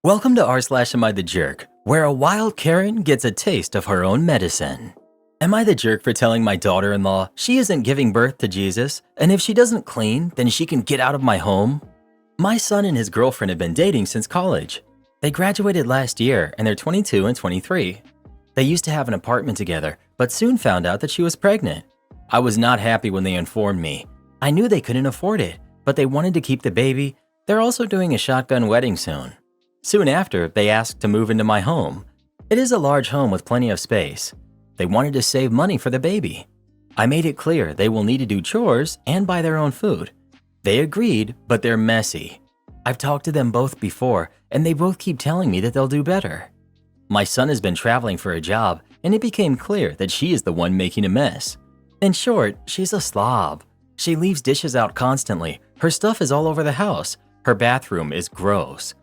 Welcome to r/Am I the Jerk, where a wild Karen gets a taste of her own medicine. Am I the jerk for telling my daughter-in-law she isn't giving birth to Jesus, and if she doesn't clean, then she can get out of my home? My son and his girlfriend have been dating since college. They graduated last year and they're 22 and 23. They used to have an apartment together, but soon found out that she was pregnant. I was not happy when they informed me. I knew they couldn't afford it, but they wanted to keep the baby. They're also doing a shotgun wedding soon. Soon after, they asked to move into my home. It is a large home with plenty of space. They wanted to save money for the baby. I made it clear they will need to do chores and buy their own food. They agreed, but they're messy. I've talked to them both before, and they both keep telling me that they'll do better. My son has been traveling for a job, and it became clear that she is the one making a mess. In short, she's a slob. She leaves dishes out constantly. Her stuff is all over the house. Her bathroom is gross.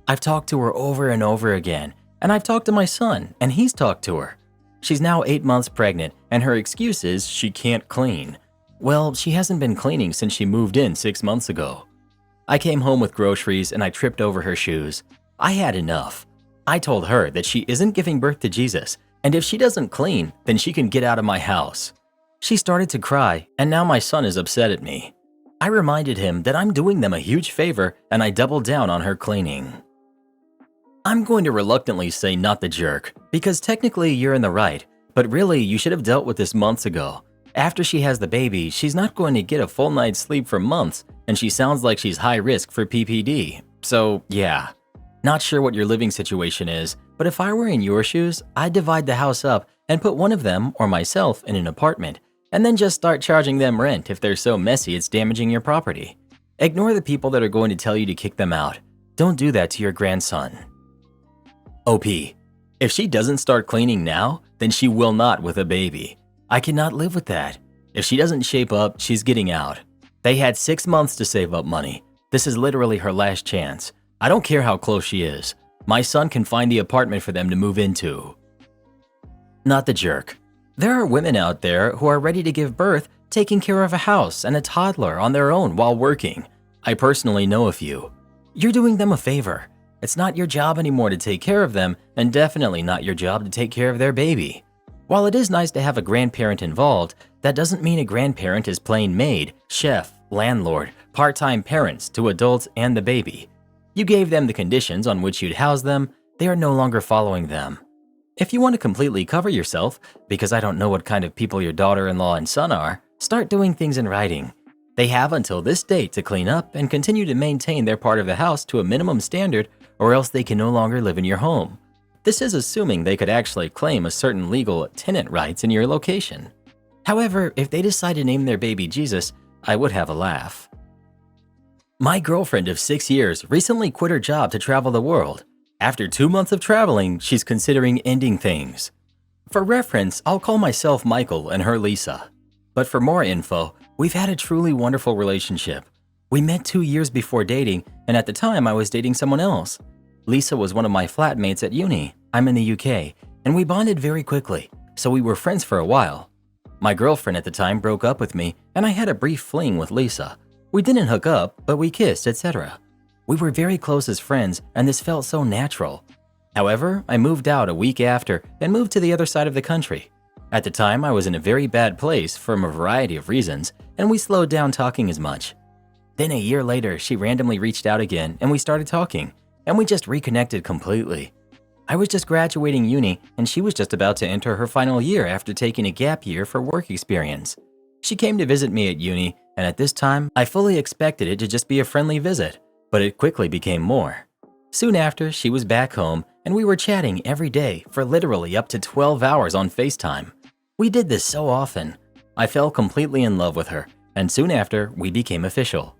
I've talked to her over and over again, and I've talked to my son, and he's talked to her. She's now 8 months pregnant, and her excuse is she can't clean. Well, she hasn't been cleaning since she moved in 6 months ago. I came home with groceries and I tripped over her shoes. I had enough. I told her that she isn't giving birth to Jesus, and if she doesn't clean, then she can get out of my house. She started to cry, and now my son is upset at me. I reminded him that I'm doing them a huge favor, and I doubled down on her cleaning. I'm going to reluctantly say not the jerk, because technically you're in the right, but really you should have dealt with this months ago. After she has the baby, she's not going to get a full night's sleep for months, and she sounds like she's high risk for PPD. So yeah, not sure what your living situation is, but if I were in your shoes, I'd divide the house up and put one of them or myself in an apartment, and then just start charging them rent if they're so messy it's damaging your property. Ignore the people that are going to tell you to kick them out. Don't do that to your grandson. OP. If she doesn't start cleaning now, then she will not with a baby. I cannot live with that. If she doesn't shape up, she's getting out. They had 6 months to save up money. This is literally her last chance. I don't care how close she is. My son can find the apartment for them to move into. Not the jerk. There are women out there who are ready to give birth, taking care of a house and a toddler on their own while working. I personally know a few. You're doing them a favor. It's not your job anymore to take care of them, and definitely not your job to take care of their baby. While it is nice to have a grandparent involved, that doesn't mean a grandparent is plain maid, chef, landlord, part-time parents to adults and the baby. You gave them the conditions on which you'd house them, they are no longer following them. If you want to completely cover yourself, because I don't know what kind of people your daughter-in-law and son are, start doing things in writing. They have until this date to clean up and continue to maintain their part of the house to a minimum standard, or else they can no longer live in your home. This is assuming they could actually claim a certain legal tenant rights in your location. However, if they decide to name their baby Jesus, I would have a laugh. My girlfriend of 6 years recently quit her job to travel the world. After 2 months of traveling, she's considering ending things. For reference, I'll call myself Michael and her Lisa. But for more info, we've had a truly wonderful relationship. We met 2 years before dating, and at the time I was dating someone else. Lisa was one of my flatmates at uni. I'm in the UK, and we bonded very quickly, so we were friends for a while. My girlfriend at the time broke up with me, and I had a brief fling with Lisa. We didn't hook up, but we kissed, etc. We were very close as friends, and this felt so natural. However, I moved out a week after and moved to the other side of the country. At the time, I was in a very bad place from a variety of reasons, and we slowed down talking as much. Then a year later, she randomly reached out again and we started talking, and we just reconnected completely. I was just graduating uni and she was just about to enter her final year after taking a gap year for work experience. She came to visit me at uni, and at this time, I fully expected it to just be a friendly visit, but it quickly became more. Soon after, she was back home and we were chatting every day for literally up to 12 hours on FaceTime. We did this so often. I fell completely in love with her, and soon after, we became official.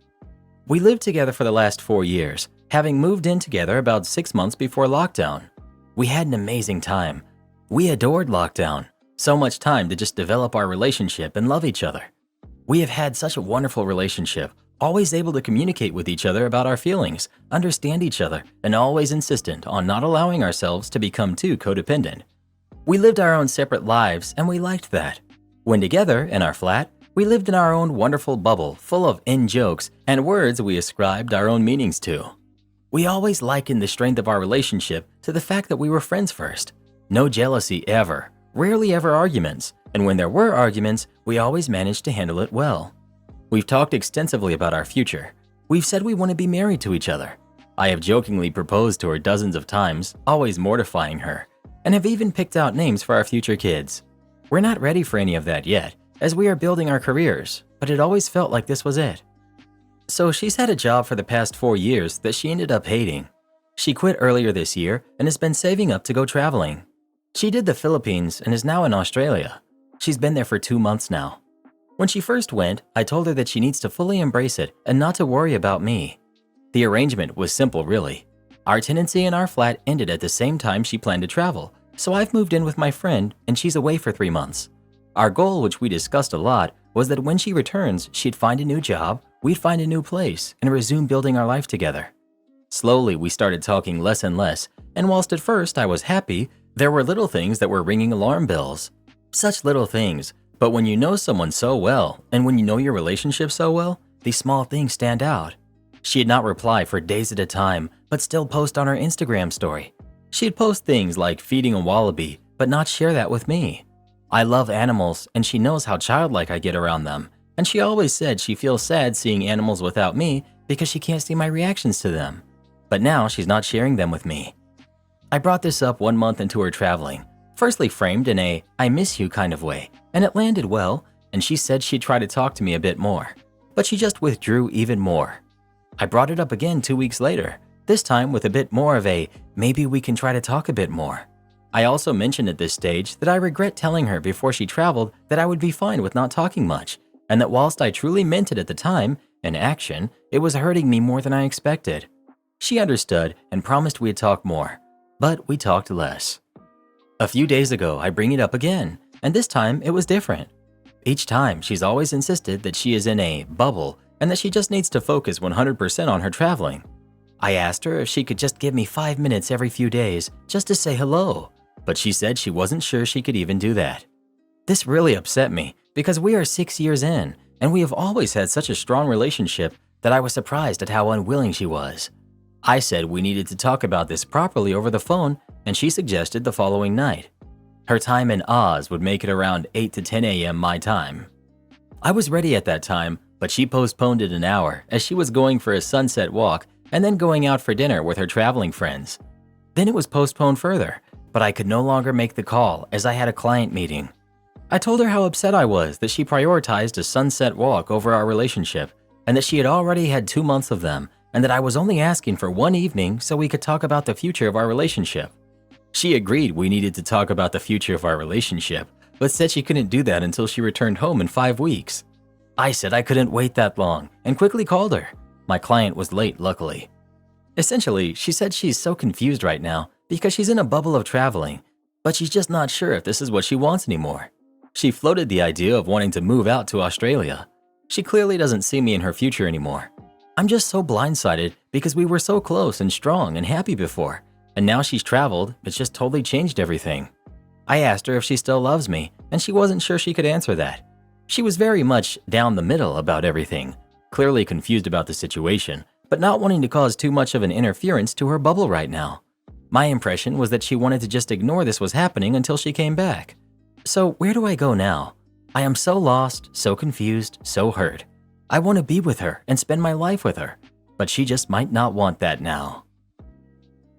We lived together for the last 4 years, having moved in together about 6 months before lockdown. We had an amazing time. We adored lockdown. So much time to just develop our relationship and love each other. We have had such a wonderful relationship, always able to communicate with each other about our feelings, understand each other, and always insistent on not allowing ourselves to become too codependent. We lived our own separate lives, and we liked that. When together in our flat, we lived in our own wonderful bubble full of in-jokes and words we ascribed our own meanings to. We always likened the strength of our relationship to the fact that we were friends first. No jealousy ever, rarely ever arguments, and when there were arguments, we always managed to handle it well. We've talked extensively about our future. We've said we want to be married to each other. I have jokingly proposed to her dozens of times, always mortifying her, and have even picked out names for our future kids. We're not ready for any of that yet, as we are building our careers, but it always felt like this was it. So she's had a job for the past 4 years that she ended up hating. She quit earlier this year and has been saving up to go traveling. She did the Philippines and is now in Australia. She's been there for 2 months now. When she first went, I told her that she needs to fully embrace it and not to worry about me. The arrangement was simple, really. Our tenancy in our flat ended at the same time she planned to travel, so I've moved in with my friend and she's away for 3 months. Our goal, which we discussed a lot, was that when she returns, she'd find a new job, we'd find a new place, and resume building our life together. Slowly, we started talking less and less, and whilst at first I was happy, there were little things that were ringing alarm bells. Such little things, but when you know someone so well, and when you know your relationship so well, these small things stand out. She'd not reply for days at a time, but still post on her Instagram story. She'd post things like feeding a wallaby, but not share that with me. I love animals, and she knows how childlike I get around them, and she always said she feels sad seeing animals without me because she can't see my reactions to them. But now she's not sharing them with me. I brought this up 1 month into her traveling, firstly framed in a "I miss you" kind of way, and it landed well, and she said she'd try to talk to me a bit more, but she just withdrew even more. I brought it up again 2 weeks later, this time with a bit more of a "maybe we can try to talk a bit more." I also mentioned at this stage that I regret telling her before she traveled that I would be fine with not talking much, and that whilst I truly meant it at the time, in action, it was hurting me more than I expected. She understood and promised we'd talk more, but we talked less. A few days ago, I bring it up again, and this time it was different. Each time, she's always insisted that she is in a bubble and that she just needs to focus 100% on her traveling. I asked her if she could just give me 5 minutes every few days just to say hello, but she said she wasn't sure she could even do that. This really upset me because we are 6 years in, and we have always had such a strong relationship that I was surprised at how unwilling she was. I said we needed to talk about this properly over the phone, and she suggested the following night. Her time in Oz would make it around 8 to 10 a.m. my time. I was ready at that time, but she postponed it an hour as she was going for a sunset walk and then going out for dinner with her traveling friends. Then it was postponed further, but I could no longer make the call as I had a client meeting. I told her how upset I was that she prioritized a sunset walk over our relationship and that she had already had 2 months of them and that I was only asking for 1 evening so we could talk about the future of our relationship. She agreed we needed to talk about the future of our relationship, but said she couldn't do that until she returned home in 5 weeks. I said I couldn't wait that long and quickly called her. My client was late, luckily. Essentially, she said she's so confused right now because she's in a bubble of traveling, but she's just not sure if this is what she wants anymore. She floated the idea of wanting to move out to Australia. She clearly doesn't see me in her future anymore. I'm just so blindsided because we were so close and strong and happy before, and now she's traveled, it's just totally changed everything. I asked her if she still loves me, and she wasn't sure she could answer that. She was very much down the middle about everything, clearly confused about the situation, but not wanting to cause too much of an interference to her bubble right now. My impression was that she wanted to just ignore this was happening until she came back. So where do I go now? I am so lost, so confused, so hurt. I want to be with her and spend my life with her, but she just might not want that now.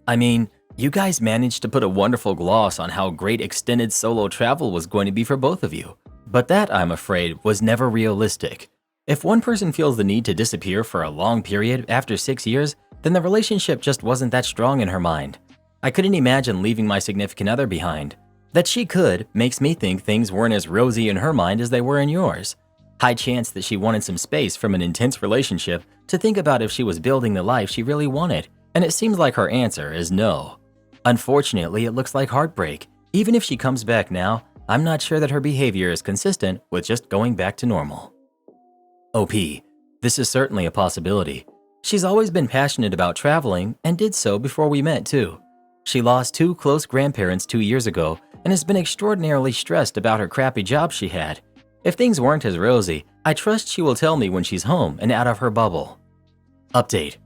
I mean, you guys managed to put a wonderful gloss on how great extended solo travel was going to be for both of you, but that, I'm afraid, was never realistic. If one person feels the need to disappear for a long period after 6 years, then the relationship just wasn't that strong in her mind. I couldn't imagine leaving my significant other behind. That she could makes me think things weren't as rosy in her mind as they were in yours. High chance that she wanted some space from an intense relationship to think about if she was building the life she really wanted, and it seems like her answer is no. Unfortunately, it looks like heartbreak. Even if she comes back now, I'm not sure that her behavior is consistent with just going back to normal. OP, this is certainly a possibility. She's always been passionate about traveling and did so before we met too. She lost 2 close grandparents 2 years ago and has been extraordinarily stressed about her crappy job she had. If things weren't as rosy, I trust she will tell me when she's home and out of her bubble. Update.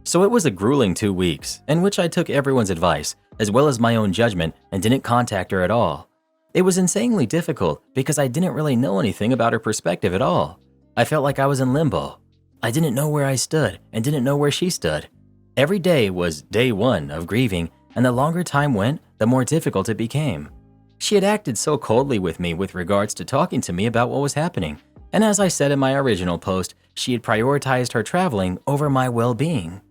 So it was a grueling 2 weeks in which I took everyone's advice as well as my own judgment and didn't contact her at all. It was insanely difficult because I didn't really know anything about her perspective at all. I felt like I was in limbo. I didn't know where I stood and didn't know where she stood. Every day was day one of grieving, and the longer time went, the more difficult it became. She had acted so coldly with me with regards to talking to me about what was happening, and as I said in my original post, she had prioritized her traveling over my well-being.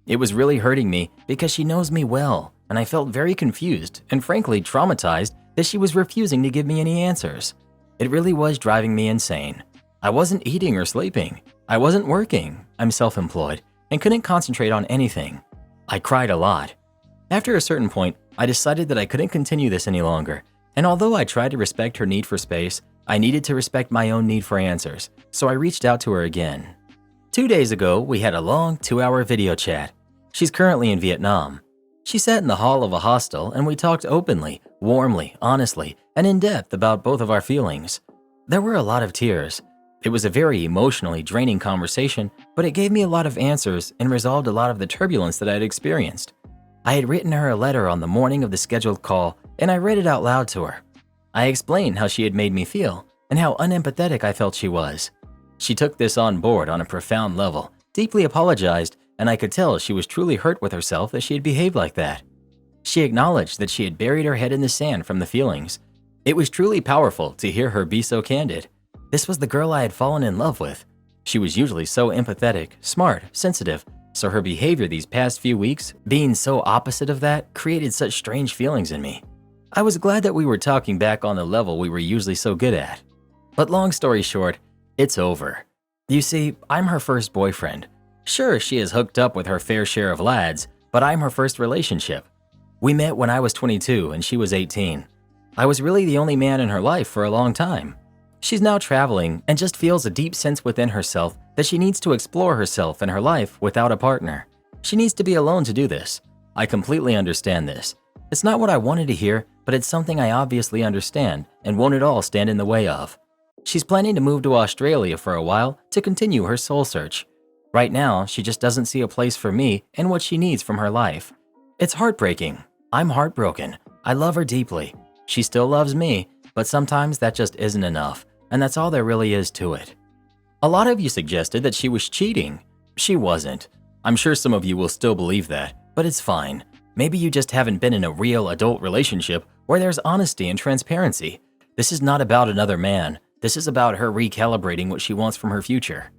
It was really hurting me because she knows me well, and I felt very confused and frankly traumatized that she was refusing to give me any answers. It really was driving me insane. I wasn't eating or sleeping. I wasn't working. I'm self-employed and couldn't concentrate on anything. I cried a lot. After a certain point, I decided that I couldn't continue this any longer, and although I tried to respect her need for space, I needed to respect my own need for answers, so I reached out to her again. 2 days ago, we had a long 2-hour video chat. She's currently in Vietnam. She sat in the hall of a hostel and we talked openly, warmly, honestly, and in depth about both of our feelings. There were a lot of tears. It was a very emotionally draining conversation, but it gave me a lot of answers and resolved a lot of the turbulence that I had experienced. I had written her a letter on the morning of the scheduled call, and I read it out loud to her. I explained how she had made me feel and how unempathetic I felt she was. She took this on board on a profound level, deeply apologized, and I could tell she was truly hurt with herself that she had behaved like that. She acknowledged that she had buried her head in the sand from the feelings. It was truly powerful to hear her be so candid. This was the girl I had fallen in love with. She was usually so empathetic, smart, sensitive, so her behavior these past few weeks, being so opposite of that, created such strange feelings in me. I was glad that we were talking back on the level we were usually so good at. But long story short, it's over. You see, I'm her first boyfriend. Sure, she is hooked up with her fair share of lads, but I'm her first relationship. We met when I was 22 and she was 18. I was really the only man in her life for a long time. She's now traveling and just feels a deep sense within herself that she needs to explore herself and her life without a partner. She needs to be alone to do this. I completely understand this. It's not what I wanted to hear, but it's something I obviously understand and won't at all stand in the way of. She's planning to move to Australia for a while to continue her soul search. Right now, she just doesn't see a place for me and what she needs from her life. It's heartbreaking. I'm heartbroken. I love her deeply. She still loves me, but sometimes that just isn't enough, and that's all there really is to it. A lot of you suggested that she was cheating. She wasn't. I'm sure some of you will still believe that, but it's fine. Maybe you just haven't been in a real adult relationship where there's honesty and transparency. This is not about another man. This is about her recalibrating what she wants from her future.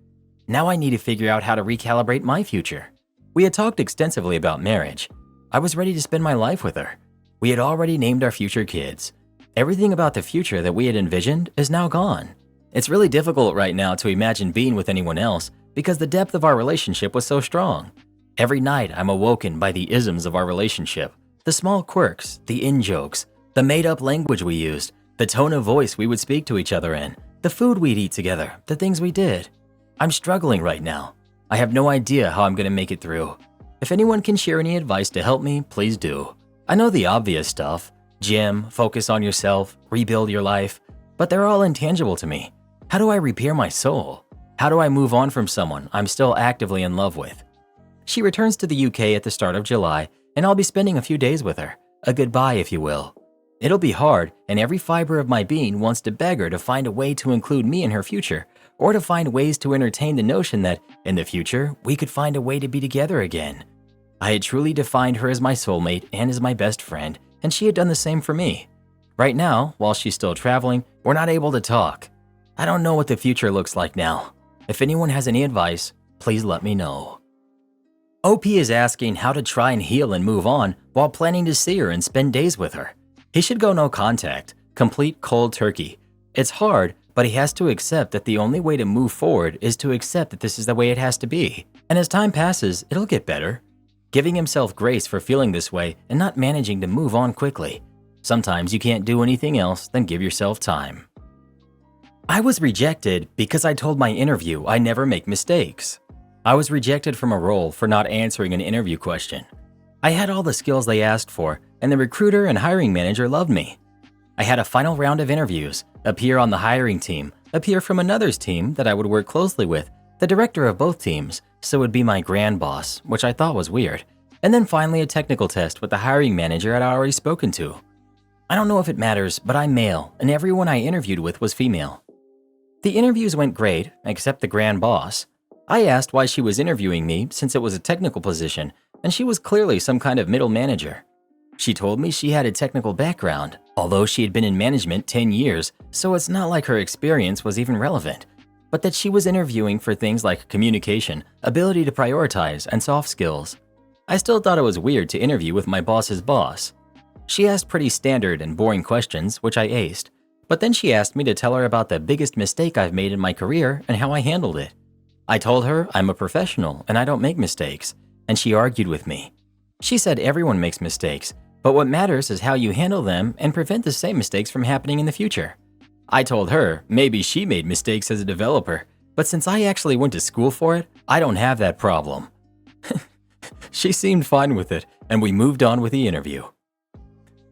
Now I need to figure out how to recalibrate my future. We had talked extensively about marriage. I was ready to spend my life with her. We had already named our future kids. Everything about the future that we had envisioned is now gone. It's really difficult right now to imagine being with anyone else because the depth of our relationship was so strong. Every night I'm awoken by the isms of our relationship, the small quirks, the in-jokes, the made-up language we used, the tone of voice we would speak to each other in, the food we'd eat together, the things we did. I'm struggling right now. I have no idea how I'm going to make it through. If anyone can share any advice to help me, please do. I know the obvious stuff. Gym, focus on yourself, rebuild your life, but they're all intangible to me. How do I repair my soul? How do I move on from someone I'm still actively in love with? She returns to the UK at the start of July, and I'll be spending a few days with her, a goodbye if you will. It'll be hard, and every fiber of my being wants to beg her to find a way to include me in her future, or to find ways to entertain the notion that, in the future, we could find a way to be together again. I had truly defined her as my soulmate and as my best friend, and she had done the same for me. Right now, while she's still traveling, we're not able to talk. I don't know what the future looks like now. If anyone has any advice, please let me know. OP is asking how to try and heal and move on while planning to see her and spend days with her. He should go no contact, complete cold turkey. It's hard, but he has to accept that the only way to move forward is to accept that this is the way it has to be. And as time passes, it'll get better. Giving himself grace for feeling this way and not managing to move on quickly. Sometimes you can't do anything else than give yourself time. I was rejected because I told my interview I never make mistakes. I was rejected from a role for not answering an interview question. I had all the skills they asked for, and the recruiter and hiring manager loved me. I had a final round of interviews, a peer on the hiring team, a peer from another's team that I would work closely with, the director of both teams, so it would be my grand boss, which I thought was weird, and then finally a technical test with the hiring manager I'd already spoken to. I don't know if it matters, but I'm male, and everyone I interviewed with was female. The interviews went great, except the grand boss. I asked why she was interviewing me since it was a technical position, and she was clearly some kind of middle manager. She told me she had a technical background, although she had been in management 10 years, so it's not like her experience was even relevant, but that she was interviewing for things like communication, ability to prioritize, and soft skills. I still thought it was weird to interview with my boss's boss. She asked pretty standard and boring questions, which I aced, but then she asked me to tell her about the biggest mistake I've made in my career and how I handled it. I told her I'm a professional and I don't make mistakes, and she argued with me. She said everyone makes mistakes, but what matters is how you handle them and prevent the same mistakes from happening in the future. I told her maybe she made mistakes as a developer, but since I actually went to school for it, I don't have that problem. She seemed fine with it, and we moved on with the interview.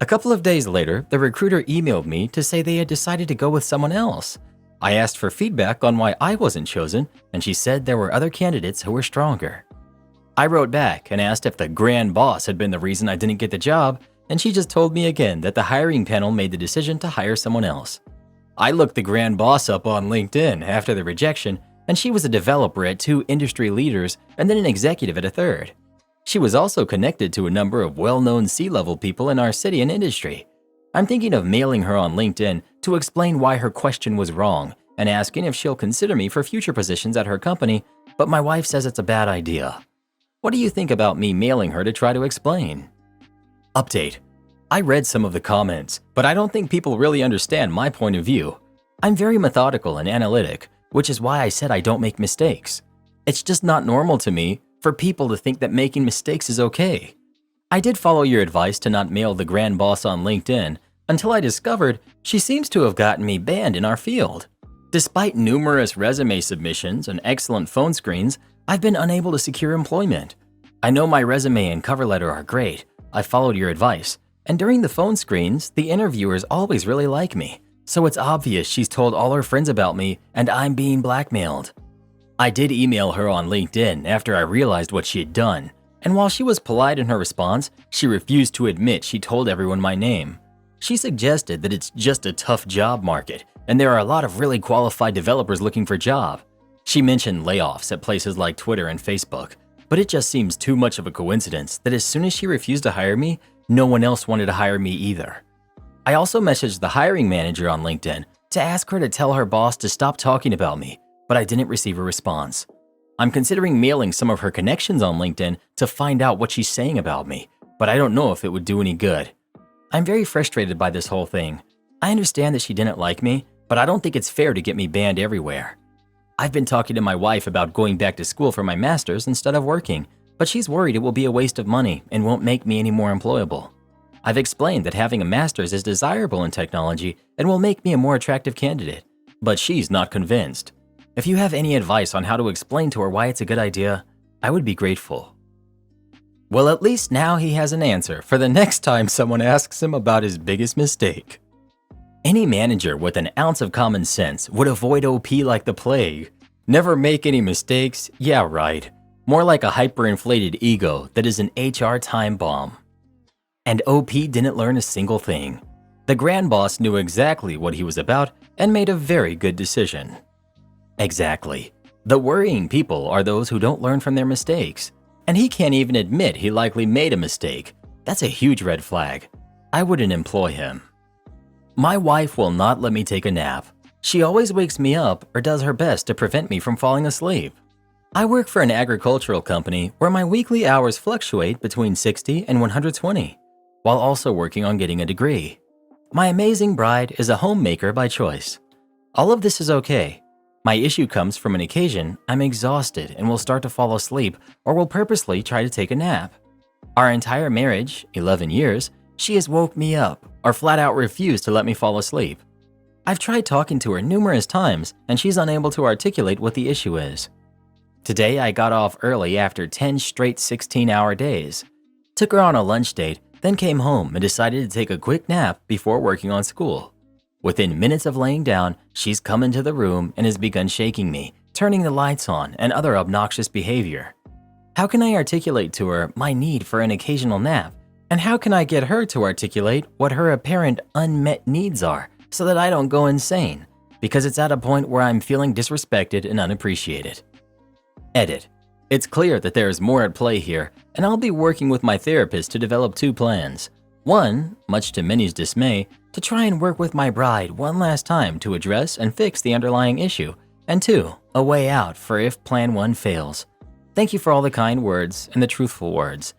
A couple of days later, the recruiter emailed me to say they had decided to go with someone else. I asked for feedback on why I wasn't chosen, and she said there were other candidates who were stronger. I wrote back and asked if the grand boss had been the reason I didn't get the job, and she just told me again that the hiring panel made the decision to hire someone else. I looked the grand boss up on LinkedIn after the rejection, and she was a developer at 2 industry leaders and then an executive at a 3rd. She was also connected to a number of well-known C-level people in our city and industry. I'm thinking of mailing her on LinkedIn to explain why her question was wrong and asking if she'll consider me for future positions at her company, but my wife says it's a bad idea. What do you think about me mailing her to try to explain? Update. I read some of the comments, but I don't think people really understand my point of view. I'm very methodical and analytic, which is why I said I don't make mistakes. It's just not normal to me for people to think that making mistakes is okay. I did follow your advice to not mail the grand boss on LinkedIn until I discovered she seems to have gotten me banned in our field. Despite numerous resume submissions and excellent phone screens, I've been unable to secure employment. I know my resume and cover letter are great. I followed your advice, and during the phone screens, the interviewers always really like me, so it's obvious she's told all her friends about me and I'm being blackmailed. I did email her on LinkedIn after I realized what she had done, and while she was polite in her response, she refused to admit she told everyone my name. She suggested that it's just a tough job market, and there are a lot of really qualified developers looking for a job. She mentioned layoffs at places like Twitter and Facebook, but it just seems too much of a coincidence that as soon as she refused to hire me, no one else wanted to hire me either. I also messaged the hiring manager on LinkedIn to ask her to tell her boss to stop talking about me, but I didn't receive a response. I'm considering mailing some of her connections on LinkedIn to find out what she's saying about me, but I don't know if it would do any good. I'm very frustrated by this whole thing. I understand that she didn't like me, but I don't think it's fair to get me banned everywhere. I've been talking to my wife about going back to school for my master's instead of working, but she's worried it will be a waste of money and won't make me any more employable. I've explained that having a master's is desirable in technology and will make me a more attractive candidate, but she's not convinced. If you have any advice on how to explain to her why it's a good idea, I would be grateful. Well, at least now he has an answer for the next time someone asks him about his biggest mistake. Any manager with an ounce of common sense would avoid OP like the plague. Never make any mistakes, yeah right. More like a hyperinflated ego that is an HR time bomb. And OP didn't learn a single thing. The grand boss knew exactly what he was about and made a very good decision. Exactly. The worrying people are those who don't learn from their mistakes. And he can't even admit he likely made a mistake. That's a huge red flag. I wouldn't employ him. My wife will not let me take a nap. She always wakes me up or does her best to prevent me from falling asleep. I work for an agricultural company where my weekly hours fluctuate between 60 and 120, while also working on getting a degree. My amazing bride is a homemaker by choice. All of this is okay. My issue comes from an occasion I'm exhausted and will start to fall asleep or will purposely try to take a nap. Our entire marriage, 11 years, she has woke me up or flat out refused to let me fall asleep. I've tried talking to her numerous times and she's unable to articulate what the issue is. Today I got off early after 10 straight 16-hour days. Took her on a lunch date, then came home and decided to take a quick nap before working on school. Within minutes of laying down, she's come into the room and has begun shaking me, turning the lights on, and other obnoxious behavior? How can I articulate to her my need for an occasional nap? And how can I get her to articulate what her apparent unmet needs are so that I don't go insane? Because it's at a point where I'm feeling disrespected and unappreciated. Edit. It's clear that there is more at play here, and I'll be working with my therapist to develop two plans. One, much to Minnie's dismay, to try and work with my bride one last time to address and fix the underlying issue, and two, a way out for if plan one fails. Thank you for all the kind words and the truthful words.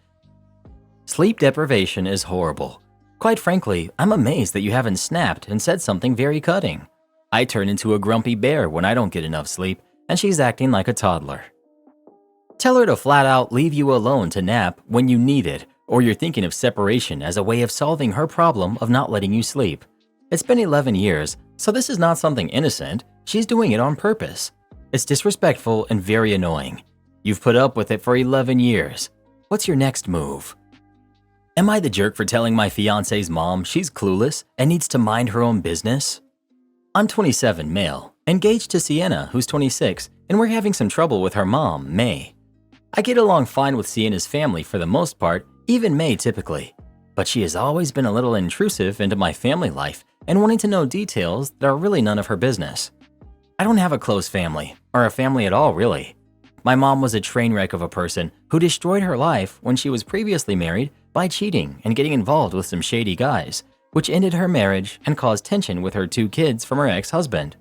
Sleep deprivation is horrible. Quite frankly, I'm amazed that you haven't snapped and said something very cutting. I turn into a grumpy bear when I don't get enough sleep, and she's acting like a toddler. Tell her to flat out leave you alone to nap when you need it, or you're thinking of separation as a way of solving her problem of not letting you sleep. It's been 11 years, so this is not something innocent. She's doing it on purpose. It's disrespectful and very annoying. You've put up with it for 11 years. What's your next move? Am I the jerk for telling my fiance's mom she's clueless and needs to mind her own business? I'm 27, male, engaged to Sienna, who's 26, and we're having some trouble with her mom, May. I get along fine with Sienna's family for the most part, even May typically, but she has always been a little intrusive into my family life and wanting to know details that are really none of her business. I don't have a close family, or a family at all really. My mom was a train wreck of a person who destroyed her life when she was previously married by cheating and getting involved with some shady guys, which ended her marriage and caused tension with her 2 kids from her ex-husband.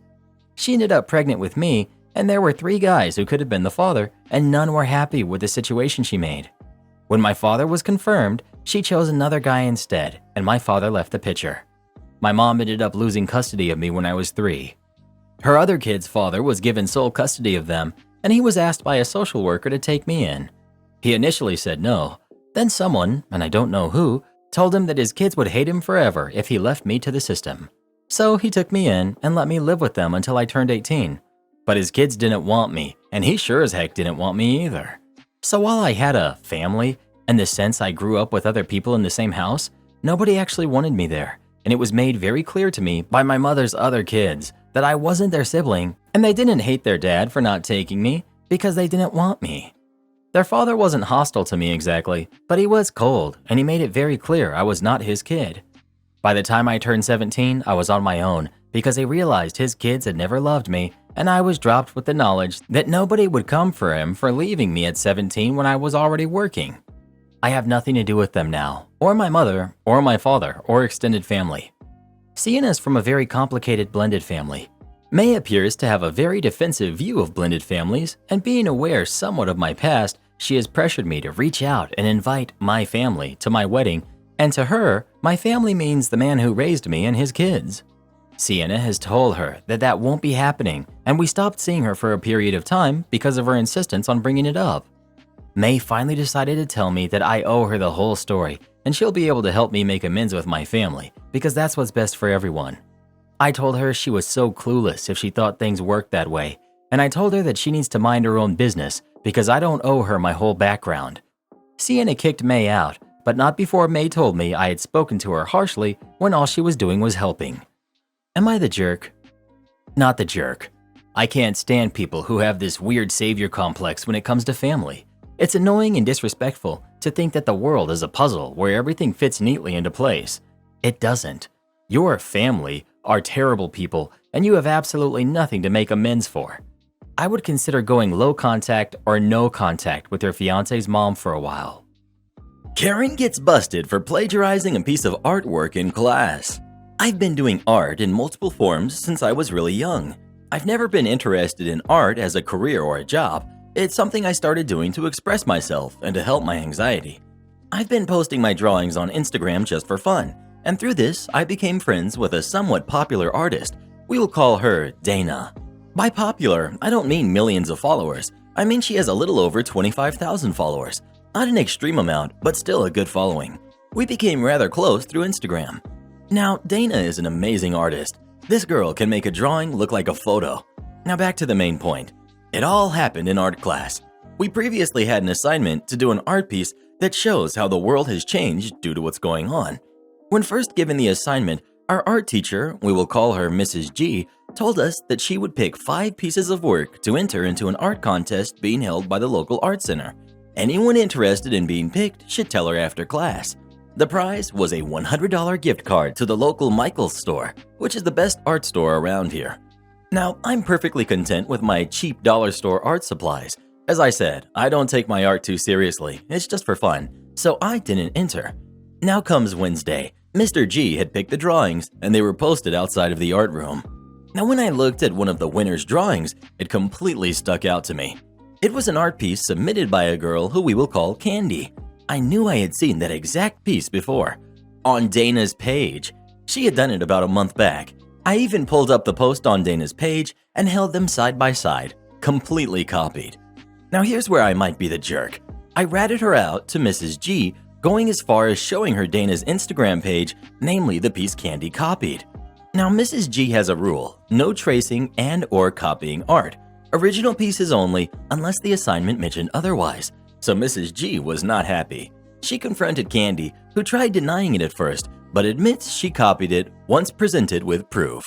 She ended up pregnant with me, and there were 3 guys who could have been the father, and none were happy with the situation she made. When my father was confirmed, she chose another guy instead, and my father left the picture. My mom ended up losing custody of me when I was 3. Her other kid's father was given sole custody of them, and he was asked by a social worker to take me in. He initially said no. Then someone, and I don't know who, told him that his kids would hate him forever if he left me to the system. So he took me in and let me live with them until I turned 18. But his kids didn't want me, and he sure as heck didn't want me either. So while I had a family, in the sense I grew up with other people in the same house, nobody actually wanted me there, and it was made very clear to me by my mother's other kids that I wasn't their sibling, and they didn't hate their dad for not taking me because they didn't want me. Their father wasn't hostile to me exactly, but he was cold, and he made it very clear I was not his kid. By the time I turned 17, I was on my own because he realized his kids had never loved me, and I was dropped with the knowledge that nobody would come for him for leaving me at 17 when I was already working. I have nothing to do with them now, or my mother, or my father, or extended family. Sienna's from a very complicated blended family. May appears to have a very defensive view of blended families, and being aware somewhat of my past, she has pressured me to reach out and invite my family to my wedding, and to her, my family means the man who raised me and his kids. Sienna has told her that that won't be happening, and we stopped seeing her for a period of time because of her insistence on bringing it up. May finally decided to tell me that I owe her the whole story, and she'll be able to help me make amends with my family, because that's what's best for everyone. I told her she was so clueless if she thought things worked that way, and I told her that she needs to mind her own business because I don't owe her my whole background. Sienna kicked May out, but not before May told me I had spoken to her harshly when all she was doing was helping. Am I the jerk? Not the jerk. I can't stand people who have this weird savior complex when it comes to family. It's annoying and disrespectful to think that the world is a puzzle where everything fits neatly into place. It doesn't. Your family are terrible people, and you have absolutely nothing to make amends for. I would consider going low contact or no contact with your fiance's mom for a while. Karen gets busted for plagiarizing a piece of artwork in class. I've been doing art in multiple forms since I was really young. I've never been interested in art as a career or a job. It's something I started doing to express myself and to help my anxiety. I've been posting my drawings on Instagram just for fun, and through this, I became friends with a somewhat popular artist. We will call her Dana. By popular, I don't mean millions of followers. I mean she has a little over 25,000 followers. Not an extreme amount, but still a good following. We became rather close through Instagram. Now, Dana is an amazing artist. This girl can make a drawing look like a photo. Now back to the main point. It all happened in art class. We previously had an assignment to do an art piece that shows how the world has changed due to what's going on. When first given the assignment, our art teacher, we will call her Mrs. G, told us that she would pick 5 pieces of work to enter into an art contest being held by the local art center. Anyone interested in being picked should tell her after class. The prize was a $100 gift card to the local Michael's store, which is the best art store around here. Now, I'm perfectly content with my cheap dollar store art supplies. As I said, I don't take my art too seriously, it's just for fun, so I didn't enter. Now comes Wednesday. Mr. G had picked the drawings, and they were posted outside of the art room. Now, when I looked at one of the winner's drawings, it completely stuck out to me. It was an art piece submitted by a girl who we will call Candy. I knew I had seen that exact piece before. On Dana's page. She had done it about a month back. I even pulled up the post on Dana's page and held them side by side, completely copied. Now here's where I might be the jerk. I ratted her out to Mrs. G, going as far as showing her Dana's Instagram page, namely the piece Candy copied. Now Mrs. G has a rule, no tracing and or copying art. Original pieces only unless the assignment mentioned otherwise. So Mrs. G was not happy. She confronted Candy, who tried denying it at first, but admits she copied it once presented with proof.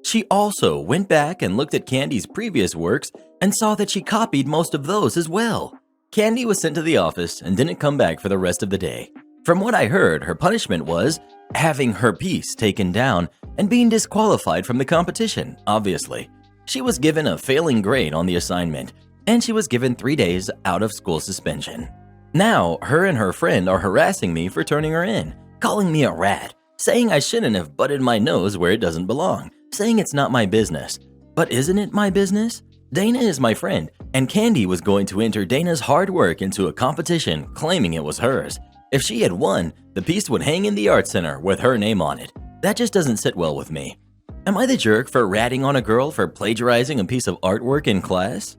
She also went back and looked at Candy's previous works and saw that she copied most of those as well. Candy was sent to the office and didn't come back for the rest of the day. From what I heard, her punishment was having her piece taken down and being disqualified from the competition, obviously. She was given a failing grade on the assignment, and she was given 3 days out of school suspension. Now, her and her friend are harassing me for turning her in, calling me a rat, saying I shouldn't have butted my nose where it doesn't belong, saying it's not my business. But isn't it my business? Dana is my friend, and Candy was going to enter Dana's hard work into a competition claiming it was hers. If she had won, the piece would hang in the art center with her name on it. That just doesn't sit well with me. Am I the jerk for ratting on a girl for plagiarizing a piece of artwork in class?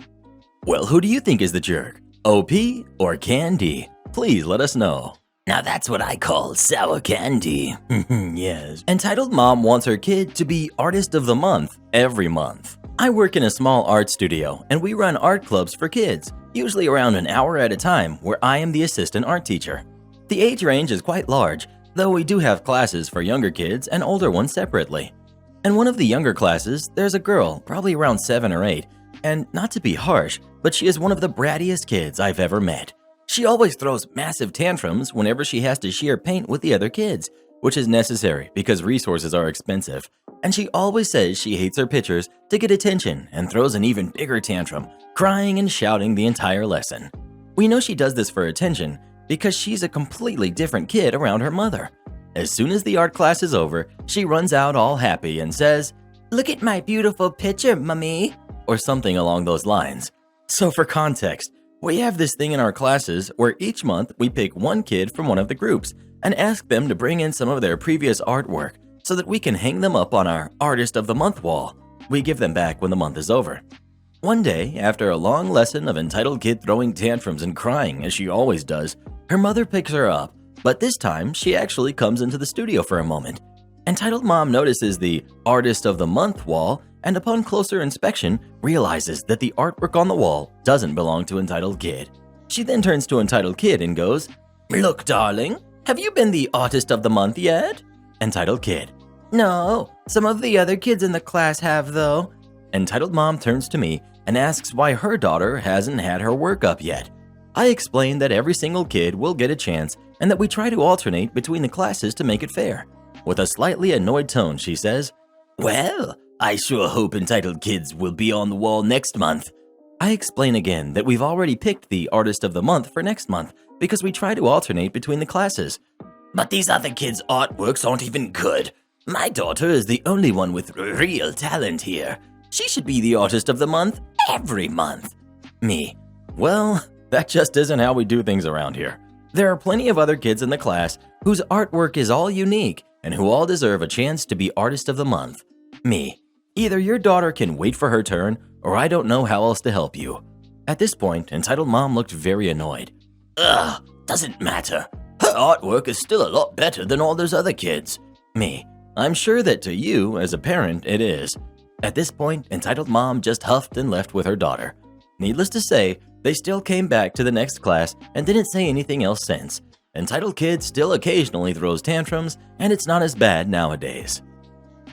Well, who do you think is the jerk? OP or Candy? Please let us know. Now that's what I call sour candy. Yes. Entitled Mom wants her kid to be Artist of the Month every month. I work in a small art studio and we run art clubs for kids, usually around an hour at a time, where I am the assistant art teacher. The age range is quite large, though we do have classes for younger kids and older ones separately. In one of the younger classes, there's a girl, probably around 7 or 8, and not to be harsh, but she is one of the brattiest kids I've ever met. She always throws massive tantrums whenever she has to share paint with the other kids, which is necessary because resources are expensive. And she always says she hates her pictures to get attention and throws an even bigger tantrum, crying and shouting the entire lesson. We know she does this for attention because she's a completely different kid around her mother. As soon as the art class is over, she runs out all happy and says, "Look at my beautiful picture, Mummy," or something along those lines. So for context, we have this thing in our classes where each month we pick one kid from one of the groups and ask them to bring in some of their previous artwork so that we can hang them up on our Artist of the Month wall. We give them back when the month is over. One day, after a long lesson of entitled kid throwing tantrums and crying as she always does, her mother picks her up, but this time she actually comes into the studio for a moment. Entitled Mom notices the Artist of the Month wall and upon closer inspection realizes that the artwork on the wall doesn't belong to Entitled Kid. She then turns to Entitled Kid and goes, "Look, darling, have you been the Artist of the Month yet?" Entitled Kid, "No, some of the other kids in the class have though." Entitled Mom turns to me and asks why her daughter hasn't had her work up yet. I explain that every single kid will get a chance and that we try to alternate between the classes to make it fair. With a slightly annoyed tone, she says, "Well, I sure hope Entitled Kids will be on the wall next month." I explain again that we've already picked the Artist of the Month for next month because we try to alternate between the classes. "But these other kids' artworks aren't even good. My daughter is the only one with real talent here. She should be the Artist of the Month every month." Me, "Well, that just isn't how we do things around here. There are plenty of other kids in the class whose artwork is all unique and who all deserve a chance to be Artist of the Month." Me, "Either your daughter can wait for her turn, or I don't know how else to help you." At this point, Entitled Mom looked very annoyed. "Ugh, doesn't matter. Her artwork is still a lot better than all those other kids." Me, "I'm sure that to you, as a parent, it is." At this point, Entitled Mom just huffed and left with her daughter. Needless to say, they still came back to the next class and didn't say anything else since. Entitled Kid still occasionally throws tantrums, and it's not as bad nowadays.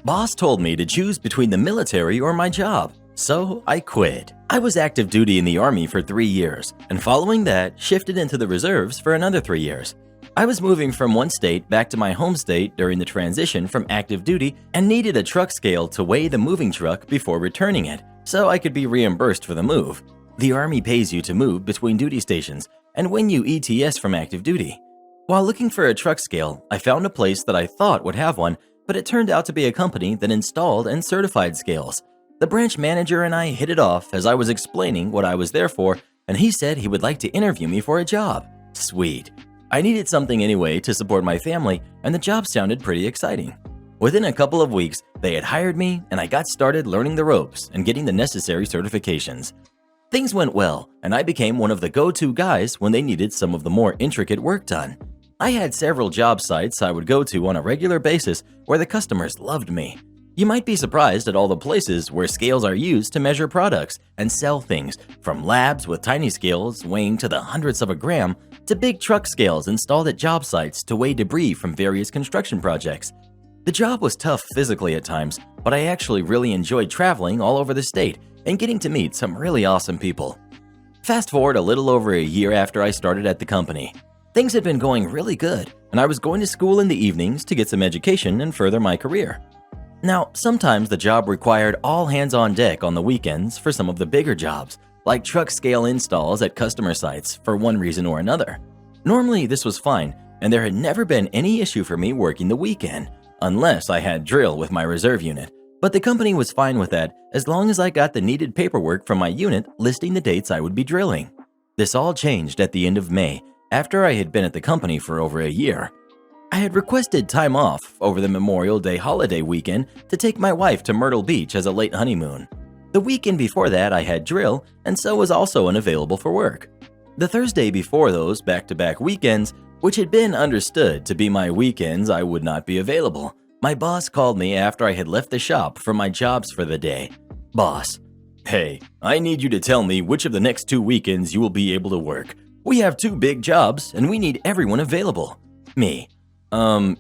Boss told me to choose between the military or my job, so I quit. I was active duty in the Army for 3 years, and following that, shifted into the reserves for another 3 years. I was moving from one state back to my home state during the transition from active duty and needed a truck scale to weigh the moving truck before returning it, so I could be reimbursed for the move. The Army pays you to move between duty stations and when you ETS from active duty. While looking for a truck scale, I found a place that I thought would have one, but it turned out to be a company that installed and certified scales. The branch manager and I hit it off as I was explaining what I was there for, and he said he would like to interview me for a job. Sweet. I needed something anyway to support my family, and the job sounded pretty exciting. Within a couple of weeks, they had hired me, and I got started learning the ropes and getting the necessary certifications. Things went well, and I became one of the go-to guys when they needed some of the more intricate work done. I had several job sites I would go to on a regular basis where the customers loved me. You might be surprised at all the places where scales are used to measure products and sell things, from labs with tiny scales weighing to the hundredths of a gram to big truck scales installed at job sites to weigh debris from various construction projects. The job was tough physically at times, but I actually really enjoyed traveling all over the state and getting to meet some really awesome people. Fast forward a little over a year after I started at the company. Things had been going really good, and I was going to school in the evenings to get some education and further my career. Now, sometimes the job required all hands on deck on the weekends for some of the bigger jobs, like truck scale installs at customer sites for one reason or another. Normally, this was fine, and there had never been any issue for me working the weekend, unless I had drill with my reserve unit. But the company was fine with that as long as I got the needed paperwork from my unit listing the dates I would be drilling. This all changed at the end of May, after I had been at the company for over a year. I had requested time off over the Memorial Day holiday weekend to take my wife to Myrtle Beach as a late honeymoon. The weekend before that I had drill, and so was also unavailable for work. The Thursday before those back-to-back weekends, which had been understood to be my weekends I would not be available, my boss called me after I had left the shop for my jobs for the day. Boss: "Hey, I need you to tell me which of the next 2 weekends you will be able to work. We have 2 big jobs, and we need everyone available." Me: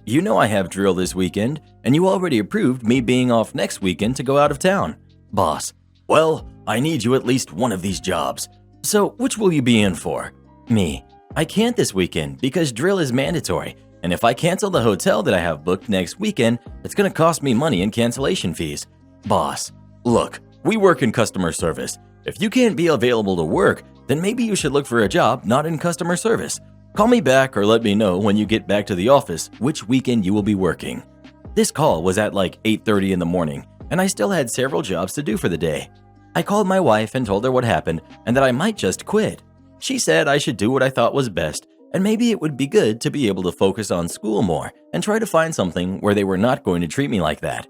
You know I have drill this weekend, and you already approved me being off next weekend to go out of town." Boss: "Well, I need you at least one of these jobs. So which will you be in for?" Me: "I can't this weekend because drill is mandatory, and if I cancel the hotel that I have booked next weekend, it's going to cost me money in cancellation fees." Boss: "Look, we work in customer service. If you can't be available to work, then maybe you should look for a job not in customer service. Call me back or let me know when you get back to the office which weekend you will be working." This call was at like 8:30 in the morning, and I still had several jobs to do for the day. I called my wife and told her what happened and that I might just quit. She said I should do what I thought was best, and maybe it would be good to be able to focus on school more and try to find something where they were not going to treat me like that.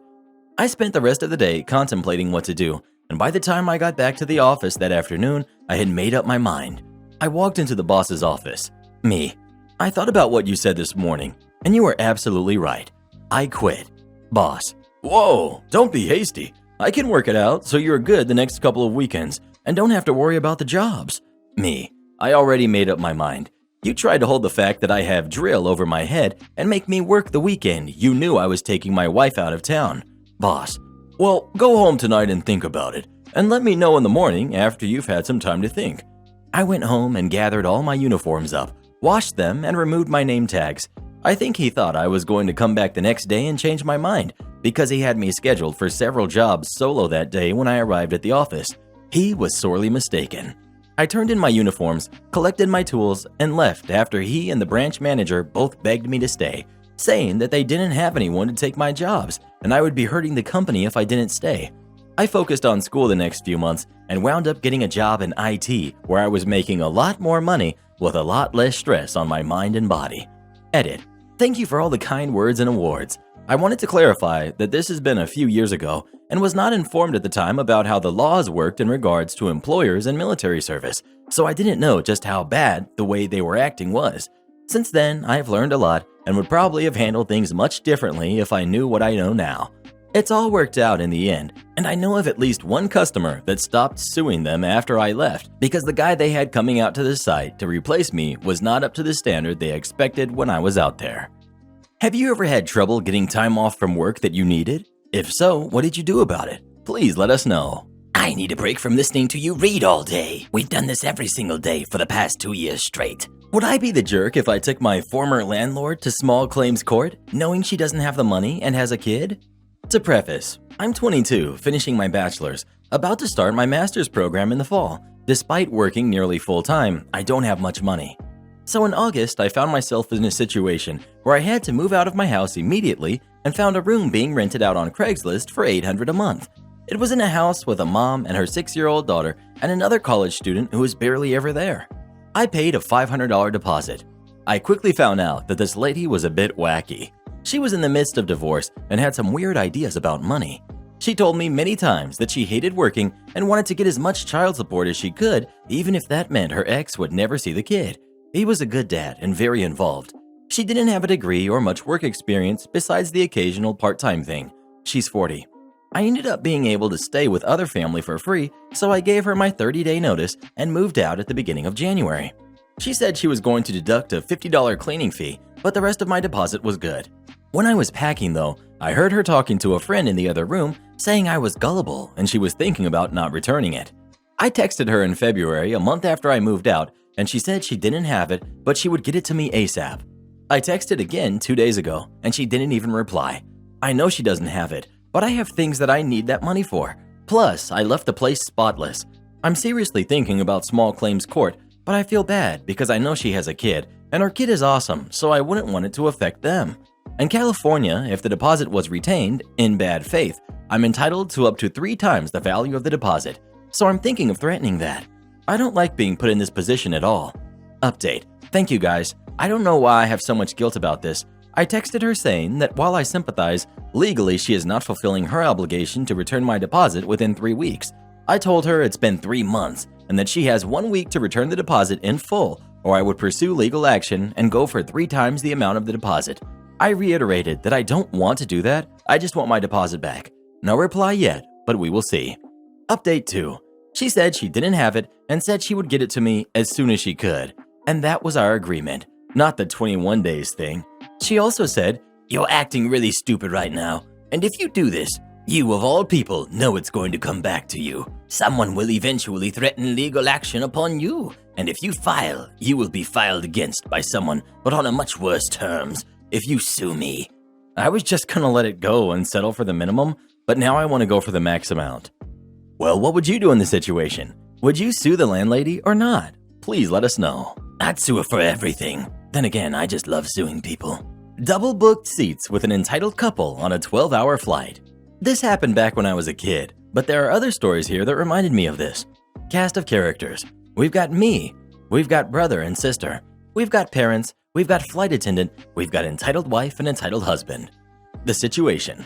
I spent the rest of the day contemplating what to do, and by the time I got back to the office that afternoon, I had made up my mind. I walked into the boss's office. Me: "I thought about what you said this morning, and you were absolutely right. I quit." Boss: "Whoa, don't be hasty. I can work it out so you're good the next couple of weekends and don't have to worry about the jobs." Me: "I already made up my mind. You tried to hold the fact that I have drill over my head and make me work the weekend you knew I was taking my wife out of town." Boss: "Well, go home tonight and think about it, and let me know in the morning after you've had some time to think." I went home and gathered all my uniforms up, washed them, and removed my name tags. I think he thought I was going to come back the next day and change my mind because he had me scheduled for several jobs solo that day when I arrived at the office. He was sorely mistaken. I turned in my uniforms, collected my tools, and left after he and the branch manager both begged me to stay, saying that they didn't have anyone to take my jobs and I would be hurting the company if I didn't stay. I focused on school the next few months and wound up getting a job in IT where I was making a lot more money with a lot less stress on my mind and body. Edit. Thank you for all the kind words and awards. I wanted to clarify that this has been a few years ago and was not informed at the time about how the laws worked in regards to employers and military service, so I didn't know just how bad the way they were acting was. Since then, I have learned a lot and would probably have handled things much differently if I knew what I know now. It's all worked out in the end, and I know of at least one customer that stopped suing them after I left because the guy they had coming out to the site to replace me was not up to the standard they expected when I was out there. Have you ever had trouble getting time off from work that you needed? If so, what did you do about it? Please let us know. I need a break from listening to you read all day. We've done this every single day for the past 2 years straight. Would I be the jerk if I took my former landlord to small claims court, knowing she doesn't have the money and has a kid? To preface, I'm 22, finishing my bachelor's, about to start my master's program in the fall. Despite working nearly full-time, I don't have much money. So in August, I found myself in a situation where I had to move out of my house immediately and found a room being rented out on Craigslist for $800 a month. It was in a house with a mom and her 6-year-old daughter and another college student who was barely ever there. I paid a $500 deposit. I quickly found out that this lady was a bit wacky. She was in the midst of divorce and had some weird ideas about money. She told me many times that she hated working and wanted to get as much child support as she could, even if that meant her ex would never see the kid. He was a good dad and very involved. She didn't have a degree or much work experience besides the occasional part-time thing. She's 40. I ended up being able to stay with other family for free, so I gave her my 30-day notice and moved out at the beginning of January. She said she was going to deduct a $50 cleaning fee, but the rest of my deposit was good. When I was packing though, I heard her talking to a friend in the other room saying I was gullible and she was thinking about not returning it. I texted her in February, a month after I moved out, and she said she didn't have it, but she would get it to me ASAP. I texted again 2 days ago, and she didn't even reply. I know she doesn't have it, but I have things that I need that money for. Plus, I left the place spotless. I'm seriously thinking about small claims court, but I feel bad because I know she has a kid, and her kid is awesome, so I wouldn't want it to affect them. In California, if the deposit was retained, in bad faith, I'm entitled to up to 3 times the value of the deposit, so I'm thinking of threatening that. I don't like being put in this position at all. Update. Thank you guys. I don't know why I have so much guilt about this. I texted her saying that while I sympathize, legally she is not fulfilling her obligation to return my deposit within 3 weeks. I told her it's been 3 months and that she has 1 week to return the deposit in full, or I would pursue legal action and go for 3 times the amount of the deposit. I reiterated that I don't want to do that, I just want my deposit back. No reply yet, but we will see. Update 2. She said she didn't have it and said she would get it to me as soon as she could. And that was our agreement, not the 21 days thing. She also said, "You're acting really stupid right now, and if you do this, you of all people know it's going to come back to you. Someone will eventually threaten legal action upon you, and if you file, you will be filed against by someone, but on a much worse terms, if you sue me." I was just gonna let it go and settle for the minimum, but now I want to go for the max amount. Well, what would you do in this situation? Would you sue the landlady or not? Please let us know. I'd sue her for everything. Then again, I just love suing people. Double booked seats with an entitled couple on a 12-hour flight. This happened back when I was a kid, but there are other stories here that reminded me of this. Cast of characters. We've got me. We've got brother and sister. We've got parents. We've got flight attendant. We've got entitled wife and entitled husband. The situation.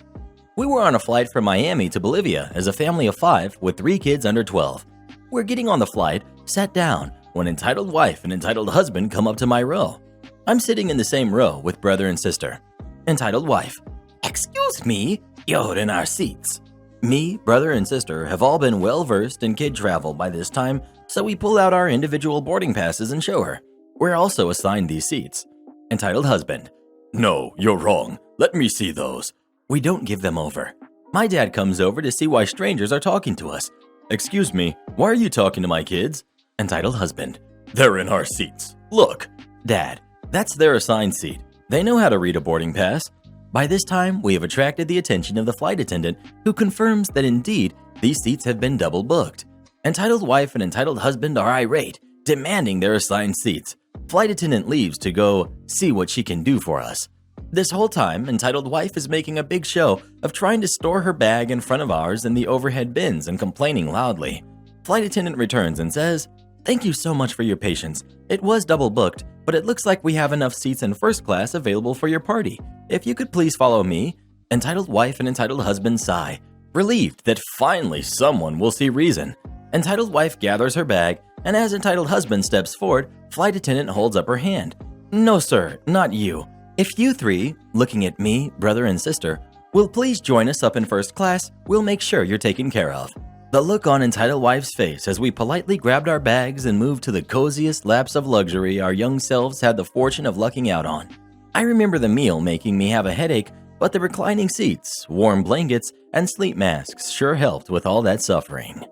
We were on a flight from Miami to Bolivia as a family of 5 with 3 kids under 12. We're getting on the flight, sat down, when entitled wife and entitled husband come up to my row. I'm sitting in the same row with brother and sister. Entitled wife. "Excuse me, you're in our seats." Me, brother, and sister have all been well-versed in kid travel by this time, so we pull out our individual boarding passes and show her. We're also assigned these seats. Entitled husband. "No, you're wrong. Let me see those." We don't give them over. My dad comes over to see why strangers are talking to us. "Excuse me, why are you talking to my kids?" Entitled husband. "They're in our seats. Look." Dad. That's their assigned seat. They know how to read a boarding pass. By this time, we have attracted the attention of the flight attendant, who confirms that indeed, these seats have been double booked. Entitled wife and entitled husband are irate, demanding their assigned seats. Flight attendant leaves to go see what she can do for us. This whole time, entitled wife is making a big show of trying to store her bag in front of ours in the overhead bins and complaining loudly. Flight attendant returns and says, "Thank you so much for your patience. It was double booked, but it looks like we have enough seats in first class available for your party. If you could please follow me." Entitled wife and entitled husband sigh, relieved that finally someone will see reason. Entitled wife gathers her bag, and as entitled husband steps forward, flight attendant holds up her hand. "No sir, not you. If you 3, looking at me, brother and sister, will please join us up in first class, we'll make sure you're taken care of." The look on entitled wife's face as we politely grabbed our bags and moved to the coziest lapse of luxury our young selves had the fortune of lucking out on. I remember the meal making me have a headache, but the reclining seats, warm blankets, and sleep masks sure helped with all that suffering.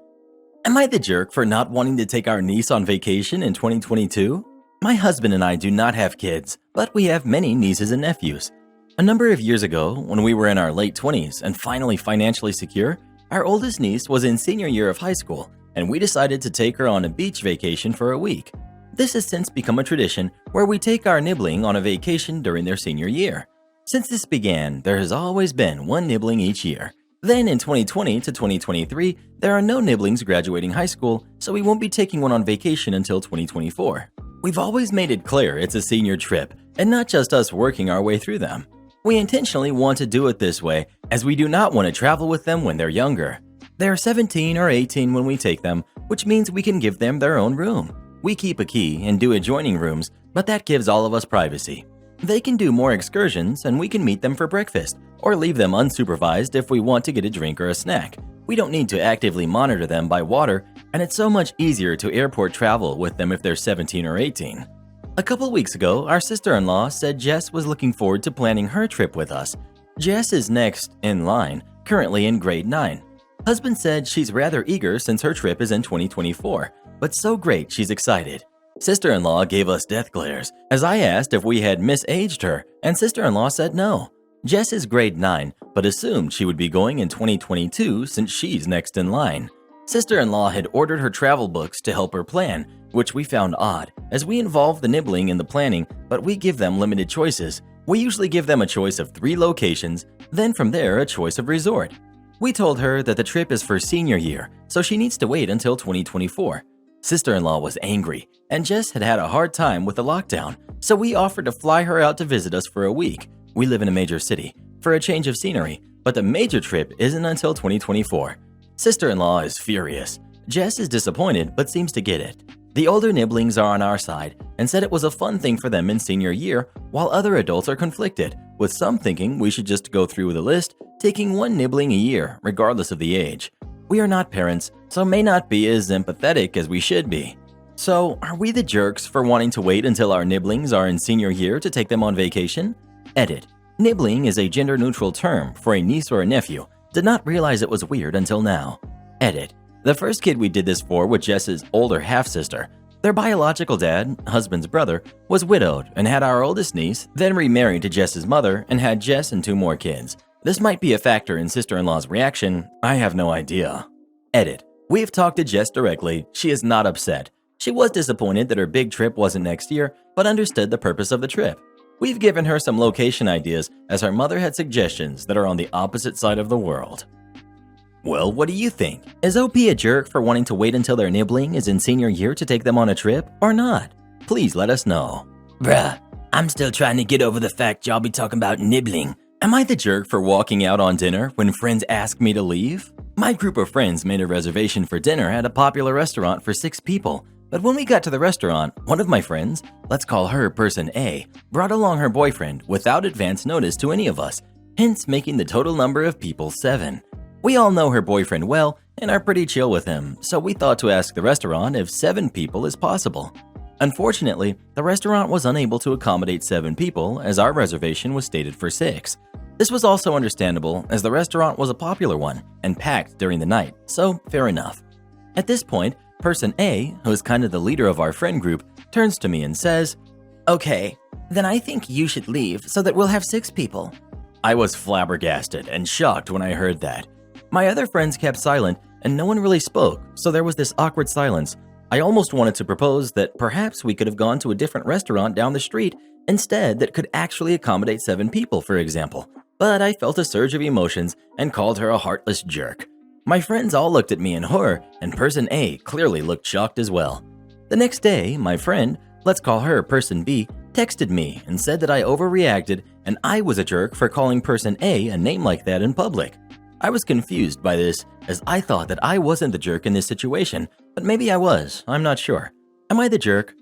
Am I the jerk for not wanting to take our niece on vacation in 2022? My husband and I do not have kids, but we have many nieces and nephews. A number of years ago, when we were in our late 20s and finally financially secure, our oldest niece was in senior year of high school, and we decided to take her on a beach vacation for a week. This has since become a tradition where we take our nibbling on a vacation during their senior year. Since this began, there has always been one nibbling each year. Then in 2020 to 2023, there are no nibblings graduating high school, so we won't be taking one on vacation until 2024. We've always made it clear it's a senior trip, and not just us working our way through them. We intentionally want to do it this way, as we do not want to travel with them when they're younger. They're 17 or 18 when we take them, which means we can give them their own room. We keep a key and do adjoining rooms, but that gives all of us privacy. They can do more excursions, and we can meet them for breakfast, or leave them unsupervised if we want to get a drink or a snack. We don't need to actively monitor them by water, and it's so much easier to airport travel with them if they're 17 or 18. A couple weeks ago, our sister-in-law said Jess was looking forward to planning her trip with us. Jess is next in line, currently in grade 9. Husband said she's rather eager since her trip is in 2024, but so great she's excited. Sister-in-law gave us death glares as I asked if we had misaged her, and sister-in-law said no. Jess is grade 9, but assumed she would be going in 2022 since she's next in line. Sister-in-law had ordered her travel books to help her plan, which we found odd, as we involve the nibbling in the planning, but we give them limited choices. We usually give them a choice of 3 locations, then from there a choice of resort. We told her that the trip is for senior year, so she needs to wait until 2024. Sister-in-law was angry, and Jess had had a hard time with the lockdown, so we offered to fly her out to visit us for a week. We live in a major city, for a change of scenery, but the major trip isn't until 2024. Sister-in-law is furious. Jess is disappointed but seems to get it. The older nibblings are on our side and said it was a fun thing for them in senior year, while other adults are conflicted, with some thinking we should just go through with the list, taking one nibbling a year, regardless of the age. We are not parents, so may not be as empathetic as we should be. So, are we the jerks for wanting to wait until our nibblings are in senior year to take them on vacation? Edit. Nibbling is a gender-neutral term for a niece or a nephew. Did not realize it was weird until now. Edit. The first kid we did this for was Jess's older half-sister. Their biological dad, husband's brother, was widowed and had our oldest niece, then remarried to Jess's mother and had Jess and 2 more kids. This might be a factor in sister-in-law's reaction. I have no idea. Edit. We've talked to Jess directly. She is not upset. She was disappointed that her big trip wasn't next year, but understood the purpose of the trip. We've given her some location ideas as her mother had suggestions that are on the opposite side of the world. Well, what do you think? Is OP a jerk for wanting to wait until their nibbling is in senior year to take them on a trip, or not? Please let us know. Bruh, I'm still trying to get over the fact y'all be talking about nibbling. Am I the jerk for walking out on dinner when friends ask me to leave? My group of friends made a reservation for dinner at a popular restaurant for 6 people. But when we got to the restaurant, one of my friends, let's call her person A, brought along her boyfriend without advance notice to any of us, hence making the total number of people 7. We all know her boyfriend well and are pretty chill with him, so we thought to ask the restaurant if 7 people is possible. Unfortunately, the restaurant was unable to accommodate 7 people as our reservation was stated for 6. This was also understandable as the restaurant was a popular one and packed during the night, so fair enough. At this point, person A, who is kind of the leader of our friend group, turns to me and says, Okay, then I think you should leave so that we'll have 6 people. I was flabbergasted and shocked when I heard that. My other friends kept silent and no one really spoke, so there was this awkward silence. I almost wanted to propose that perhaps we could have gone to a different restaurant down the street instead that could actually accommodate 7 people, for example. But I felt a surge of emotions and called her a heartless jerk. My friends all looked at me in horror, and person A clearly looked shocked as well. The next day, my friend, let's call her person B, texted me and said that I overreacted and I was a jerk for calling person A a name like that in public. I was confused by this as I thought that I wasn't the jerk in this situation, but maybe I was, I'm not sure. Am I the jerk?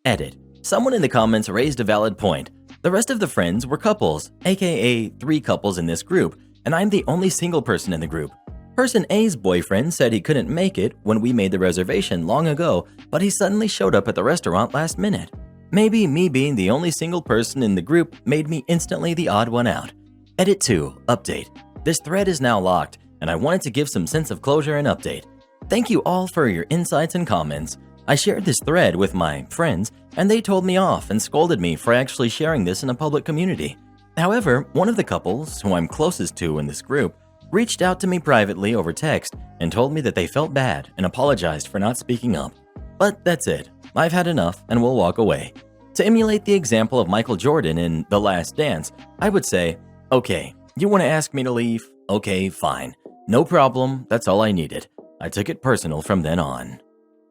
Edit. Someone in the comments raised a valid point. The rest of the friends were couples, aka 3 couples in this group, and I'm the only single person in the group. Person A's boyfriend said he couldn't make it when we made the reservation long ago, but he suddenly showed up at the restaurant last minute. Maybe me being the only single person in the group made me instantly the odd one out. Edit 2, update. This thread is now locked, and I wanted to give some sense of closure and update. Thank you all for your insights and comments. I shared this thread with my friends, and they told me off and scolded me for actually sharing this in a public community. However, one of the couples, who I'm closest to in this group, reached out to me privately over text and told me that they felt bad and apologized for not speaking up. But that's it. I've had enough and will walk away. To emulate the example of Michael Jordan in The Last Dance, I would say, okay, you want to ask me to leave? Okay, fine. No problem, that's all I needed. I took it personal from then on.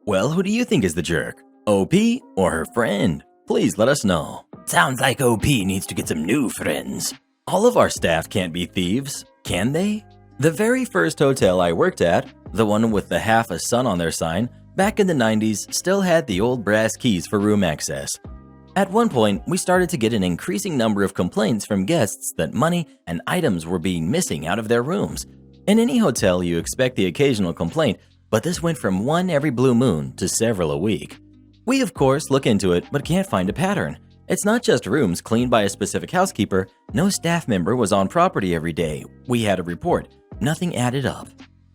Well, who do you think is the jerk? OP or her friend? Please let us know. Sounds like OP needs to get some new friends. All of our staff can't be thieves, can they? The very first hotel I worked at, the one with the half a sun on their sign, back in the 90s, still had the old brass keys for room access. At one point, we started to get an increasing number of complaints from guests that money and items were being missing out of their rooms. In any hotel, you expect the occasional complaint, but this went from one every blue moon to several a week. We, of course, look into it, but can't find a pattern. It's not just rooms cleaned by a specific housekeeper. No staff member was on property every day. We had a report. Nothing added up.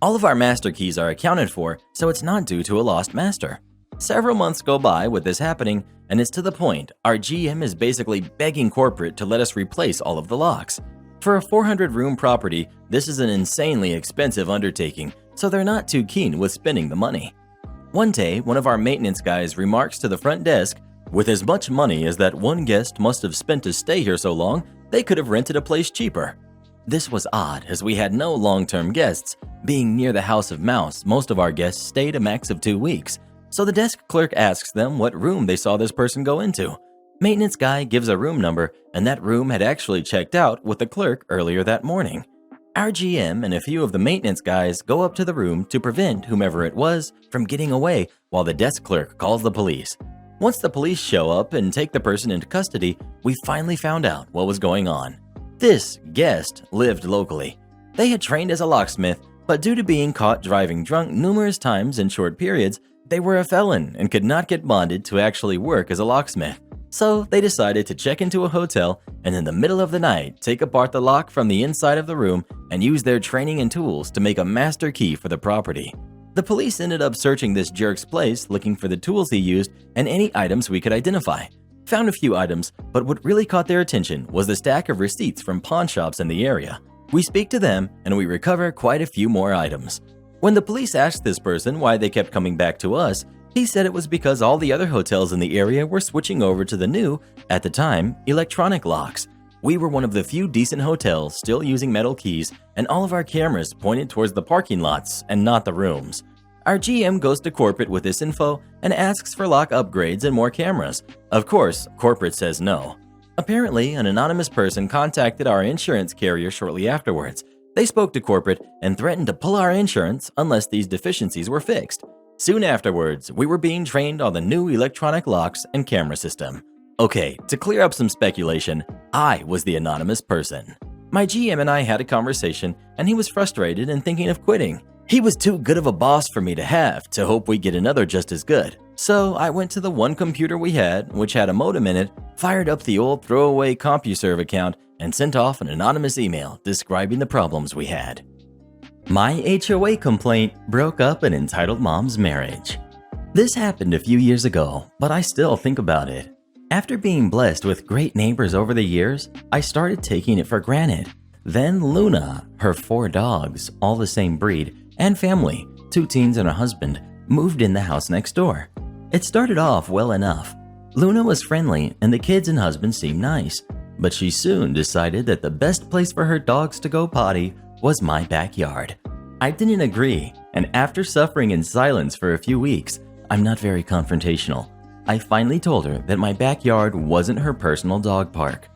All of our master keys are accounted for, so it's not due to a lost master. Several months go by with this happening, and it's to the point our GM is basically begging corporate to let us replace all of the locks. For a 400-room property, this is an insanely expensive undertaking, so they're not too keen with spending the money. One day, one of our maintenance guys remarks to the front desk, "With as much money as that one guest must have spent to stay here so long, they could have rented a place cheaper." This was odd, as we had no long-term guests. Being near the House of Mouse, most of our guests stayed a max of 2 weeks. So the desk clerk asks them what room they saw this person go into. Maintenance guy gives a room number, and that room had actually checked out with the clerk earlier that morning. Our GM and a few of the maintenance guys go up to the room to prevent whomever it was from getting away while the desk clerk calls the police. Once the police show up and take the person into custody, we finally found out what was going on. This guest lived locally. They had trained as a locksmith, but due to being caught driving drunk numerous times in short periods, they were a felon and could not get bonded to actually work as a locksmith. So they decided to check into a hotel and in the middle of the night take apart the lock from the inside of the room and use their training and tools to make a master key for the property. The police ended up searching this jerk's place looking for the tools he used and any items we could identify. Found a few items, but what really caught their attention was the stack of receipts from pawn shops in the area. We speak to them and we recover quite a few more items. When the police asked this person why they kept coming back to us, he said it was because all the other hotels in the area were switching over to the new, at the time, electronic locks. We were one of the few decent hotels still using metal keys, and all of our cameras pointed towards the parking lots and not the rooms. Our GM goes to corporate with this info and asks for lock upgrades and more cameras. Of course, corporate says no. Apparently, an anonymous person contacted our insurance carrier shortly afterwards. They spoke to corporate and threatened to pull our insurance unless these deficiencies were fixed. Soon afterwards, we were being trained on the new electronic locks and camera system. Okay, to clear up some speculation, I was the anonymous person. My GM and I had a conversation, and he was frustrated and thinking of quitting. He was too good of a boss for me to have to hope we get another just as good. So I went to the one computer we had, which had a modem in it, fired up the old throwaway CompuServe account, and sent off an anonymous email describing the problems we had. My HOA complaint broke up an entitled mom's marriage. This happened a few years ago, but I still think about it. After being blessed with great neighbors over the years, I started taking it for granted. Then Luna, her 4 dogs, all the same breed, and family, 2 teens and a husband, moved in the house next door. It started off well enough. Luna was friendly and the kids and husband seemed nice, but she soon decided that the best place for her dogs to go potty was my backyard. I didn't agree, and after suffering in silence for a few weeks, I'm not very confrontational. I finally told her that my backyard wasn't her personal dog park.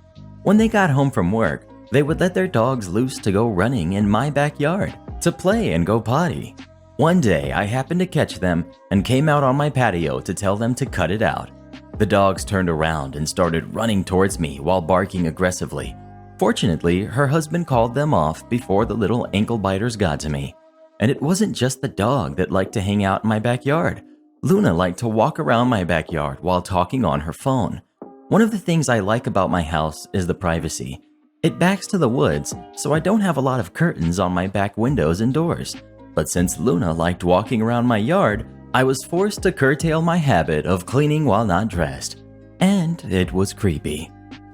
When they got home from work, they would let their dogs loose to go running in my backyard, to play and go potty. One day, I happened to catch them and came out on my patio to tell them to cut it out. The dogs turned around and started running towards me while barking aggressively. Fortunately, her husband called them off before the little ankle biters got to me. And it wasn't just the dog that liked to hang out in my backyard. Luna liked to walk around my backyard while talking on her phone. One of the things I like about my house is the privacy. It backs to the woods, so I don't have a lot of curtains on my back windows and doors. But since Luna liked walking around my yard, I was forced to curtail my habit of cleaning while not dressed. And it was creepy.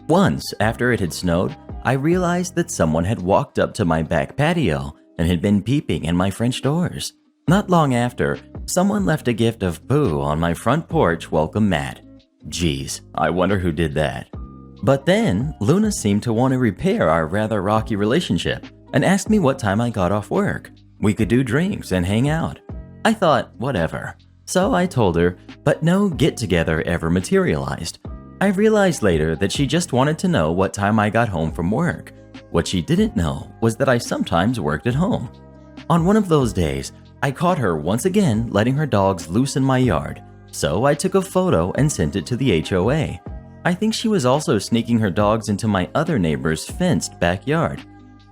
Once, after it had snowed, I realized that someone had walked up to my back patio and had been peeping in my French doors. Not long after, someone left a gift of poo on my front porch welcome mat. Geez, I wonder who did that. But then, Luna seemed to want to repair our rather rocky relationship and asked me what time I got off work. We could do drinks and hang out. I thought, whatever. So I told her, but no get-together ever materialized. I realized later that she just wanted to know what time I got home from work. What she didn't know was that I sometimes worked at home. On one of those days, I caught her once again letting her dogs loose in my yard, so I took a photo and sent it to the HOA. I think she was also sneaking her dogs into my other neighbor's fenced backyard.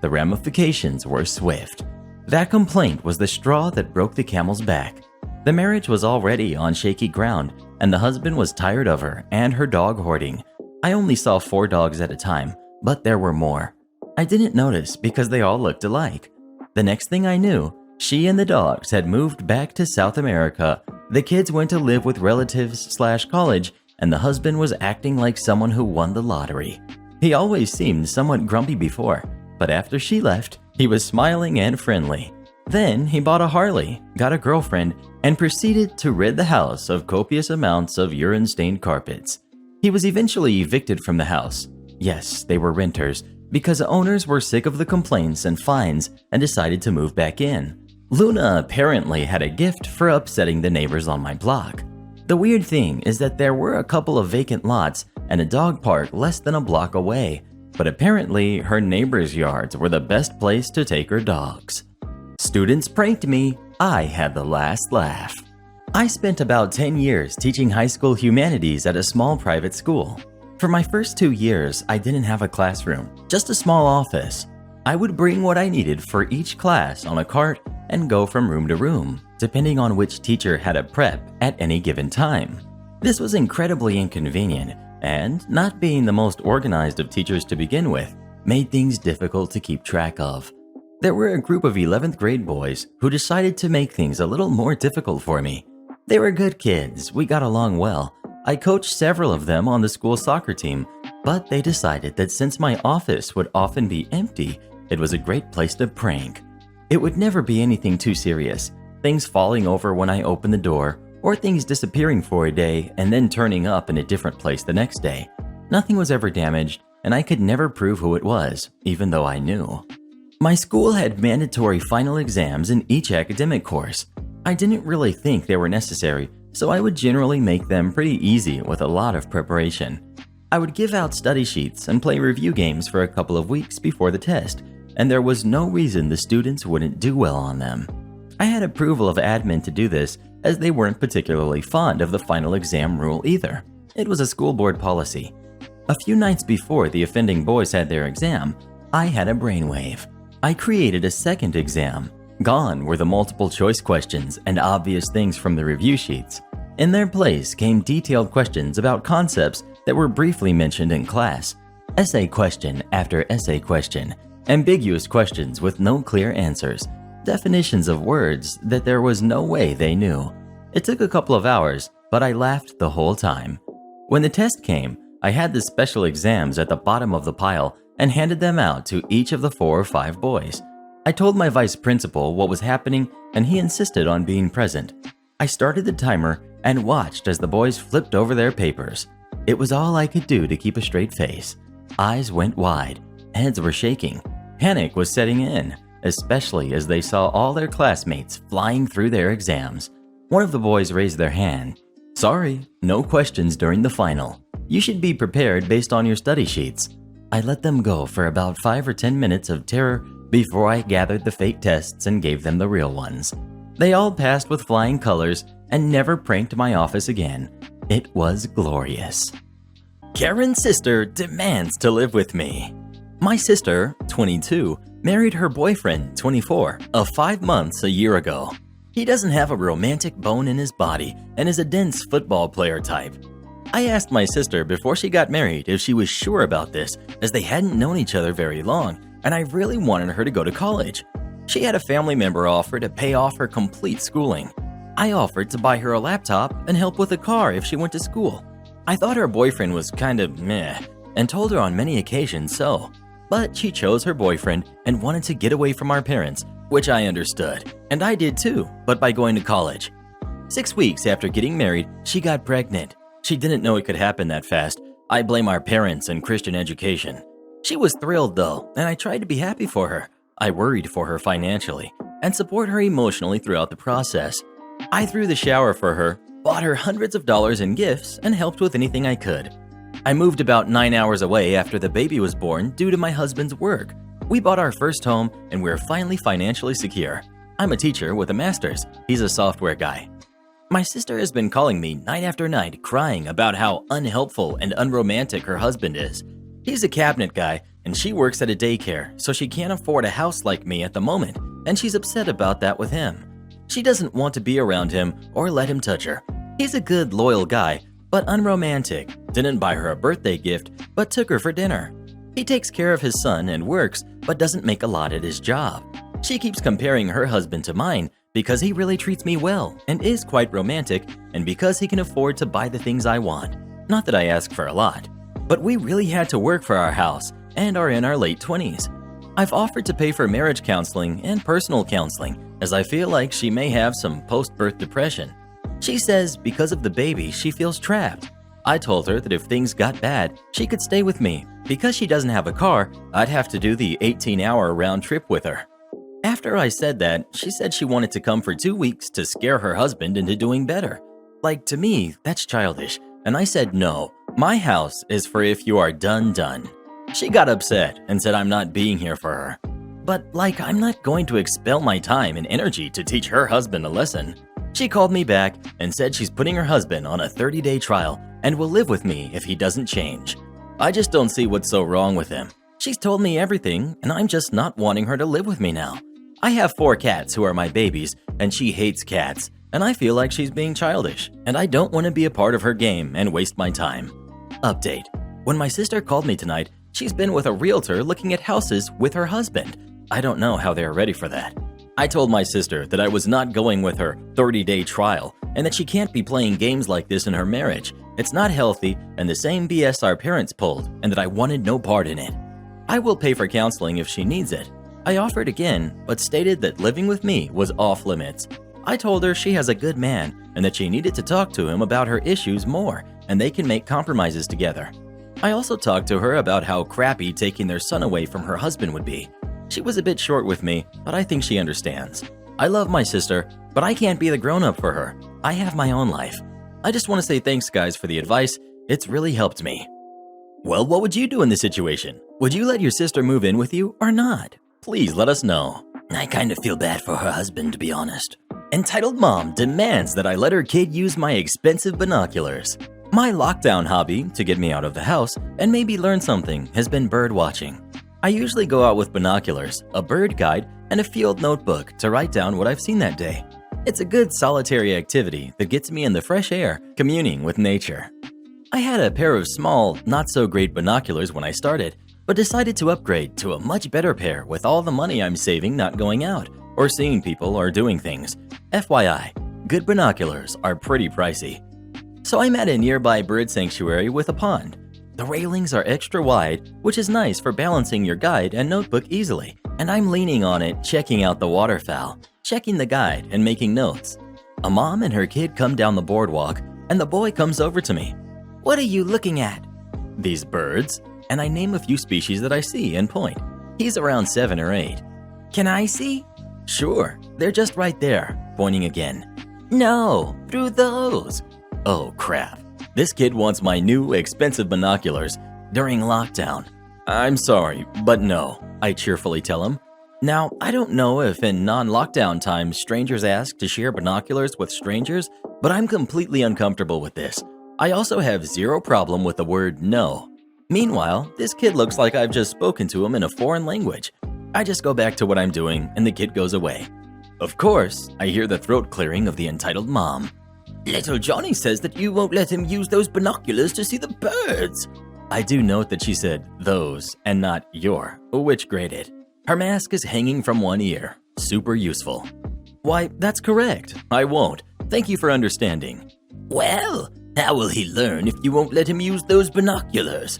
The ramifications were swift. That complaint was the straw that broke the camel's back. The marriage was already on shaky ground, and the husband was tired of her and her dog hoarding. I only saw 4 dogs at a time, but there were more. I didn't notice because they all looked alike. The next thing I knew, she and the dogs had moved back to South America. The kids went to live with relatives/college, and the husband was acting like someone who won the lottery. He always seemed somewhat grumpy before, but after she left, he was smiling and friendly. Then he bought a Harley, got a girlfriend, and proceeded to rid the house of copious amounts of urine-stained carpets. He was eventually evicted from the house. Yes, they were renters, because owners were sick of the complaints and fines and decided to move back in. Luna apparently had a gift for upsetting the neighbors on my block. The weird thing is that there were a couple of vacant lots and a dog park less than a block away, but apparently her neighbors' yards were the best place to take her dogs. Students pranked me. I had the last laugh. I spent about 10 years teaching high school humanities at a small private school. For my first 2 years, I didn't have a classroom, just a small office. I would bring what I needed for each class on a cart and go from room to room, depending on which teacher had a prep at any given time. This was incredibly inconvenient, and not being the most organized of teachers to begin with, made things difficult to keep track of. There were a group of 11th grade boys who decided to make things a little more difficult for me. They were good kids, we got along well. I coached several of them on the school soccer team, but they decided that since my office would often be empty, it was a great place to prank. It would never be anything too serious, things falling over when I opened the door, or things disappearing for a day and then turning up in a different place the next day. Nothing was ever damaged, and I could never prove who it was, even though I knew. My school had mandatory final exams in each academic course. I didn't really think they were necessary, so I would generally make them pretty easy with a lot of preparation. I would give out study sheets and play review games for a couple of weeks before the test, and there was no reason the students wouldn't do well on them. I had approval of admin to do this, as they weren't particularly fond of the final exam rule either. It was a school board policy. A few nights before the offending boys had their exam, I had a brainwave. I created a second exam. Gone were the multiple choice questions and obvious things from the review sheets. In their place came detailed questions about concepts that were briefly mentioned in class. Essay question after essay question. Ambiguous questions with no clear answers. Definitions of words that there was no way they knew. It took a couple of hours, but I laughed the whole time. When the test came, I had the special exams at the bottom of the pile and handed them out to each of the 4 or 5 boys. I told my vice principal what was happening, and he insisted on being present. I started the timer and watched as the boys flipped over their papers. It was all I could do to keep a straight face. Eyes went wide, heads were shaking. Panic was setting in, especially as they saw all their classmates flying through their exams. One of the boys raised their hand. "Sorry, no questions during the final. You should be prepared based on your study sheets." I let them go for about 5 or 10 minutes of terror before I gathered the fake tests and gave them the real ones. They all passed with flying colors and never pranked my office again. It was glorious. Karen's sister demands to live with me. My sister, 22, married her boyfriend, 24, of 5 months a year ago. He doesn't have a romantic bone in his body and is a dense football player type. I asked my sister before she got married if she was sure about this, as they hadn't known each other very long, and I really wanted her to go to college. She had a family member offer to pay off her complete schooling. I offered to buy her a laptop and help with a car if she went to school. I thought her boyfriend was kind of meh, and told her on many occasions so. But she chose her boyfriend and wanted to get away from our parents, which I understood, and I did too, but by going to college. 6 weeks after getting married, she got pregnant. She didn't know it could happen that fast. I blame our parents and Christian education. She was thrilled though, and I tried to be happy for her. I worried for her financially and support her emotionally throughout the process. I threw the shower for her, bought her hundreds of dollars in gifts, and helped with anything I could. I moved about 9 hours away after the baby was born due to my husband's work. We bought our first home and we're finally financially secure. I'm a teacher with a master's. He's a software guy. My sister has been calling me night after night crying about how unhelpful and unromantic her husband is. He's a cabinet guy and she works at a daycare, so she can't afford a house like me at the moment, and she's upset about that with him. She doesn't want to be around him or let him touch her. He's a good, loyal guy, but unromantic. Didn't buy her a birthday gift, but took her for dinner. He takes care of his son and works, but doesn't make a lot at his job. She keeps comparing her husband to mine because he really treats me well and is quite romantic, and because he can afford to buy the things I want. Not that I ask for a lot, but we really had to work for our house and are in our late 20s. I've offered to pay for marriage counseling and personal counseling, as I feel like she may have some post-birth depression. She says because of the baby, she feels trapped. I told her that if things got bad, she could stay with me. Because she doesn't have a car, I'd have to do the 18-hour round trip with her. After I said that, she said she wanted to come for 2 weeks to scare her husband into doing better. Like, to me, that's childish, and I said no. My house is for if you are done. She got upset and said I'm not being here for her. But I'm not going to expel my time and energy to teach her husband a lesson. She called me back and said she's putting her husband on a 30-day trial and will live with me if he doesn't change. I just don't see what's so wrong with him. She's told me everything, and I'm just not wanting her to live with me now. I have 4 cats who are my babies, and she hates cats, and I feel like she's being childish, and I don't want to be a part of her game and waste my time. Update. When my sister called me tonight, she's been with a realtor looking at houses with her husband. I don't know how they're ready for that. I told my sister that I was not going with her 30-day trial and that she can't be playing games like this in her marriage. It's not healthy and the same BS our parents pulled, and that I wanted no part in it. I will pay for counseling if she needs it. I offered again, but stated that living with me was off limits. I told her she has a good man and that she needed to talk to him about her issues more, and they can make compromises together. I also talked to her about how crappy taking their son away from her husband would be. She was a bit short with me, but I think she understands. I love my sister, but I can't be the grown-up for her. I have my own life. I just want to say thanks, guys, for the advice. It's really helped me. Well, what would you do in this situation? Would you let your sister move in with you or not? Please let us know. I kind of feel bad for her husband, to be honest. Entitled mom demands that I let her kid use my expensive binoculars. My lockdown hobby, to get me out of the house and maybe learn something, has been bird watching. I usually go out with binoculars, a bird guide, and a field notebook to write down what I've seen that day. It's a good solitary activity that gets me in the fresh air, communing with nature. I had a pair of small, not-so-great binoculars when I started, but decided to upgrade to a much better pair with all the money I'm saving not going out, or seeing people or doing things. FYI, good binoculars are pretty pricey. So I'm at a nearby bird sanctuary with a pond. The railings are extra wide, which is nice for balancing your guide and notebook easily, and I'm leaning on it, checking out the waterfowl, checking the guide and making notes. A mom and her kid come down the boardwalk, and the boy comes over to me. "What are you looking at?" "These birds," and I name a few species that I see and point. He's around 7 or 8. "Can I see?" "Sure, they're just right there," pointing again. "No, through those." Oh crap. This kid wants my new, expensive binoculars during lockdown. "I'm sorry, but no," I cheerfully tell him. Now, I don't know if in non-lockdown times strangers ask to share binoculars with strangers, but I'm completely uncomfortable with this. I also have zero problem with the word no. Meanwhile, this kid looks like I've just spoken to him in a foreign language. I just go back to what I'm doing and the kid goes away. Of course, I hear the throat clearing of the entitled mom. Little Johnny says that you won't let him use those binoculars to see the birds. I do note that she said those and not your, which grated. Her mask is hanging from one ear. Super useful. Why, that's correct. I won't. Thank you for understanding. Well, how will he learn if you won't let him use those binoculars?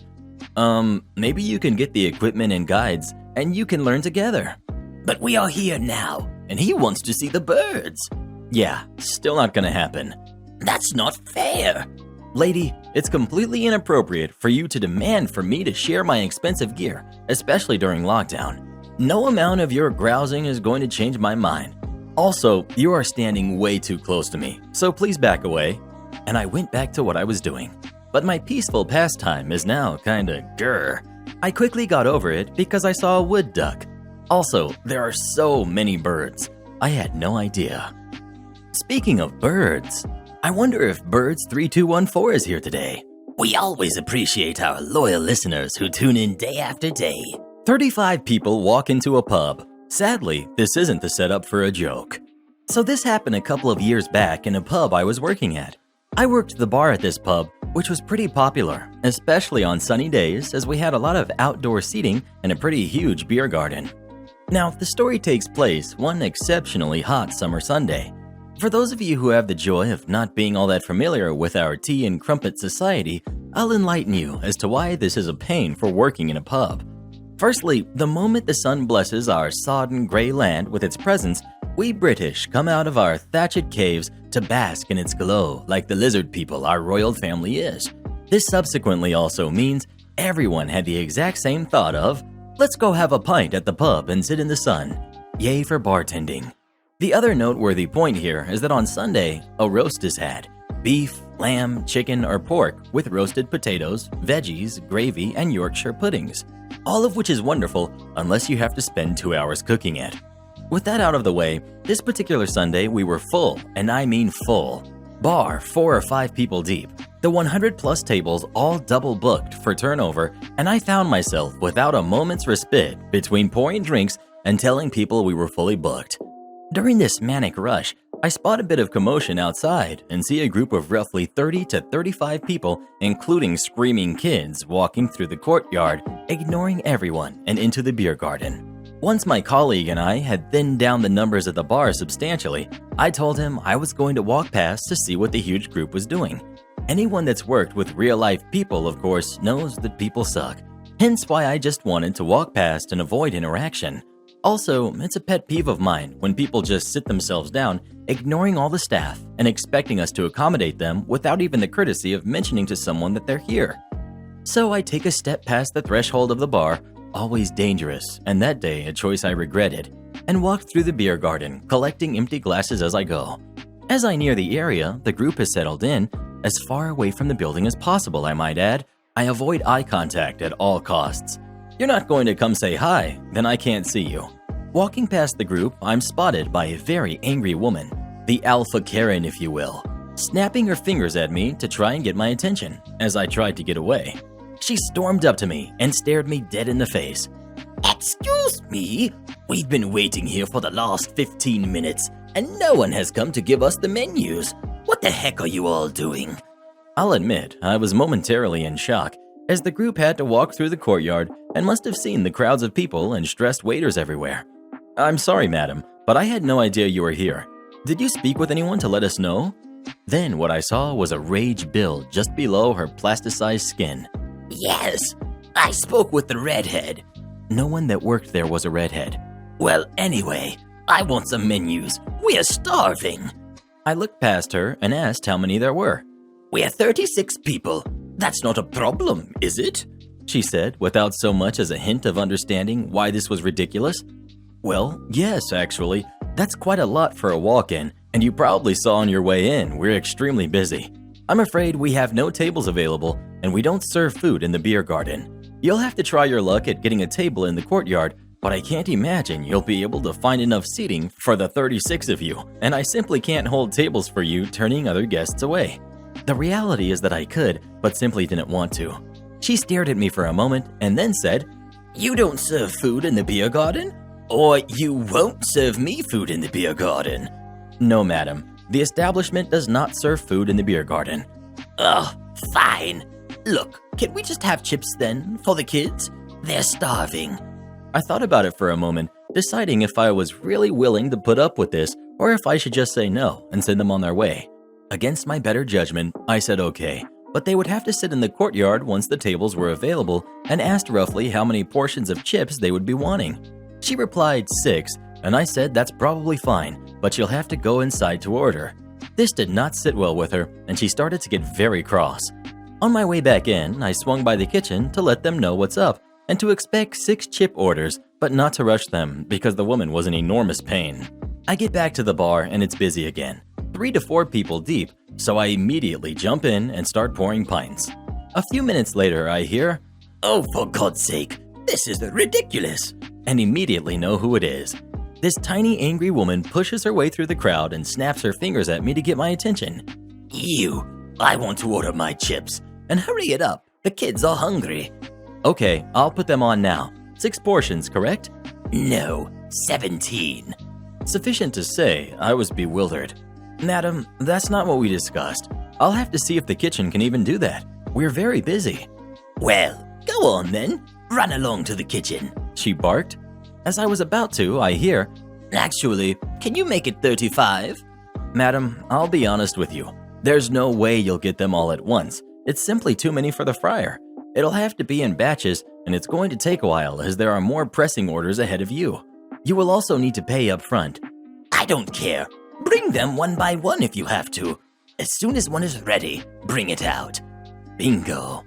Maybe you can get the equipment and guides, and you can learn together. But we are here now, and he wants to see the birds. Yeah, still not gonna happen. That's not fair. Lady, it's completely inappropriate for you to demand for me to share my expensive gear, especially during lockdown. No amount of your grousing is going to change my mind. Also, you are standing way too close to me, so please back away. And I went back to what I was doing. But my peaceful pastime is now kinda grr. I quickly got over it because I saw a wood duck. Also, there are so many birds. I had no idea. Speaking of birds, I wonder if Birds3214 is here today. We always appreciate our loyal listeners who tune in day after day. 35 people walk into a pub. Sadly, this isn't the setup for a joke. So this happened a couple of years back in a pub I was working at. I worked the bar at this pub, which was pretty popular, especially on sunny days as we had a lot of outdoor seating and a pretty huge beer garden. Now, the story takes place one exceptionally hot summer Sunday. For those of you who have the joy of not being all that familiar with our tea and crumpet society, I'll enlighten you as to why this is a pain for working in a pub. Firstly, the moment the sun blesses our sodden gray land with its presence, we British come out of our thatched caves to bask in its glow like the lizard people our royal family is. This subsequently also means everyone had the exact same thought of, let's go have a pint at the pub and sit in the sun. Yay for bartending. The other noteworthy point here is that on Sunday, a roast is had. Beef, lamb, chicken, or pork with roasted potatoes, veggies, gravy, and Yorkshire puddings. All of which is wonderful unless you have to spend 2 hours cooking it. With that out of the way, this particular Sunday we were full, and I mean full. Bar 4 or 5 people deep. The 100 plus tables all double booked for turnover, and I found myself without a moment's respite between pouring drinks and telling people we were fully booked. During this manic rush, I spot a bit of commotion outside and see a group of roughly 30 to 35 people, including screaming kids, walking through the courtyard, ignoring everyone and into the beer garden. Once my colleague and I had thinned down the numbers at the bar substantially, I told him I was going to walk past to see what the huge group was doing. Anyone that's worked with real-life people, of course, knows that people suck. Hence why I just wanted to walk past and avoid interaction. Also, it's a pet peeve of mine when people just sit themselves down, ignoring all the staff and expecting us to accommodate them without even the courtesy of mentioning to someone that they're here. So I take a step past the threshold of the bar, always dangerous, and that day a choice I regretted, and walked through the beer garden, collecting empty glasses as I go. As I near the area, the group has settled in, as far away from the building as possible, I might add. I avoid eye contact at all costs. You're not going to come say hi, then I can't see you. Walking past the group, I'm spotted by a very angry woman, the Alpha Karen if you will, snapping her fingers at me to try and get my attention as I tried to get away. She stormed up to me and stared me dead in the face. Excuse me? We've been waiting here for the last 15 minutes, and no one has come to give us the menus. What the heck are you all doing? I'll admit, I was momentarily in shock, as the group had to walk through the courtyard and must have seen the crowds of people and stressed waiters everywhere. I'm sorry, madam, but I had no idea you were here. Did you speak with anyone to let us know? Then what I saw was a rage build just below her plasticized skin. Yes, I spoke with the redhead. No one that worked there was a redhead. Well, anyway, I want some menus. We are starving. I looked past her and asked how many there were. We are 36 people. That's not a problem, is it? She said, without so much as a hint of understanding why this was ridiculous. Well, yes, actually. That's quite a lot for a walk-in, and you probably saw on your way in we're extremely busy. I'm afraid we have no tables available, and we don't serve food in the beer garden. You'll have to try your luck at getting a table in the courtyard, but I can't imagine you'll be able to find enough seating for the 36 of you, and I simply can't hold tables for you, turning other guests away. The reality is that I could, but simply didn't want to. She stared at me for a moment and then said, You don't serve food in the beer garden? Or you won't serve me food in the beer garden? No, madam. The establishment does not serve food in the beer garden. Ugh, fine. Look, can we just have chips then, for the kids? They're starving. I thought about it for a moment, deciding if I was really willing to put up with this or if I should just say no and send them on their way. Against my better judgment, I said okay, but they would have to sit in the courtyard once the tables were available and asked roughly how many portions of chips they would be wanting. She replied 6, and I said that's probably fine, but you'll have to go inside to order. This did not sit well with her, and she started to get very cross. On my way back in, I swung by the kitchen to let them know what's up and to expect 6 chip orders, but not to rush them because the woman was in enormous pain. I get back to the bar and it's busy again, 3 to 4 people deep, so I immediately jump in and start pouring pints. A few minutes later, I hear, "Oh, for God's sake, this is ridiculous," and immediately know who it is. This tiny angry woman pushes her way through the crowd and snaps her fingers at me to get my attention. "You, I want to order my chips, and hurry it up, the kids are hungry." Okay, I'll put them on now. 6 portions, correct? "No, 17. Sufficient to say, I was bewildered. Madam, that's not what we discussed. I'll have to see if the kitchen can even do that. We're very busy. "Well, go on then. Run along to the kitchen," She barked. As I was about to, I hear, "Actually, can you make it 35? Madam, I'll be honest with you. There's no way you'll get them all at once. It's simply too many for the fryer. It'll have to be in batches, and it's going to take a while as there are more pressing orders ahead of you. You will also need to pay up front." "I don't care. Bring them one by one if you have to. As soon as one is ready, bring it out." Bingo.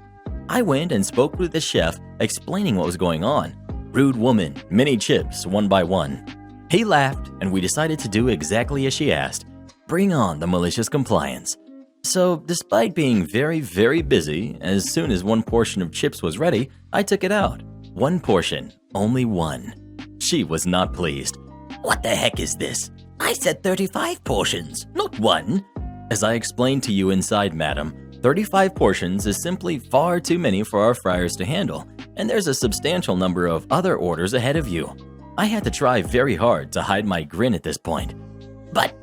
I went and spoke with the chef, explaining what was going on. Rude woman, many chips, one by one. He laughed, and we decided to do exactly as she asked. Bring on the malicious compliance. So, despite being very, very busy, as soon as one portion of chips was ready, I took it out. 1 portion, only 1. She was not pleased. "What the heck is this? I said 35 portions, not 1. As I explained to you inside, madam, 35 portions is simply far too many for our fryers to handle, and there's a substantial number of other orders ahead of you. I had to try very hard to hide my grin at this point. But,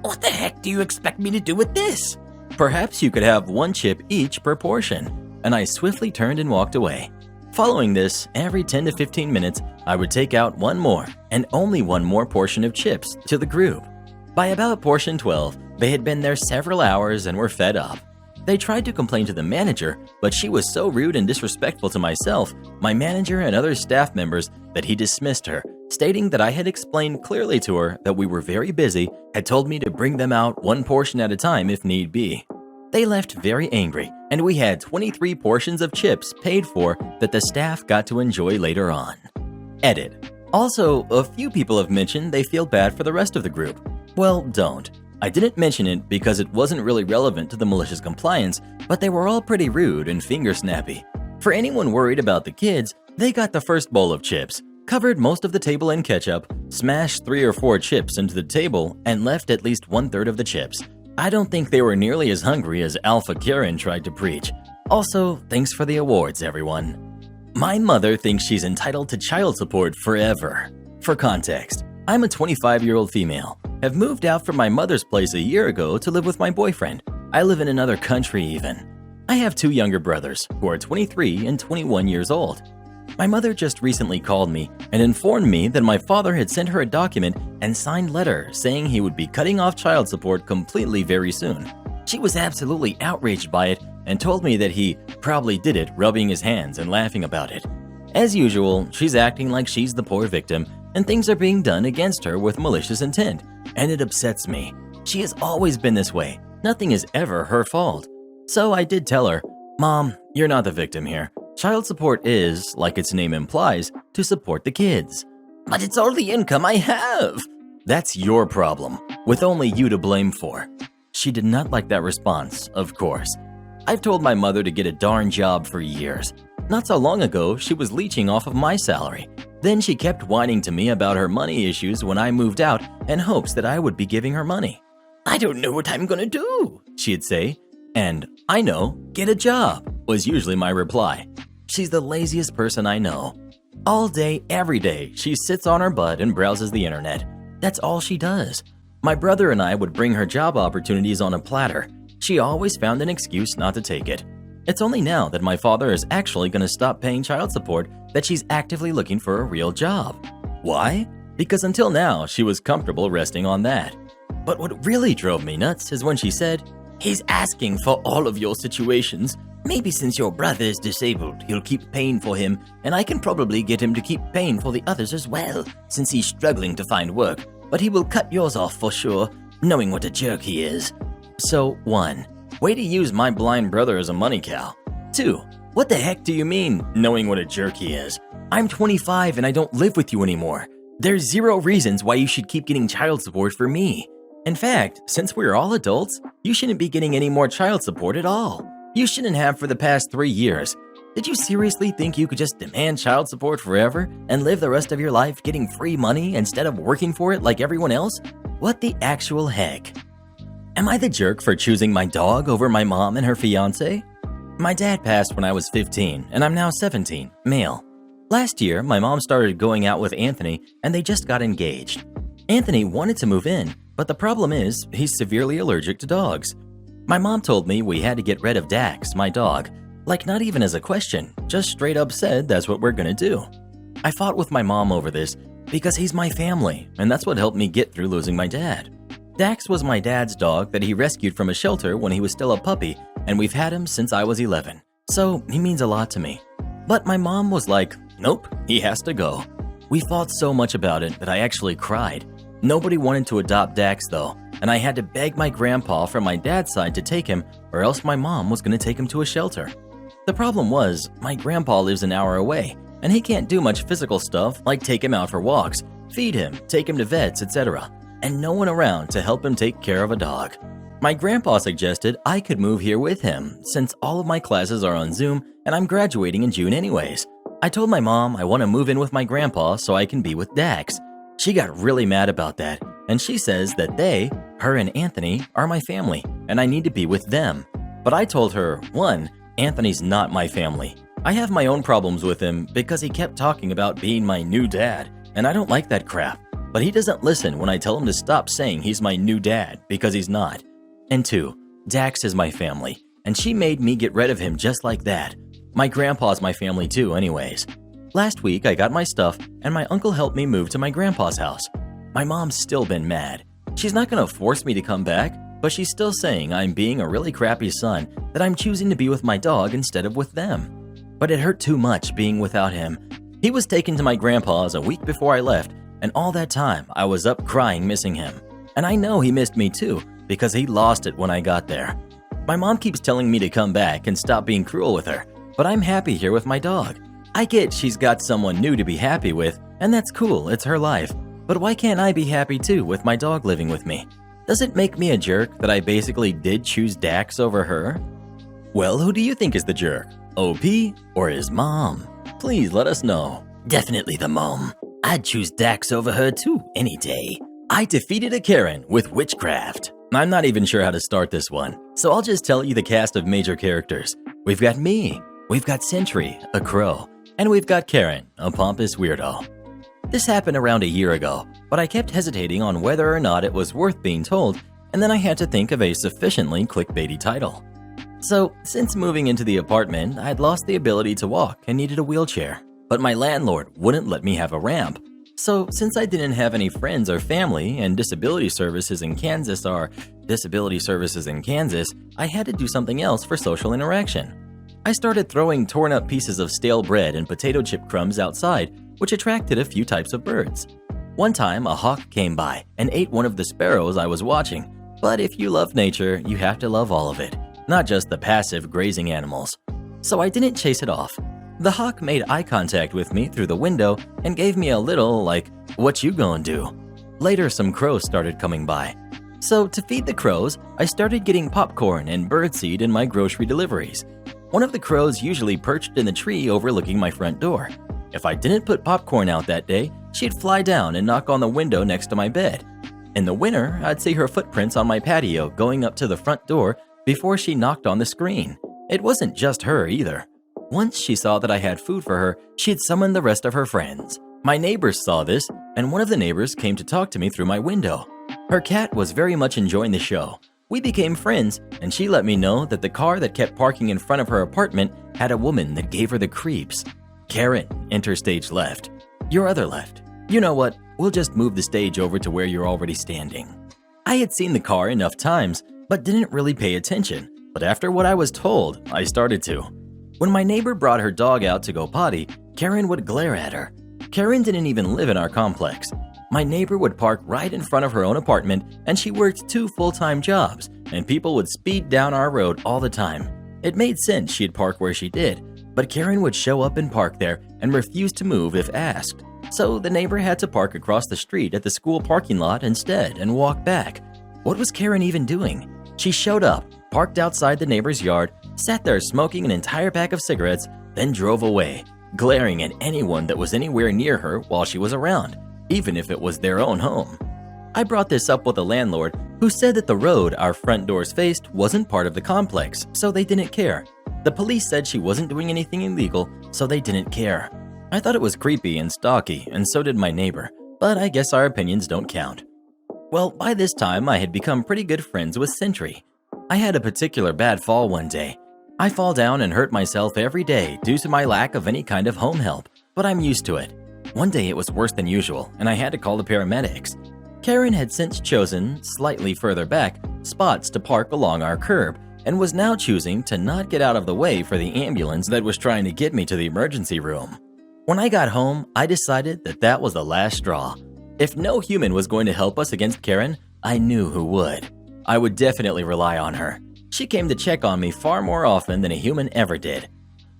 what the heck do you expect me to do with this?" Perhaps you could have 1 chip each per portion, and I swiftly turned and walked away. Following this, every 10 to 15 minutes, I would take out 1 more, and only 1 more portion of chips to the group. By about portion 12, they had been there several hours and were fed up. They tried to complain to the manager, but she was so rude and disrespectful to myself, my manager and other staff members that he dismissed her, stating that I had explained clearly to her that we were very busy, had told me to bring them out 1 portion at a time if need be. They left very angry, and we had 23 portions of chips paid for that the staff got to enjoy later on. Edit. Also, a few people have mentioned they feel bad for the rest of the group. Well, don't. I didn't mention it because it wasn't really relevant to the malicious compliance, but they were all pretty rude and finger-snappy. For anyone worried about the kids, they got the first bowl of chips, covered most of the table in ketchup, smashed 3 or 4 chips into the table, and left at least 1/3 of the chips. I don't think they were nearly as hungry as Alpha Karen tried to preach. Also, thanks for the awards, everyone. My mother thinks she's entitled to child support forever. For context, I'm a 25-year-old female, have moved out from my mother's place a year ago to live with my boyfriend. I live in another country even. I have 2 younger brothers who are 23 and 21 years old. My mother just recently called me and informed me that my father had sent her a document and signed letter saying he would be cutting off child support completely very soon. She was absolutely outraged by it and told me that he probably did it rubbing his hands and laughing about it. As usual, she's acting like she's the poor victim and things are being done against her with malicious intent, and it upsets me. She has always been this way. Nothing is ever her fault. So I did tell her, Mom, you're not the victim here. Child support is, like its name implies, to support the kids. "But it's all the income I have." That's your problem, with only you to blame for. She did not like that response, of course. I've told my mother to get a darn job for years. Not so long ago, she was leeching off of my salary. Then she kept whining to me about her money issues when I moved out in hopes that I would be giving her money. "I don't know what I'm gonna do," she'd say. And, I know, get a job, was usually my reply. She's the laziest person I know. All day, every day, she sits on her butt and browses the internet. That's all she does. My brother and I would bring her job opportunities on a platter. She always found an excuse not to take it. It's only now that my father is actually going to stop paying child support that she's actively looking for a real job. Why? Because until now, she was comfortable resting on that. But what really drove me nuts is when she said, "He's asking for all of your situations. Maybe since your brother is disabled, he'll keep paying for him, and I can probably get him to keep paying for the others as well, since he's struggling to find work. But he will cut yours off for sure, knowing what a jerk he is." So 1. Way to use my blind brother as a money cow. 2. What the heck do you mean, knowing what a jerk he is? I'm 25 and I don't live with you anymore. There's 0 reasons why you should keep getting child support for me. In fact, since we're all adults, you shouldn't be getting any more child support at all. You shouldn't have for the past 3 years. Did you seriously think you could just demand child support forever and live the rest of your life getting free money instead of working for it like everyone else? What the actual heck? Am I the jerk for choosing my dog over my mom and her fiance? My dad passed when I was 15 and I'm now 17, male. Last year, my mom started going out with Anthony and they just got engaged. Anthony wanted to move in, but the problem is he's severely allergic to dogs. My mom told me we had to get rid of Dax, my dog. Like not even as a question, just straight up said that's what we're gonna do. I fought with my mom over this because he's my family and that's what helped me get through losing my dad. Dax was my dad's dog that he rescued from a shelter when he was still a puppy, and we've had him since I was 11, so he means a lot to me. But my mom was like, "Nope, he has to go." We fought so much about it that I actually cried. Nobody wanted to adopt Dax though, and I had to beg my grandpa from my dad's side to take him, or else my mom was going to take him to a shelter. The problem was, my grandpa lives an hour away, and he can't do much physical stuff like take him out for walks, feed him, take him to vets, etc., and no one around to help him take care of a dog. My grandpa suggested I could move here with him since all of my classes are on Zoom and I'm graduating in June anyways. I told my mom I want to move in with my grandpa so I can be with Dax. She got really mad about that, and she says that her and Anthony, are my family and I need to be with them. But I told her, 1, Anthony's not my family. I have my own problems with him because he kept talking about being my new dad, and I don't like that crap. But he doesn't listen when I tell him to stop saying he's my new dad, because he's not. And 2, Dax is my family, and she made me get rid of him just like that. My grandpa's my family too anyways. Last week I got my stuff, and my uncle helped me move to my grandpa's house. My mom's still been mad. She's not gonna force me to come back, but she's still saying I'm being a really crappy son, that I'm choosing to be with my dog instead of with them. But it hurt too much being without him. He was taken to my grandpa's a week before I left, and all that time, I was up crying missing him. And I know he missed me too, because he lost it when I got there. My mom keeps telling me to come back and stop being cruel with her, but I'm happy here with my dog. I get she's got someone new to be happy with, and that's cool, it's her life. But why can't I be happy too with my dog living with me? Does it make me a jerk that I basically did choose Dax over her? Well, who do you think is the jerk? OP or his mom? Please let us know. Definitely the mom. I'd choose Dax over her too, any day. I defeated a Karen with witchcraft. I'm not even sure how to start this one, so I'll just tell you the cast of major characters. We've got me, we've got Sentry, a crow, and we've got Karen, a pompous weirdo. This happened around a year ago, but I kept hesitating on whether or not it was worth being told, and then I had to think of a sufficiently clickbaity title. So, since moving into the apartment, I'd lost the ability to walk and needed a wheelchair, but my landlord wouldn't let me have a ramp. So, since I didn't have any friends or family and disability services in Kansas, I had to do something else for social interaction. I started throwing torn up pieces of stale bread and potato chip crumbs outside, which attracted a few types of birds. One time, a hawk came by and ate one of the sparrows I was watching. But if you love nature, you have to love all of it, not just the passive grazing animals. So I didn't chase it off. The hawk made eye contact with me through the window and gave me a little, like, "What you gonna do?" Later, some crows started coming by. So to feed the crows, I started getting popcorn and birdseed in my grocery deliveries. One of the crows usually perched in the tree overlooking my front door. If I didn't put popcorn out that day, she'd fly down and knock on the window next to my bed. In the winter, I'd see her footprints on my patio going up to the front door before she knocked on the screen. It wasn't just her either. Once she saw that I had food for her, she'd summon the rest of her friends. My neighbors saw this, and one of the neighbors came to talk to me through my window. Her cat was very much enjoying the show. We became friends, and she let me know that the car that kept parking in front of her apartment had a woman that gave her the creeps. Karen, enter stage left. Your other left. You know what? We'll just move the stage over to where you're already standing. I had seen the car enough times, but didn't really pay attention. But after what I was told, I started to. When my neighbor brought her dog out to go potty, Karen would glare at her. Karen didn't even live in our complex. My neighbor would park right in front of her own apartment, and she worked 2 full-time jobs, and people would speed down our road all the time. It made sense she'd park where she did, but Karen would show up and park there and refuse to move if asked. So the neighbor had to park across the street at the school parking lot instead and walk back. What was Karen even doing? She showed up, parked outside the neighbor's yard, sat there smoking an entire pack of cigarettes, then drove away, glaring at anyone that was anywhere near her while she was around, even if it was their own home. I brought this up with the landlord, who said that the road our front doors faced wasn't part of the complex, so they didn't care. The police said she wasn't doing anything illegal, so they didn't care. I thought it was creepy and stalky, and so did my neighbor, but I guess our opinions don't count. Well, by this time, I had become pretty good friends with Sentry. I had a particular bad fall one day. I fall down and hurt myself every day due to my lack of any kind of home help, but I'm used to it. One day it was worse than usual, and I had to call the paramedics. Karen had since chosen, slightly further back, spots to park along our curb, and was now choosing to not get out of the way for the ambulance that was trying to get me to the emergency room. When I got home, I decided that that was the last straw. If no human was going to help us against Karen, I knew who would. I would definitely rely on her. She came to check on me far more often than a human ever did.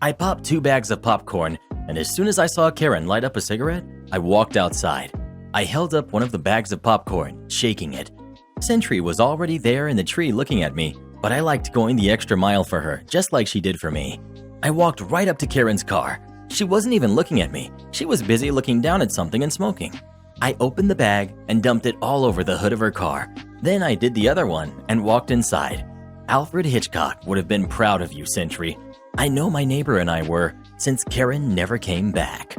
I popped 2 bags of popcorn, and as soon as I saw Karen light up a cigarette, I walked outside. I held up one of the bags of popcorn, shaking it. Sentry was already there in the tree looking at me, but I liked going the extra mile for her, just like she did for me. I walked right up to Karen's car. She wasn't even looking at me. She was busy looking down at something and smoking. I opened the bag and dumped it all over the hood of her car. Then I did the other one and walked inside. Alfred Hitchcock would have been proud of you, Sentry. I know my neighbor and I were, since Karen never came back.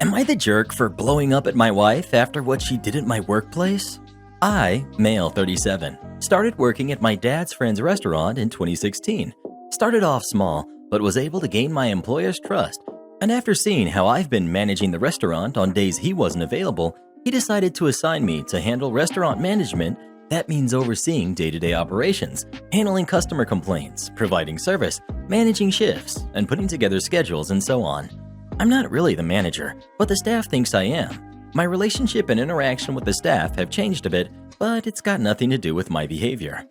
Am I the jerk for blowing up at my wife after what she did at my workplace? I, male 37, started working at my dad's friend's restaurant in 2016. Started off small, but was able to gain my employer's trust. And after seeing how I've been managing the restaurant on days he wasn't available, he decided to assign me to handle restaurant management. That means overseeing day-to-day operations, handling customer complaints, providing service, managing shifts, and putting together schedules and so on. I'm not really the manager, but the staff thinks I am. My relationship and interaction with the staff have changed a bit, but it's got nothing to do with my behavior.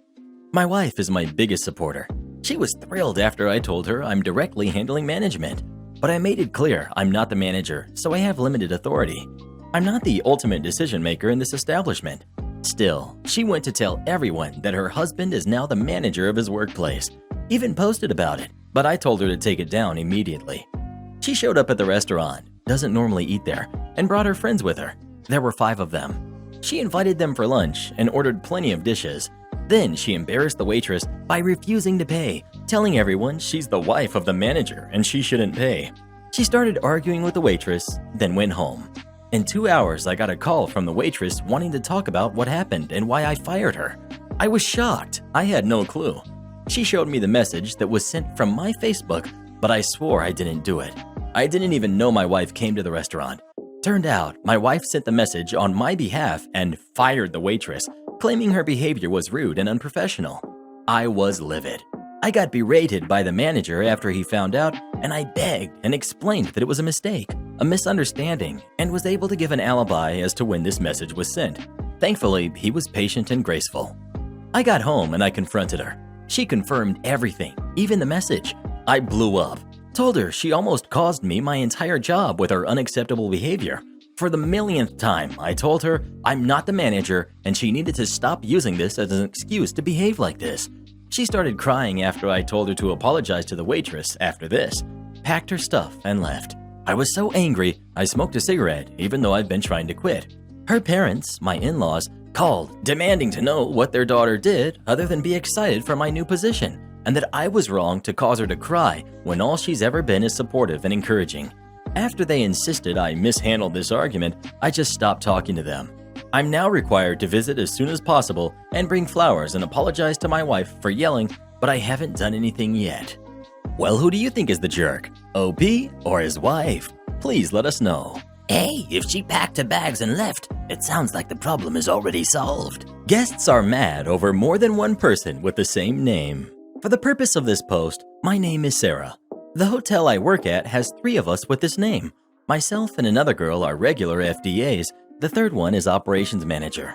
My wife is my biggest supporter. She was thrilled after I told her I'm directly handling management, but I made it clear I'm not the manager, so I have limited authority. I'm not the ultimate decision maker in this establishment. Still, she went to tell everyone that her husband is now the manager of his workplace, even posted about it, but I told her to take it down immediately. She showed up at the restaurant, doesn't normally eat there, and brought her friends with her. There were 5 of them. She invited them for lunch and ordered plenty of dishes. Then she embarrassed the waitress by refusing to pay, telling everyone she's the wife of the manager and she shouldn't pay. She started arguing with the waitress, then went home. In 2 hours, I got a call from the waitress wanting to talk about what happened and why I fired her. I was shocked. I had no clue. She showed me the message that was sent from my Facebook, but I swore I didn't do it. I didn't even know my wife came to the restaurant. Turned out, my wife sent the message on my behalf and fired the waitress, claiming her behavior was rude and unprofessional. I was livid. I got berated by the manager after he found out, and I begged and explained that it was a mistake, a misunderstanding, and was able to give an alibi as to when this message was sent. Thankfully, he was patient and graceful. I got home and I confronted her. She confirmed everything, even the message. I blew up. Told her she almost caused me my entire job with her unacceptable behavior. For the millionth time, I told her I'm not the manager and she needed to stop using this as an excuse to behave like this. She started crying after I told her to apologize to the waitress after this, packed her stuff, and left. I was so angry, I smoked a cigarette even though I've been trying to quit. Her parents, my in-laws, called, demanding to know what their daughter did other than be excited for my new position, and that I was wrong to cause her to cry when all she's ever been is supportive and encouraging. After they insisted I mishandled this argument, I just stopped talking to them. I'm now required to visit as soon as possible and bring flowers and apologize to my wife for yelling, but I haven't done anything yet. Well, who do you think is the jerk? OP or his wife? Please let us know. Hey, if she packed her bags and left, it sounds like the problem is already solved. Guests are mad over more than one person with the same name. For the purpose of this post, my name is Sarah. The hotel I work at has 3 of us with this name. Myself and another girl are regular FDAs. The third one is operations manager.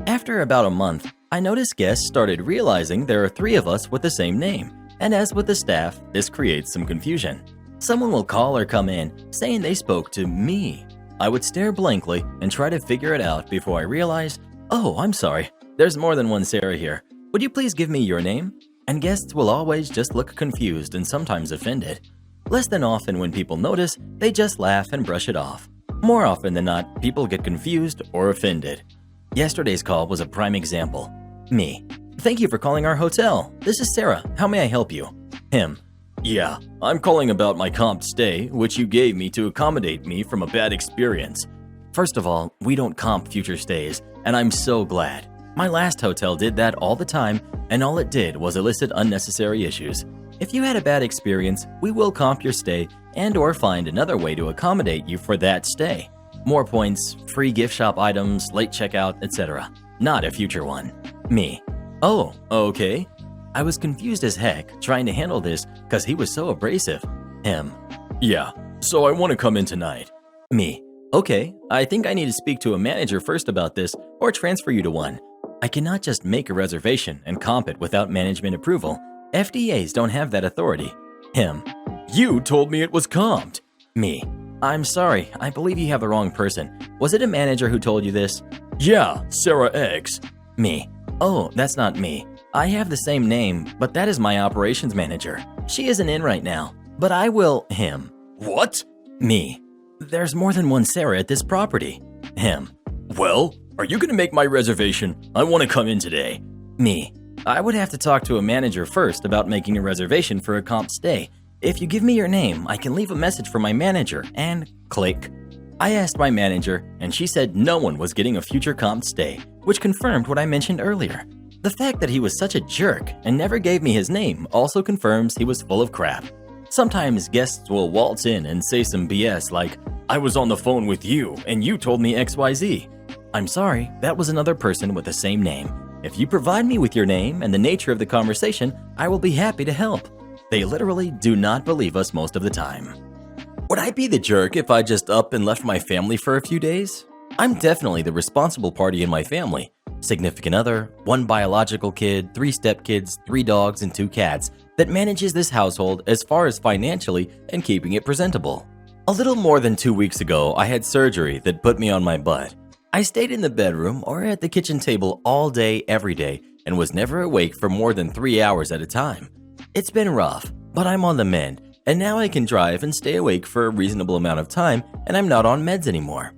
After about a month, I noticed guests started realizing there are 3 of us with the same name, and as with the staff, this creates some confusion. Someone will call or come in saying they spoke to me. I would stare blankly and try to figure it out before I realize, oh, I'm sorry, there's more than one Sarah here. Would you please give me your name? And guests will always just look confused and sometimes offended. Less than often when people notice, they just laugh and brush it off. More often than not, people get confused or offended. Yesterday's call was a prime example. Me. Thank you for calling our hotel. This is Sarah. How may I help you? Him. Yeah, I'm calling about my comp stay, which you gave me to accommodate me from a bad experience. First of all, we don't comp future stays, and I'm so glad. My last hotel did that all the time, and all it did was elicit unnecessary issues. If you had a bad experience, we will comp your stay and/or find another way to accommodate you for that stay. More points, free gift shop items, late checkout, etc. Not a future one. Me. Oh, okay. I was confused as heck trying to handle this because he was so abrasive. Him. Yeah, so I want to come in tonight. Me. Okay, I think I need to speak to a manager first about this or transfer you to one. I cannot just make a reservation and comp it without management approval. FDAs don't have that authority. Him. You told me it was comped. Me. I'm sorry, I believe you have the wrong person. Was it a manager who told you this? Yeah, Sarah X. Me. Oh, that's not me. I have the same name, but that is my operations manager. She isn't in right now, but I will. Him. What? Me. There's more than one Sarah at this property. Him. Well, are you gonna make my reservation? I want to come in today. Me. I would have to talk to a manager first about making a reservation for a comp stay. If you give me your name, I can leave a message for my manager and click. I asked my manager and she said no one was getting a future comp stay, which confirmed what I mentioned earlier. The fact that he was such a jerk and never gave me his name also confirms he was full of crap. Sometimes guests will waltz in and say some BS like, I was on the phone with you and you told me XYZ. I'm sorry, that was another person with the same name. If you provide me with your name and the nature of the conversation, I will be happy to help. They literally do not believe us most of the time. Would I be the jerk if I just up and left my family for a few days? I'm definitely the responsible party in my family. Significant other, 1 biological kid, 3 stepkids, 3 dogs, and 2 cats that manages this household as far as financially and keeping it presentable. A little more than 2 weeks ago, I had surgery that put me on my butt. I stayed in the bedroom or at the kitchen table all day, every day, and was never awake for more than 3 hours at a time. It's been rough, but I'm on the mend, and now I can drive and stay awake for a reasonable amount of time, and I'm not on meds anymore.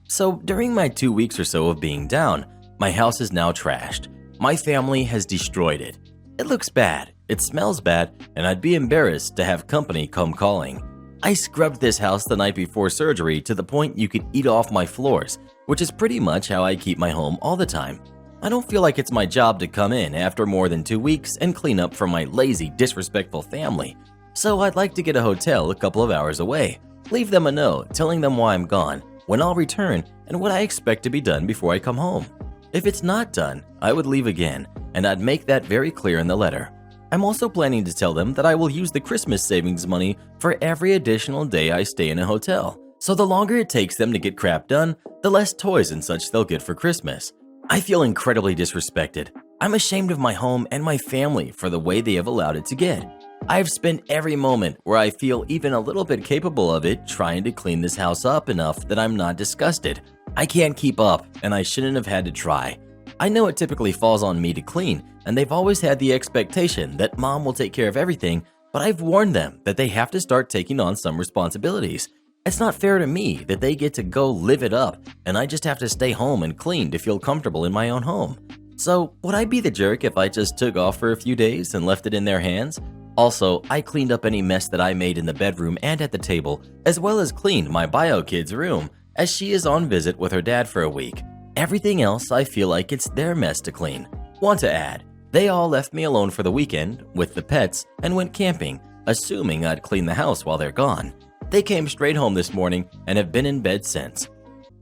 So during my 2 weeks or so of being down, my house is now trashed. My family has destroyed it. It looks bad, it smells bad, and I'd be embarrassed to have company come calling. I scrubbed this house the night before surgery to the point you could eat off my floors, which is pretty much how I keep my home all the time. I don't feel like it's my job to come in after more than 2 weeks and clean up for my lazy, disrespectful family. So I'd like to get a hotel a couple of hours away, leave them a note telling them why I'm gone, when I'll return, and what I expect to be done before I come home. If it's not done, I would leave again, and I'd make that very clear in the letter. I'm also planning to tell them that I will use the Christmas savings money for every additional day I stay in a hotel. So the longer it takes them to get crap done, the less toys and such they'll get for Christmas. I feel incredibly disrespected. I'm ashamed of my home and my family for the way they have allowed it to get. I've spent every moment where I feel even a little bit capable of it trying to clean this house up enough that I'm not disgusted. I can't keep up, and I shouldn't have had to try. I know it typically falls on me to clean, and they've always had the expectation that mom will take care of everything, but I've warned them that they have to start taking on some responsibilities. It's not fair to me that they get to go live it up, and I just have to stay home and clean to feel comfortable in my own home. So, would I be the jerk if I just took off for a few days and left it in their hands? Also, I cleaned up any mess that I made in the bedroom and at the table, as well as cleaned my bio kid's room, as she is on visit with her dad for a week. Everything else, I feel like it's their mess to clean. Want to add, they all left me alone for the weekend with the pets and went camping, assuming I'd clean the house while they're gone. They came straight home this morning and have been in bed since.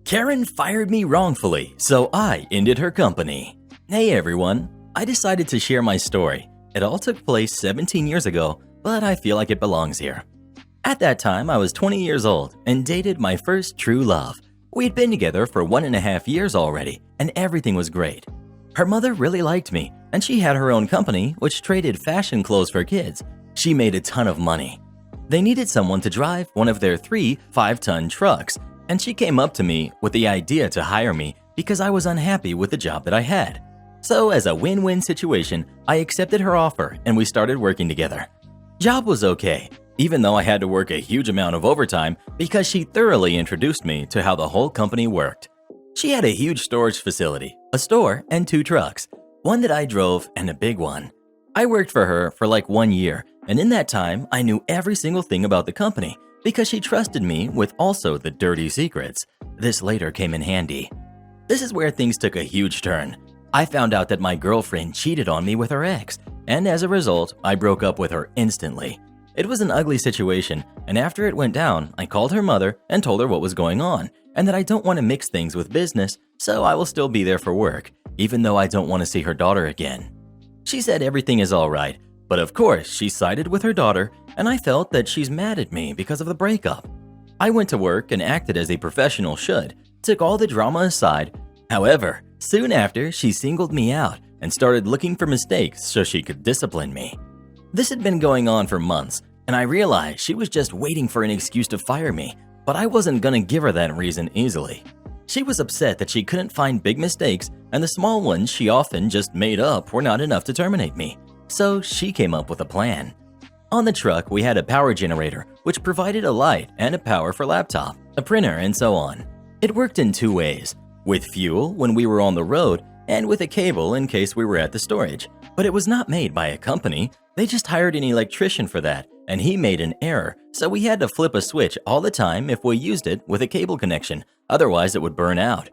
Karen fired me wrongfully, so I ended her company. Hey everyone, I decided to share my story. It all took place 17 years ago, but I feel like it belongs here. At that time, I was 20 years old and dated my first true love. We'd been together for 1.5 years already, and everything was great. Her mother really liked me, and she had her own company which traded fashion clothes for kids. She made a ton of money. They needed someone to drive one of their 3 5-ton trucks, and she came up to me with the idea to hire me because I was unhappy with the job that I had. So as a win-win situation, I accepted her offer and we started working together. Job was okay, even though I had to work a huge amount of overtime because she thoroughly introduced me to how the whole company worked. She had a huge storage facility, a store, and 2 trucks, one that I drove and a big one. I worked for her for like 1 year, and in that time, I knew every single thing about the company because she trusted me with also the dirty secrets. This later came in handy. This is where things took a huge turn. I found out that my girlfriend cheated on me with her ex, and as a result, I broke up with her instantly. It was an ugly situation, and after it went down, I called her mother and told her what was going on, and that I don't want to mix things with business, so I will still be there for work, even though I don't want to see her daughter again. She said everything is all right, but of course she sided with her daughter, and I felt that she's mad at me because of the breakup. I went to work and acted as a professional should, took all the drama aside. However, soon after, she singled me out and started looking for mistakes so she could discipline me. This had been going on for months, and I realized she was just waiting for an excuse to fire me, but I wasn't gonna give her that reason easily. She was upset that she couldn't find big mistakes, and the small ones she often just made up were not enough to terminate me. So she came up with a plan. On the truck, we had a power generator, which provided a light and a power for laptop, a printer, and so on. It worked in 2 ways, with fuel when we were on the road, and with a cable in case we were at the storage. But it was not made by a company. They just hired an electrician for that, and he made an error, so we had to flip a switch all the time if we used it with a cable connection, otherwise it would burn out.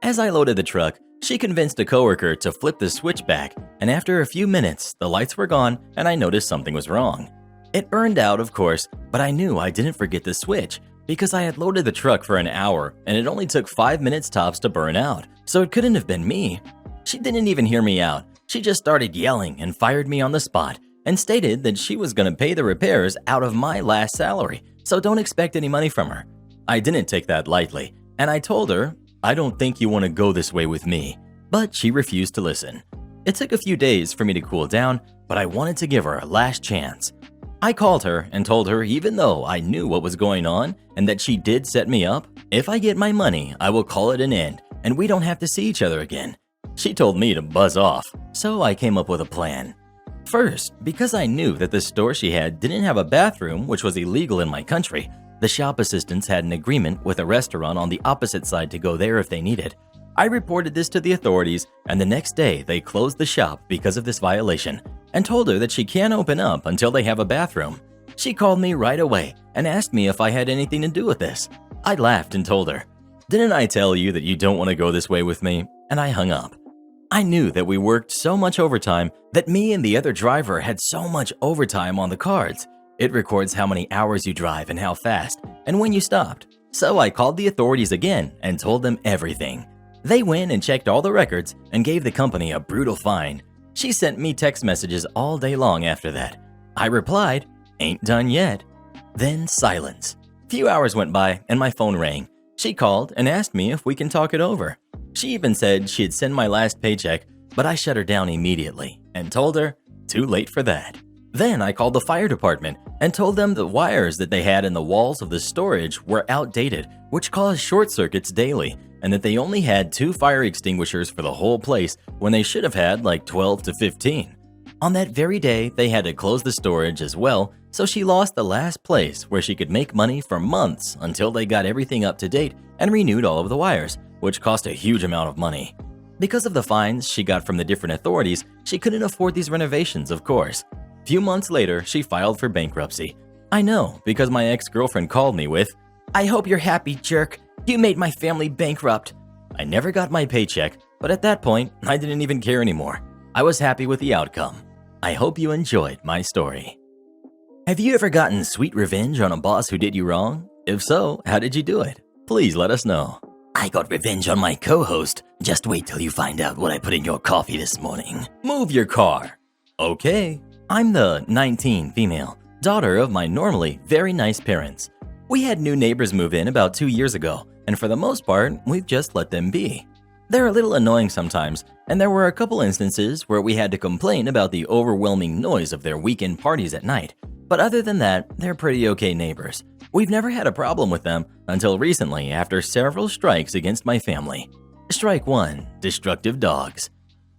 As I loaded the truck, she convinced a coworker to flip the switch back, and after a few minutes, the lights were gone and I noticed something was wrong. It burned out, of course, but I knew I didn't forget the switch because I had loaded the truck for an hour and it only took 5 minutes tops to burn out, so it couldn't have been me. She didn't even hear me out. She just started yelling and fired me on the spot and stated that she was going to pay the repairs out of my last salary, so don't expect any money from her. I didn't take that lightly, and I told her, I don't think you want to go this way with me, but she refused to listen. It took a few days for me to cool down, but I wanted to give her a last chance. I called her and told her even though I knew what was going on and that she did set me up, if I get my money, I will call it an end and we don't have to see each other again. She told me to buzz off, so I came up with a plan. First, because I knew that the store she had didn't have a bathroom, which was illegal in my country, the shop assistants had an agreement with a restaurant on the opposite side to go there if they needed. I reported this to the authorities, and the next day they closed the shop because of this violation and told her that she can't open up until they have a bathroom. She called me right away and asked me if I had anything to do with this. I laughed and told her, "Didn't I tell you that you don't want to go this way with me?" And I hung up. I knew that we worked so much overtime that me and the other driver had so much overtime on the cards. It records how many hours you drive and how fast, and when you stopped. So I called the authorities again and told them everything. They went and checked all the records and gave the company a brutal fine. She sent me text messages all day long after that. I replied, "Ain't done yet." Then silence. Few hours went by and my phone rang. She called and asked me if we can talk it over. She even said she'd send my last paycheck, but I shut her down immediately and told her, too late for that. Then I called the fire department and told them the wires that they had in the walls of the storage were outdated, which caused short circuits daily, and that they only had 2 fire extinguishers for the whole place when they should have had like 12 to 15. On that very day, they had to close the storage as well, so she lost the last place where she could make money for months until they got everything up to date and renewed all of the wires, which cost a huge amount of money. Because of the fines she got from the different authorities, she couldn't afford these renovations, of course. Few months later, she filed for bankruptcy. I know, because my ex-girlfriend called me with, "I hope you're happy, jerk. You made my family bankrupt." I never got my paycheck, but at that point, I didn't even care anymore. I was happy with the outcome. I hope you enjoyed my story. Have you ever gotten sweet revenge on a boss who did you wrong? If so, how did you do it? Please let us know. I got revenge on my co-host. Just wait till you find out what I put in your coffee this morning. Move your car. Okay. I'm the 19 female, daughter of my normally very nice parents. We had new neighbors move in about 2 years ago, and for the most part, we've just let them be. They're a little annoying sometimes, and there were a couple instances where we had to complain about the overwhelming noise of their weekend parties at night. But other than that, they're pretty okay neighbors. We've never had a problem with them until recently after several strikes against my family. Strike 1, destructive dogs.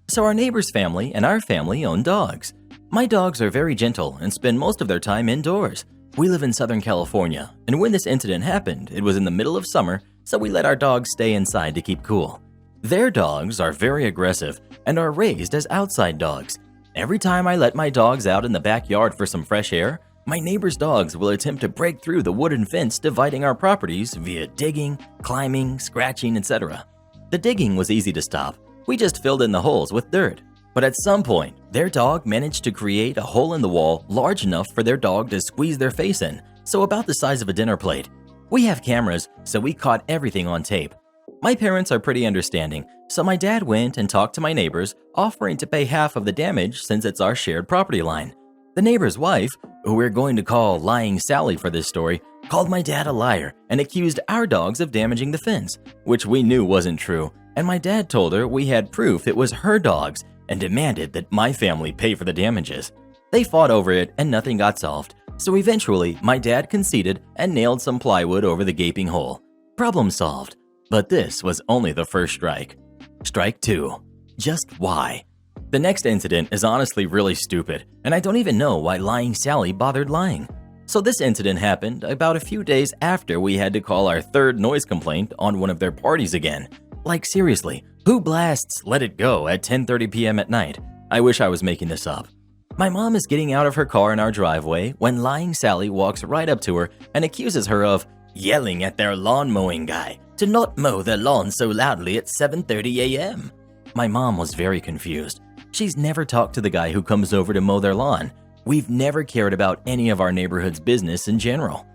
So our neighbor's family and our family own dogs. My dogs are very gentle and spend most of their time indoors. We live in Southern California, and when this incident happened, it was in the middle of summer, so we let our dogs stay inside to keep cool. Their dogs are very aggressive and are raised as outside dogs. Every time I let my dogs out in the backyard for some fresh air, my neighbor's dogs will attempt to break through the wooden fence dividing our properties via digging, climbing, scratching, etc. The digging was easy to stop. We just filled in the holes with dirt. But at some point, their dog managed to create a hole in the wall large enough for their dog to squeeze their face in, so about the size of a dinner plate. We have cameras, so we caught everything on tape. My parents are pretty understanding, so my dad went and talked to my neighbors, offering to pay half of the damage since it's our shared property line. The neighbor's wife, who we're going to call Lying Sally for this story, called my dad a liar and accused our dogs of damaging the fence, which we knew wasn't true, and my dad told her we had proof it was her dogs and demanded that my family pay for the damages. They fought over it and nothing got solved, so eventually my dad conceded and nailed some plywood over the gaping hole. Problem solved. But this was only the first strike. Strike 2. Just why? The next incident is honestly really stupid, and I don't even know why Lying Sally bothered lying. So this incident happened about a few days after we had to call our third noise complaint on one of their parties again. Like seriously, who blasts Let It Go at 10:30 p.m. at night? I wish I was making this up. My mom is getting out of her car in our driveway when Lying Sally walks right up to her and accuses her of yelling at their lawn mowing guy to not mow their lawn so loudly at 7:30 a.m. My mom was very confused. She's never talked to the guy who comes over to mow their lawn. We've never cared about any of our neighborhood's business in general.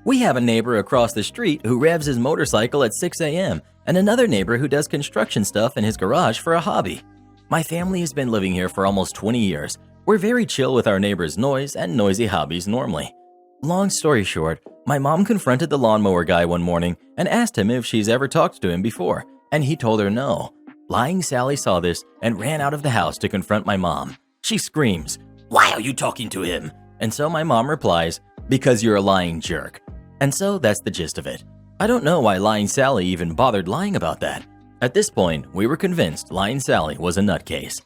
We have a neighbor across the street who revs his motorcycle at 6 a.m. and another neighbor who does construction stuff in his garage for a hobby. My family has been living here for almost 20 years. We're very chill with our neighbor's noise and noisy hobbies normally. Long story short, my mom confronted the lawnmower guy one morning and asked him if she's ever talked to him before, and he told her no. Lying Sally saw this and ran out of the house to confront my mom. She screams, "Why are you talking to him?" And so my mom replies, "Because you're a lying jerk." And so that's the gist of it. I don't know why Lying Sally even bothered lying about that. At this point, we were convinced Lying Sally was a nutcase.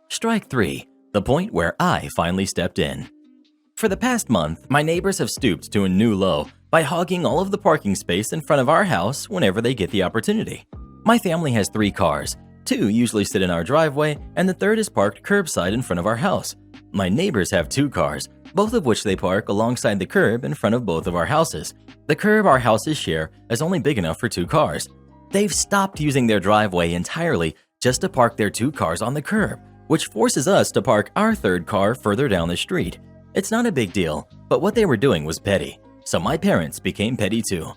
Strike 3, the point where I finally stepped in. For the past month, my neighbors have stooped to a new low by hogging all of the parking space in front of our house whenever they get the opportunity. My family has 3 cars. 2 usually sit in our driveway, and the third is parked curbside in front of our house. My neighbors have 2 cars, both of which they park alongside the curb in front of both of our houses. The curb our houses share is only big enough for 2 cars. They've stopped using their driveway entirely just to park their 2 cars on the curb, which forces us to park our third car further down the street. It's not a big deal, but what they were doing was petty, so my parents became petty too.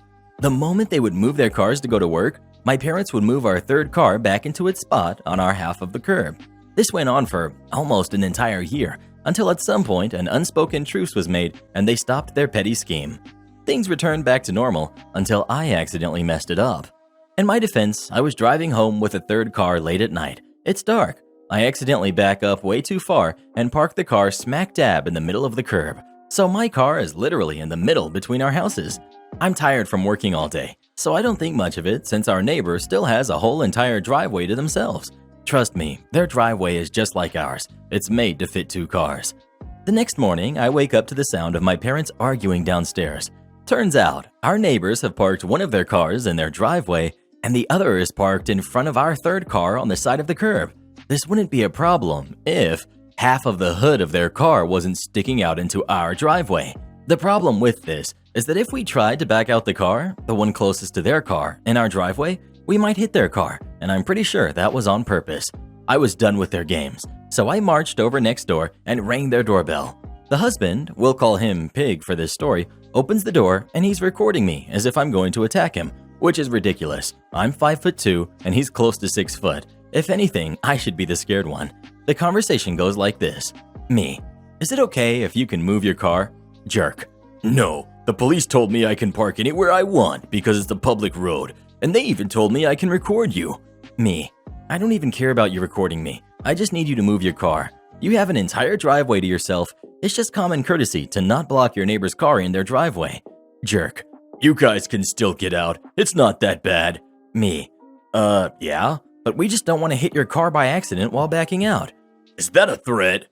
The moment they would move their cars to go to work, my parents would move our third car back into its spot on our half of the curb. This went on for almost an entire year, until at some point an unspoken truce was made and they stopped their petty scheme. Things returned back to normal until I accidentally messed it up. In my defense, I was driving home with a third car late at night. It's dark. I accidentally back up way too far and park the car smack dab in the middle of the curb. So my car is literally in the middle between our houses. I'm tired from working all day, so I don't think much of it since our neighbor still has a whole entire driveway to themselves. Trust me, their driveway is just like ours. It's made to fit 2 cars. The next morning, I wake up to the sound of my parents arguing downstairs. Turns out, our neighbors have parked one of their cars in their driveway and the other is parked in front of our third car on the side of the curb. This wouldn't be a problem if half of the hood of their car wasn't sticking out into our driveway. The problem with this is that if we tried to back out the car, the one closest to their car, in our driveway, we might hit their car, and I'm pretty sure that was on purpose. I was done with their games, so I marched over next door and rang their doorbell. The husband, we'll call him Pig for this story, opens the door and he's recording me as if I'm going to attack him, which is ridiculous. I'm 5'2" and he's close to 6 foot. If anything, I should be the scared one. The conversation goes like this. Me: is it okay if you can move your car? Jerk: no, the police told me I can park anywhere I want because it's a public road, and they even told me I can record you. Me: I don't even care about you recording me. I just need you to move your car. You have an entire driveway to yourself. It's just common courtesy to not block your neighbor's car in their driveway. Jerk: you guys can still get out. It's not that bad. Me: yeah, but we just don't want to hit your car by accident while backing out. Is that a threat?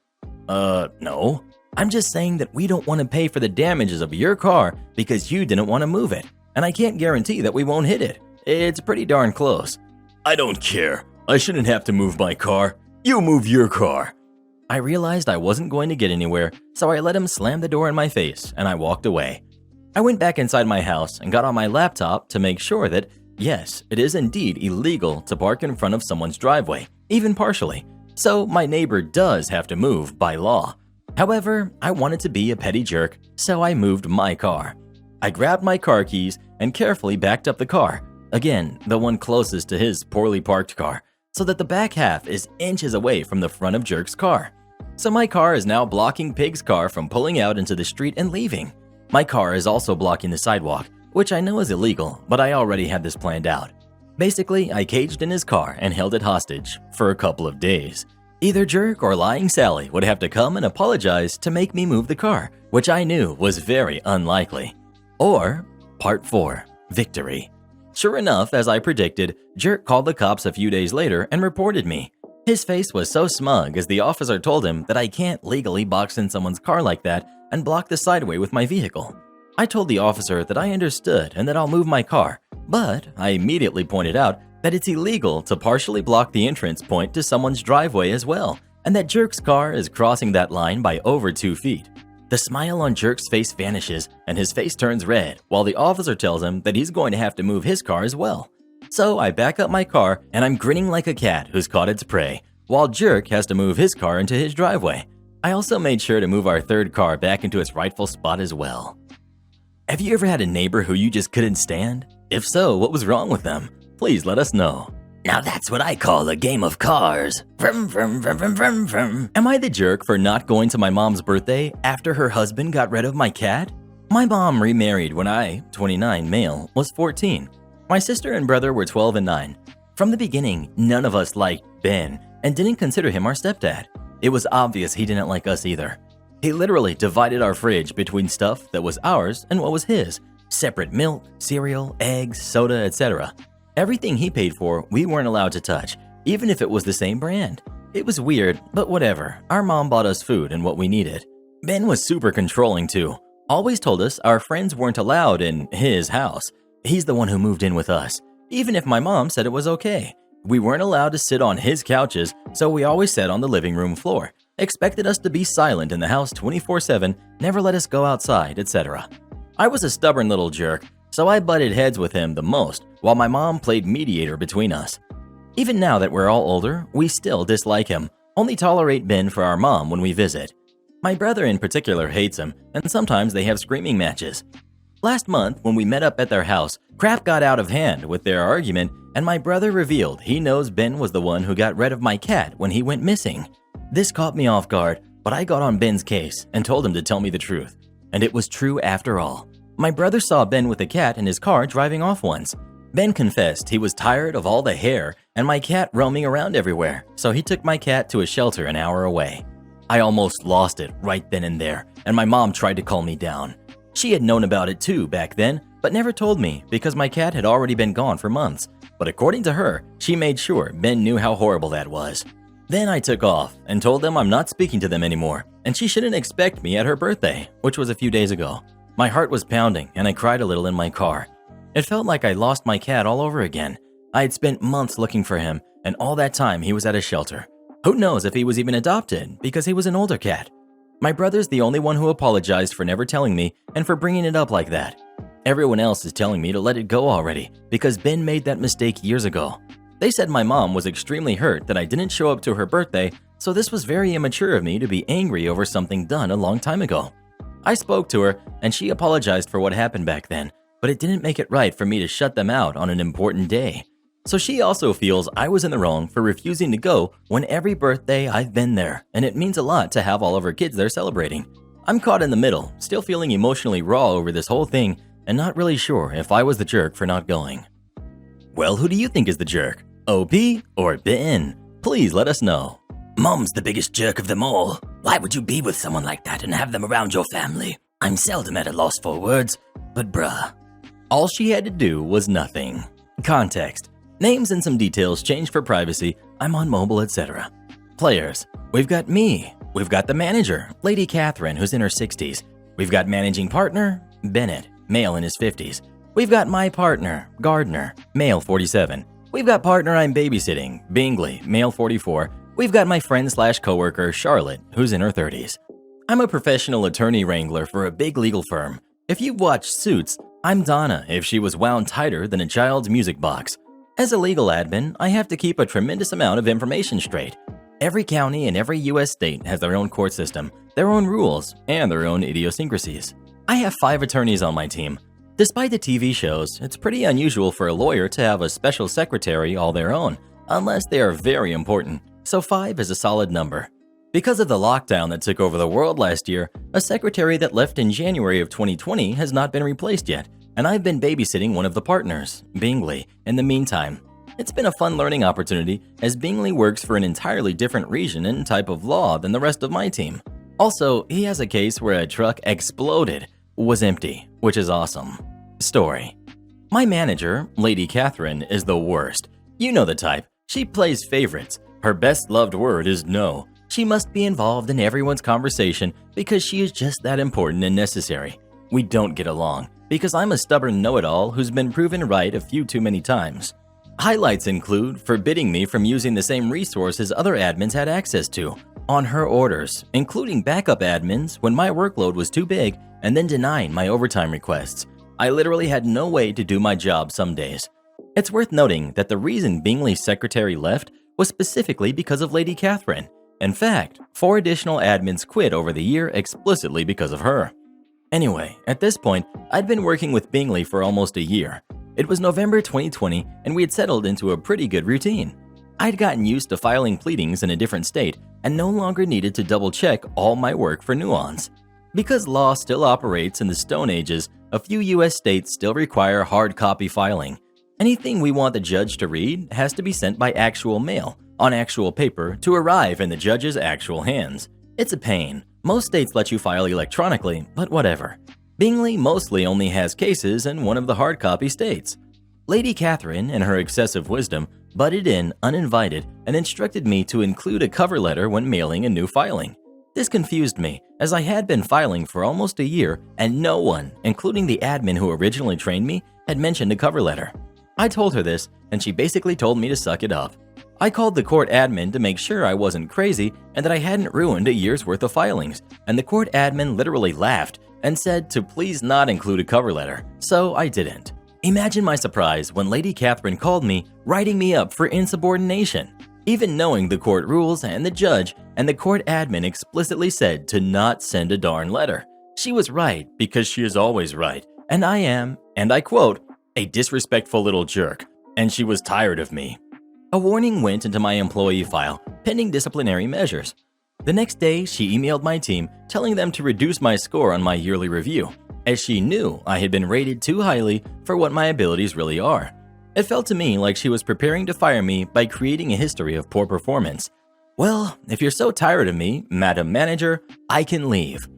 No. I'm just saying that we don't want to pay for the damages of your car because you didn't want to move it, and I can't guarantee that we won't hit it. It's pretty darn close. I don't care. I shouldn't have to move my car. You move your car. I realized I wasn't going to get anywhere, so I let him slam the door in my face and I walked away. I went back inside my house and got on my laptop to make sure that, yes, it is indeed illegal to park in front of someone's driveway, even partially. So my neighbor does have to move by law. However, I wanted to be a petty jerk, so I moved my car. I grabbed my car keys and carefully backed up the car, again, the one closest to his poorly parked car, so that the back half is inches away from the front of Jerk's car. So my car is now blocking Pig's car from pulling out into the street and leaving. My car is also blocking the sidewalk, which I know is illegal, but I already had this planned out. Basically, I caged in his car and held it hostage for a couple of days. Either Jerk or Lying Sally would have to come and apologize to make me move the car, which I knew was very unlikely. Or, Part 4, Victory. Sure enough, as I predicted, Jerk called the cops a few days later and reported me. His face was so smug as the officer told him that I can't legally box in someone's car like that and block the sideway with my vehicle. I told the officer that I understood and that I'll move my car, but I immediately pointed out that it's illegal to partially block the entrance point to someone's driveway as well, and that Jerk's car is crossing that line by over 2 feet. The smile on Jerk's face vanishes and his face turns red while the officer tells him that he's going to have to move his car as well. So I back up my car and I'm grinning like a cat who's caught its prey, while Jerk has to move his car into his driveway. I also made sure to move our third car back into its rightful spot as well. Have you ever had a neighbor who you just couldn't stand? If so, what was wrong with them? Please let us know. Now that's what I call a game of cars. Vroom, vroom, vroom, vroom, vroom, vroom. Am I the jerk for not going to my mom's birthday after her husband got rid of my cat? My mom remarried when I, 29 male, was 14. My sister and brother were 12 and 9. From the beginning, none of us liked Ben and didn't consider him our stepdad. It was obvious he didn't like us either. He literally divided our fridge between stuff that was ours and what was his. Separate milk, cereal, eggs, soda, etc. Everything he paid for, we weren't allowed to touch, even if it was the same brand. It was weird, but whatever. Our mom bought us food and what we needed. Ben was super controlling too. Always told us our friends weren't allowed in his house. He's the one who moved in with us, even if my mom said it was okay. We weren't allowed to sit on his couches, so we always sat on the living room floor. Expected us to be silent in the house 24/7, never let us go outside, etc. I was a stubborn little jerk, so I butted heads with him the most, while my mom played mediator between us. Even now that we're all older, we still dislike him, only tolerate Ben for our mom when we visit. My brother in particular hates him, and sometimes they have screaming matches. Last month, when we met up at their house, crap got out of hand with their argument, and my brother revealed he knows Ben was the one who got rid of my cat when he went missing. This caught me off guard, but I got on Ben's case and told him to tell me the truth. And it was true after all. My brother saw Ben with a cat in his car driving off once. Ben confessed he was tired of all the hair and my cat roaming around everywhere, so he took my cat to a shelter an hour away. I almost lost it right then and there, and my mom tried to calm me down. She had known about it too back then, but never told me because my cat had already been gone for months. But according to her, she made sure Ben knew how horrible that was. Then I took off and told them I'm not speaking to them anymore, and she shouldn't expect me at her birthday, which was a few days ago. My heart was pounding and I cried a little in my car. It felt like I lost my cat all over again. I had spent months looking for him, and all that time he was at a shelter. Who knows if he was even adopted because he was an older cat. My brother's the only one who apologized for never telling me and for bringing it up like that. Everyone else is telling me to let it go already because Ben made that mistake years ago. They said my mom was extremely hurt that I didn't show up to her birthday, so this was very immature of me to be angry over something done a long time ago. I spoke to her and she apologized for what happened back then, but it didn't make it right for me to shut them out on an important day. So she also feels I was in the wrong for refusing to go when every birthday I've been there, and it means a lot to have all of her kids there celebrating. I'm caught in the middle, still feeling emotionally raw over this whole thing and not really sure if I was the jerk for not going. Well, who do you think is the jerk? OP or Ben? Please let us know. Mom's the biggest jerk of them all. Why would you be with someone like that and have them around your family? I'm seldom at a loss for words, but bruh. All she had to do was nothing. Context. Names and some details changed for privacy. I'm on mobile, etc. Players. We've got me. We've got the manager, Lady Catherine, who's in her 60s. We've got managing partner, Bennett, male in his 50s. We've got my partner, Gardner, male 47. We've got partner I'm babysitting, Bingley, male 44. We've got my friend/coworker, Charlotte, who's in her 30s. I'm a professional attorney wrangler for a big legal firm. If you've watched Suits, I'm Donna if she was wound tighter than a child's music box. As a legal admin, I have to keep a tremendous amount of information straight. Every county and every U.S. state has their own court system, their own rules, and their own idiosyncrasies. I have 5 attorneys on my team. Despite the TV shows, it's pretty unusual for a lawyer to have a special secretary all their own, unless they are very important, so 5 is a solid number. Because of the lockdown that took over the world last year, a secretary that left in January of 2020 has not been replaced yet, and I've been babysitting one of the partners, Bingley, in the meantime. It's been a fun learning opportunity as Bingley works for an entirely different region and type of law than the rest of my team. Also, he has a case where a truck exploded, was empty, which is awesome. Story. My manager, Lady Catherine, is the worst. You know the type. She plays favorites. Her best loved word is no. She must be involved in everyone's conversation because she is just that important and necessary. We don't get along because I'm a stubborn know-it-all who's been proven right a few too many times. Highlights include forbidding me from using the same resources other admins had access to, on her orders, including backup admins when my workload was too big, and then denying my overtime requests. I literally had no way to do my job some days. It's worth noting that the reason Bingley's secretary left was specifically because of Lady Catherine. In fact, 4 additional admins quit over the year explicitly because of her. Anyway, at this point, I'd been working with Bingley for almost a year. It was November 2020, and we had settled into a pretty good routine. I'd gotten used to filing pleadings in a different state and no longer needed to double-check all my work for nuance. Because law still operates in the Stone Ages, a few U.S. states still require hard copy filing. Anything we want the judge to read has to be sent by actual mail, on actual paper, to arrive in the judge's actual hands. It's a pain. Most states let you file electronically, but whatever. Bingley mostly only has cases in one of the hard copy states. Lady Catherine, in her excessive wisdom, butted in uninvited and instructed me to include a cover letter when mailing a new filing. This confused me, as I had been filing for almost a year and no one, including the admin who originally trained me, had mentioned a cover letter. I told her this, and she basically told me to suck it up. I called the court admin to make sure I wasn't crazy and that I hadn't ruined a year's worth of filings, and the court admin literally laughed and said to please not include a cover letter, so I didn't. Imagine my surprise when Lady Catherine called me, writing me up for insubordination. Even knowing the court rules and the judge and the court admin explicitly said to not send a darn letter. She was right because she is always right, and I am, and I quote, a disrespectful little jerk, and she was tired of me. A warning went into my employee file, pending disciplinary measures. The next day, she emailed my team, telling them to reduce my score on my yearly review, as she knew I had been rated too highly for what my abilities really are. It felt to me like she was preparing to fire me by creating a history of poor performance. Well, if you're so tired of me, Madam Manager, I can leave.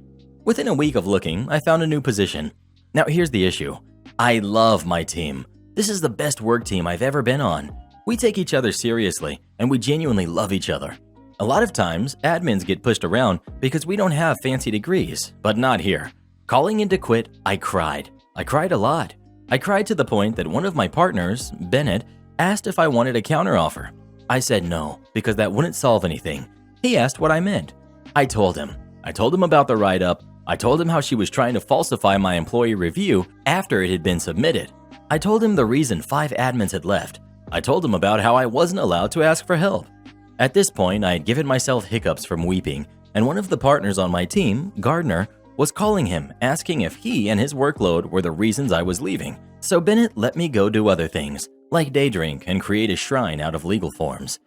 Within a week of looking, I found a new position. Now here's the issue. I love my team. This is the best work team I've ever been on. We take each other seriously, and we genuinely love each other. A lot of times, admins get pushed around because we don't have fancy degrees, but not here. Calling in to quit, I cried. I cried a lot. I cried to the point that one of my partners, Bennett, asked if I wanted a counteroffer. I said no, because that wouldn't solve anything. He asked what I meant. I told him. I told him about the write-up, I told him how she was trying to falsify my employee review after it had been submitted. I told him the reason 5 admins had left. I told him about how I wasn't allowed to ask for help. At this point, I had given myself hiccups from weeping, and one of the partners on my team, Gardner, was calling him, asking if he and his workload were the reasons I was leaving. So Bennett let me go do other things, like day drink and create a shrine out of legal forms.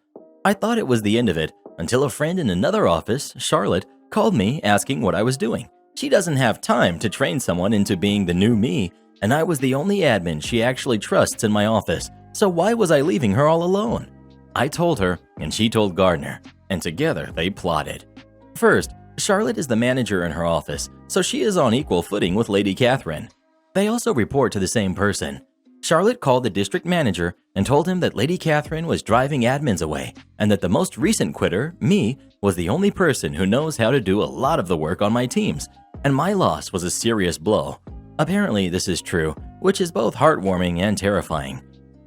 I thought it was the end of it until a friend in another office, Charlotte, called me asking what I was doing. She doesn't have time to train someone into being the new me, and I was the only admin she actually trusts in my office, so why was I leaving her all alone? I told her, and she told Gardner, and together they plotted. First, Charlotte is the manager in her office, so she is on equal footing with Lady Catherine. They also report to the same person. Charlotte called the district manager and told him that Lady Catherine was driving admins away, and that the most recent quitter, me, was the only person who knows how to do a lot of the work on my teams, and my loss was a serious blow. Apparently this is true, which is both heartwarming and terrifying.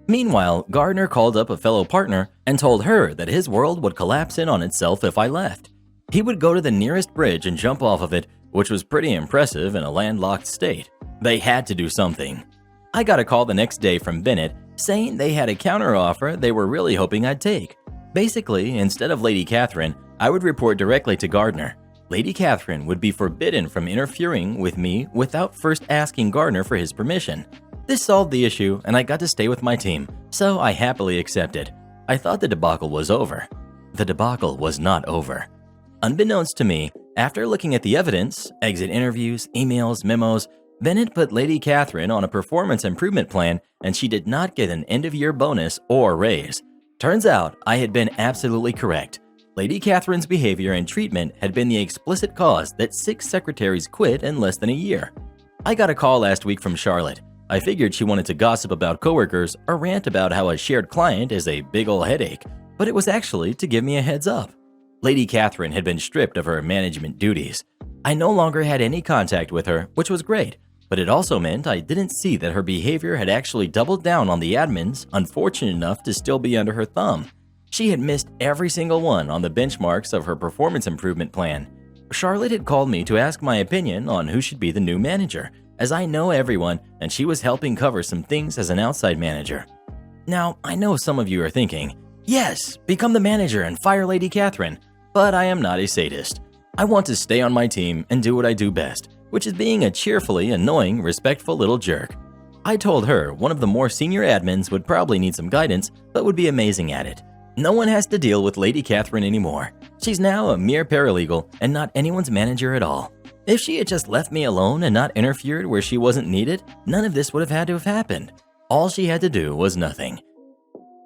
Meanwhile, Gardner called up a fellow partner and told her that his world would collapse in on itself if I left. He would go to the nearest bridge and jump off of it, which was pretty impressive in a landlocked state. They had to do something. I got a call the next day from Bennett saying they had a counteroffer they were really hoping I'd take. Basically, instead of Lady Catherine, I would report directly to Gardner. Lady Catherine would be forbidden from interfering with me without first asking Gardner for his permission. This solved the issue, and I got to stay with my team, so I happily accepted. I thought the debacle was over. The debacle was not over. Unbeknownst to me, after looking at the evidence, exit interviews, emails, memos, Bennett put Lady Catherine on a performance improvement plan, and she did not get an end-of-year bonus or raise. Turns out I had been absolutely correct. Lady Catherine's behavior and treatment had been the explicit cause that 6 secretaries quit in less than a year. I got a call last week from Charlotte. I figured she wanted to gossip about coworkers or rant about how a shared client is a big ol' headache, but it was actually to give me a heads up. Lady Catherine had been stripped of her management duties. I no longer had any contact with her, which was great, but it also meant I didn't see that her behavior had actually doubled down on the admins unfortunate enough to still be under her thumb. She had missed every single one on the benchmarks of her performance improvement plan. Charlotte had called me to ask my opinion on who should be the new manager, as I know everyone and she was helping cover some things as an outside manager. Now, I know some of you are thinking, yes, become the manager and fire Lady Catherine, but I am not a sadist. I want to stay on my team and do what I do best, which is being a cheerfully annoying, respectful little jerk. I told her one of the more senior admins would probably need some guidance, but would be amazing at it. No one has to deal with Lady Catherine anymore. She's now a mere paralegal and not anyone's manager at all. If she had just left me alone and not interfered where she wasn't needed, none of this would have had to have happened. All she had to do was nothing.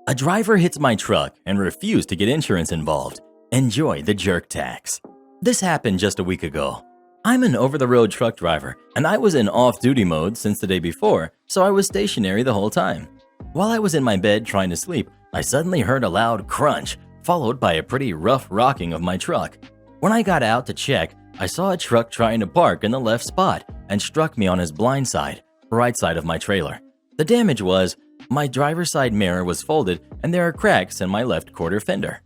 A driver hits my truck and refused to get insurance involved. Enjoy the jerk tax. This happened just a week ago. I'm an over-the-road truck driver, and I was in off-duty mode since the day before, so I was stationary the whole time. While I was in my bed trying to sleep, I suddenly heard a loud crunch, followed by a pretty rough rocking of my truck. When I got out to check, I saw a truck trying to park in the left spot and struck me on his blind side, right side of my trailer. The damage was, my driver's side mirror was folded and there are cracks in my left quarter fender.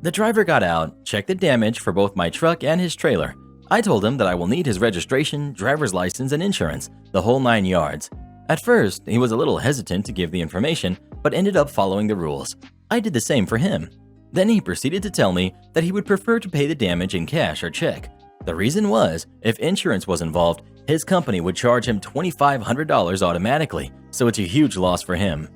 The driver got out, checked the damage for both my truck and his trailer. I told him that I will need his registration, driver's license, and insurance, the whole 9 yards. At first, he was a little hesitant to give the information, but ended up following the rules. I did the same for him. Then he proceeded to tell me that he would prefer to pay the damage in cash or check. The reason was, if insurance was involved, his company would charge him $2,500 automatically, so it's a huge loss for him.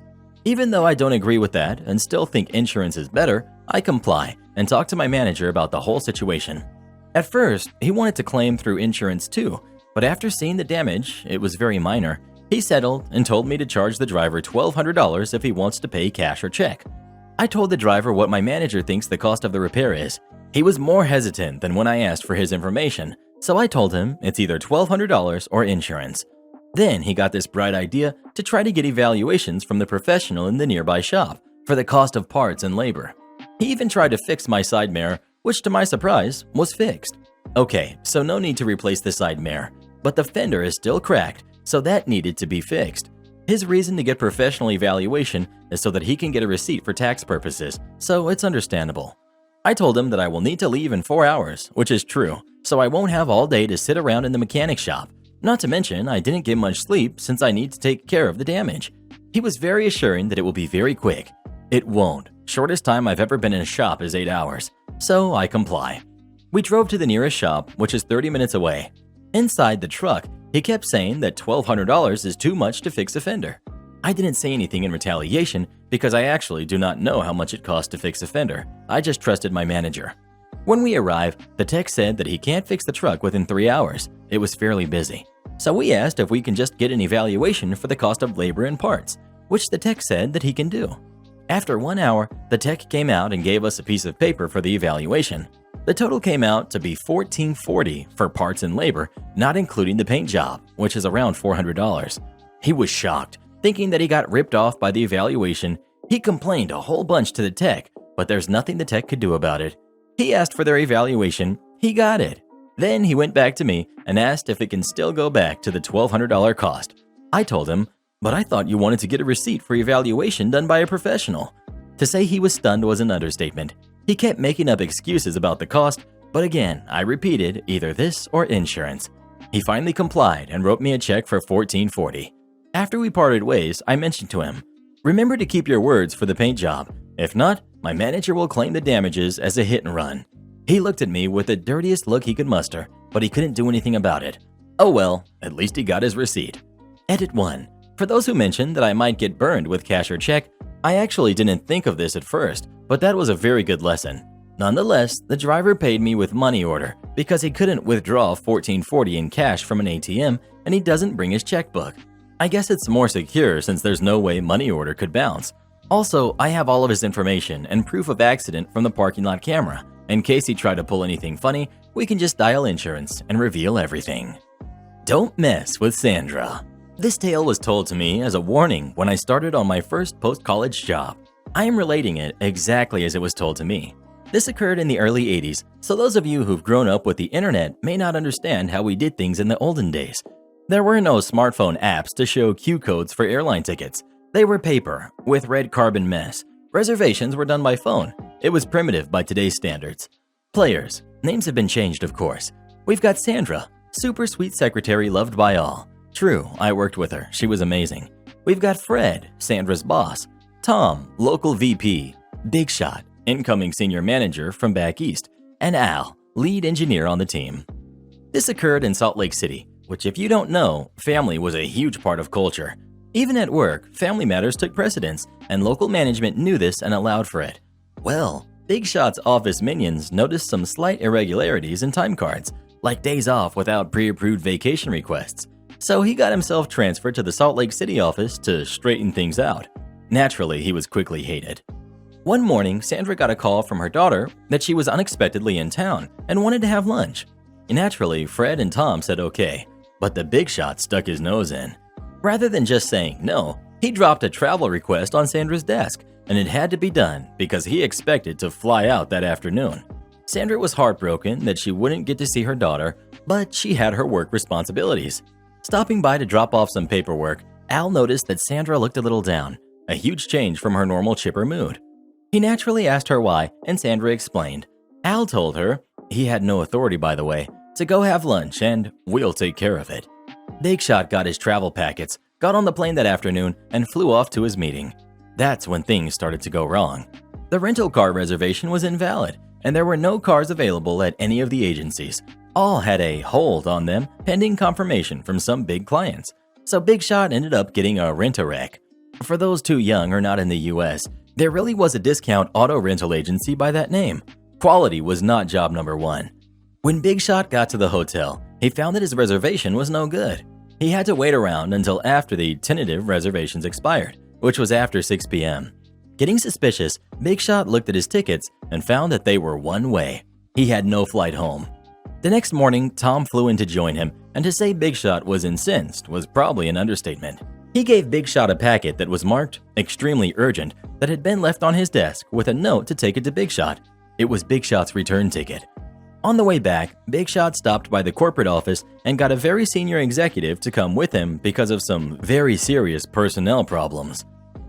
Even though I don't agree with that and still think insurance is better, I comply and talk to my manager about the whole situation. At first, he wanted to claim through insurance too, but after seeing the damage, it was very minor. He settled and told me to charge the driver $1,200 if he wants to pay cash or check. I told the driver what my manager thinks the cost of the repair is. He was more hesitant than when I asked for his information, so I told him it's either $1,200 or insurance. Then he got this bright idea to try to get evaluations from the professional in the nearby shop for the cost of parts and labor. He even tried to fix my side mirror, which to my surprise was fixed. Okay, so no need to replace the side mirror, but the fender is still cracked, so that needed to be fixed. His reason to get professional evaluation is so that he can get a receipt for tax purposes, so it's understandable. I told him that I will need to leave in 4 hours, which is true, so I won't have all day to sit around in the mechanic shop. Not to mention, I didn't get much sleep since I need to take care of the damage. He was very assuring that it will be very quick. It won't. Shortest time I've ever been in a shop is 8 hours, so I comply. We drove to the nearest shop, which is 30 minutes away. Inside the truck, he kept saying that $1,200 is too much to fix a fender. I didn't say anything in retaliation because I actually do not know how much it costs to fix a fender. I just trusted my manager. When we arrived, the tech said that he can't fix the truck within 3 hours. It was fairly busy. So we asked if we can just get an evaluation for the cost of labor and parts, which the tech said that he can do. After 1 hour, the tech came out and gave us a piece of paper for the evaluation. The total came out to be $1,440 for parts and labor, not including the paint job, which is around $400. He was shocked, thinking that he got ripped off by the evaluation. He complained a whole bunch to the tech, but there's nothing the tech could do about it. He asked for their evaluation. He got it. Then he went back to me and asked if it can still go back to the $1,200 cost. I told him, but I thought you wanted to get a receipt for evaluation done by a professional. To say he was stunned was an understatement. He kept making up excuses about the cost, but again, I repeated either this or insurance. He finally complied and wrote me a check for $1,440. After we parted ways, I mentioned to him, "Remember to keep your words for the paint job. If not, my manager will claim the damages as a hit and run." He looked at me with the dirtiest look he could muster, but he couldn't do anything about it. Oh well, at least he got his receipt. Edit 1. For those who mentioned that I might get burned with cash or check, I actually didn't think of this at first, but that was a very good lesson. Nonetheless, the driver paid me with money order because he couldn't withdraw $1,440 in cash from an ATM and he doesn't bring his checkbook. I guess it's more secure since there's no way money order could bounce. Also, I have all of his information and proof of accident from the parking lot camera. In case he tried to pull anything funny, we can just dial insurance and reveal everything. Don't mess with Sandra. This tale was told to me as a warning when I started on my first post-college job. I am relating it exactly as it was told to me. This occurred in the early 80s, so those of you who've grown up with the internet may not understand how we did things in the olden days. There were no smartphone apps to show Q codes for airline tickets. They were paper, with red carbon mess. Reservations were done by phone. It was primitive by today's standards. Players. Names have been changed, of course. We've got Sandra, super sweet secretary loved by all. True, I worked with her. She was amazing. We've got Fred, Sandra's boss. Tom, local VP. Big Shot, incoming senior manager from back east. And Al, lead engineer on the team. This occurred in Salt Lake City, which if you don't know, family was a huge part of culture. Even at work, family matters took precedence, and local management knew this and allowed for it. Well, Big Shot's office minions noticed some slight irregularities in time cards, like days off without pre-approved vacation requests. So he got himself transferred to the Salt Lake City office to straighten things out. Naturally, he was quickly hated. One morning, Sandra got a call from her daughter that she was unexpectedly in town and wanted to have lunch. Naturally, Fred and Tom said okay, but the Big Shot stuck his nose in. Rather than just saying no, he dropped a travel request on Sandra's desk, and it had to be done because he expected to fly out that afternoon. Sandra was heartbroken that she wouldn't get to see her daughter, but she had her work responsibilities. Stopping by to drop off some paperwork, Al noticed that Sandra looked a little down, a huge change from her normal chipper mood. He naturally asked her why, and Sandra explained. Al told her, he had no authority by the way, to go have lunch and we'll take care of it. Big Shot got his travel packets, got on the plane that afternoon, and flew off to his meeting. That's when things started to go wrong. The rental car reservation was invalid, and there were no cars available at any of the agencies. All had a hold on them pending confirmation from some big clients. So Big Shot ended up getting a rent-a-wreck. For those too young or not in the US, there really was a discount auto rental agency by that name. Quality was not job number one. When Big Shot got to the hotel, he found that his reservation was no good. He had to wait around until after the tentative reservations expired, which was after 6 p.m. Getting suspicious, Big Shot looked at his tickets and found that they were one way. He had no flight home. The next morning, Tom flew in to join him, and to say Big Shot was incensed was probably an understatement. He gave Big Shot a packet that was marked extremely urgent that had been left on his desk with a note to take it to Big Shot. It was Big Shot's return ticket. On the way back, Big Shot stopped by the corporate office and got a very senior executive to come with him because of some very serious personnel problems.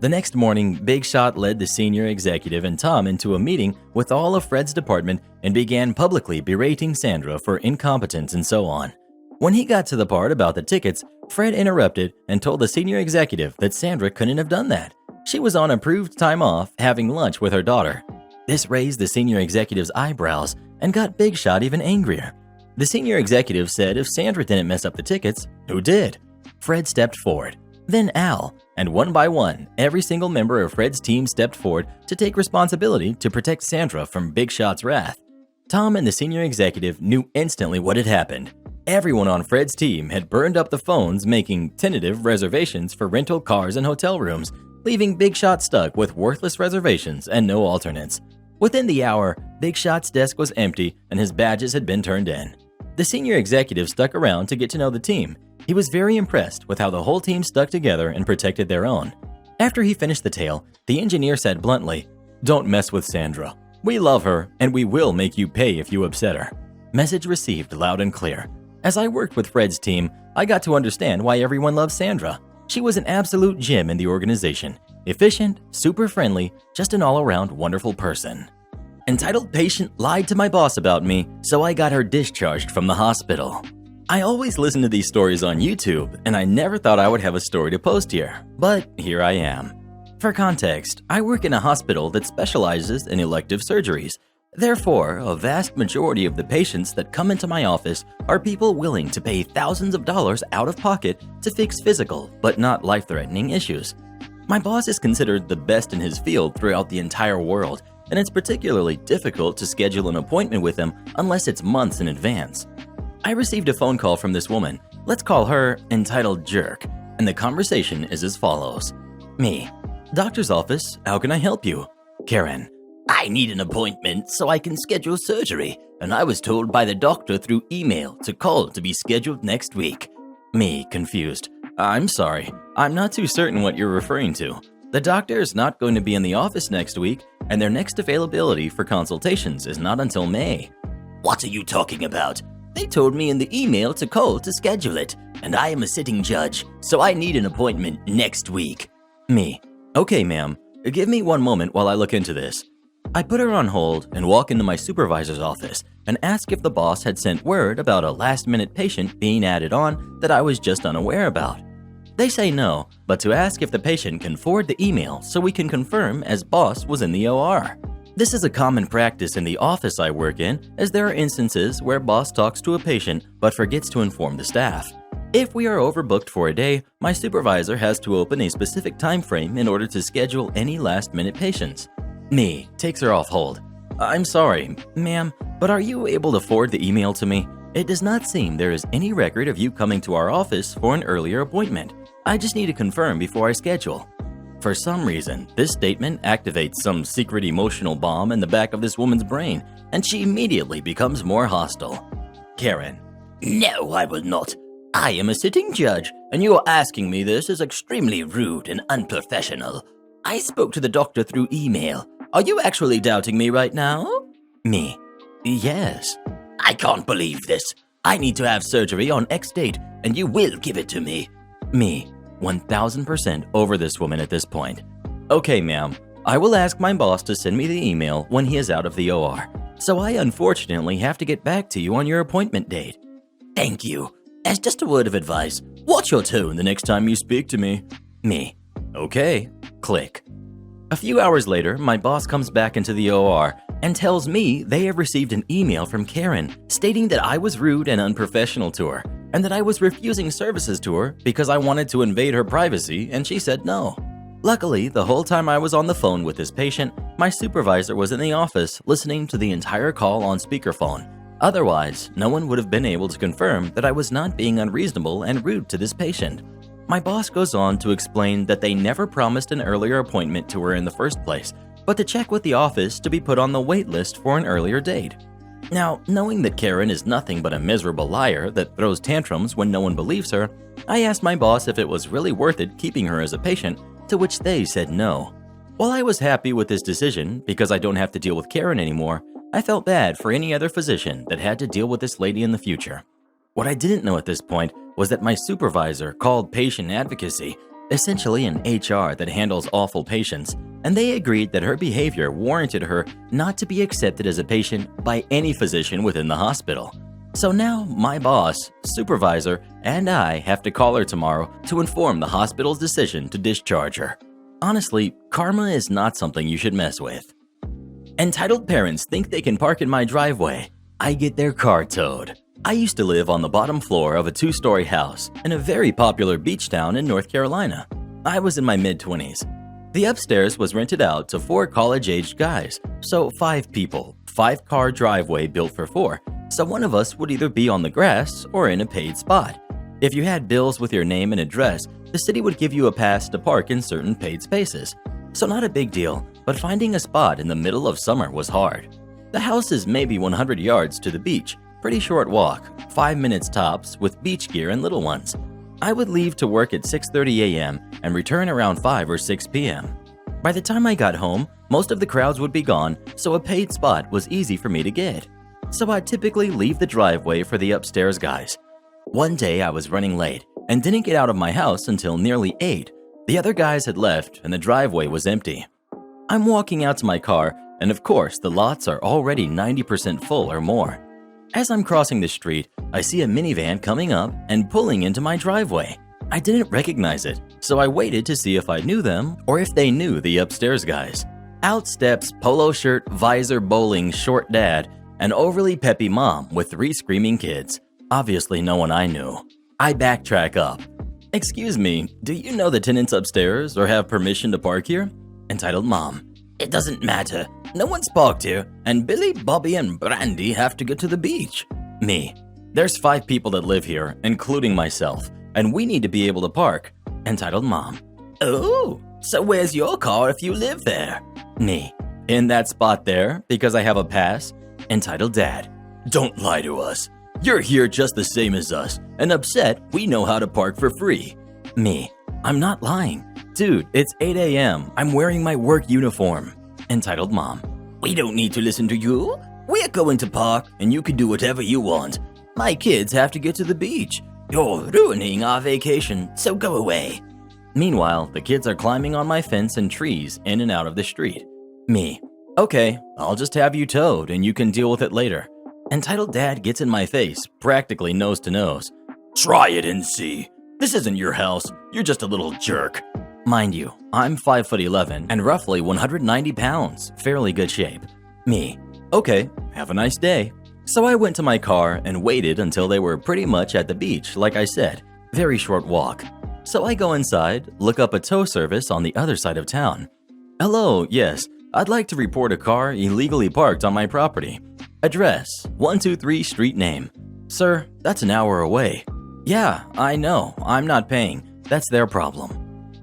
The next morning, Big Shot led the senior executive and Tom into a meeting with all of Fred's department and began publicly berating Sandra for incompetence and so on. When he got to the part about the tickets, Fred interrupted and told the senior executive that Sandra couldn't have done that. She was on approved time off having lunch with her daughter. This raised the senior executive's eyebrows and got Big Shot even angrier. The senior executive said if Sandra didn't mess up the tickets, who did? Fred stepped forward, then Al, and one by one, every single member of Fred's team stepped forward to take responsibility to protect Sandra from Big Shot's wrath. Tom and the senior executive knew instantly what had happened. Everyone on Fred's team had burned up the phones making tentative reservations for rental cars and hotel rooms, leaving Big Shot stuck with worthless reservations and no alternates. Within the hour, Big Shot's desk was empty and his badges had been turned in. The senior executive stuck around to get to know the team. He was very impressed with how the whole team stuck together and protected their own. After he finished the tale, the engineer said bluntly, "Don't mess with Sandra. We love her, and we will make you pay if you upset her." Message received loud and clear. As I worked with Fred's team, I got to understand why everyone loves Sandra. She was an absolute gem in the organization. Efficient, super friendly, just an all-around wonderful person. Entitled patient lied to my boss about me, so I got her discharged from the hospital. I always listen to these stories on YouTube, and I never thought I would have a story to post here, but here I am. For context, I work in a hospital that specializes in elective surgeries. Therefore, a vast majority of the patients that come into my office are people willing to pay thousands of dollars out of pocket to fix physical, but not life-threatening issues. My boss is considered the best in his field throughout the entire world, and it's particularly difficult to schedule an appointment with him unless it's months in advance. I received a phone call from this woman, let's call her Entitled Jerk, and the conversation is as follows. Me: Doctor's office, how can I help you? Karen: I need an appointment so I can schedule surgery, and I was told by the doctor through email to call to be scheduled next week. Me, confused: I'm sorry, I'm not too certain what you're referring to. The doctor is not going to be in the office next week, and their next availability for consultations is not until May. What are you talking about? They told me in the email to call to schedule it, and I am a sitting judge, so I need an appointment next week. Me: Okay, ma'am, give me one moment while I look into this. I put her on hold and walk into my supervisor's office and ask if the boss had sent word about a last-minute patient being added on that I was just unaware about. They say no, but to ask if the patient can forward the email so we can confirm as boss was in the OR. This is a common practice in the office I work in, as there are instances where boss talks to a patient but forgets to inform the staff. If we are overbooked for a day, my supervisor has to open a specific time frame in order to schedule any last-minute patients. Me takes her off hold. I'm sorry, ma'am, but are you able to forward the email to me? It does not seem there is any record of you coming to our office for an earlier appointment. I just need to confirm before I schedule. For some reason, this statement activates some secret emotional bomb in the back of this woman's brain, and she immediately becomes more hostile. Karen: No, I will not. I am a sitting judge, and you are asking me this is extremely rude and unprofessional. I spoke to the doctor through email. Are you actually doubting me right now? Me: Yes. I can't believe this. I need to have surgery on X date, and you will give it to me. Me: 1000% over this woman at this point. Okay, ma'am, I will ask my boss to send me the email when he is out of the OR. So I unfortunately have to get back to you on your appointment date. Thank you. As just a word of advice, watch your tone the next time you speak to me. Me: Okay. Click. A few hours later, my boss comes back into the OR and tells me they have received an email from Karen stating that I was rude and unprofessional to her, and that I was refusing services to her because I wanted to invade her privacy and she said no. Luckily, the whole time I was on the phone with this patient, my supervisor was in the office listening to the entire call on speakerphone. Otherwise, no one would have been able to confirm that I was not being unreasonable and rude to this patient. My boss goes on to explain that they never promised an earlier appointment to her in the first place, but to check with the office to be put on the wait list for an earlier date. Now, knowing that Karen is nothing but a miserable liar that throws tantrums when no one believes her, I asked my boss if it was really worth it keeping her as a patient, to which they said no. While I was happy with this decision because I don't have to deal with Karen anymore, I felt bad for any other physician that had to deal with this lady in the future. What I didn't know at this point was that my supervisor called patient advocacy essentially an HR that handles awful patients, and they agreed that her behavior warranted her not to be accepted as a patient by any physician within the hospital. So now my boss, supervisor, and I have to call her tomorrow to inform the hospital's decision to discharge her. Honestly, karma is not something you should mess with. Entitled parents think they can park in my driveway. I get their car towed. I used to live on the bottom floor of a 2-story house in a very popular beach town in North Carolina. I was in my mid-20s. The upstairs was rented out to 4 college-aged guys, so 5 people, 5-car driveway built for 4, so one of us would either be on the grass or in a paid spot. If you had bills with your name and address, the city would give you a pass to park in certain paid spaces. So not a big deal, but finding a spot in the middle of summer was hard. The house is maybe 100 yards to the beach, pretty short walk, 5 minutes tops with beach gear and little ones. I would leave to work at 6:30 a.m. and return around 5 or 6 p.m. By the time I got home, most of the crowds would be gone, so a paid spot was easy for me to get. So I'd typically leave the driveway for the upstairs guys. One day I was running late and didn't get out of my house until nearly 8. The other guys had left and the driveway was empty. I'm walking out to my car, and of course the lots are already 90% full or more. As I'm crossing the street, I see a minivan coming up and pulling into my driveway. I didn't recognize it, so I waited to see if I knew them or if they knew the upstairs guys. Out steps polo shirt, visor bowling, short dad, an overly peppy mom with 3 screaming kids. Obviously no one I knew. I backtrack up. "Excuse me, do you know the tenants upstairs or have permission to park here?" Entitled mom. It doesn't matter. No one's parked here, and Billy, Bobby, and Brandy have to get to the beach. Me. "There's 5 people that live here, including myself, and we need to be able to park." Entitled mom. Oh, so where's your car if you live there? Me. "In that spot there, because I have a pass." Entitled dad. Don't lie to us. You're here just the same as us, and upset we know how to park for free. Me. "I'm not lying. Dude, it's 8 a.m. I'm wearing my work uniform." Entitled mom. We don't need to listen to you. We're going to park, and you can do whatever you want. My kids have to get to the beach. You're ruining our vacation, so go away. Meanwhile, the kids are climbing on my fence and trees in and out of the street. Me. "Okay, I'll just have you towed and you can deal with it later." Entitled dad gets in my face, practically nose to nose. Try it and see. This isn't your house. You're just a little jerk. Mind you, I'm 5'11" and roughly 190 pounds, fairly good shape. Me. "Okay, have a nice day." So I went to my car and waited until they were pretty much at the beach, like I said, very short walk. So I go inside, look up a tow service on the other side of town. "Hello, yes, I'd like to report a car illegally parked on my property. Address, 123 street name." "Sir, that's an hour away." "Yeah, I know, I'm not paying. That's their problem."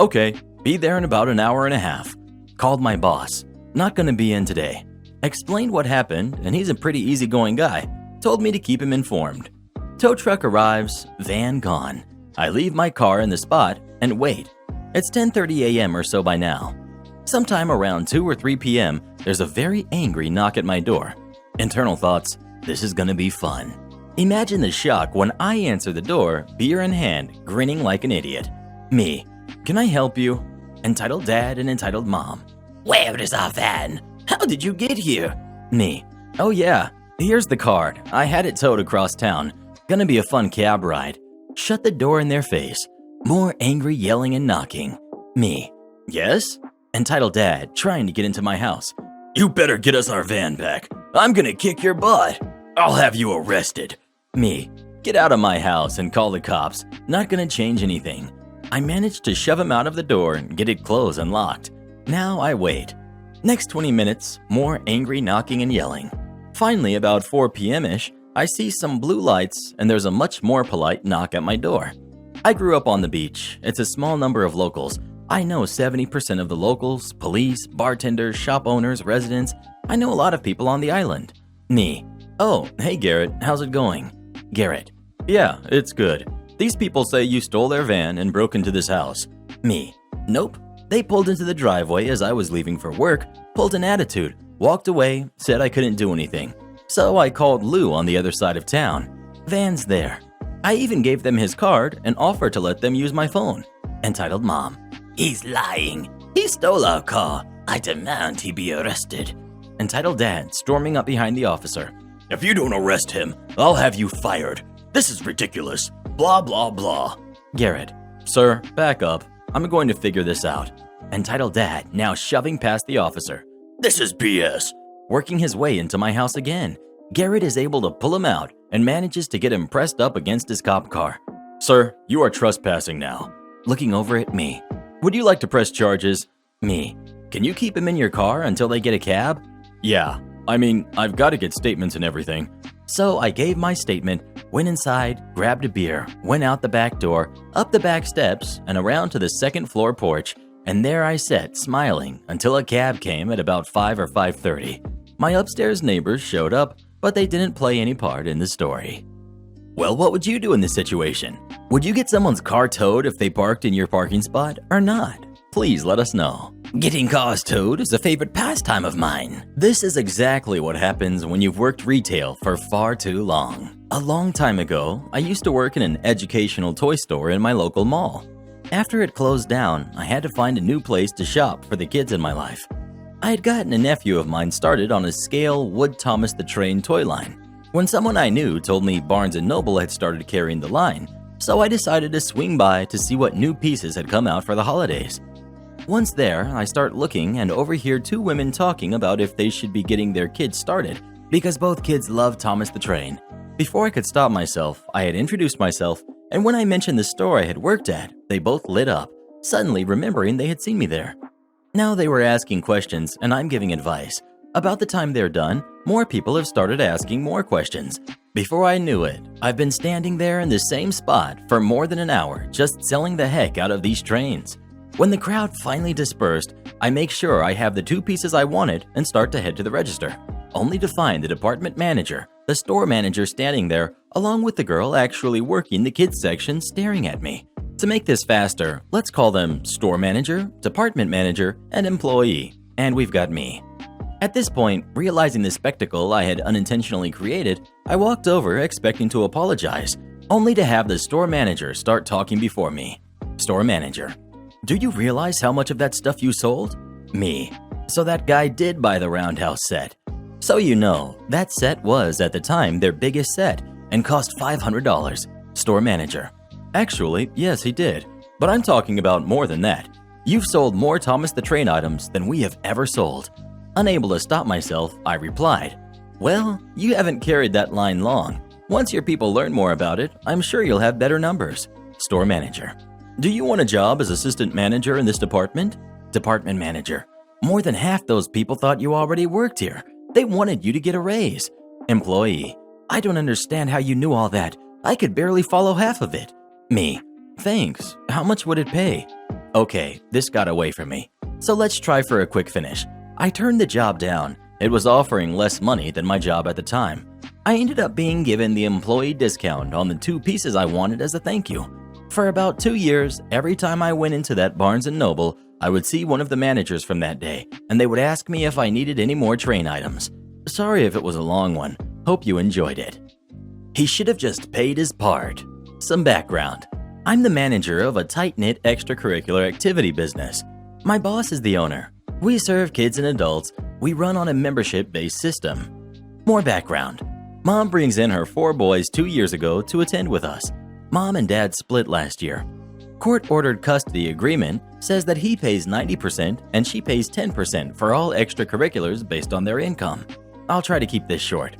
"Okay, be there in about an hour and a half." Called my boss. "Not gonna be in today." Explained what happened, and he's a pretty easygoing guy. Told me to keep him informed. Tow truck arrives, van gone. I leave my car in the spot and wait. It's 10:30 a.m. or so by now. Sometime around 2 or 3 p.m., there's a very angry knock at my door. Internal thoughts, this is gonna be fun. Imagine the shock when I answer the door, beer in hand, grinning like an idiot. Me. "Can I help you?" Entitled dad and entitled mom. Where is our van? How did you get here? Me. "Oh yeah, here's the card. I had it towed across town. Gonna be a fun cab ride." Shut the door in their face. More angry yelling and knocking. Me. "Yes?" Entitled dad trying to get into my house. You better get us our van back. I'm gonna kick your butt. I'll have you arrested. Me. "Get out of my house and call the cops. Not gonna change anything." I managed to shove him out of the door and get it closed and locked. Now I wait. Next 20 minutes, more angry knocking and yelling. Finally, about 4 p.m.-ish, I see some blue lights and there's a much more polite knock at my door. I grew up on the beach. It's a small number of locals. I know 70% of the locals, police, bartenders, shop owners, residents. I know a lot of people on the island. Me. "Oh, hey Garrett, how's it going?" Garrett. "Yeah, it's good. These people say you stole their van and broke into this house." Me. "Nope. They pulled into the driveway as I was leaving for work, pulled an attitude, walked away, said I couldn't do anything. So I called Lou on the other side of town. Van's there. I even gave them his card and offered to let them use my phone. entitled Mom. He's lying. He stole our car. I demand he be arrested. Entitled Dad, storming up behind the officer. If you don't arrest him, I'll have you fired. This is ridiculous. Blah, blah, blah. Garrett. Sir, back up. I'm going to figure this out. Entitled Dad, now shoving past the officer. This is BS. Working his way into my house again. Garrett is able to pull him out and manages to get him pressed up against his cop car. Sir, you are trespassing now. Looking over at me. Would you like to press charges? Me. Can you keep him in your car until they get a cab? Yeah. I mean, I've got to get statements and everything. So I gave my statement, went inside, grabbed a beer, went out the back door, up the back steps, and around to the second floor porch, and there I sat, smiling, until a cab came at about 5 or 5:30. My upstairs neighbors showed up, but they didn't play any part in the story. Well, what would you do in this situation? Would you get someone's car towed if they parked in your parking spot or not? Please let us know. Getting cars towed is a favorite pastime of mine. This is exactly what happens when you've worked retail for far too long. A long time ago, I used to work in an educational toy store in my local mall. After it closed down, I had to find a new place to shop for the kids in my life. I had gotten a nephew of mine started on a scale Wood Thomas the Train toy line, when someone I knew told me Barnes & Noble had started carrying the line, so I decided to swing by to see what new pieces had come out for the holidays. Once there, I start looking and overhear two women talking about if they should be getting their kids started, because both kids love Thomas the Train. Before I could stop myself, I had introduced myself, and when I mentioned the store I had worked at, they both lit up, suddenly remembering they had seen me there. Now they were asking questions, and I'm giving advice. About the time they're done, more people have started asking more questions. Before I knew it, I've been standing there in the same spot for more than an hour, just selling the heck out of these trains. When the crowd finally dispersed, I make sure I have the two pieces I wanted and start to head to the register, only to find the department manager, the store manager standing there, along with the girl actually working the kids section staring at me. To make this faster, let's call them store manager, department manager, and employee, and we've got me. At this point, realizing the spectacle I had unintentionally created, I walked over expecting to apologize, only to have the store manager start talking before me. Store manager. Do you realize how much of that stuff you sold? Me. So that guy did buy the Roundhouse set. So you know, that set was at the time their biggest set and cost $500. Store manager. Actually, yes, he did. But I'm talking about more than that. You've sold more Thomas the Train items than we have ever sold. Unable to stop myself, I replied, well, you haven't carried that line long. Once your people learn more about it, I'm sure you'll have better numbers. Store manager. Do you want a job as assistant manager in this department? Department manager. More than half those people thought you already worked here. They wanted you to get a raise. Employee. I don't understand how you knew all that. I could barely follow half of it. Me. Thanks. How much would it pay? Okay, this got away from me. So let's try for a quick finish. I turned the job down. It was offering less money than my job at the time. I ended up being given the employee discount on the two pieces I wanted as a thank you. For about 2 years, every time I went into that Barnes & Noble, I would see one of the managers from that day, and they would ask me if I needed any more train items. Sorry if it was a long one. Hope you enjoyed it. He should have just paid his part. Some background. I'm the manager of a tight-knit extracurricular activity business. My boss is the owner. We serve kids and adults. We run on a membership-based system. More background. Mom brings in her 4 boys 2 years ago to attend with us. Mom and Dad split last year. Court-ordered custody agreement says that he pays 90% and she pays 10% for all extracurriculars based on their income. I'll try to keep this short.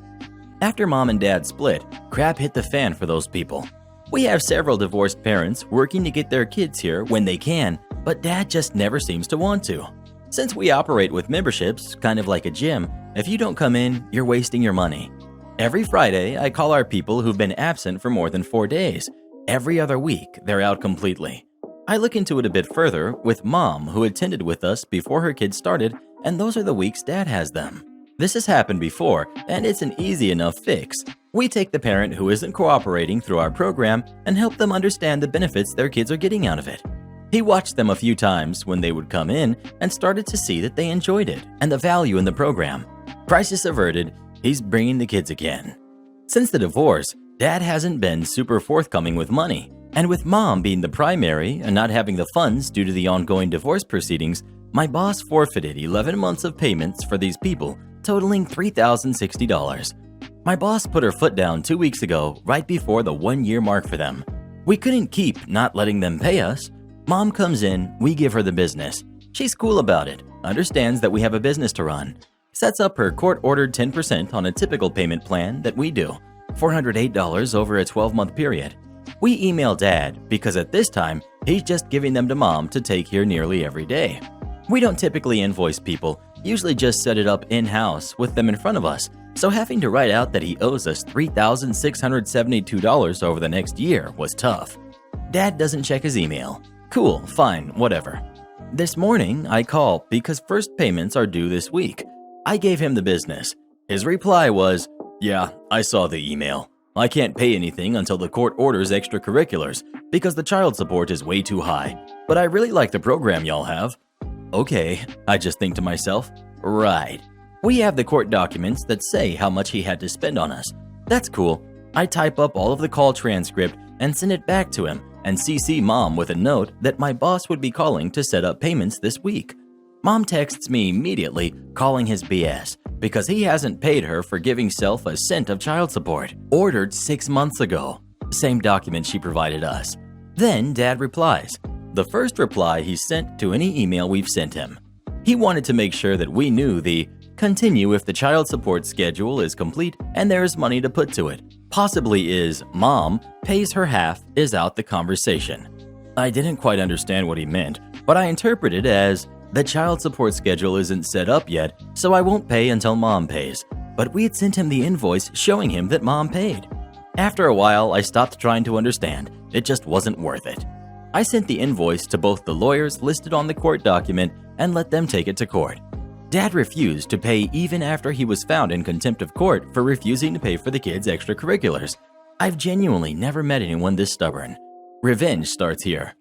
After Mom and Dad split, crap hit the fan for those people. We have several divorced parents working to get their kids here when they can, but Dad just never seems to want to. Since we operate with memberships, kind of like a gym, if you don't come in, you're wasting your money. Every Friday, I call our people who've been absent for more than 4 days. Every other week, they're out completely. I look into it a bit further with Mom, who attended with us before her kids started, and those are the weeks Dad has them. This has happened before, and it's an easy enough fix. We take the parent who isn't cooperating through our program and help them understand the benefits their kids are getting out of it. He watched them a few times when they would come in and started to see that they enjoyed it and the value in the program. Crisis averted, he's bringing the kids again. Since the divorce, Dad hasn't been super forthcoming with money. And with mom being the primary and not having the funds due to the ongoing divorce proceedings, my boss forfeited 11 months of payments for these people, totaling $3,060. My boss put her foot down 2 weeks ago, right before the 1-year mark for them. We couldn't keep not letting them pay us. Mom comes in, we give her the business. She's cool about it, understands that we have a business to run, sets up her court-ordered 10% on a typical payment plan that we do, $408 over a 12-month period. We email Dad because at this time, he's just giving them to Mom to take here nearly every day. We don't typically invoice people, usually just set it up in-house with them in front of us, so having to write out that he owes us $3,672 over the next year was tough. Dad doesn't check his email. Cool, fine, whatever. This morning, I call because first payments are due this week. I gave him the business. His reply was, "Yeah, I saw the email. I can't pay anything until the court orders extracurriculars because the child support is way too high. But I really like the program y'all have." Okay, I just think to myself, right. We have the court documents that say how much he had to spend on us. That's cool. I type up all of the call transcript and send it back to him and CC Mom with a note that my boss would be calling to set up payments this week. Mom texts me immediately calling his BS because he hasn't paid her for giving self a cent of child support, ordered 6 months ago. Same document she provided us. Then Dad replies. The first reply he sent to any email we've sent him. He wanted to make sure that we knew the continue if the child support schedule is complete and there is money to put to it. Possibly is Mom pays her half is out the conversation. I didn't quite understand what he meant, but I interpreted as the child support schedule isn't set up yet, so I won't pay until Mom pays. But we had sent him the invoice showing him that Mom paid. After a while, I stopped trying to understand. It just wasn't worth it. I sent the invoice to both the lawyers listed on the court document and let them take it to court. Dad refused to pay even after he was found in contempt of court for refusing to pay for the kids' extracurriculars. I've genuinely never met anyone this stubborn. Revenge starts here.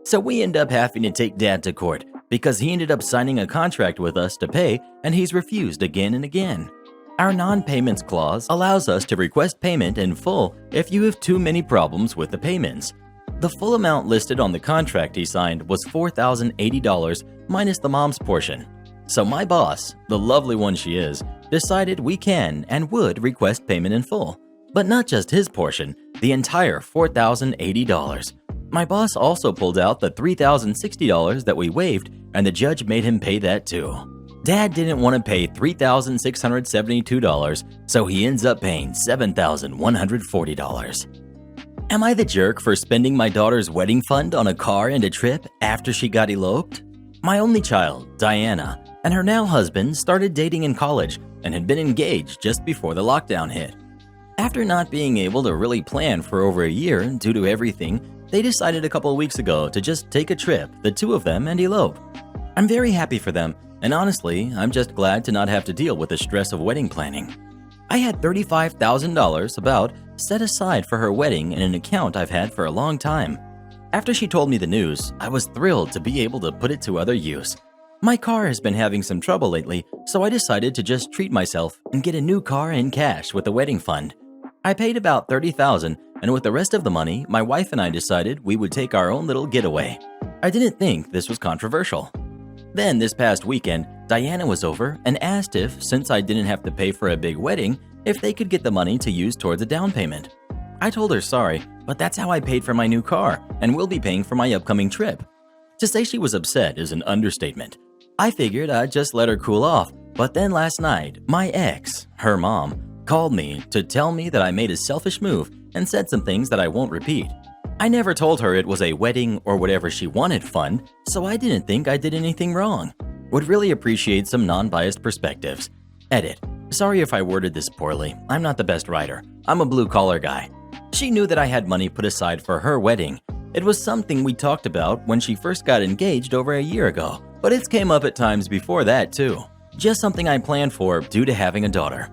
So we end up having to take Dad to court because he ended up signing a contract with us to pay and he's refused again and again. Our non-payments clause allows us to request payment in full if you have too many problems with the payments. The full amount listed on the contract he signed was $4,080 minus the mom's portion. So my boss, the lovely one she is, decided we can and would request payment in full. But not just his portion, the entire $4,080. My boss also pulled out the $3,060 that we waived and the judge made him pay that too. Dad didn't want to pay $3,672, so he ends up paying $7,140. Am I the jerk for spending my daughter's wedding fund on a car and a trip after she got eloped? My only child, Diana, and her now husband started dating in college and had been engaged just before the lockdown hit. After not being able to really plan for over a year due to everything, they decided a couple of weeks ago to just take a trip, the two of them, and elope. I'm very happy for them, and honestly, I'm just glad to not have to deal with the stress of wedding planning. I had $35,000 about set aside for her wedding in an account I've had for a long time. After she told me the news, I was thrilled to be able to put it to other use. My car has been having some trouble lately, so I decided to just treat myself and get a new car in cash with the wedding fund. I paid about $30,000, and with the rest of the money, my wife and I decided we would take our own little getaway. I didn't think this was controversial. Then this past weekend, Diana was over and asked if, since I didn't have to pay for a big wedding, if they could get the money to use towards a down payment. I told her sorry, but that's how I paid for my new car and will be paying for my upcoming trip. To say she was upset is an understatement. I figured I'd just let her cool off, but then last night, my ex, her mom, called me to tell me that I made a selfish move and said some things that I won't repeat. I never told her it was a wedding or whatever she wanted fund, so I didn't think I did anything wrong. Would really appreciate some non-biased perspectives. Edit. Sorry if I worded this poorly. I'm not the best writer. I'm a blue-collar guy. She knew that I had money put aside for her wedding. It was something we talked about when she first got engaged over a year ago, but it's came up at times before that too. Just something I planned for due to having a daughter.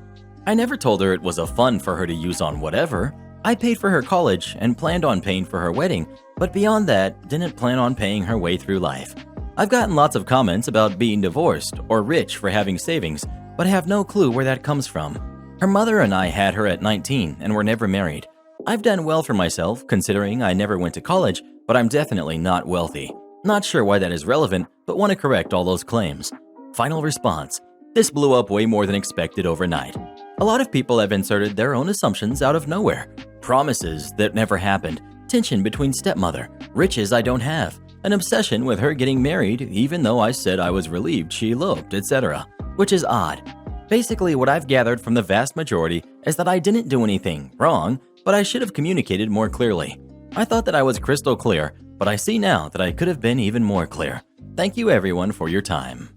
I never told her it was a fund for her to use on whatever. I paid for her college and planned on paying for her wedding, but beyond that, didn't plan on paying her way through life. I've gotten lots of comments about being divorced or rich for having savings, but I have no clue where that comes from. Her mother and I had her at 19 and were never married. I've done well for myself considering I never went to college, but I'm definitely not wealthy. Not sure why that is relevant, but want to correct all those claims. Final response. This blew up way more than expected overnight. A lot of people have inserted their own assumptions out of nowhere. Promises that never happened, tension between stepmother, riches I don't have, an obsession with her getting married even though I said I was relieved she eloped, etc., which is odd. Basically, what I've gathered from the vast majority is that I didn't do anything wrong, but I should have communicated more clearly. I thought that I was crystal clear, but I see now that I could have been even more clear. Thank you everyone for your time.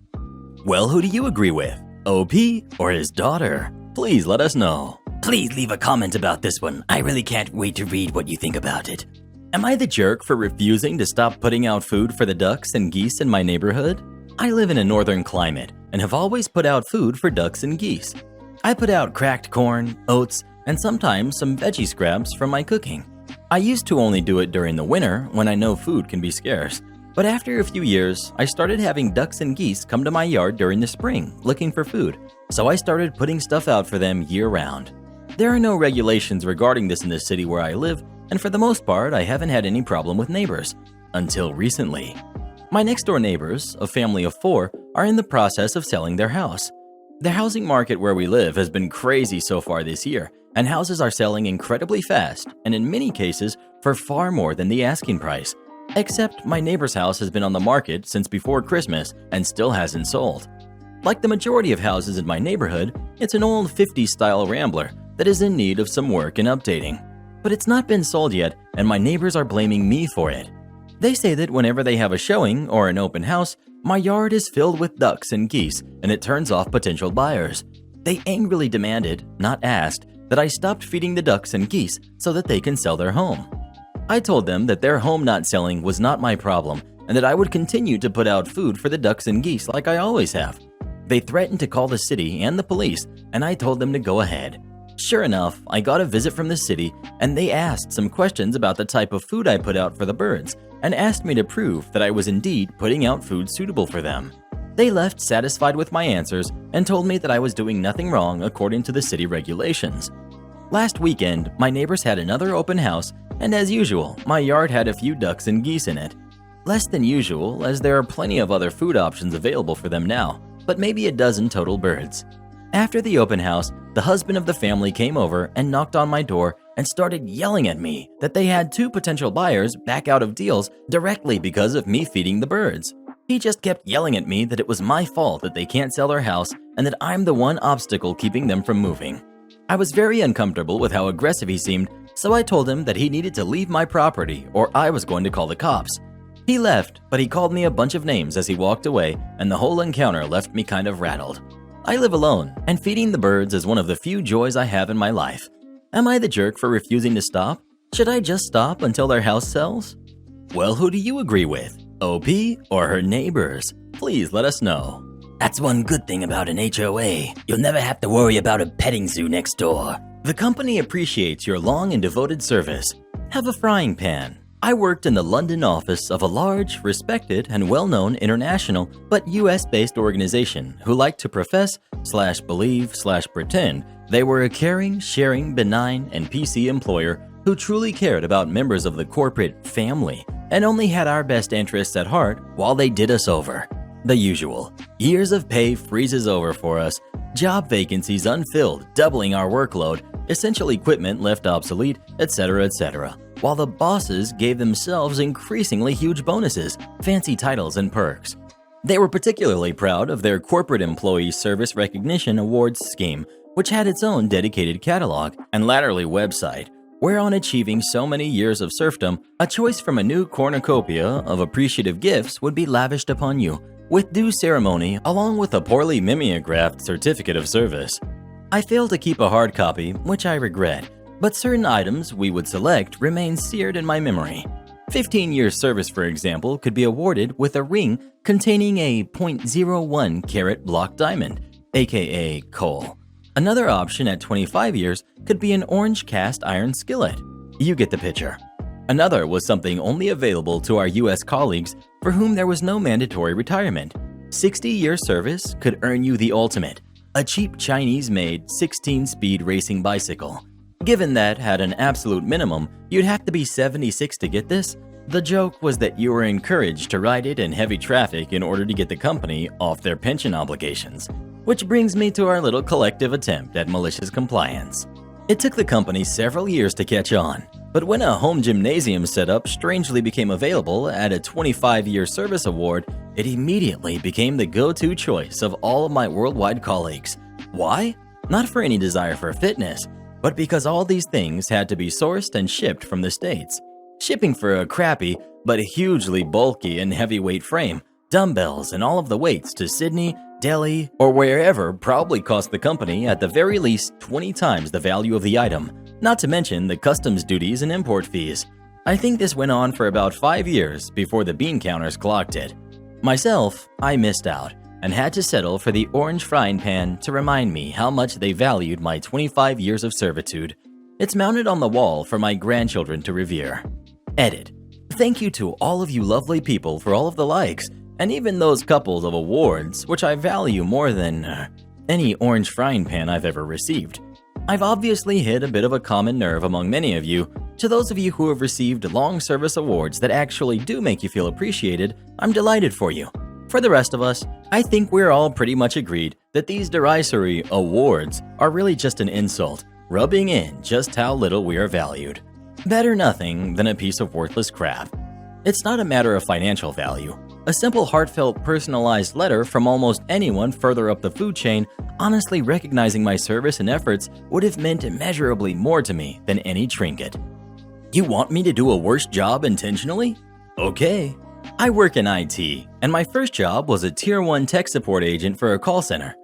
Well, who do you agree with? OP or his daughter? Please let us know. Please leave a comment about this one. I really can't wait to read what you think about it. Am I the jerk for refusing to stop putting out food for the ducks and geese in my neighborhood? I live in a northern climate and have always put out food for ducks and geese. I put out cracked corn, oats, and sometimes some veggie scraps from my cooking. I used to only do it during the winter when I know food can be scarce. But after a few years, I started having ducks and geese come to my yard during the spring looking for food, so I started putting stuff out for them year-round. There are no regulations regarding this in the city where I live, and for the most part, I haven't had any problem with neighbors. Until recently. My next-door neighbors, a family of 4, are in the process of selling their house. The housing market where we live has been crazy so far this year, and houses are selling incredibly fast, and in many cases, for far more than the asking price. Except my neighbor's house has been on the market since before Christmas and still hasn't sold. Like the majority of houses in my neighborhood, it's an old 50s style rambler that is in need of some work and updating. But it's not been sold yet, and my neighbors are blaming me for it. They say that whenever they have a showing or an open house, my yard is filled with ducks and geese and it turns off potential buyers. They angrily demanded, not asked, that I stopped feeding the ducks and geese so that they can sell their home. I told them that their home not selling was not my problem and that I would continue to put out food for the ducks and geese like I always have. They threatened to call the city and the police, and I told them to go ahead. Sure enough, I got a visit from the city and they asked some questions about the type of food I put out for the birds and asked me to prove that I was indeed putting out food suitable for them. They left satisfied with my answers and told me that I was doing nothing wrong according to the city regulations. Last weekend, my neighbors had another open house, and as usual, my yard had a few ducks and geese in it. Less than usual, as there are plenty of other food options available for them now, but maybe a dozen total birds. After the open house, the husband of the family came over and knocked on my door and started yelling at me that they had 2 potential buyers back out of deals directly because of me feeding the birds. He just kept yelling at me that it was my fault that they can't sell their house and that I'm the one obstacle keeping them from moving. I was very uncomfortable with how aggressive he seemed, so I told him that he needed to leave my property or I was going to call the cops. He left, but he called me a bunch of names as he walked away, and the whole encounter left me kind of rattled. I live alone, and feeding the birds is one of the few joys I have in my life. Am I the jerk for refusing to stop? Should I just stop until their house sells? Well, who do you agree with? OP or her neighbors? Please let us know. That's one good thing about an HOA. You'll never have to worry about a petting zoo next door. The company appreciates your long and devoted service. Have a frying pan. I worked in the London office of a large, respected, and well-known international but US-based organization who liked to profess/believe/pretend they were a caring, sharing, benign, and PC employer who truly cared about members of the corporate family and only had our best interests at heart while they did us over. The usual. Years of pay freezes over for us, job vacancies unfilled, doubling our workload, essential equipment left obsolete, etc., etc., while the bosses gave themselves increasingly huge bonuses, fancy titles, and perks. They were particularly proud of their Corporate Employee Service Recognition Awards scheme, which had its own dedicated catalog and latterly website, where on achieving so many years of serfdom, a choice from a new cornucopia of appreciative gifts would be lavished upon you, with due ceremony along with a poorly mimeographed certificate of service. I failed to keep a hard copy, which I regret, but certain items we would select remain seared in my memory. 15 years service, for example, could be awarded with a ring containing a .01 carat block diamond, aka coal. Another option at 25 years could be an orange cast iron skillet. You get the picture. Another was something only available to our US colleagues for whom there was no mandatory retirement. 60-year service could earn you the ultimate, a cheap Chinese-made 16-speed racing bicycle. Given that, at an absolute minimum, you'd have to be 76 to get this, the joke was that you were encouraged to ride it in heavy traffic in order to get the company off their pension obligations. Which brings me to our little collective attempt at malicious compliance. It took the company several years to catch on, but when a home gymnasium setup strangely became available at a 25-year service award, it immediately became the go-to choice of all of my worldwide colleagues. Why? Not for any desire for fitness, but because all these things had to be sourced and shipped from the States. Shipping for a crappy but hugely bulky and heavyweight frame, dumbbells, and all of the weights to Sydney, Delhi, or wherever probably cost the company at the very least 20 times the value of the item, not to mention the customs duties and import fees. I think this went on for about 5 years before the bean counters clocked it. Myself, I missed out and had to settle for the orange frying pan to remind me how much they valued my 25 years of servitude. It's mounted on the wall for my grandchildren to revere. Edit. Thank you to all of you lovely people for all of the likes, and even those couples of awards, which I value more than any orange frying pan I've ever received. I've obviously hit a bit of a common nerve among many of you. To those of you who have received long service awards that actually do make you feel appreciated, I'm delighted for you. For the rest of us, I think we're all pretty much agreed that these derisory awards are really just an insult, rubbing in just how little we are valued. Better nothing than a piece of worthless crap. It's not a matter of financial value. A simple, heartfelt, personalized letter from almost anyone further up the food chain honestly recognizing my service and efforts would have meant immeasurably more to me than any trinket. You want me to do a worse job intentionally? Okay. I work in IT, and my first job was a Tier 1 tech support agent for a call center.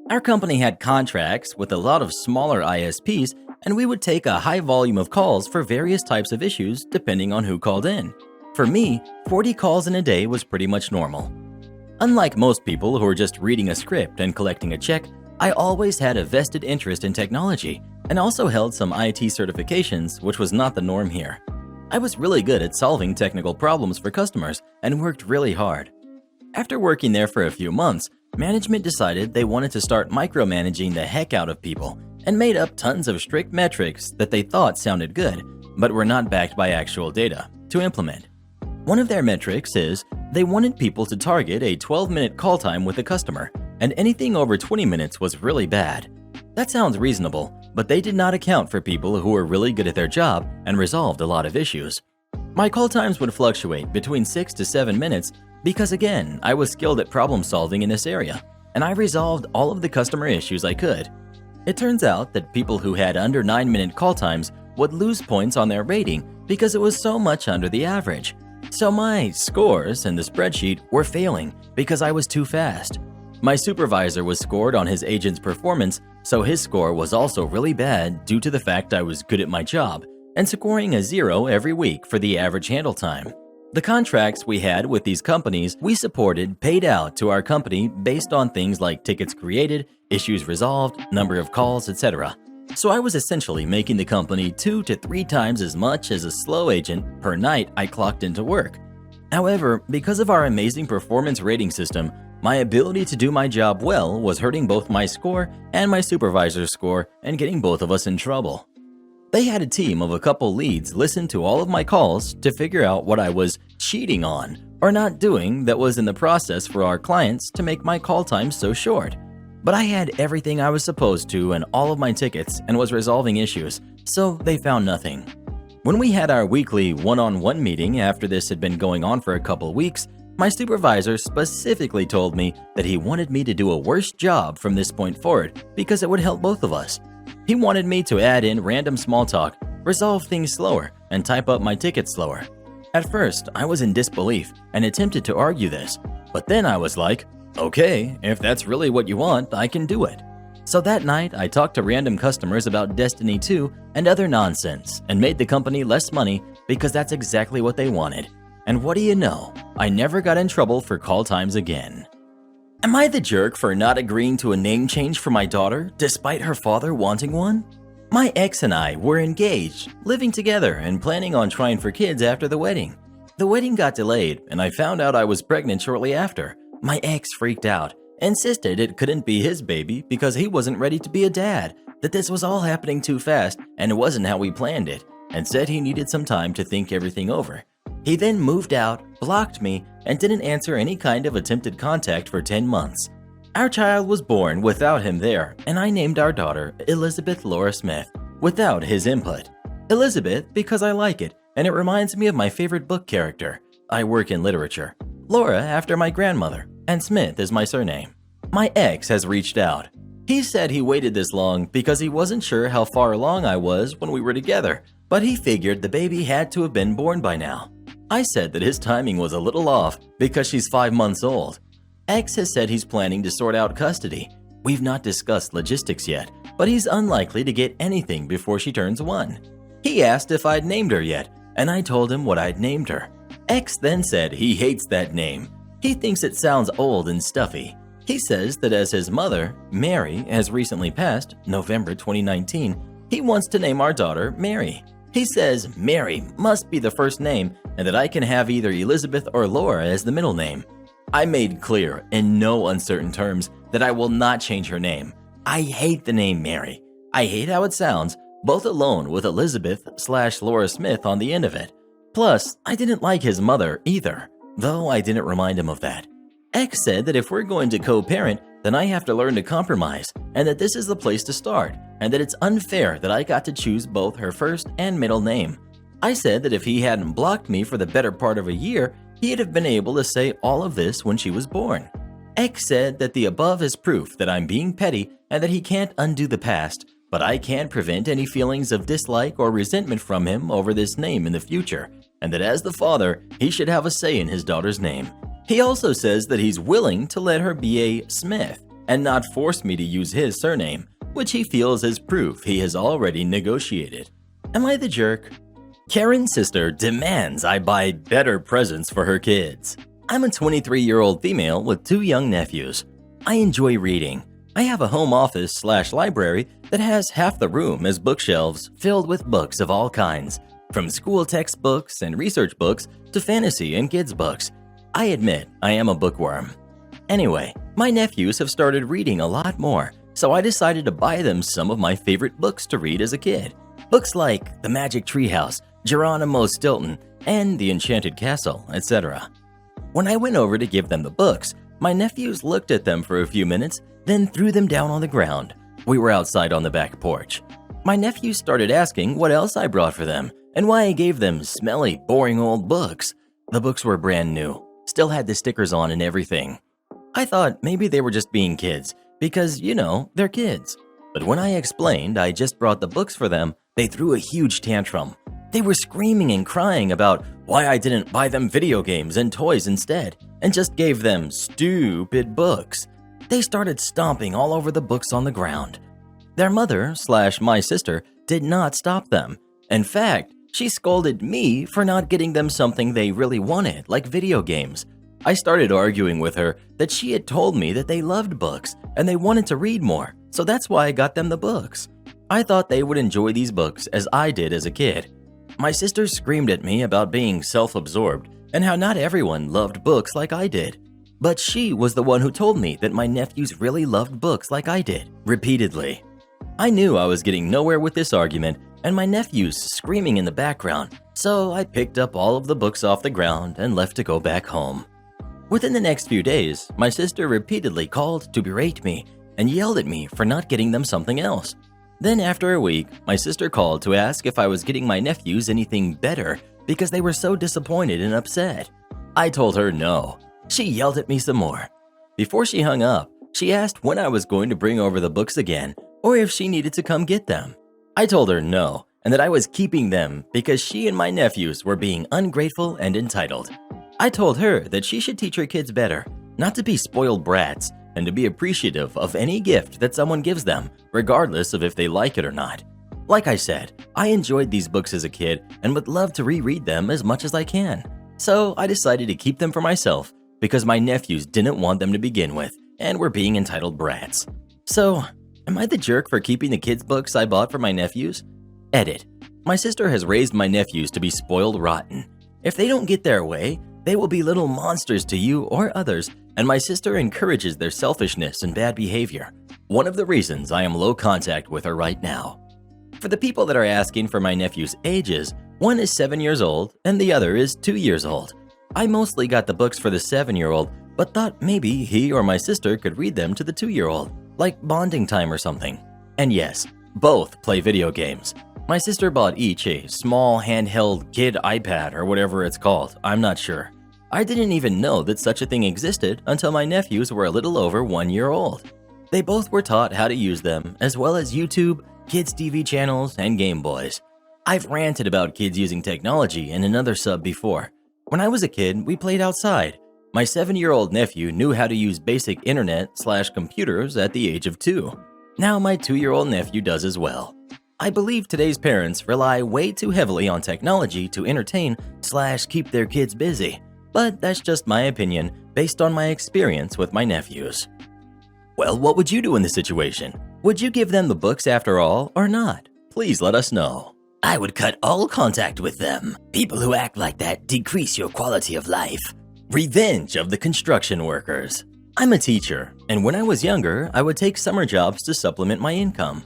Our company had contracts with a lot of smaller ISPs, and we would take a high volume of calls for various types of issues depending on who called in. For me, 40 calls in a day was pretty much normal. Unlike most people who are just reading a script and collecting a check, I always had a vested interest in technology and also held some IT certifications, which was not the norm here. I was really good at solving technical problems for customers and worked really hard. After working there for a few months, management decided they wanted to start micromanaging the heck out of people and made up tons of strict metrics that they thought sounded good, but were not backed by actual data, to implement. One of their metrics is they wanted people to target a 12-minute call time with a customer, and anything over 20 minutes was really bad. That sounds reasonable, but they did not account for people who were really good at their job and resolved a lot of issues. My call times would fluctuate between 6 to 7 minutes because, again, I was skilled at problem solving in this area, and I resolved all of the customer issues I could. It turns out that people who had under 9-minute call times would lose points on their rating because it was so much under the average. So my scores in the spreadsheet were failing because I was too fast. My supervisor was scored on his agent's performance, so his score was also really bad due to the fact I was good at my job and scoring a 0 every week for the average handle time. The contracts we had with these companies we supported paid out to our company based on things like tickets created, issues resolved, number of calls, etc. So I was essentially making the company 2 to 3 times as much as a slow agent per night I clocked into work. However, because of our amazing performance rating system, my ability to do my job well was hurting both my score and my supervisor's score and getting both of us in trouble. They had a team of a couple leads listen to all of my calls to figure out what I was cheating on or not doing that was in the process for our clients to make my call time so short. But I had everything I was supposed to in all of my tickets and was resolving issues, so they found nothing. When we had our weekly one-on-one meeting after this had been going on for a couple weeks, my supervisor specifically told me that he wanted me to do a worse job from this point forward because it would help both of us. He wanted me to add in random small talk, resolve things slower, and type up my tickets slower. At first, I was in disbelief and attempted to argue this, but then I was like, okay, if that's really what you want, I can do it. So that night, I talked to random customers about Destiny 2 and other nonsense and made the company less money because that's exactly what they wanted. And what do you know? I never got in trouble for call times again. Am I the jerk for not agreeing to a name change for my daughter despite her father wanting one? My ex and I were engaged, living together and planning on trying for kids after the wedding. The wedding got delayed and I found out I was pregnant shortly after. My ex freaked out, insisted it couldn't be his baby because he wasn't ready to be a dad, that this was all happening too fast and it wasn't how we planned it, and said he needed some time to think everything over. He then moved out, blocked me, and didn't answer any kind of attempted contact for 10 months. Our child was born without him there, and I named our daughter Elizabeth Laura Smith without his input. Elizabeth because I like it, and it reminds me of my favorite book character. I work in literature. Laura after my grandmother, and Smith is my surname. My ex has reached out. He said he waited this long because he wasn't sure how far along I was when we were together, but he figured the baby had to have been born by now. I said that his timing was a little off because she's 5 months old. X has said he's planning to sort out custody. We've not discussed logistics yet, but he's unlikely to get anything before she turns 1. He asked if I'd named her yet, and I told him what I'd named her. X then said he hates that name. He thinks it sounds old and stuffy. He says that as his mother, Mary, has recently passed, November 2019, he wants to name our daughter Mary. He says Mary must be the first name and that I can have either Elizabeth or Laura as the middle name. I made clear in no uncertain terms that I will not change her name. I hate the name Mary. I hate how it sounds, both alone with Elizabeth/Laura Smith on the end of it. Plus, I didn't like his mother either, though I didn't remind him of that. X said that if we're going to co-parent, then I have to learn to compromise, and that this is the place to start, and that it's unfair that I got to choose both her first and middle name. I said that if he hadn't blocked me for the better part of a year, he'd have been able to say all of this when she was born. X said that the above is proof that I'm being petty and that he can't undo the past, but I can't prevent any feelings of dislike or resentment from him over this name in the future, and that as the father, he should have a say in his daughter's name. He also says that he's willing to let her be a Smith and not force me to use his surname, which he feels is proof he has already negotiated. Am I the jerk? Karen's sister demands I buy better presents for her kids. I'm a 23-year-old female with 2 young nephews. I enjoy reading. I have a home office/library that has half the room as bookshelves filled with books of all kinds, from school textbooks and research books to fantasy and kids' books. I admit I am a bookworm. Anyway, my nephews have started reading a lot more, so I decided to buy them some of my favorite books to read as a kid. Books like The Magic Treehouse, Geronimo Stilton, and The Enchanted Castle, etc. When I went over to give them the books, my nephews looked at them for a few minutes, then threw them down on the ground. We were outside on the back porch. My nephews started asking what else I brought for them and why I gave them smelly, boring old books. The books were brand new, still had the stickers on and everything. I thought maybe they were just being kids because, they're kids. But when I explained I just brought the books for them, they threw a huge tantrum. They were screaming and crying about why I didn't buy them video games and toys instead, and just gave them stupid books. They started stomping all over the books on the ground. Their mother/my sister did not stop them. In fact, she scolded me for not getting them something they really wanted, like video games. I started arguing with her that she had told me that they loved books and they wanted to read more, so that's why I got them the books. I thought they would enjoy these books as I did as a kid. My sister screamed at me about being self-absorbed and how not everyone loved books like I did. But she was the one who told me that my nephews really loved books like I did, repeatedly. I knew I was getting nowhere with this argument and my nephews screaming in the background, so I picked up all of the books off the ground and left to go back home. Within the next few days, my sister repeatedly called to berate me and yelled at me for not getting them something else. Then after a week, my sister called to ask if I was getting my nephews anything better because they were so disappointed and upset. I told her no. She yelled at me some more. Before she hung up, she asked when I was going to bring over the books again or if she needed to come get them. I told her no, and that I was keeping them because she and my nephews were being ungrateful and entitled. I told her that she should teach her kids better, not to be spoiled brats, and to be appreciative of any gift that someone gives them, regardless of if they like it or not. Like I said, I enjoyed these books as a kid and would love to reread them as much as I can. So I decided to keep them for myself because my nephews didn't want them to begin with and were being entitled brats. So, am I the jerk for keeping the kids' books I bought for my nephews? Edit. My sister has raised my nephews to be spoiled rotten. If they don't get their way, they will be little monsters to you or others, and my sister encourages their selfishness and bad behavior. one of the reasons I am low contact with her right now. For the people that are asking for my nephew's ages, one is 7 years old and the other is 2 years old. I mostly got the books for the 7-year-old, but thought maybe he or my sister could read them to the 2-year-old, like bonding time or something. And yes, both play video games. My sister bought each a small handheld kid iPad or whatever it's called, I'm not sure. I didn't even know that such a thing existed until my nephews were a little over 1 year old. They both were taught how to use them, as well as YouTube, kids' TV channels, and Game Boys. I've ranted about kids using technology in another sub before. When I was a kid, we played outside. My 7-year-old nephew knew how to use basic internet/computers at the age of 2. Now my 2-year-old nephew does as well. I believe today's parents rely way too heavily on technology to entertain/keep their kids busy, but that's just my opinion based on my experience with my nephews. Well, what would you do in this situation? Would you give them the books after all or not? Please let us know. I would cut all contact with them. People who act like that decrease your quality of life. Revenge of the construction workers. I'm a teacher, and when I was younger, I would take summer jobs to supplement my income.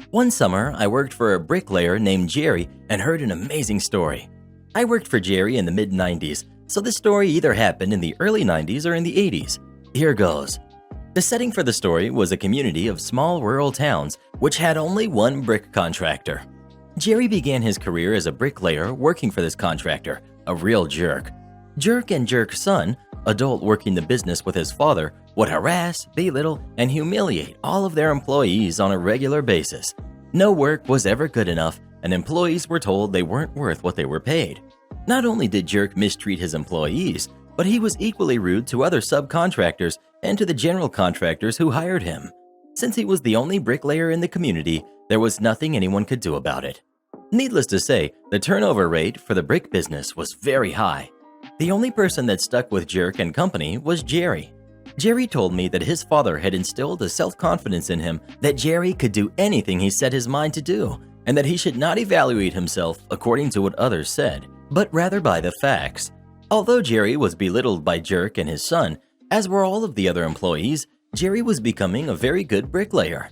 One summer, I worked for a bricklayer named Jerry and heard an amazing story. I worked for Jerry in the mid-90s, so the story either happened in the early 90s or in the 80s. Here goes. The setting for the story was a community of small rural towns which had only one brick contractor. Jerry began his career as a bricklayer working for this contractor, a real jerk. Jerk and Jerk's son, adult working the business with his father, would harass, belittle, and humiliate all of their employees on a regular basis. No work was ever good enough, and employees were told they weren't worth what they were paid. Not only did Jerk mistreat his employees, but he was equally rude to other subcontractors and to the general contractors who hired him. Since he was the only bricklayer in the community, there was nothing anyone could do about it. Needless to say, the turnover rate for the brick business was very high. The only person that stuck with Jerk and company was Jerry. Jerry told me that his father had instilled a self-confidence in him that Jerry could do anything he set his mind to do, and that he should not evaluate himself according to what others said, but rather by the facts. Although Jerry was belittled by Jerk and his son, as were all of the other employees, Jerry was becoming a very good bricklayer.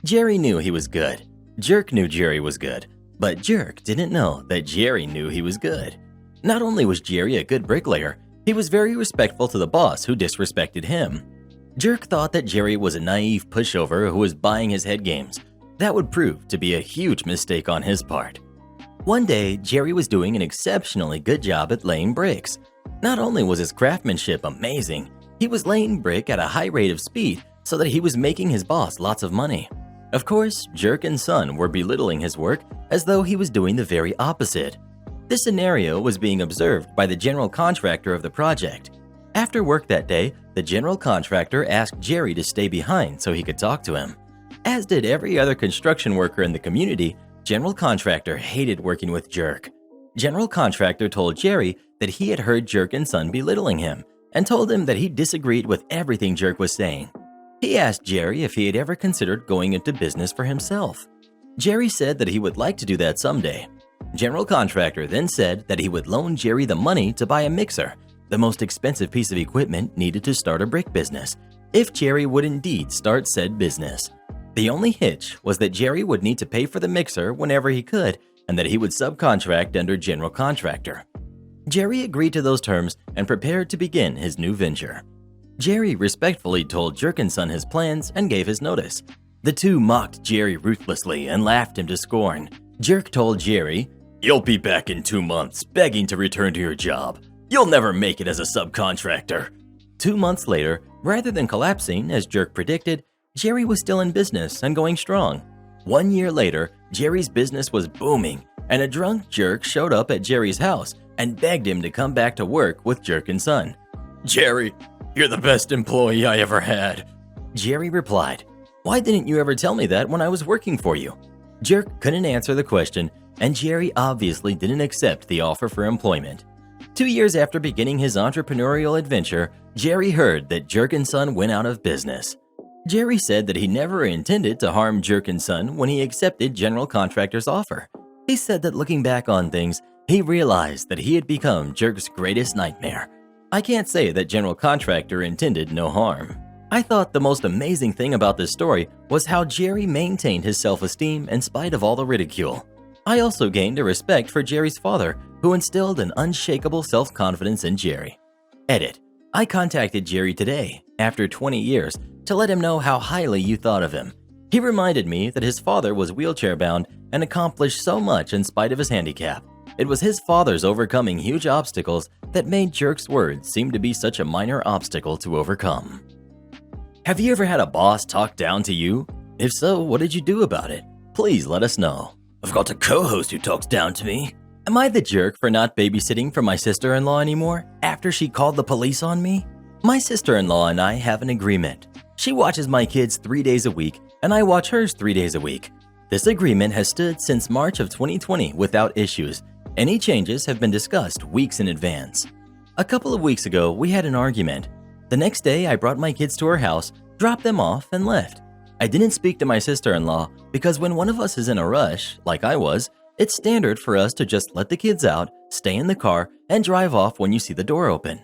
Jerry knew he was good. Jerk knew Jerry was good, but Jerk didn't know that Jerry knew he was good. Not only was Jerry a good bricklayer, he was very respectful to the boss who disrespected him. Jerk thought that Jerry was a naive pushover who was buying his head games. That would prove to be a huge mistake on his part. One day, Jerry was doing an exceptionally good job at laying bricks. Not only was his craftsmanship amazing, he was laying brick at a high rate of speed so that he was making his boss lots of money. Of course, Jerk and son were belittling his work as though he was doing the very opposite. This scenario was being observed by the general contractor of the project. After work that day, the general contractor asked Jerry to stay behind so he could talk to him. As did every other construction worker in the community, general contractor hated working with Jerk. General contractor told Jerry that he had heard Jerk and son belittling him and told him that he disagreed with everything Jerk was saying. He asked Jerry if he had ever considered going into business for himself. Jerry said that he would like to do that someday. General contractor then said that he would loan Jerry the money to buy a mixer, the most expensive piece of equipment needed to start a brick business, if Jerry would indeed start said business. The only hitch was that Jerry would need to pay for the mixer whenever he could and that he would subcontract under general contractor. Jerry agreed to those terms and prepared to begin his new venture. Jerry respectfully told Jerk and son his plans and gave his notice. The two mocked Jerry ruthlessly and laughed him to scorn. Jerk told Jerry, "You'll be back in 2 months, begging to return to your job. You'll never make it as a subcontractor." 2 months later, rather than collapsing as Jerk predicted, Jerry was still in business and going strong. 1 year later, Jerry's business was booming, and a drunk Jerk showed up at Jerry's house and begged him to come back to work with Jerk and son. "Jerry, you're the best employee I ever had." Jerry replied, "Why didn't you ever tell me that when I was working for you?" Jerk couldn't answer the question, and Jerry obviously didn't accept the offer for employment. 2 years after beginning his entrepreneurial adventure, Jerry heard that Jerk and son went out of business. Jerry said that he never intended to harm Jerk and son when he accepted general contractor's offer. He said that looking back on things, he realized that he had become Jerk's greatest nightmare. I can't say that general contractor intended no harm. I thought the most amazing thing about this story was how Jerry maintained his self-esteem in spite of all the ridicule. I also gained a respect for Jerry's father, who instilled an unshakable self-confidence in Jerry. Edit. I contacted Jerry today, after 20 years, to let him know how highly you thought of him. He reminded me that his father was wheelchair-bound and accomplished so much in spite of his handicap. It was his father's overcoming huge obstacles that made Jerk's words seem to be such a minor obstacle to overcome. Have you ever had a boss talk down to you? If so, what did you do about it? Please let us know. I've got a co-host who talks down to me. Am I the jerk for not babysitting for my sister-in-law anymore after she called the police on me? My sister-in-law and I have an agreement. She watches my kids 3 days a week and I watch hers 3 days a week. This agreement has stood since March of 2020 without issues. Any changes have been discussed weeks in advance. A couple of weeks ago, we had an argument. The next day, I brought my kids to her house, dropped them off, and left. I didn't speak to my sister-in-law because when one of us is in a rush, like I was, it's standard for us to just let the kids out, stay in the car, and drive off when you see the door open.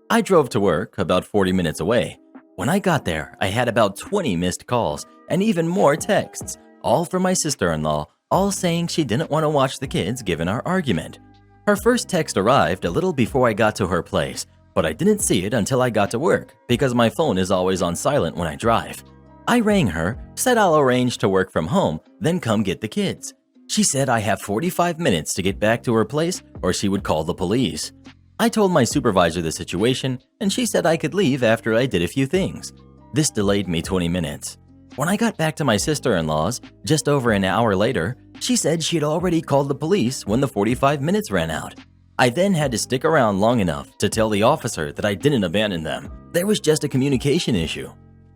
I drove to work, about 40 minutes away. When I got there, I had about 20 missed calls and even more texts, all from my sister-in-law, all saying she didn't want to watch the kids given our argument. Her first text arrived a little before I got to her place, but I didn't see it until I got to work because my phone is always on silent when I drive. I rang her, said I'll arrange to work from home, then come get the kids. She said I have 45 minutes to get back to her place or she would call the police. I told my supervisor the situation and she said I could leave after I did a few things. This delayed me 20 minutes. When I got back to my sister-in-law's, just over an hour later, she said she had already called the police when the 45 minutes ran out. I then had to stick around long enough to tell the officer that I didn't abandon them. There was just a communication issue.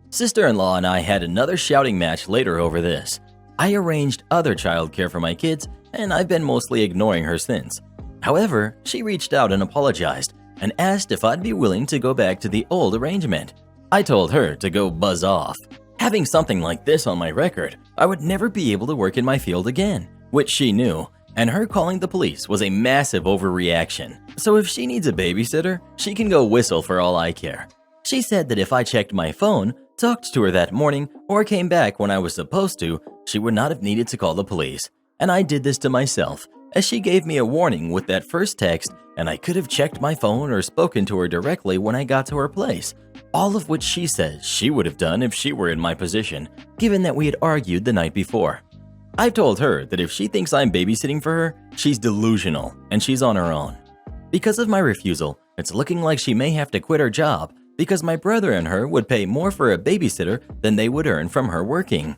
Sister-in-law and I had another shouting match later over this. I arranged other childcare for my kids, and I've been mostly ignoring her since. However, she reached out and apologized and asked if I'd be willing to go back to the old arrangement. I told her to go buzz off. Having something like this on my record, I would never be able to work in my field again, which she knew, and her calling the police was a massive overreaction. So if she needs a babysitter, she can go whistle for all I care. She said that if I checked my phone, talked to her that morning, or came back when I was supposed to, she would not have needed to call the police. And I did this to myself, as she gave me a warning with that first text, and I could have checked my phone or spoken to her directly when I got to her place. All of which she says she would have done if she were in my position, given that we had argued the night before. I've told her that if she thinks I'm babysitting for her, she's delusional and she's on her own. Because of my refusal, it's looking like she may have to quit her job because my brother and her would pay more for a babysitter than they would earn from her working.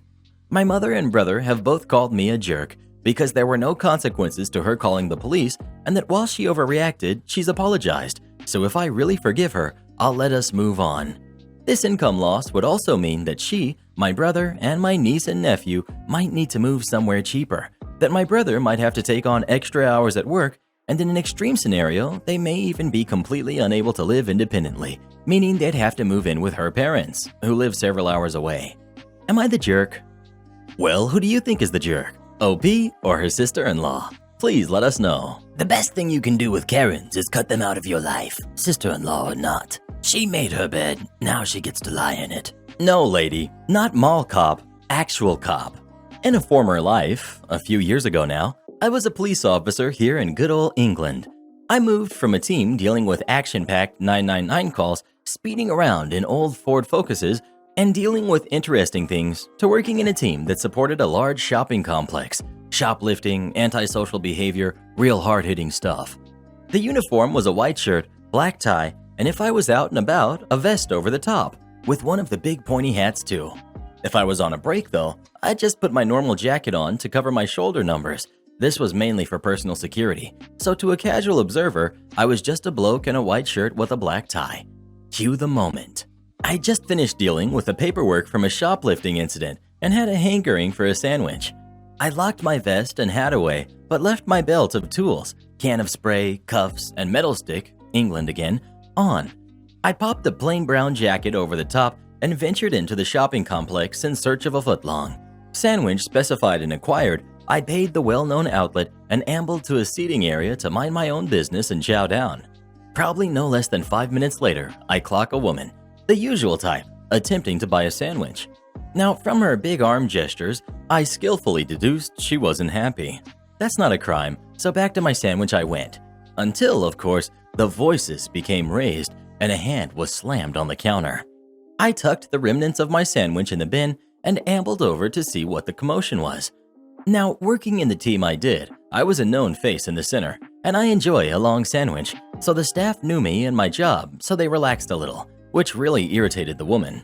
My mother and brother have both called me a jerk because there were no consequences to her calling the police and that while she overreacted, she's apologized. So if I really forgive her, I'll let us move on. This income loss would also mean that she, my brother, and my niece and nephew might need to move somewhere cheaper, that my brother might have to take on extra hours at work, and in an extreme scenario, they may even be completely unable to live independently, meaning they'd have to move in with her parents, who live several hours away. Am I the jerk? Well, who do you think is the jerk? OP or her sister-in-law? Please let us know. The best thing you can do with Karens is cut them out of your life, sister-in-law or not. She made her bed, now she gets to lie in it. No, lady, not mall cop, actual cop. In a former life, a few years ago now, I was a police officer here in good old England. I moved from a team dealing with action-packed 999 calls, speeding around in old Ford Focuses, and dealing with interesting things, to working in a team that supported a large shopping complex. Shoplifting, antisocial behavior, real hard-hitting stuff. The uniform was a white shirt, black tie, and if I was out and about, a vest over the top, with one of the big pointy hats too. If I was on a break though, I'd just put my normal jacket on to cover my shoulder numbers. This was mainly for personal security, so to a casual observer, I was just a bloke in a white shirt with a black tie. Cue the moment. I just finished dealing with the paperwork from a shoplifting incident and had a hankering for a sandwich. I locked my vest and hat away, but left my belt of tools, can of spray, cuffs, and metal stick, England again, on. I popped the plain brown jacket over the top and ventured into the shopping complex in search of a footlong. Sandwich specified and acquired, I paid the well-known outlet and ambled to a seating area to mind my own business and chow down. Probably no less than 5 minutes later, I clock a woman, the usual type, attempting to buy a sandwich. Now, from her big arm gestures, I skillfully deduced she wasn't happy. That's not a crime, so back to my sandwich I went. Until, of course, the voices became raised and a hand was slammed on the counter. I tucked the remnants of my sandwich in the bin and ambled over to see what the commotion was. Now, working in the team I did, I was a known face in the center, and I enjoy a long sandwich, so the staff knew me and my job, so they relaxed a little, which really irritated the woman.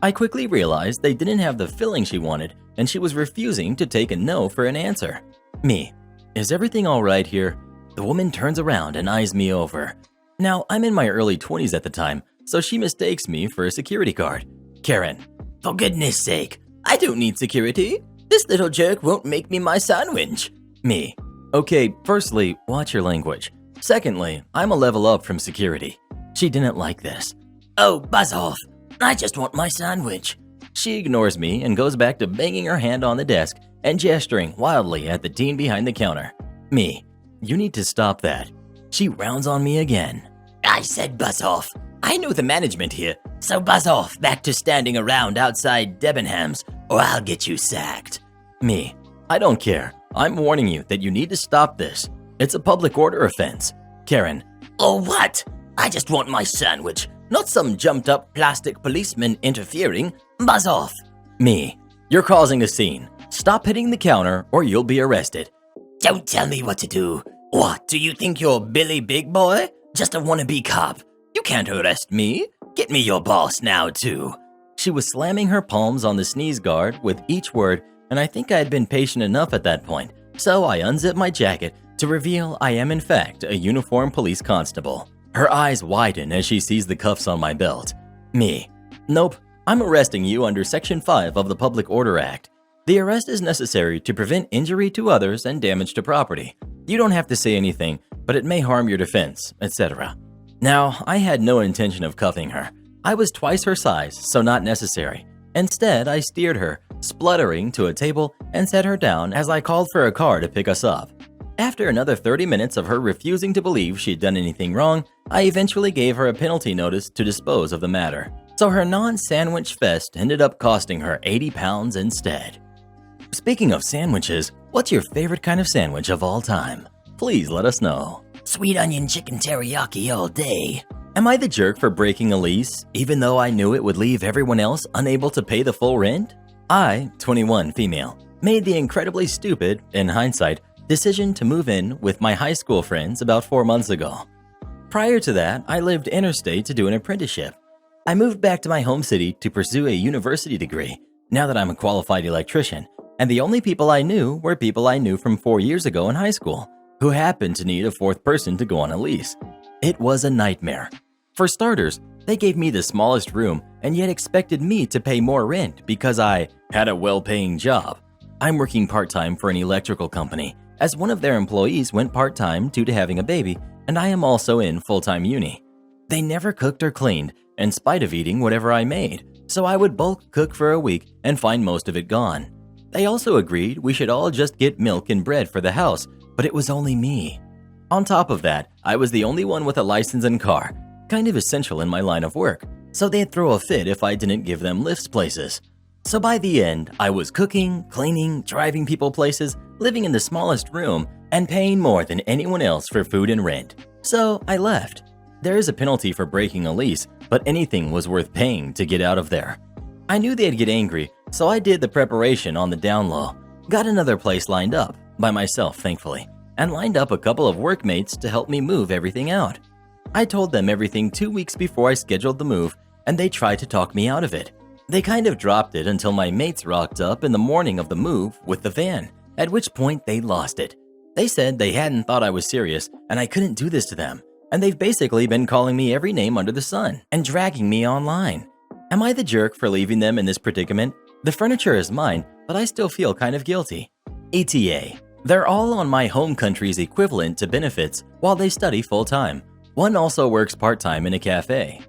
I quickly realized they didn't have the filling she wanted, and she was refusing to take a no for an answer. Me. Is everything all right here? The woman turns around and eyes me over. Now, I'm in my early 20s at the time, so she mistakes me for a security guard. Karen. For goodness sake, I don't need security. This little jerk won't make me my sandwich. Me. Okay, firstly, watch your language. Secondly, I'm a level up from security. She didn't like this. Oh, buzz off. I just want my sandwich. She ignores me and goes back to banging her hand on the desk and gesturing wildly at the teen behind the counter. Me. You need to stop that. She rounds on me again. I said buzz off. I know the management here, so buzz off back to standing around outside Debenhams, or I'll get you sacked. Me. I don't care. I'm warning you that you need to stop this. It's a public order offense. Karen. Oh, what? I just want my sandwich, not some jumped-up plastic policeman interfering. Buzz off. Me. You're causing a scene. Stop hitting the counter or you'll be arrested. Don't tell me what to do. What, do you think you're Billy Big Boy? Just a wannabe cop. You can't arrest me. Get me your boss now, too. She was slamming her palms on the sneeze guard with each word, and I think I had been patient enough at that point, so I unzipped my jacket to reveal I am in fact a uniformed police constable. Her eyes widen as she sees the cuffs on my belt. Me. Nope, I'm arresting you under Section 5 of the Public Order Act. The arrest is necessary to prevent injury to others and damage to property. You don't have to say anything, but it may harm your defense, etc. Now, I had no intention of cuffing her. I was twice her size, so not necessary. Instead, I steered her, spluttering, to a table and set her down as I called for a car to pick us up. After another 30 minutes of her refusing to believe she'd done anything wrong, I eventually gave her a penalty notice to dispose of the matter. So her non-sandwich fest ended up costing her 80 pounds instead. Speaking of sandwiches, what's your favorite kind of sandwich of all time? Please let us know. Sweet onion chicken teriyaki all day. Am I the jerk for breaking a lease, even though I knew it would leave everyone else unable to pay the full rent? I, 21 female, made the incredibly stupid, in hindsight, decision to move in with my high school friends about 4 months ago. Prior to that, I lived interstate to do an apprenticeship. I moved back to my home city to pursue a university degree, now that I'm a qualified electrician, and the only people I knew were people I knew from 4 years ago in high school, who happened to need a fourth person to go on a lease. It was a nightmare. For starters, they gave me the smallest room and yet expected me to pay more rent because I had a well-paying job. I'm working part-time for an electrical company, as one of their employees went part-time due to having a baby, and I am also in full-time uni. They never cooked or cleaned, in spite of eating whatever I made, so I would bulk cook for a week and find most of it gone. They also agreed we should all just get milk and bread for the house, but it was only me. On top of that, I was the only one with a license and car, kind of essential in my line of work, so they'd throw a fit if I didn't give them lifts places. So by the end, I was cooking, cleaning, driving people places, living in the smallest room, and paying more than anyone else for food and rent. So I left. There is a penalty for breaking a lease, but anything was worth paying to get out of there. I knew they'd get angry, so I did the preparation on the down low. Got another place lined up, by myself thankfully, and lined up a couple of workmates to help me move everything out. I told them everything 2 weeks before I scheduled the move, and they tried to talk me out of it. They kind of dropped it until my mates rocked up in the morning of the move with the van, at which point they lost it. They said they hadn't thought I was serious and I couldn't do this to them, and they've basically been calling me every name under the sun and dragging me online. Am I the jerk for leaving them in this predicament? The furniture is mine, but I still feel kind of guilty. ETA. They're all on my home country's equivalent to benefits while they study full-time. One also works part-time in a cafe.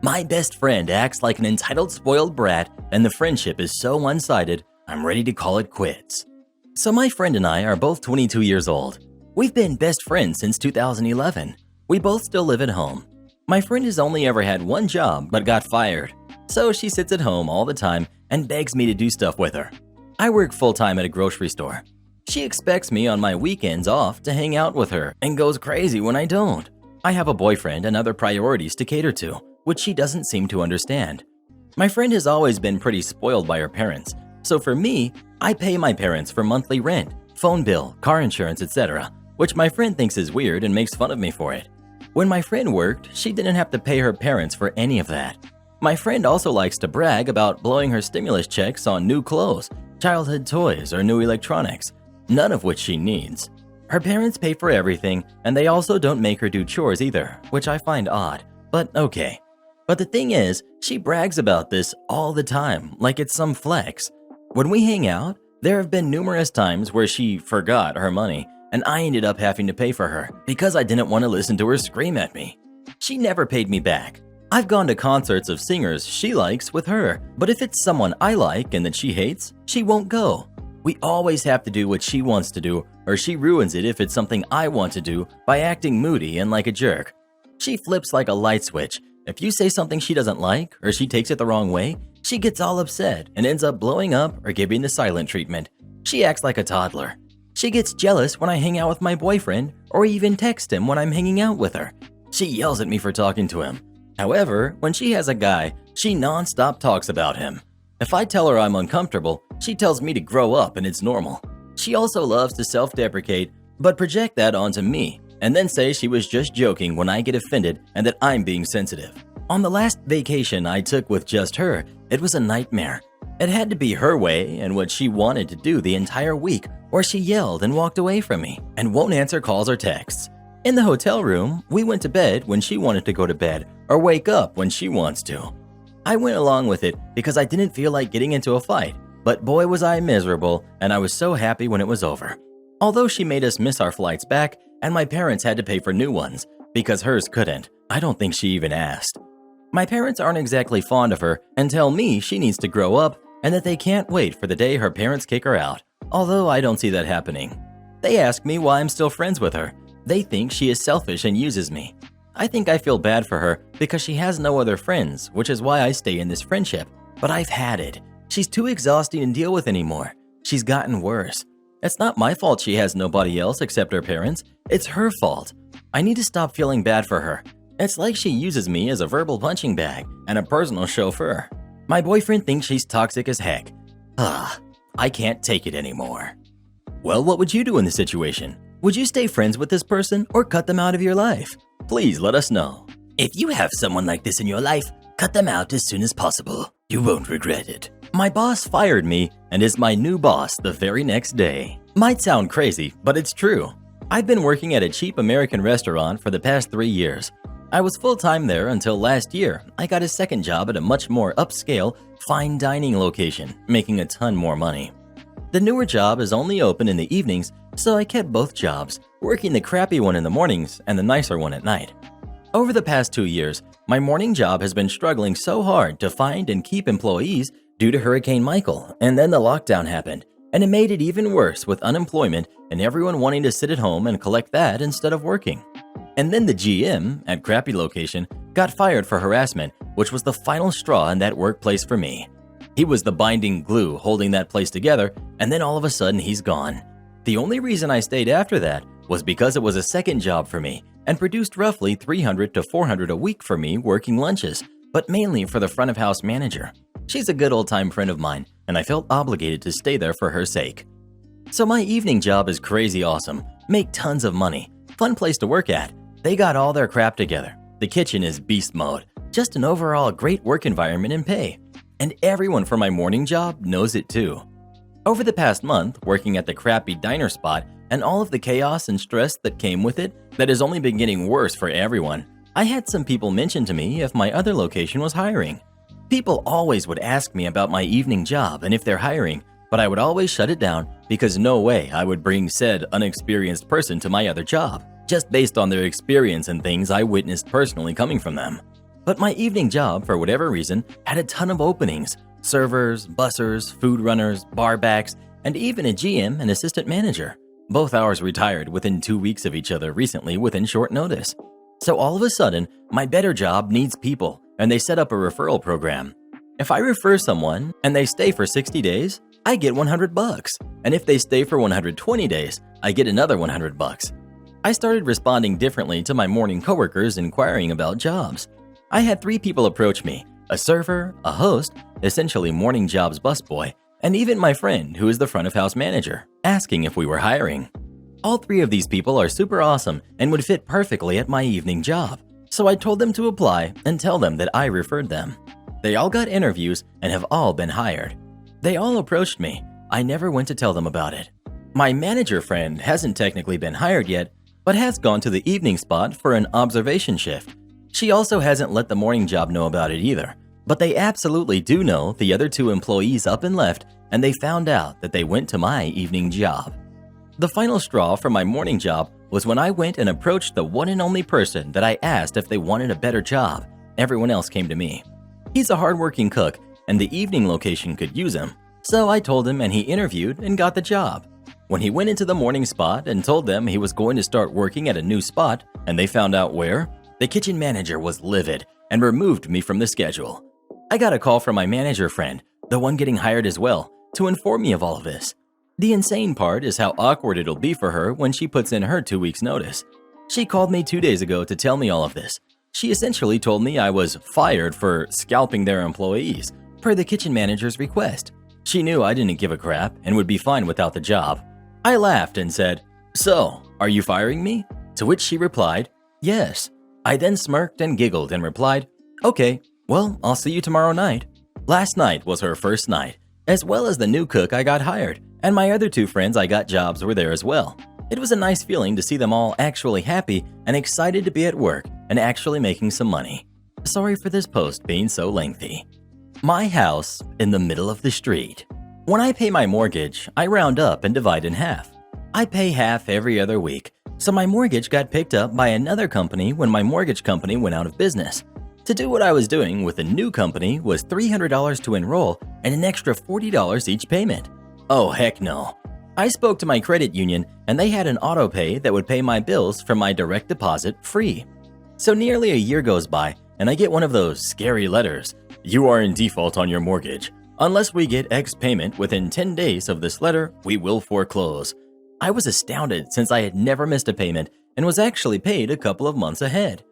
My best friend acts like an entitled spoiled brat, and the friendship is so one-sided, I'm ready to call it quits. So my friend and I are both 22 years old. We've been best friends since 2011. We both still live at home. My friend has only ever had one job but got fired. So she sits at home all the time and begs me to do stuff with her. I work full-time at a grocery store. She expects me on my weekends off to hang out with her and goes crazy when I don't. I have a boyfriend and other priorities to cater to, which she doesn't seem to understand. My friend has always been pretty spoiled by her parents, so for me, I pay my parents for monthly rent, phone bill, car insurance, etc., which my friend thinks is weird and makes fun of me for it. When my friend worked, she didn't have to pay her parents for any of that. My friend also likes to brag about blowing her stimulus checks on new clothes, childhood toys, or new electronics, none of which she needs. Her parents pay for everything, and they also don't make her do chores either, which I find odd, but okay. But the thing is, she brags about this all the time, like it's some flex. When we hang out, there have been numerous times where she forgot her money, and I ended up having to pay for her because I didn't want to listen to her scream at me. She never paid me back. I've gone to concerts of singers she likes with her, but if it's someone I like and that she hates, she won't go. We always have to do what she wants to do, or she ruins it if it's something I want to do by acting moody and like a jerk. She flips like a light switch. If you say something she doesn't like, or she takes it the wrong way, she gets all upset and ends up blowing up or giving the silent treatment. She acts like a toddler. She gets jealous when I hang out with my boyfriend or even text him when I'm hanging out with her. She yells at me for talking to him. However, when she has a guy, she non-stop talks about him. If I tell her I'm uncomfortable, she tells me to grow up and it's normal. She also loves to self-deprecate, but project that onto me, and then say she was just joking when I get offended and that I'm being sensitive. On the last vacation I took with just her, it was a nightmare. It had to be her way and what she wanted to do the entire week, or she yelled and walked away from me and won't answer calls or texts. In the hotel room, we went to bed when she wanted to go to bed or wake up when she wants to. I went along with it because I didn't feel like getting into a fight, but boy was I miserable, and I was so happy when it was over. Although she made us miss our flights back and my parents had to pay for new ones because hers couldn't, I don't think she even asked. My parents aren't exactly fond of her and tell me she needs to grow up and that they can't wait for the day her parents kick her out, although I don't see that happening. They ask me why I'm still friends with her. They think she is selfish and uses me. I think I feel bad for her because she has no other friends, which is why I stay in this friendship. But I've had it. She's too exhausting to deal with anymore. She's gotten worse. It's not my fault she has nobody else except her parents. It's her fault. I need to stop feeling bad for her. It's like she uses me as a verbal punching bag and a personal chauffeur. My boyfriend thinks she's toxic as heck. I can't take it anymore. Well, what would you do in this situation? Would you stay friends with this person or cut them out of your life? Please let us know. If you have someone like this in your life, cut them out as soon as possible. You won't regret it. My boss fired me and is my new boss the very next day. Might sound crazy, but it's true. I've been working at a cheap American restaurant for the past 3 years. I was full-time there until last year. I got a second job at a much more upscale, fine dining location, making a ton more money. The newer job is only open in the evenings, so I kept both jobs, working the crappy one in the mornings and the nicer one at night. Over the past 2 years, my morning job has been struggling so hard to find and keep employees due to Hurricane Michael, and then the lockdown happened, and it made it even worse with unemployment and everyone wanting to sit at home and collect that instead of working. And then the GM at crappy location got fired for harassment, which was the final straw in that workplace for me. He was the binding glue holding that place together, and then all of a sudden he's gone. The only reason I stayed after that was because it was a second job for me and produced roughly $300 to $400 a week for me working lunches, but mainly for the front of house manager. She's a good old-time friend of mine, and I felt obligated to stay there for her sake. So my evening job is crazy awesome, make tons of money, fun place to work at. They got all their crap together. The kitchen is beast mode, just an overall great work environment and pay. And everyone from my morning job knows it too. Over the past month, working at the crappy diner spot and all of the chaos and stress that came with it that has only been getting worse for everyone, I had some people mention to me if my other location was hiring. People always would ask me about my evening job and if they're hiring, but I would always shut it down because no way I would bring said unexperienced person to my other job, just based on their experience and things I witnessed personally coming from them. But my evening job, for whatever reason, had a ton of openings. Servers, bussers, food runners, bar backs, and even a GM and assistant manager. Both ours retired within 2 weeks of each other recently within short notice. So all of a sudden, my better job needs people, and they set up a referral program. If I refer someone and they stay for 60 days, I get $100. And if they stay for 120 days, I get another $100. I started responding differently to my morning coworkers inquiring about jobs. I had 3 people approach me: a server, a host, essentially morning jobs busboy, and even my friend who is the front of house manager, asking if we were hiring. All 3 of these people are super awesome and would fit perfectly at my evening job, so I told them to apply and tell them that I referred them. They all got interviews and have all been hired. They all approached me. I never went to tell them about it. My manager friend hasn't technically been hired yet, but has gone to the evening spot for an observation shift. She also hasn't let the morning job know about it either, but they absolutely do know the other 2 employees up and left, and they found out that they went to my evening job. The final straw for my morning job was when I went and approached the one and only person that I asked if they wanted a better job. Everyone else came to me. He's a hardworking cook, and the evening location could use him, so I told him and he interviewed and got the job. When he went into the morning spot and told them he was going to start working at a new spot, and they found out where, the kitchen manager was livid and removed me from the schedule. I got a call from my manager friend, the one getting hired as well, to inform me of all of this. The insane part is how awkward it'll be for her when she puts in her 2 weeks' notice. She called me 2 days ago to tell me all of this. She essentially told me I was fired for scalping their employees, per the kitchen manager's request. She knew I didn't give a crap and would be fine without the job. I laughed and said, "So, are you firing me?" To which she replied, "Yes." I then smirked and giggled and replied, "Okay, well, I'll see you tomorrow night." Last night was her first night, as well as the new cook I got hired, and my other 2 friends I got jobs were there as well. It was a nice feeling to see them all actually happy and excited to be at work and actually making some money. Sorry for this post being so lengthy. My house in the middle of the street. When I pay my mortgage, I round up and divide in half. I pay half every other week, so my mortgage got picked up by another company when my mortgage company went out of business. To do what I was doing with the new company was $300 to enroll and an extra $40 each payment. Oh, heck no. I spoke to my credit union and they had an auto pay that would pay my bills from my direct deposit free. So nearly a year goes by and I get one of those scary letters. "You are in default on your mortgage. Unless we get X payment within 10 days of this letter, we will foreclose." I was astounded since I had never missed a payment and was actually paid a couple of months ahead.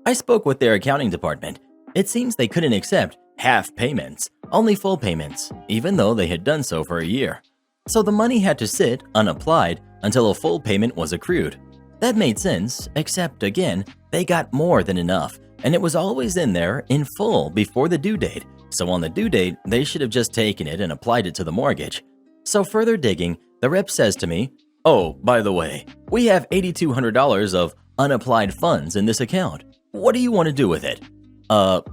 I spoke with their accounting department. It seems they couldn't accept half payments, only full payments, even though they had done so for a year. So the money had to sit unapplied until a full payment was accrued. That made sense, except again, they got more than enough, and it was always in there in full before the due date. So on the due date, they should have just taken it and applied it to the mortgage. So further digging, the rep says to me, "Oh, by the way, we have $8,200 of unapplied funds in this account. What do you want to do with it?"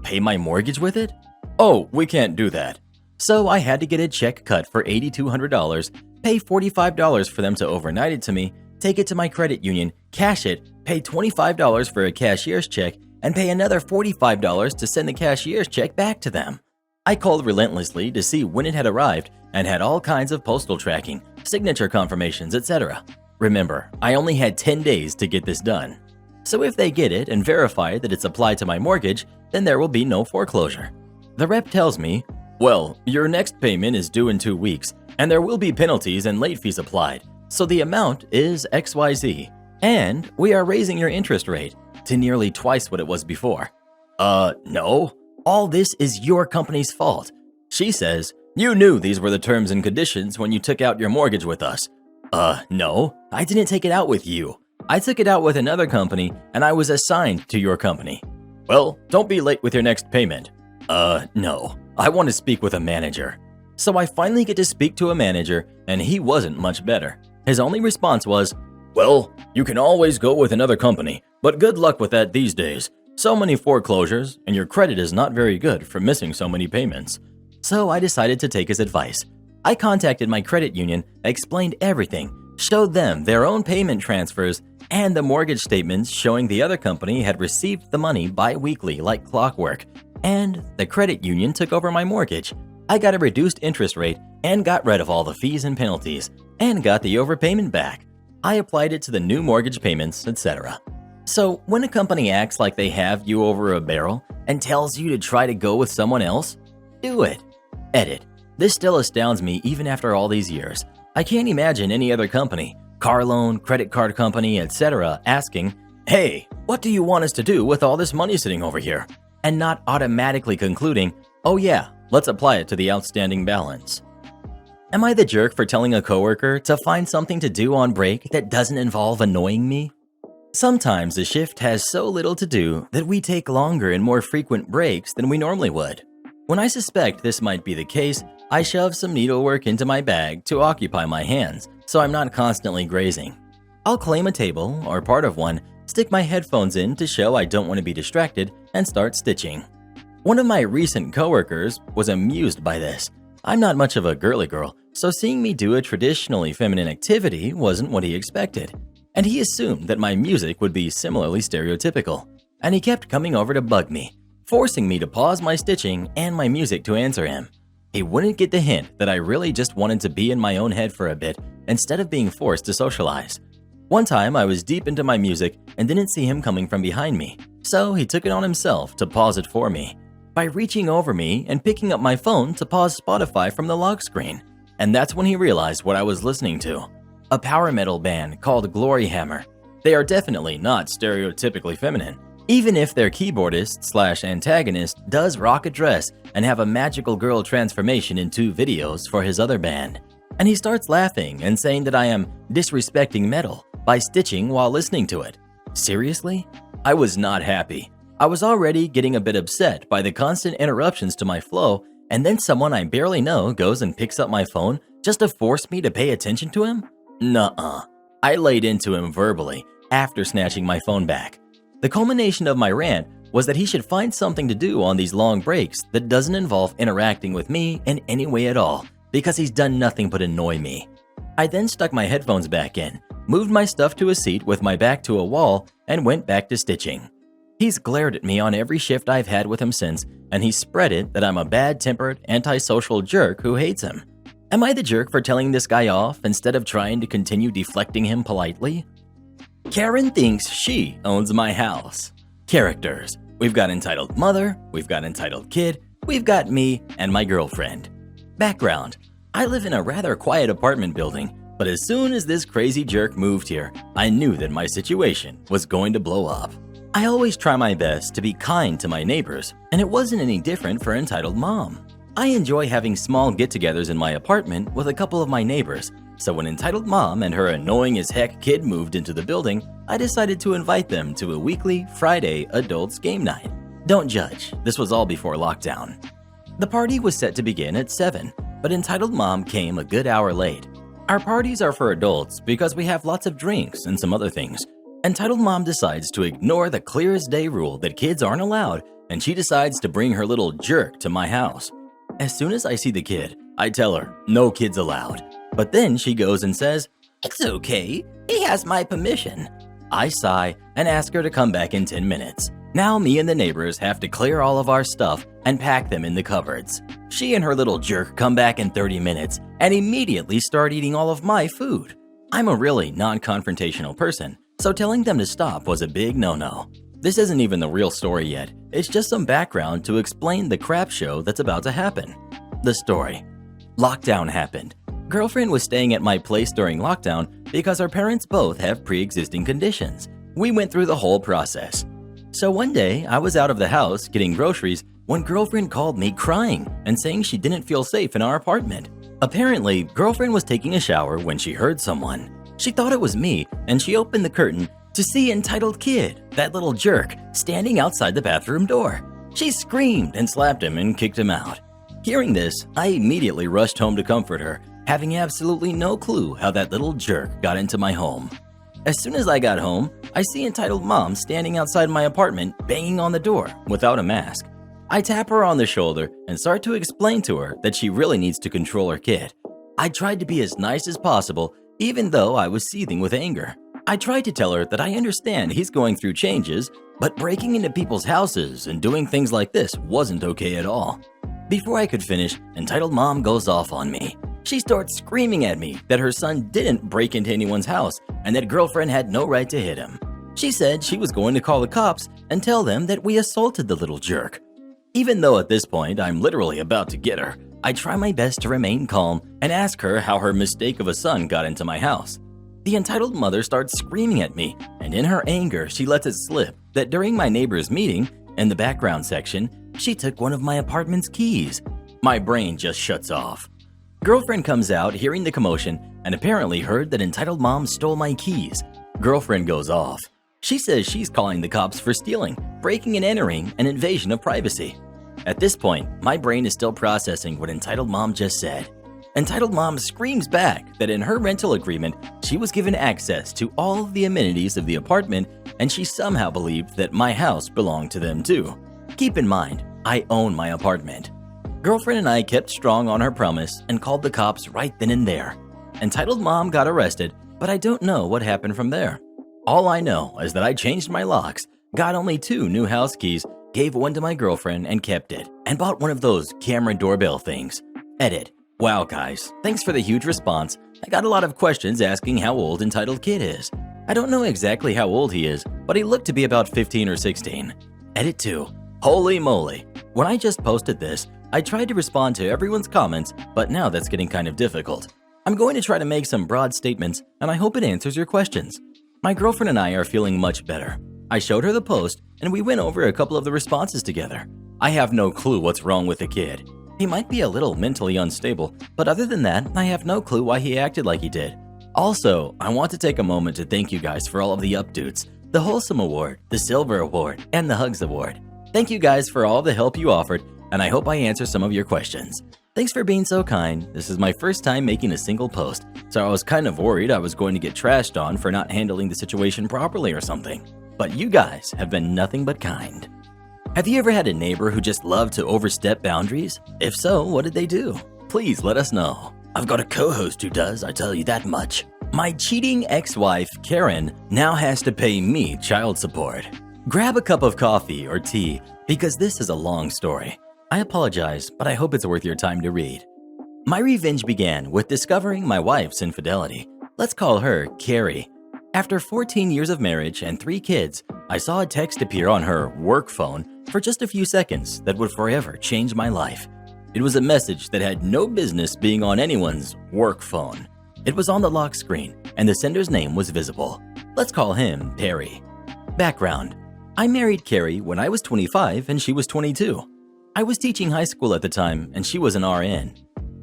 Pay my mortgage with it?" "Oh, we can't do that." So I had to get a check cut for $8,200, pay $45 for them to overnight it to me, take it to my credit union, cash it, pay $25 for a cashier's check, and pay another $45 to send the cashier's check back to them. I called relentlessly to see when it had arrived and had all kinds of postal tracking, signature confirmations, etc. Remember, I only had 10 days to get this done. So if they get it and verify that it's applied to my mortgage, then there will be no foreclosure. The rep tells me, "Well, your next payment is due in 2 weeks, and there will be penalties and late fees applied, so the amount is XYZ, and we are raising your interest rate to nearly twice what it was before." No. All this is your company's fault. She says, "You knew these were the terms and conditions when you took out your mortgage with us." No, I didn't take it out with you. I took it out with another company, and I was assigned to your company." "Well, don't be late with your next payment." No, I want to speak with a manager." So I finally get to speak to a manager, and he wasn't much better. His only response was, "Well, you can always go with another company, but good luck with that these days. So many foreclosures, and your credit is not very good for missing so many payments." So I decided to take his advice. I contacted my credit union, explained everything, showed them their own payment transfers, and the mortgage statements showing the other company had received the money bi-weekly like clockwork. And the credit union took over my mortgage. I got a reduced interest rate and got rid of all the fees and penalties, and got the overpayment back. I applied it to the new mortgage payments, etc. So when a company acts like they have you over a barrel and tells you to try to go with someone else, do it. Edit. This still astounds me even after all these years. I can't imagine any other company, car loan, credit card company, etc., asking, "Hey, what do you want us to do with all this money sitting over here?" and not automatically concluding, "Oh yeah, let's apply it to the outstanding balance." Am I the jerk for telling a coworker to find something to do on break that doesn't involve annoying me? Sometimes the shift has so little to do that we take longer and more frequent breaks than we normally would. When I suspect this might be the case, I shove some needlework into my bag to occupy my hands so I'm not constantly grazing. I'll claim a table or part of one, stick my headphones in to show I don't want to be distracted, and start stitching. One of my recent coworkers was amused by this. I'm not much of a girly girl, so seeing me do a traditionally feminine activity wasn't what he expected. And he assumed that my music would be similarly stereotypical. And he kept coming over to bug me, forcing me to pause my stitching and my music to answer him. He wouldn't get the hint that I really just wanted to be in my own head for a bit instead of being forced to socialize. One time I was deep into my music and didn't see him coming from behind me, so he took it on himself to pause it for me by reaching over me and picking up my phone to pause Spotify from the lock screen. And that's when he realized what I was listening to. A power metal band called Glory Hammer. They are definitely not stereotypically feminine, even if their keyboardist/antagonist does rock a dress and have a magical girl transformation in 2 videos for his other band. And he starts laughing and saying that I am disrespecting metal by stitching while listening to it. Seriously? I was not happy. I was already getting a bit upset by the constant interruptions to my flow, and then someone I barely know goes and picks up my phone just to force me to pay attention to him? Nuh-uh. I laid into him verbally after snatching my phone back. The culmination of my rant was that he should find something to do on these long breaks that doesn't involve interacting with me in any way at all, because he's done nothing but annoy me. I then stuck my headphones back in, moved my stuff to a seat with my back to a wall, and went back to stitching. He's glared at me on every shift I've had with him since, and he's spread it that I'm a bad-tempered, antisocial jerk who hates him. Am I the jerk for telling this guy off instead of trying to continue deflecting him politely? Karen thinks she owns my house. Characters. We've got entitled mother, we've got entitled kid, we've got me and my girlfriend. Background. I live in a rather quiet apartment building, but as soon as this crazy jerk moved here, I knew that my situation was going to blow up. I always try my best to be kind to my neighbors, and it wasn't any different for entitled mom. I enjoy having small get-togethers in my apartment with a couple of my neighbors, so when entitled mom and her annoying as heck kid moved into the building, I decided to invite them to a weekly Friday adults game night. Don't judge, this was all before lockdown. The party was set to begin at 7, but entitled mom came a good hour late. Our parties are for adults because we have lots of drinks and some other things. Entitled mom decides to ignore the clear as day rule that kids aren't allowed, and she decides to bring her little jerk to my house. As soon as I see the kid, I tell her, no kids allowed. But then she goes and says, "It's okay, he has my permission." I sigh and ask her to come back in 10 minutes. Now me and the neighbors have to clear all of our stuff and pack them in the cupboards. She and her little jerk come back in 30 minutes and immediately start eating all of my food. I'm a really non-confrontational person, so telling them to stop was a big no-no. This isn't even the real story yet, it's just some background to explain the crap show that's about to happen. The story. Lockdown happened. Girlfriend was staying at my place during lockdown because our parents both have pre-existing conditions. We went through the whole process. So one day, I was out of the house getting groceries when girlfriend called me crying and saying she didn't feel safe in our apartment. Apparently, girlfriend was taking a shower when she heard someone. She thought it was me, and she opened the curtain to see entitled kid, that little jerk, standing outside the bathroom door. She screamed and slapped him and kicked him out. Hearing this, I immediately rushed home to comfort her, having absolutely no clue how that little jerk got into my home. As soon as I got home, I see entitled mom standing outside my apartment banging on the door without a mask. I tap her on the shoulder and start to explain to her that she really needs to control her kid. I tried to be as nice as possible, even though I was seething with anger. I tried to tell her that I understand he's going through changes, but breaking into people's houses and doing things like this wasn't okay at all. Before I could finish, entitled mom goes off on me. She starts screaming at me that her son didn't break into anyone's house and that girlfriend had no right to hit him. She said she was going to call the cops and tell them that we assaulted the little jerk. Even though at this point I'm literally about to get her, I try my best to remain calm and ask her how her mistake of a son got into my house. The entitled mother starts screaming at me, and in her anger, she lets it slip that during my neighbor's meeting, in the background section, she took one of my apartment's keys. My brain just shuts off. Girlfriend comes out hearing the commotion and apparently heard that entitled mom stole my keys. Girlfriend goes off. She says she's calling the cops for stealing, breaking and entering, an invasion of privacy. At this point, my brain is still processing what entitled mom just said. Entitled mom screams back that in her rental agreement, she was given access to all of the amenities of the apartment and she somehow believed that my house belonged to them too. Keep in mind, I own my apartment. Girlfriend and I kept strong on her promise and called the cops right then and there. Entitled mom got arrested, but I don't know what happened from there. All I know is that I changed my locks, got only 2 new house keys, gave one to my girlfriend and kept it, and bought one of those camera doorbell things. Edit. Wow guys, thanks for the huge response. I got a lot of questions asking how old entitled kid is. I don't know exactly how old he is, but he looked to be about 15 or 16. Edit 2. Holy moly. When I just posted this, I tried to respond to everyone's comments, but now that's getting kind of difficult. I'm going to try to make some broad statements, and I hope it answers your questions. My girlfriend and I are feeling much better. I showed her the post, and we went over a couple of the responses together. I have no clue what's wrong with the kid. He might be a little mentally unstable, but other than that, I have no clue why he acted like he did. Also, I want to take a moment to thank you guys for all of the updates, the Wholesome Award, the Silver Award, and the Hugs Award. Thank you guys for all the help you offered, and I hope I answer some of your questions. Thanks for being so kind. This is my first time making a single post, so I was kind of worried I was going to get trashed on for not handling the situation properly or something. But you guys have been nothing but kind. Have you ever had a neighbor who just loved to overstep boundaries? If so, what did they do? Please let us know. I've got a co-host who does, I tell you that much. My cheating ex-wife, Karen, now has to pay me child support. Grab a cup of coffee or tea, because this is a long story. I apologize, but I hope it's worth your time to read. My revenge began with discovering my wife's infidelity. Let's call her Carrie. After 14 years of marriage and 3 kids, I saw a text appear on her work phone for just a few seconds that would forever change my life. It was a message that had no business being on anyone's work phone. It was on the lock screen, and the sender's name was visible. Let's call him Perry. Background. I married Carrie when I was 25 and she was 22. I was teaching high school at the time and she was an RN.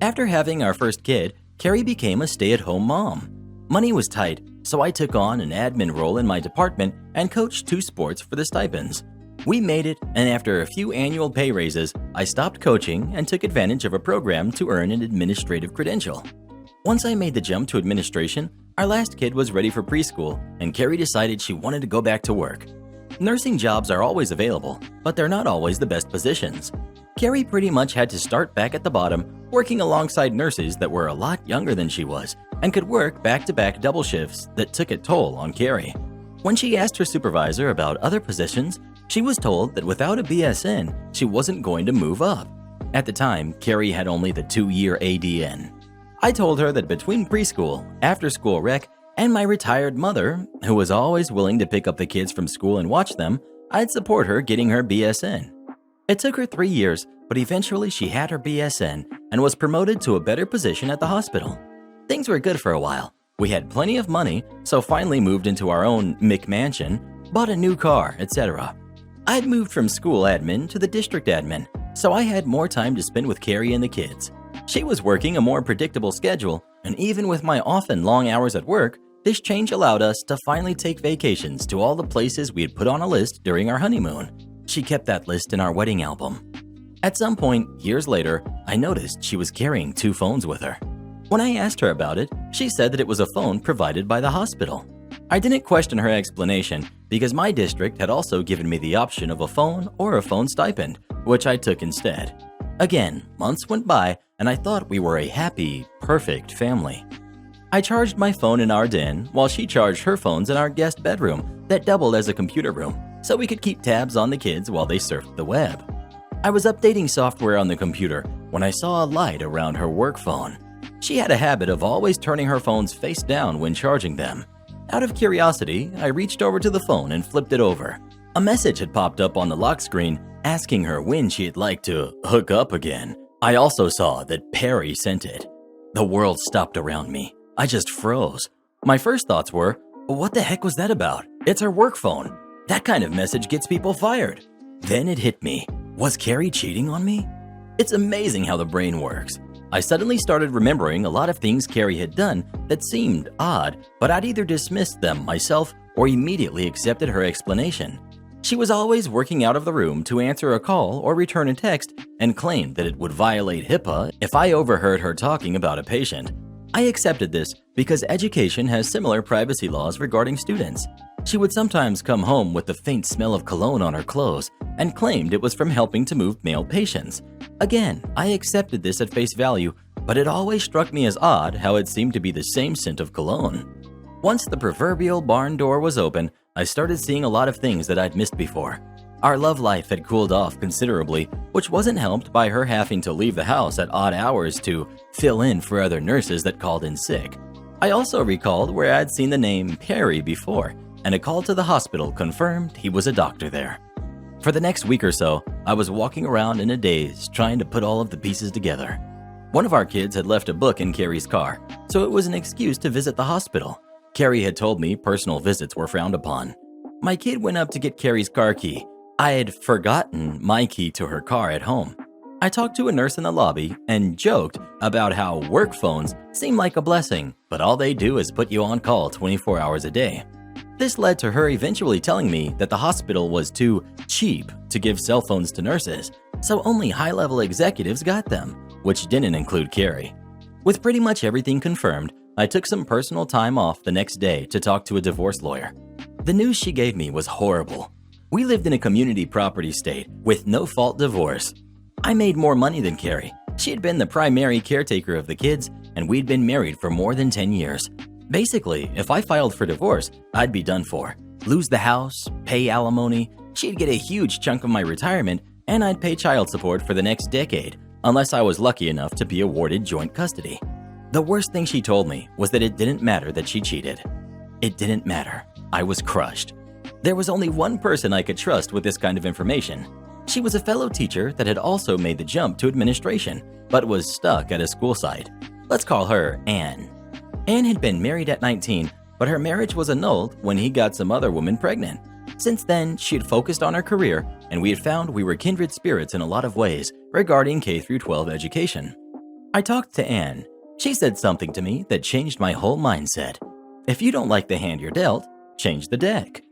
After having our first kid, Carrie became a stay-at-home mom. Money was tight, so I took on an admin role in my department and coached 2 sports for the stipends. We made it, and after a few annual pay raises, I stopped coaching and took advantage of a program to earn an administrative credential. Once I made the jump to administration, our last kid was ready for preschool, and Carrie decided she wanted to go back to work. Nursing jobs are always available, but they're not always the best positions. Carrie pretty much had to start back at the bottom, working alongside nurses that were a lot younger than she was and could work back-to-back double shifts that took a toll on Carrie. When she asked her supervisor about other positions, she was told that without a BSN, she wasn't going to move up. At the time, Carrie had only the 2-year ADN. I told her that between preschool, after-school rec, and my retired mother, who was always willing to pick up the kids from school and watch them, I'd support her getting her BSN. It took her 3 years, but eventually she had her BSN and was promoted to a better position at the hospital. Things were good for a while. We had plenty of money, so finally moved into our own McMansion, bought a new car, etc. I'd moved from school admin to the district admin, so I had more time to spend with Carrie and the kids. She was working a more predictable schedule, and even with my often long hours at work, this change allowed us to finally take vacations to all the places we had put on a list during our honeymoon. She kept that list in our wedding album. At some point, years later, I noticed she was carrying 2 phones with her. When I asked her about it, she said that it was a phone provided by the hospital. I didn't question her explanation because my district had also given me the option of a phone or a phone stipend, which I took instead. Again, months went by and I thought we were a happy, perfect family. I charged my phone in our den while she charged her phones in our guest bedroom that doubled as a computer room, so we could keep tabs on the kids while they surfed the web. I was updating software on the computer when I saw a light around her work phone. She had a habit of always turning her phones face down when charging them. Out of curiosity, I reached over to the phone and flipped it over. A message had popped up on the lock screen asking her when she'd like to hook up again. I also saw that Perry sent it. The world stopped around me. I just froze. My first thoughts were, what the heck was that about? It's her work phone. That kind of message gets people fired. Then it hit me. Was Carrie cheating on me? It's amazing how the brain works. I suddenly started remembering a lot of things Carrie had done that seemed odd, but I'd either dismissed them myself or immediately accepted her explanation. She was always working out of the room to answer a call or return a text and claimed that it would violate HIPAA if I overheard her talking about a patient. I accepted this because education has similar privacy laws regarding students. She would sometimes come home with the faint smell of cologne on her clothes and claimed it was from helping to move male patients. Again, I accepted this at face value, but it always struck me as odd how it seemed to be the same scent of cologne. Once the proverbial barn door was open, I started seeing a lot of things that I'd missed before. Our love life had cooled off considerably, which wasn't helped by her having to leave the house at odd hours to fill in for other nurses that called in sick. I also recalled where I'd seen the name Perry before, and a call to the hospital confirmed he was a doctor there. For the next week or so, I was walking around in a daze trying to put all of the pieces together. One of our kids had left a book in Carrie's car, so it was an excuse to visit the hospital. Carrie had told me personal visits were frowned upon. My kid went up to get Carrie's car key. I had forgotten my key to her car at home. I talked to a nurse in the lobby and joked about how work phones seem like a blessing, but all they do is put you on call 24 hours a day. This led to her eventually telling me that the hospital was too cheap to give cell phones to nurses, so only high-level executives got them, which didn't include Carrie. With pretty much everything confirmed, I took some personal time off the next day to talk to a divorce lawyer. The news she gave me was horrible. We lived in a community property state with no-fault divorce. I made more money than Carrie. She had been the primary caretaker of the kids, and we'd been married for more than 10 years. Basically, if I filed for divorce, I'd be done for. Lose the house, pay alimony, she'd get a huge chunk of my retirement, and I'd pay child support for the next decade, unless I was lucky enough to be awarded joint custody. The worst thing she told me was that it didn't matter that she cheated. It didn't matter. I was crushed. There was only one person I could trust with this kind of information. She was a fellow teacher that had also made the jump to administration, but was stuck at a school site. Let's call her Anne. Anne had been married at 19, but her marriage was annulled when he got some other woman pregnant. Since then, she had focused on her career, and we had found we were kindred spirits in a lot of ways regarding K-12 education. I talked to Anne. She said something to me that changed my whole mindset. If you don't like the hand you're dealt, change the deck.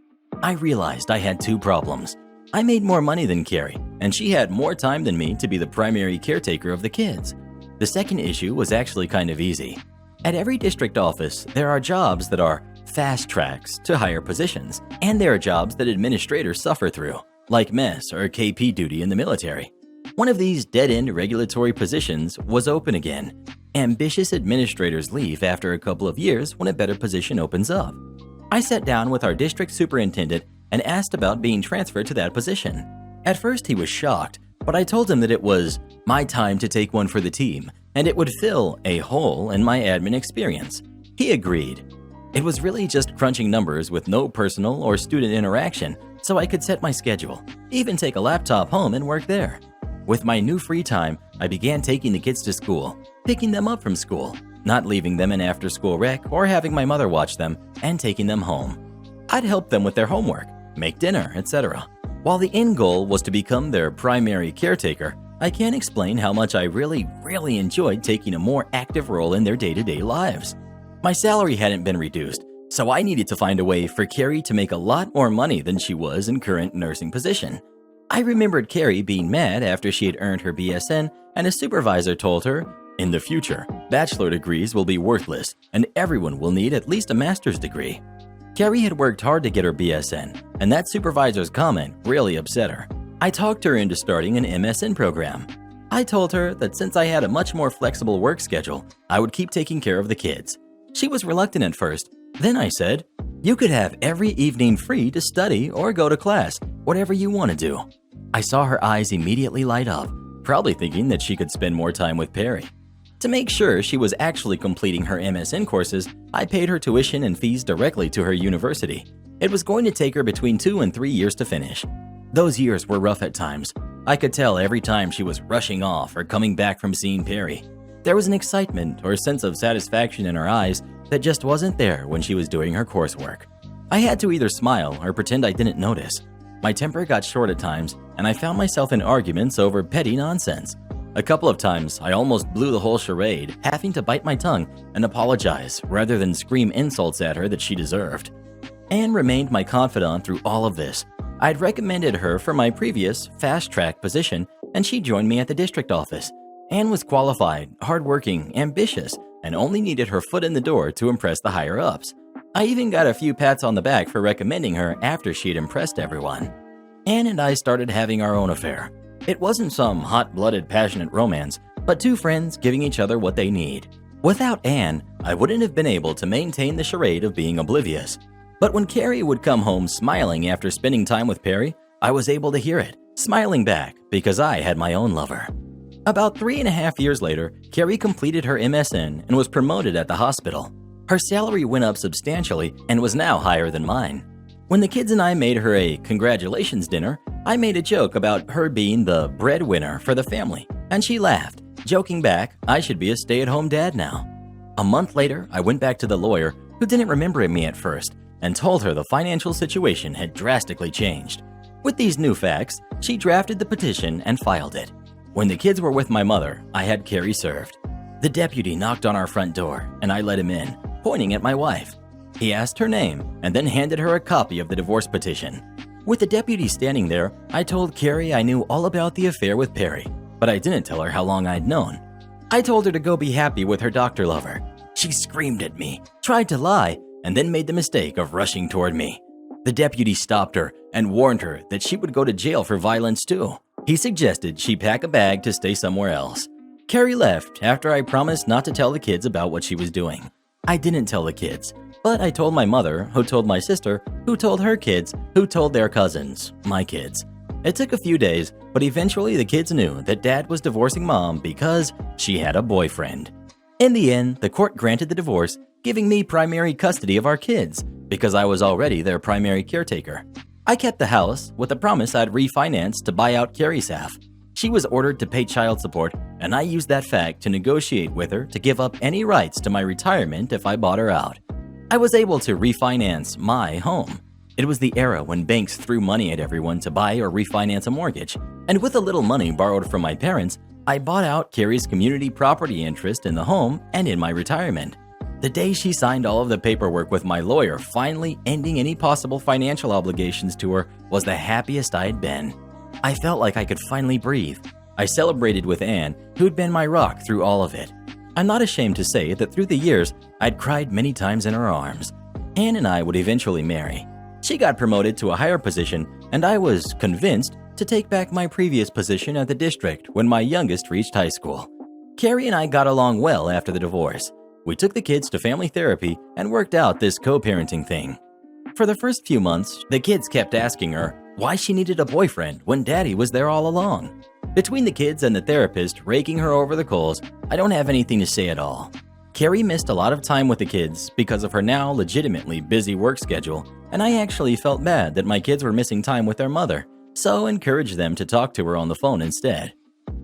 I realized I had two problems. I made more money than Carrie, and she had more time than me to be the primary caretaker of the kids. The second issue was actually kind of easy. At every district office, there are jobs that are fast tracks to higher positions, and there are jobs that administrators suffer through, like mess or KP duty in the military. One of these dead-end regulatory positions was open again. Ambitious administrators leave after a couple of years when a better position opens up. I sat down with our district superintendent and asked about being transferred to that position. At first he was shocked, but I told him that it was my time to take one for the team, and it would fill a hole in my admin experience. He agreed. It was really just crunching numbers with no personal or student interaction, so I could set my schedule, even take a laptop home and work there. With my new free time, I began taking the kids to school, picking them up from school, not leaving them in after-school rec or having my mother watch them, and taking them home. I'd help them with their homework, make dinner, etc. While the end goal was to become their primary caretaker, I can't explain how much I really enjoyed taking a more active role in their day-to-day lives. My salary hadn't been reduced, so I needed to find a way for Carrie to make a lot more money than she was in current nursing position. I remembered Carrie being mad after she had earned her BSN, and a supervisor told her, "In the future, bachelor degrees will be worthless, and everyone will need at least a master's degree." Carrie had worked hard to get her BSN, and that supervisor's comment really upset her. I talked her into starting an MSN program. I told her that since I had a much more flexible work schedule, I would keep taking care of the kids. She was reluctant at first. Then I said, "You could have every evening free to study or go to class, whatever you want to do." I saw her eyes immediately light up, probably thinking that she could spend more time with Perry. To make sure she was actually completing her MSN courses, I paid her tuition and fees directly to her university. It was going to take her between 2 and 3 years to finish. Those years were rough at times, I could tell every time she was rushing off or coming back from seeing Perry. There was an excitement or sense of satisfaction in her eyes that just wasn't there when she was doing her coursework. I had to either smile or pretend I didn't notice. My temper got short at times, and I found myself in arguments over petty nonsense. A couple of times, I almost blew the whole charade, having to bite my tongue and apologize rather than scream insults at her that she deserved. Anne remained my confidant through all of this. I'd recommended her for my previous fast-track position, and she joined me at the district office. Anne was qualified, hardworking, ambitious, and only needed her foot in the door to impress the higher-ups. I even got a few pats on the back for recommending her after she'd impressed everyone. Anne and I started having our own affair. It wasn't some hot-blooded, passionate romance, but two friends giving each other what they need. Without Anne, I wouldn't have been able to maintain the charade of being oblivious. But when Carrie would come home smiling after spending time with Perry, I was able to hear it, smiling back because I had my own lover. About 3.5 years later, Carrie completed her MSN and was promoted at the hospital. Her salary went up substantially and was now higher than mine. When the kids and I made her a congratulations dinner, I made a joke about her being the breadwinner for the family, and she laughed, joking back I should be a stay-at-home dad now. A month later, I went back to the lawyer, who didn't remember me at first, and told her the financial situation had drastically changed. With these new facts, she drafted the petition and filed it. When the kids were with my mother, I had Carrie served. The deputy knocked on our front door, and I let him in, pointing at my wife. He asked her name and then handed her a copy of the divorce petition. With the deputy standing there, I told Carrie I knew all about the affair with Perry, but I didn't tell her how long I'd known. I told her to go be happy with her doctor lover. She screamed at me, tried to lie, and then made the mistake of rushing toward me. The deputy stopped her and warned her that she would go to jail for violence too. He suggested she pack a bag to stay somewhere else. Carrie left after I promised not to tell the kids about what she was doing. I didn't tell the kids, but I told my mother, who told my sister, who told her kids, who told their cousins, my kids. It took a few days, but eventually the kids knew that Dad was divorcing Mom because she had a boyfriend. In the end, the court granted the divorce, giving me primary custody of our kids because I was already their primary caretaker. I kept the house with the promise I'd refinance to buy out Carrie's half. She was ordered to pay child support, and I used that fact to negotiate with her to give up any rights to my retirement if I bought her out. I was able to refinance my home. It was the era when banks threw money at everyone to buy or refinance a mortgage, and with a little money borrowed from my parents, I bought out Carrie's community property interest in the home and in my retirement. The day she signed all of the paperwork with my lawyer finally ending any possible financial obligations to her was the happiest I'd been. I felt like I could finally breathe. I celebrated with Anne, who'd been my rock through all of it. I'm not ashamed to say that through the years, I'd cried many times in her arms. Anne and I would eventually marry. She got promoted to a higher position, and I was convinced to take back my previous position at the district when my youngest reached high school. Carrie and I got along well after the divorce. We took the kids to family therapy and worked out this co-parenting thing. For the first few months, the kids kept asking her why she needed a boyfriend when Daddy was there all along. Between the kids and the therapist raking her over the coals, I don't have anything to say at all. Carrie missed a lot of time with the kids because of her now legitimately busy work schedule, and I actually felt bad that my kids were missing time with their mother, so encouraged them to talk to her on the phone instead.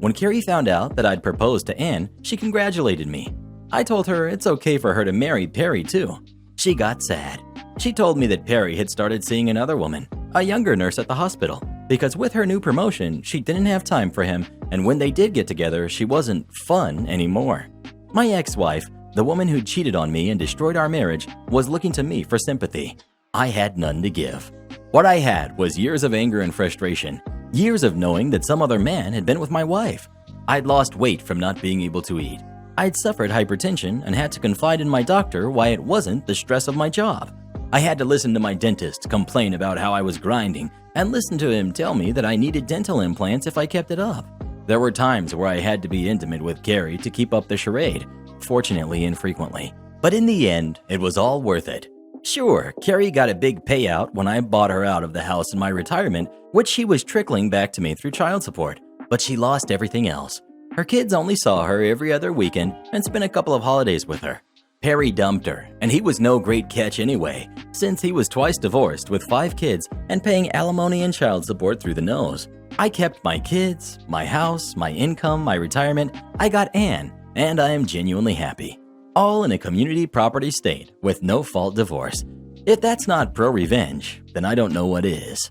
When Carrie found out that I'd proposed to Anne, she congratulated me. I told her it's okay for her to marry Perry too. She got sad. She told me that Perry had started seeing another woman, a younger nurse at the hospital, because with her new promotion, she didn't have time for him, and when they did get together, she wasn't fun anymore. My ex-wife, the woman who cheated on me and destroyed our marriage, was looking to me for sympathy. I had none to give. What I had was years of anger and frustration, years of knowing that some other man had been with my wife. I'd lost weight from not being able to eat. I'd suffered hypertension and had to confide in my doctor why it wasn't the stress of my job. I had to listen to my dentist complain about how I was grinding and listen to him tell me that I needed dental implants if I kept it up. There were times where I had to be intimate with Carrie to keep up the charade, fortunately infrequently. But in the end, it was all worth it. Sure, Carrie got a big payout when I bought her out of the house in my retirement, which she was trickling back to me through child support, but she lost everything else. Her kids only saw her every other weekend and spent a couple of holidays with her. Perry dumped her, and he was no great catch anyway, since he was twice divorced with 5 kids and paying alimony and child support through the nose. I kept my kids, my house, my income, my retirement. I got Anne, and I am genuinely happy. All in a community property state with no fault divorce. If that's not pro-revenge, then I don't know what is.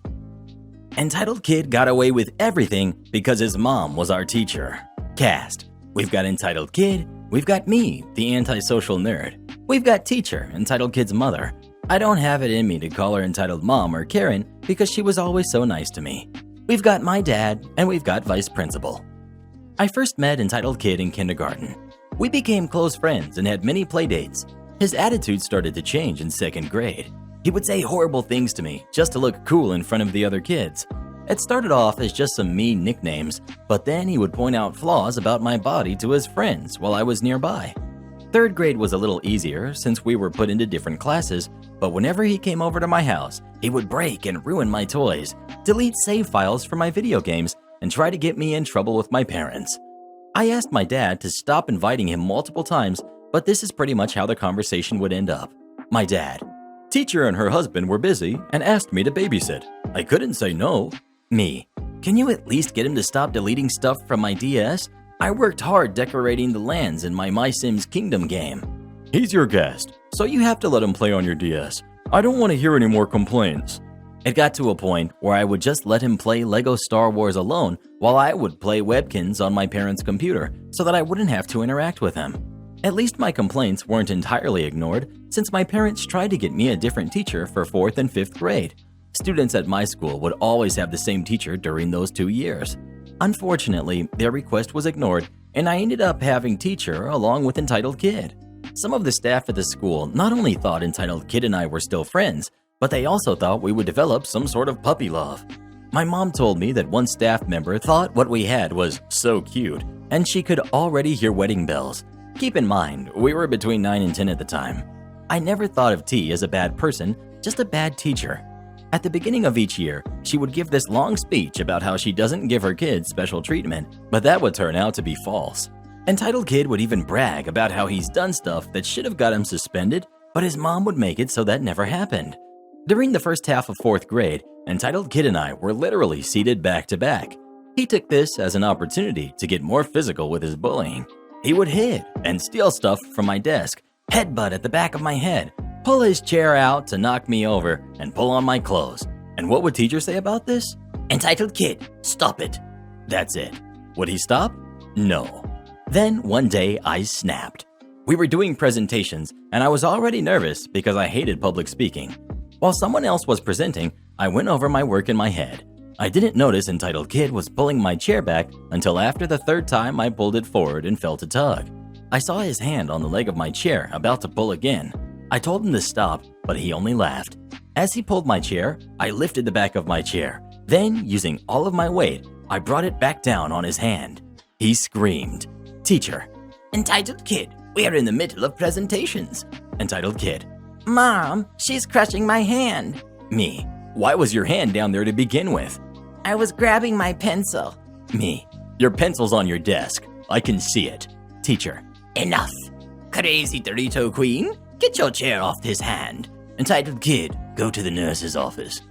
Entitled Kid got away with everything because his mom was our teacher. Cast. We've got Entitled Kid. We've got me, the antisocial nerd. We've got Teacher, Entitled Kid's mother. I don't have it in me to call her Entitled Mom or Karen because she was always so nice to me. We've got my dad, and we've got Vice Principal. I first met Entitled Kid in kindergarten. We became close friends and had many playdates. His attitude started to change in 2nd grade. He would say horrible things to me just to look cool in front of the other kids. It started off as just some mean nicknames, but then he would point out flaws about my body to his friends while I was nearby. 3rd grade was a little easier since we were put into different classes, but whenever he came over to my house, he would break and ruin my toys, delete save files from my video games, and try to get me in trouble with my parents. I asked my dad to stop inviting him multiple times, but this is pretty much how the conversation would end up. My dad: Teacher and her husband were busy and asked me to babysit. I couldn't say no. Me: Can you at least get him to stop deleting stuff from my DS? I worked hard decorating the lands in my Sims Kingdom game. He's your guest, so you have to let him play on your DS. I don't want to hear any more complaints. It got to a point where I would just let him play Lego Star Wars alone while I would play Webkins on my parents' computer so that I wouldn't have to interact with him. At least my complaints weren't entirely ignored since my parents tried to get me a different teacher for 4th and 5th grade. Students at my school would always have the same teacher during those 2 years. Unfortunately, their request was ignored and I ended up having Teacher along with Entitled Kid. Some of the staff at the school not only thought Entitled Kid and I were still friends, but they also thought we would develop some sort of puppy love. My mom told me that one staff member thought what we had was so cute, and she could already hear wedding bells. Keep in mind, we were between 9 and 10 at the time. I never thought of T as a bad person, just a bad teacher. At the beginning of each year, she would give this long speech about how she doesn't give her kids special treatment, but that would turn out to be false. Entitled Kid would even brag about how he's done stuff that should have got him suspended, but his mom would make it so that never happened. During the first half of 4th grade, Entitled Kid and I were literally seated back to back. He took this as an opportunity to get more physical with his bullying. He would hit and steal stuff from my desk, headbutt at the back of my head, pull his chair out to knock me over, and pull on my clothes. And what would Teacher say about this? Entitled Kid, stop it. That's it. Would he stop? No. Then one day I snapped. We were doing presentations and I was already nervous because I hated public speaking. While someone else was presenting, I went over my work in my head. I didn't notice Entitled Kid was pulling my chair back until after the 3rd time I pulled it forward and felt a tug. I saw his hand on the leg of my chair about to pull again. I told him to stop, but he only laughed. As he pulled my chair, I lifted the back of my chair. Then, using all of my weight, I brought it back down on his hand. He screamed. Teacher: Entitled Kid, we are in the middle of presentations. Entitled Kid: Mom, she's crushing my hand. Me: Why was your hand down there to begin with? I was grabbing my pencil. Me: Your pencil's on your desk. I can see it. Teacher: Enough. Crazy Dorito Queen, get your chair off his hand. Entitled Kid, go to the nurse's office.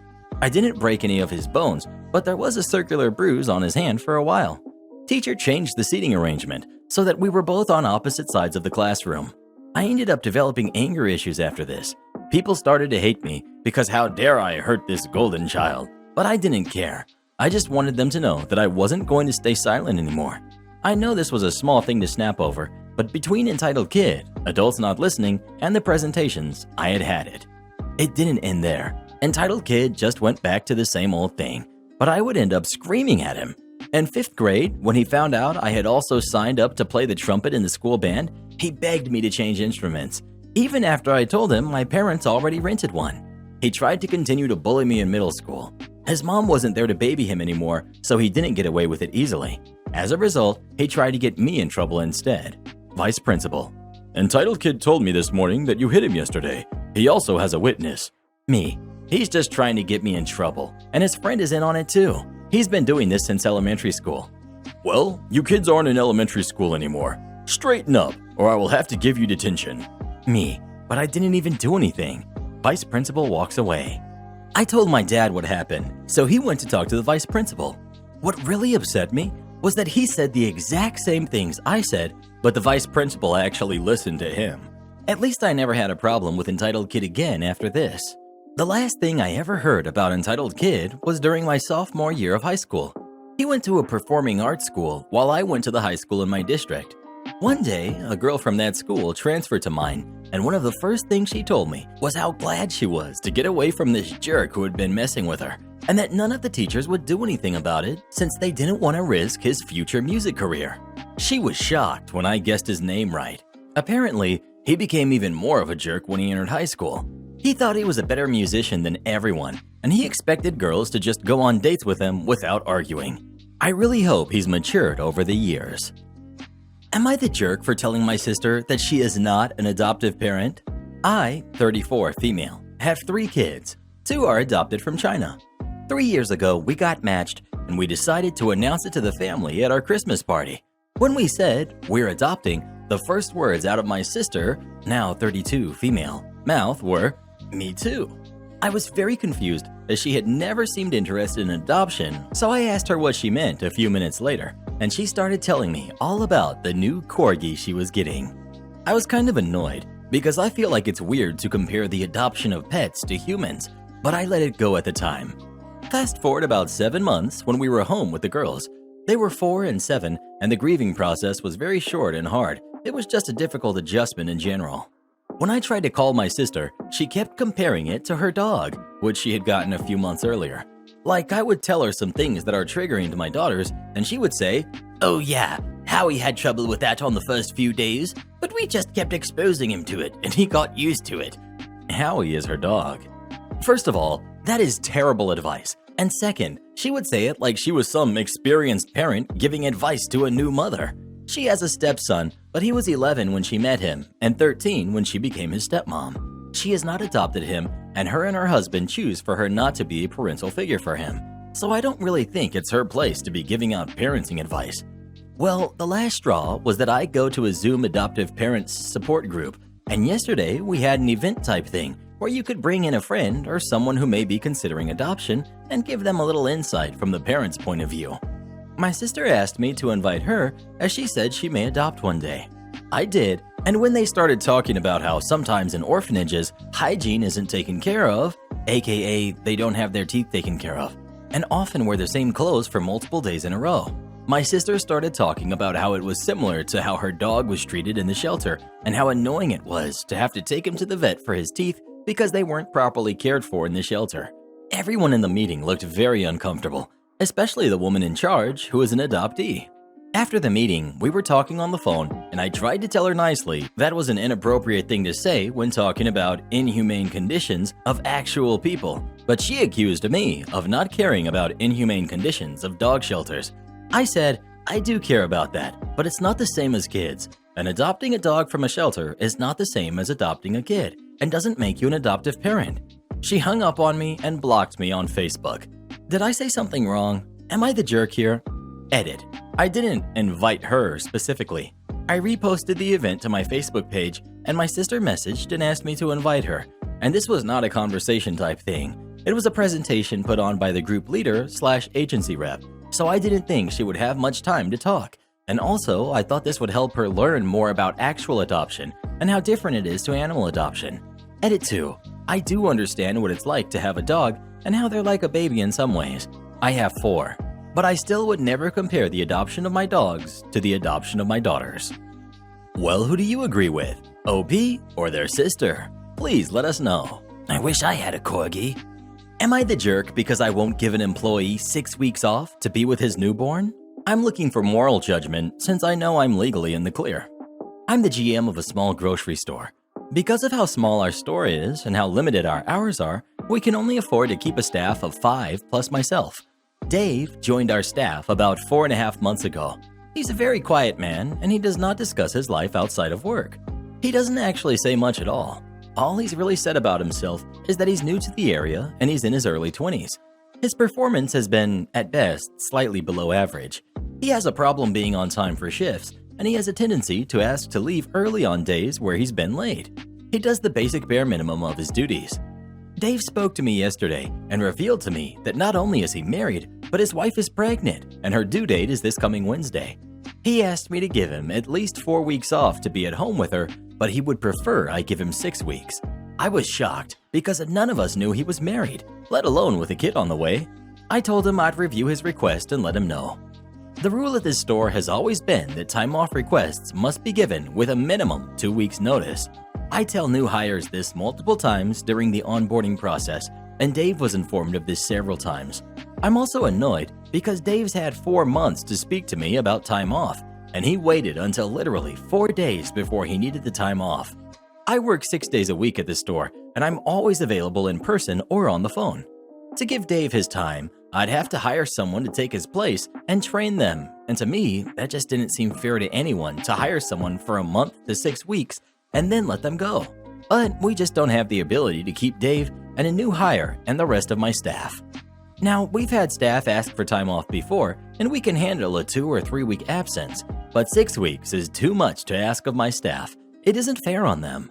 I didn't break any of his bones, but there was a circular bruise on his hand for a while. Teacher changed the seating arrangement so that we were both on opposite sides of the classroom. I ended up developing anger issues after this. People started to hate me because how dare I hurt this golden child, but I didn't care. I just wanted them to know that I wasn't going to stay silent anymore. I know this was a small thing to snap over, but between Entitled Kid, adults not listening, and the presentations, I had it. It didn't end there. Entitled Kid just went back to the same old thing, but I would end up screaming at him. In 5th grade, when he found out I had also signed up to play the trumpet in the school band, he begged me to change instruments, even after I told him my parents already rented one. He tried to continue to bully me in middle school. His mom wasn't there to baby him anymore, so he didn't get away with it easily. As a result, he tried to get me in trouble instead. Vice Principal: Entitled Kid told me this morning that you hit him yesterday. He also has a witness. Me: He's just trying to get me in trouble, and his friend is in on it too. He's been doing this since elementary school. Well, you kids aren't in elementary school anymore. Straighten up, or I will have to give you detention. Me: But I didn't even do anything. Vice Principal walks away. I told my dad what happened, so he went to talk to the Vice Principal. What really upset me was that he said the exact same things I said, but the vice principal actually listened to him. At least I never had a problem with Entitled Kid again after this. The last thing I ever heard about Entitled Kid was during my sophomore year of high school. He went to a performing arts school while I went to the high school in my district. One day, a girl from that school transferred to mine, and one of the first things she told me was how glad she was to get away from this jerk who had been messing with her, and that none of the teachers would do anything about it since they didn't want to risk his future music career. She was shocked when I guessed his name right. Apparently, he became even more of a jerk when he entered high school. He thought he was a better musician than everyone, and he expected girls to just go on dates with him without arguing. I really hope he's matured over the years. Am I the jerk for telling my sister that she is not an adoptive parent? I, 34 female, have 3 kids. 2 are adopted from China. 3 years ago, we got matched, and we decided to announce it to the family at our Christmas party. When we said, "We're adopting," the first words out of my sister, now 32 female, mouth were, "Me too." I was very confused as she had never seemed interested in adoption, so I asked her what she meant a few minutes later, and she started telling me all about the new corgi she was getting. I was kind of annoyed because I feel like it's weird to compare the adoption of pets to humans, but I let it go at the time. Fast forward about 7 months when we were home with the girls. They were 4 and 7, and the grieving process was very short and hard. It was just a difficult adjustment in general. When I tried to call my sister, she kept comparing it to her dog, which she had gotten a few months earlier. Like, I would tell her some things that are triggering to my daughters, and she would say, Oh yeah, Howie had trouble with that on the first few days, but we just kept exposing him to it and he got used to it. Howie is her dog. First of all, that is terrible advice. And second, she would say it like she was some experienced parent giving advice to a new mother. She has a stepson, but he was 11 when she met him and 13 when she became his stepmom. She has not adopted him, and her husband choose for her not to be a parental figure for him. So I don't really think it's her place to be giving out parenting advice. Well, the last straw was that I go to a Zoom adoptive parents support group, and yesterday we had an event type thing where you could bring in a friend or someone who may be considering adoption and give them a little insight from the parent's point of view. My sister asked me to invite her as she said she may adopt one day. I did, and when they started talking about how sometimes in orphanages, hygiene isn't taken care of, aka they don't have their teeth taken care of, and often wear the same clothes for multiple days in a row, my sister started talking about how it was similar to how her dog was treated in the shelter and how annoying it was to have to take him to the vet for his teeth because they weren't properly cared for in the shelter. Everyone in the meeting looked very uncomfortable, especially the woman in charge, who is an adoptee. After the meeting, we were talking on the phone, and I tried to tell her nicely that was an inappropriate thing to say when talking about inhumane conditions of actual people, but she accused me of not caring about inhumane conditions of dog shelters. I said, I do care about that, but it's not the same as kids, and adopting a dog from a shelter is not the same as adopting a kid, and doesn't make you an adoptive parent. She hung up on me and blocked me on Facebook. Did I say something wrong? Am I the jerk here? Edit. I didn't invite her specifically. I reposted the event to my Facebook page, and my sister messaged and asked me to invite her. And this was not a conversation type thing. It was a presentation put on by the group leader/agency rep, so I didn't think she would have much time to talk. And also, I thought this would help her learn more about actual adoption and how different it is to animal adoption. Edit 2. I do understand what it's like to have a dog and how they're like a baby in some ways. I have 4. But I still would never compare the adoption of my dogs to the adoption of my daughters. Well, who do you agree with? OP or their sister? Please let us know. I wish I had a corgi. Am I the jerk because I won't give an employee 6 weeks off to be with his newborn? I'm looking for moral judgment since I know I'm legally in the clear. I'm the GM of a small grocery store. Because of how small our store is and how limited our hours are, we can only afford to keep a staff of 5 plus myself. Dave joined our staff about 4.5 months ago. He's a very quiet man, and he does not discuss his life outside of work. He doesn't actually say much at all. All he's really said about himself is that he's new to the area and he's in his early 20s. His performance has been, at best, slightly below average. He has a problem being on time for shifts, and he has a tendency to ask to leave early on days where he's been late. He does the basic bare minimum of his duties. Dave spoke to me yesterday and revealed to me that not only is he married, but his wife is pregnant and her due date is this coming Wednesday. He asked me to give him at least 4 weeks off to be at home with her, but he would prefer I give him 6 weeks. I was shocked because none of us knew he was married, let alone with a kid on the way. I told him I'd review his request and let him know. The rule at this store has always been that time off requests must be given with a minimum 2 weeks notice. I tell new hires this multiple times during the onboarding process, and Dave was informed of this several times. I'm also annoyed because Dave's had 4 months to speak to me about time off, and he waited until literally 4 days before he needed the time off. I work 6 days a week at the store, and I'm always available in person or on the phone. To give Dave his time, I'd have to hire someone to take his place and train them, and to me, that just didn't seem fair to anyone to hire someone for a month to 6 weeks and then let them go. But we just don't have the ability to keep Dave and a new hire and the rest of my staff. Now, we've had staff ask for time off before, and we can handle a 2 or 3 week absence, but 6 weeks is too much to ask of my staff. It isn't fair on them.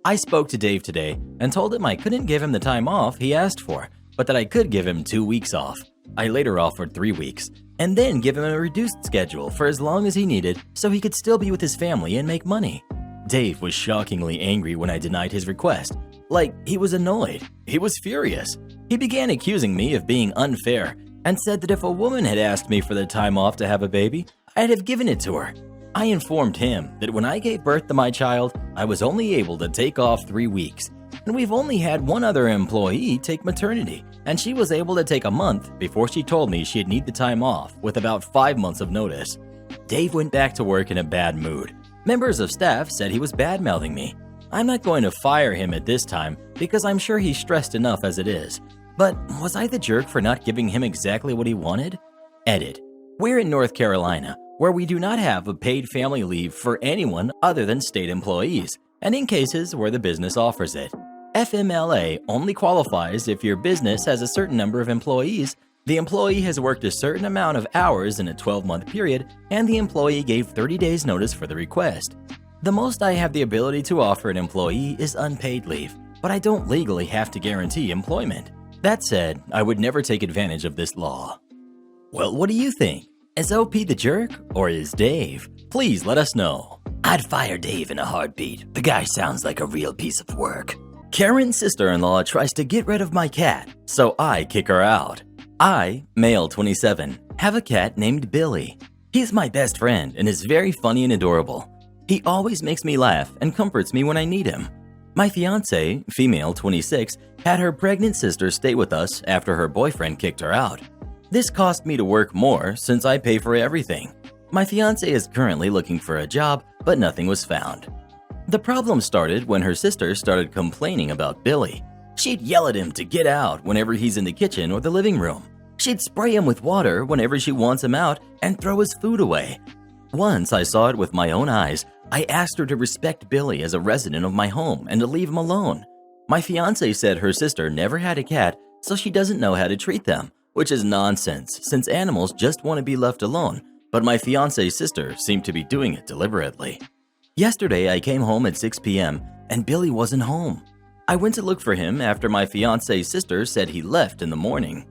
I spoke to Dave today and told him I couldn't give him the time off he asked for, but that I could give him 2 weeks off. I later offered 3 weeks, and then give him a reduced schedule for as long as he needed so he could still be with his family and make money. Dave was shockingly angry when I denied his request. Like, he was annoyed. He was furious. He began accusing me of being unfair and said that if a woman had asked me for the time off to have a baby, I'd have given it to her. I informed him that when I gave birth to my child, I was only able to take off 3 weeks. And we've only had one other employee take maternity, and she was able to take a month before she told me she'd need the time off with about 5 months of notice. Dave went back to work in a bad mood. Members of staff said he was bad-mouthing me. I'm not going to fire him at this time because I'm sure he's stressed enough as it is. But was I the jerk for not giving him exactly what he wanted? Edit. We're in North Carolina, where we do not have a paid family leave for anyone other than state employees, and in cases where the business offers it. FMLA only qualifies if your business has a certain number of employees, the employee has worked a certain amount of hours in a 12-month period, and the employee gave 30 days notice for the request. The most I have the ability to offer an employee is unpaid leave, but I don't legally have to guarantee employment. That said, I would never take advantage of this law. Well, what do you think? Is OP the jerk, or is Dave? Please let us know. I'd fire Dave in a heartbeat. The guy sounds like a real piece of work. Karen's sister-in-law tries to get rid of my cat, so I kick her out. I, male 27, have a cat named Billy. He's my best friend and is very funny and adorable. He always makes me laugh and comforts me when I need him. My fiancée, female 26, had her pregnant sister stay with us after her boyfriend kicked her out. This cost me to work more since I pay for everything. My fiancée is currently looking for a job, but nothing was found. The problem started when her sister started complaining about Billy. She'd yell at him to get out whenever he's in the kitchen or the living room. She'd spray him with water whenever she wants him out and throw his food away. Once I saw it with my own eyes, I asked her to respect Billy as a resident of my home and to leave him alone. My fiancée said her sister never had a cat, so she doesn't know how to treat them, which is nonsense since animals just want to be left alone, but my fiancée's sister seemed to be doing it deliberately. Yesterday, I came home at 6 p.m. and Billy wasn't home. I went to look for him after my fiancée's sister said he left in the morning.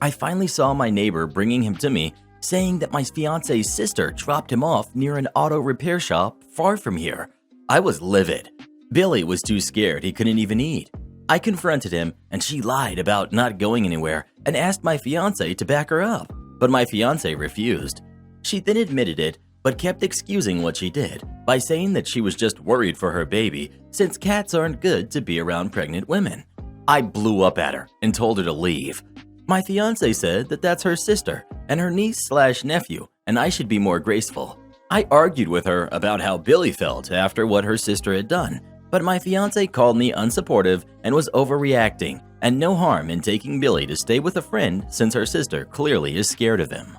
I finally saw my neighbor bringing him to me, saying that my fiancée's sister dropped him off near an auto repair shop far from here. I was livid. Billy was too scared he couldn't even eat. I confronted him and she lied about not going anywhere and asked my fiancé to back her up, but my fiancé refused. She then admitted it, but kept excusing what she did by saying that she was just worried for her baby since cats aren't good to be around pregnant women. I blew up at her and told her to leave. My fiancé said that that's her sister and her niece/nephew and I should be more graceful. I argued with her about how Billy felt after what her sister had done, but my fiancé called me unsupportive and was overreacting and no harm in taking Billy to stay with a friend since her sister clearly is scared of him.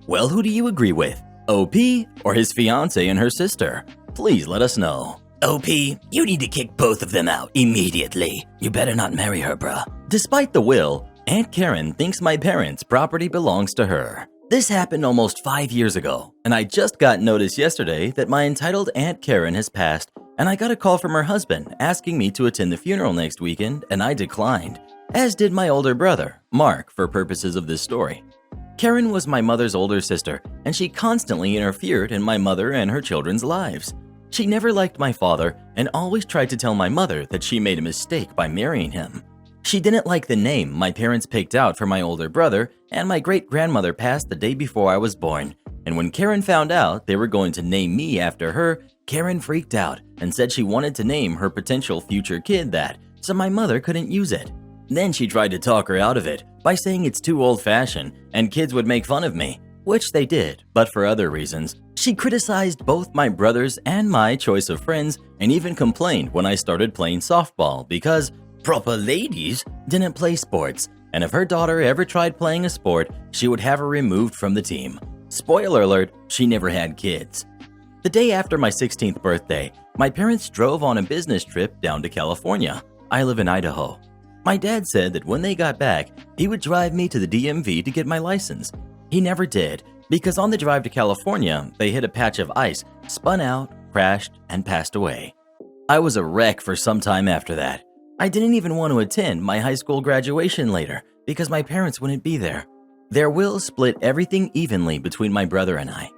Well, who do you agree with? OP or his fiancée and her sister? Please let us know. OP, you need to kick both of them out immediately. You better not marry her, bruh. Despite the will, Aunt Karen thinks my parents' property belongs to her. This happened almost 5 years ago, and I just got notice yesterday that my entitled Aunt Karen has passed, and I got a call from her husband asking me to attend the funeral next weekend, and I declined, as did my older brother, Mark, for purposes of this story. Karen was my mother's older sister, and she constantly interfered in my mother and her children's lives. She never liked my father and always tried to tell my mother that she made a mistake by marrying him. She didn't like the name my parents picked out for my older brother, and my great-grandmother passed the day before I was born. And when Karen found out they were going to name me after her, Karen freaked out and said she wanted to name her potential future kid that, so my mother couldn't use it. Then she tried to talk her out of it by saying it's too old-fashioned and kids would make fun of me, which they did, but for other reasons. She criticized both my brothers and my choice of friends and even complained when I started playing softball because proper ladies didn't play sports, and if her daughter ever tried playing a sport, she would have her removed from the team. Spoiler alert, she never had kids. The day after my 16th birthday, my parents drove on a business trip down to California. I live in Idaho. My dad said that when they got back, he would drive me to the DMV to get my license. He never did, because on the drive to California, they hit a patch of ice, spun out, crashed, and passed away. I was a wreck for some time after that. I didn't even want to attend my high school graduation later because my parents wouldn't be there. Their will split everything evenly between my brother and I.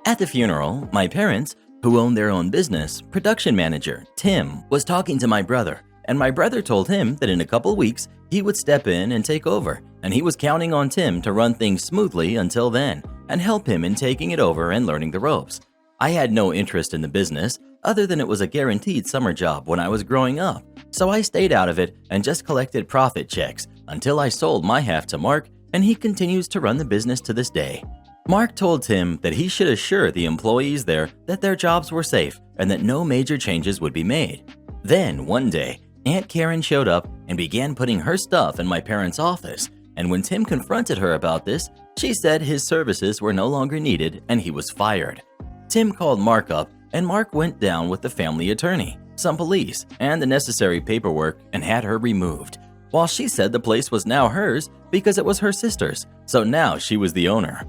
At the funeral, my parents, who owned their own business, production manager, Tim, was talking to my brother, and my brother told him that in a couple weeks he would step in and take over, and he was counting on Tim to run things smoothly until then and help him in taking it over and learning the ropes. I had no interest in the business other than it was a guaranteed summer job when I was growing up, so I stayed out of it and just collected profit checks until I sold my half to Mark, and he continues to run the business to this day. Mark told Tim that he should assure the employees there that their jobs were safe and that no major changes would be made. Then, one day, Aunt Karen showed up and began putting her stuff in my parents' office, and when Tim confronted her about this, she said his services were no longer needed and he was fired. Tim called Mark up, and Mark went down with the family attorney, some police, and the necessary paperwork and had her removed, while she said the place was now hers because it was her sister's, so now she was the owner.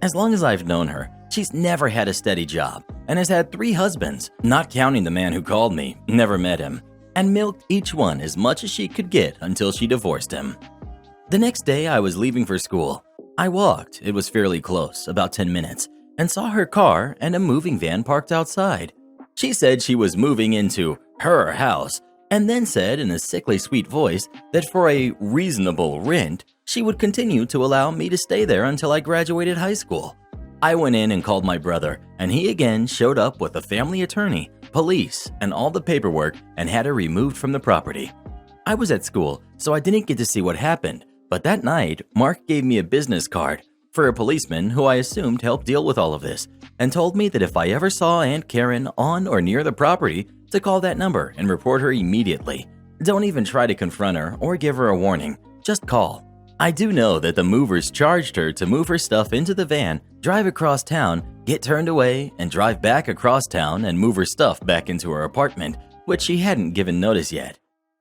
As long as I've known her, she's never had a steady job and has had 3 husbands, not counting the man who called me, never met him, and milked each one as much as she could get until she divorced him. The next day I was leaving for school. I walked, it was fairly close, about 10 minutes, and saw her car and a moving van parked outside. She said she was moving into her house and then said in a sickly sweet voice that for a reasonable rent, she would continue to allow me to stay there until I graduated high school. I went in and called my brother, and he again showed up with a family attorney, police, and all the paperwork and had her removed from the property. I was at school, so I didn't get to see what happened, but that night, Mark gave me a business card for a policeman who I assumed helped deal with all of this, and told me that if I ever saw Aunt Karen on or near the property, to call that number and report her immediately. Don't even try to confront her or give her a warning, just call. I do know that the movers charged her to move her stuff into the van, drive across town, get turned away, and drive back across town and move her stuff back into her apartment, which she hadn't given notice yet.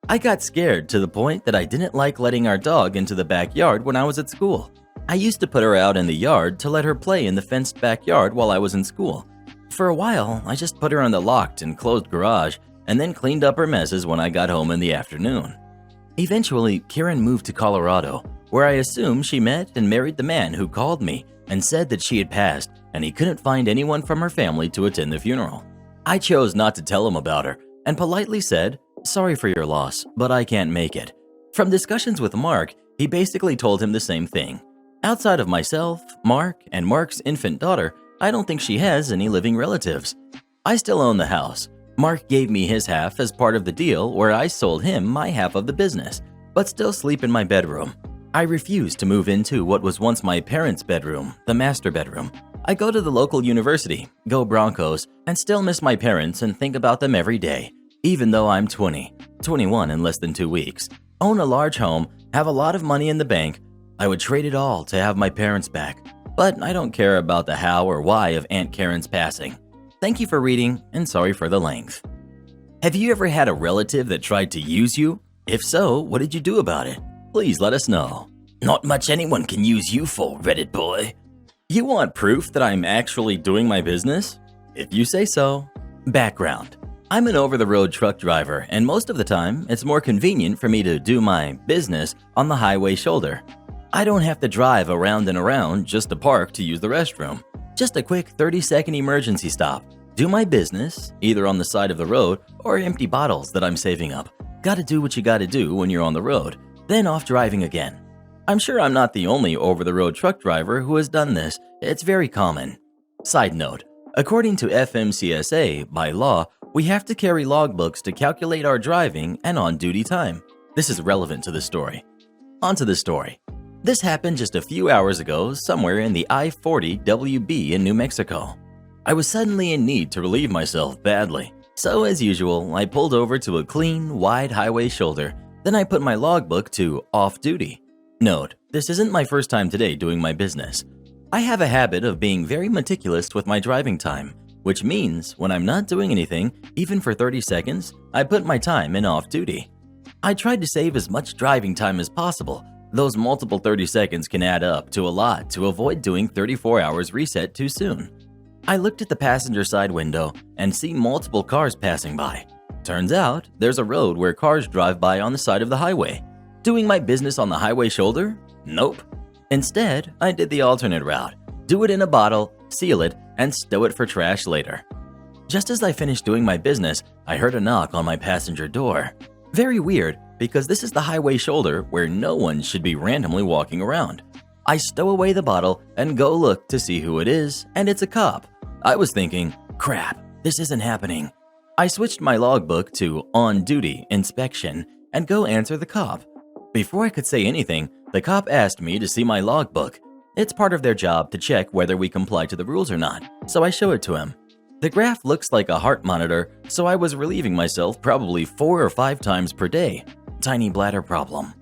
I got scared to the point that I didn't like letting our dog into the backyard when I was at school. I used to put her out in the yard to let her play in the fenced backyard while I was in school. For a while, I just put her in the locked and closed garage and then cleaned up her messes when I got home in the afternoon. Eventually, Karen moved to Colorado, where I assume she met and married the man who called me and said that she had passed and he couldn't find anyone from her family to attend the funeral. I chose not to tell him about her and politely said, "Sorry for your loss, but I can't make it." From discussions with Mark, he basically told him the same thing. Outside of myself, Mark, and Mark's infant daughter, I don't think she has any living relatives. I still own the house. Mark gave me his half as part of the deal where I sold him my half of the business, but still sleep in my bedroom. I refuse to move into what was once my parents' bedroom, the master bedroom. I go to the local university, go Broncos, and still miss my parents and think about them every day, even though I'm 21 in less than 2 weeks, own a large home, have a lot of money in the bank. I would trade it all to have my parents back, but I don't care about the how or why of Aunt Karen's passing. Thank you for reading, and sorry for the length. Have you ever had a relative that tried to use you? If so, what did you do about it? Please let us know. Not much anyone can use you for, Reddit boy. You want proof that I'm actually doing my business? If you say so. Background. I'm an over-the-road truck driver, and most of the time, it's more convenient for me to do my business on the highway shoulder. I don't have to drive around and around just to park to use the restroom. Just a quick 30-second emergency stop. Do my business, either on the side of the road or empty bottles that I'm saving up. Gotta do what you gotta do when you're on the road, then off driving again. I'm sure I'm not the only over-the-road truck driver who has done this. It's very common. Side note, according to FMCSA, by law, we have to carry logbooks to calculate our driving and on-duty time. This is relevant to the story. On to the story. This happened just a few hours ago somewhere in the I-40 WB in New Mexico. I was suddenly in need to relieve myself badly. So as usual, I pulled over to a clean, wide highway shoulder. Then I put my logbook to off-duty. Note, this isn't my first time today doing my business. I have a habit of being very meticulous with my driving time, which means when I'm not doing anything, even for 30 seconds, I put my time in off-duty. I tried to save as much driving time as possible. Those multiple 30 seconds can add up to a lot to avoid doing 34 hours reset too soon. I looked at the passenger side window and see multiple cars passing by. Turns out, there's a road where cars drive by on the side of the highway. Doing my business on the highway shoulder? Nope. Instead, I did the alternate route. Do it in a bottle, seal it, and stow it for trash later. Just as I finished doing my business, I heard a knock on my passenger door. Very weird, because this is the highway shoulder where no one should be randomly walking around. I stow away the bottle and go look to see who it is, and it's a cop. I was thinking, crap, this isn't happening. I switched my logbook to on-duty inspection and go answer the cop. Before I could say anything, the cop asked me to see my logbook. It's part of their job to check whether we comply to the rules or not, so I show it to him. The graph looks like a heart monitor, so I was relieving myself probably 4 or 5 times per day. Tiny bladder problem.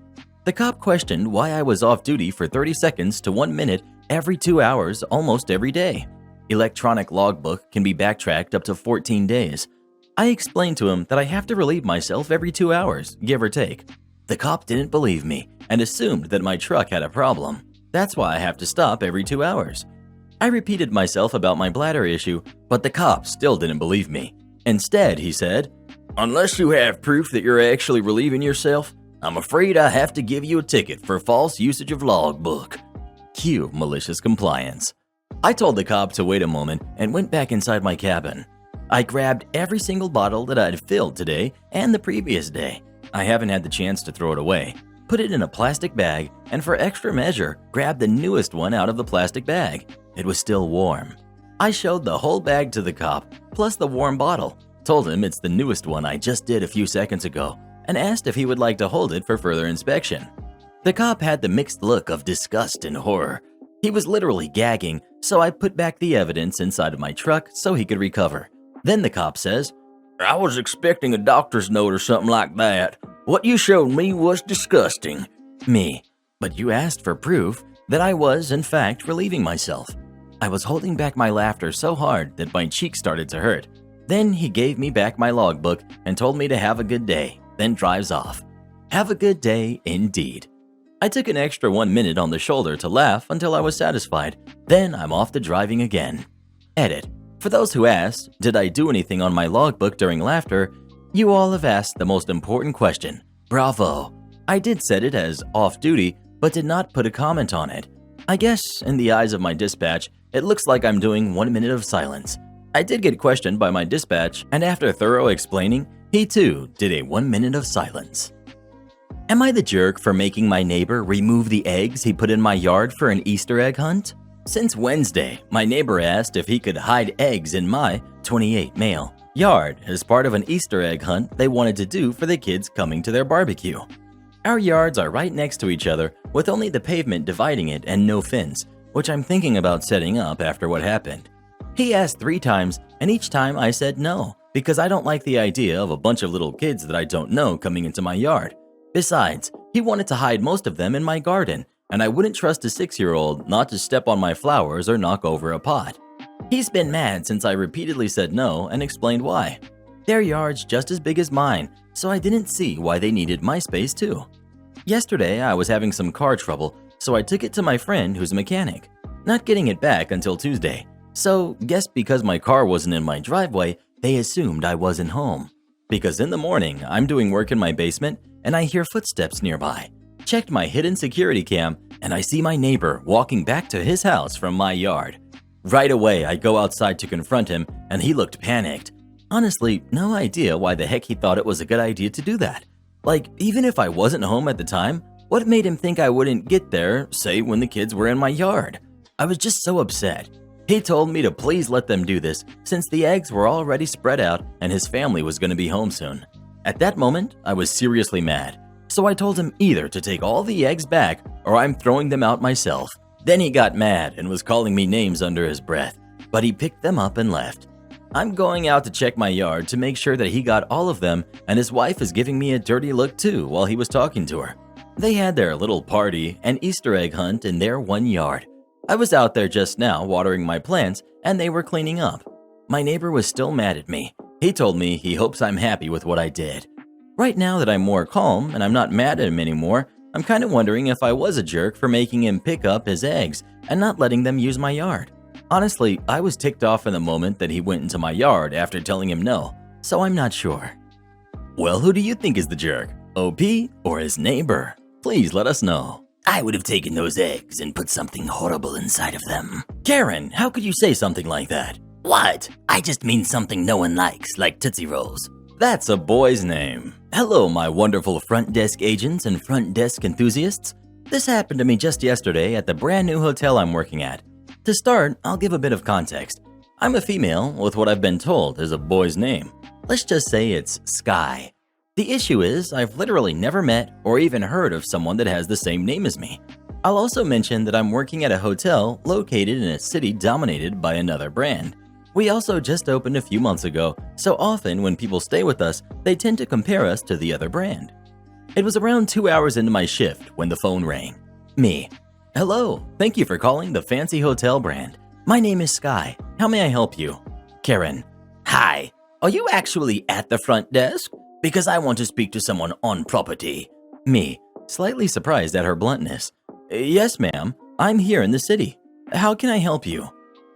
The cop questioned why I was off duty for 30 seconds to 1 minute every 2 hours almost every day. Electronic logbook can be backtracked up to 14 days. I explained to him that I have to relieve myself every 2 hours, give or take. The cop didn't believe me and assumed that my truck had a problem. That's why I have to stop every 2 hours. I repeated myself about my bladder issue, but the cop still didn't believe me. Instead, he said, "Unless you have proof that you're actually relieving yourself, I'm afraid I have to give you a ticket for false usage of logbook." Cue malicious compliance. I told the cop to wait a moment and went back inside my cabin. I grabbed every single bottle that I'd filled today and the previous day. I haven't had the chance to throw it away. Put it in a plastic bag, and for extra measure, grabbed the newest one out of the plastic bag. It was still warm. I showed the whole bag to the cop, plus the warm bottle. Told him it's the newest one I just did a few seconds ago, and asked if he would like to hold it for further inspection. The cop had the mixed look of disgust and horror. He was literally gagging, so I put back the evidence inside of my truck so he could recover. Then the cop says, "I was expecting a doctor's note or something like that. What you showed me was disgusting." Me, "But you asked for proof that I was, in fact, relieving myself." I was holding back my laughter so hard that my cheeks started to hurt. Then he gave me back my logbook and told me to have a good day, then drives off. Have a good day, indeed. I took an extra 1 minute on the shoulder to laugh until I was satisfied. Then I'm off to driving again. Edit. For those who asked, did I do anything on my logbook during laughter? You all have asked the most important question. Bravo. I did set it as off-duty, but did not put a comment on it. I guess, in the eyes of my dispatch, it looks like I'm doing 1 minute of silence. I did get questioned by my dispatch, and after thorough explaining, he too did a 1 minute of silence. Am I the jerk for making my neighbor remove the eggs he put in my yard for an Easter egg hunt? Since Wednesday, my neighbor asked if he could hide eggs in my 28 male yard as part of an Easter egg hunt they wanted to do for the kids coming to their barbecue. Our yards are right next to each other with only the pavement dividing it and no fence, which I'm thinking about setting up after what happened. He asked 3 times, and each time I said no, because I don't like the idea of a bunch of little kids that I don't know coming into my yard. Besides, he wanted to hide most of them in my garden, and I wouldn't trust a 6-year-old not to step on my flowers or knock over a pot. He's been mad since I repeatedly said no and explained why. Their yard's just as big as mine, so I didn't see why they needed my space too. Yesterday, I was having some car trouble, so I took it to my friend who's a mechanic. Not getting it back until Tuesday. So, guess because my car wasn't in my driveway, they assumed I wasn't home. Because in the morning, I'm doing work in my basement and I hear footsteps nearby. Checked my hidden security cam, and I see my neighbor walking back to his house from my yard. Right away, I go outside to confront him, and he looked panicked. Honestly, no idea why the heck he thought it was a good idea to do that. Like, even if I wasn't home at the time, what made him think I wouldn't get there, say, when the kids were in my yard? I was just so upset. He told me to please let them do this since the eggs were already spread out and his family was going to be home soon. At that moment, I was seriously mad, so I told him either to take all the eggs back or I'm throwing them out myself. Then he got mad and was calling me names under his breath, but he picked them up and left. I'm going out to check my yard to make sure that he got all of them, and his wife is giving me a dirty look too while he was talking to her. They had their little party and Easter egg hunt in their one yard. I was out there just now watering my plants and they were cleaning up. My neighbor was still mad at me. He told me he hopes I'm happy with what I did. Right now that I'm more calm and I'm not mad at him anymore, I'm kind of wondering if I was a jerk for making him pick up his eggs and not letting them use my yard. Honestly, I was ticked off in the moment that he went into my yard after telling him no, so I'm not sure. Well, who do you think is the jerk? OP or his neighbor? Please let us know. I would have taken those eggs and put something horrible inside of them. Karen, how could you say something like that? What? I just mean something no one likes, like Tootsie Rolls. That's a boy's name. Hello, my wonderful front desk agents and front desk enthusiasts. This happened to me just yesterday at the brand new hotel I'm working at. To start, I'll give a bit of context. I'm a female with what I've been told is a boy's name. Let's just say it's Sky. The issue is I've literally never met or even heard of someone that has the same name as me. I'll also mention that I'm working at a hotel located in a city dominated by another brand. We also just opened a few months ago, so often when people stay with us, they tend to compare us to the other brand. It was around 2 hours into my shift when the phone rang. Me. Hello, thank you for calling the fancy hotel brand. My name is Sky. How may I help you? Karen. Hi, are you actually at the front desk? Because I want to speak to someone on property. Me, slightly surprised at her bluntness. Yes, ma'am, I'm here in the city. How can I help you?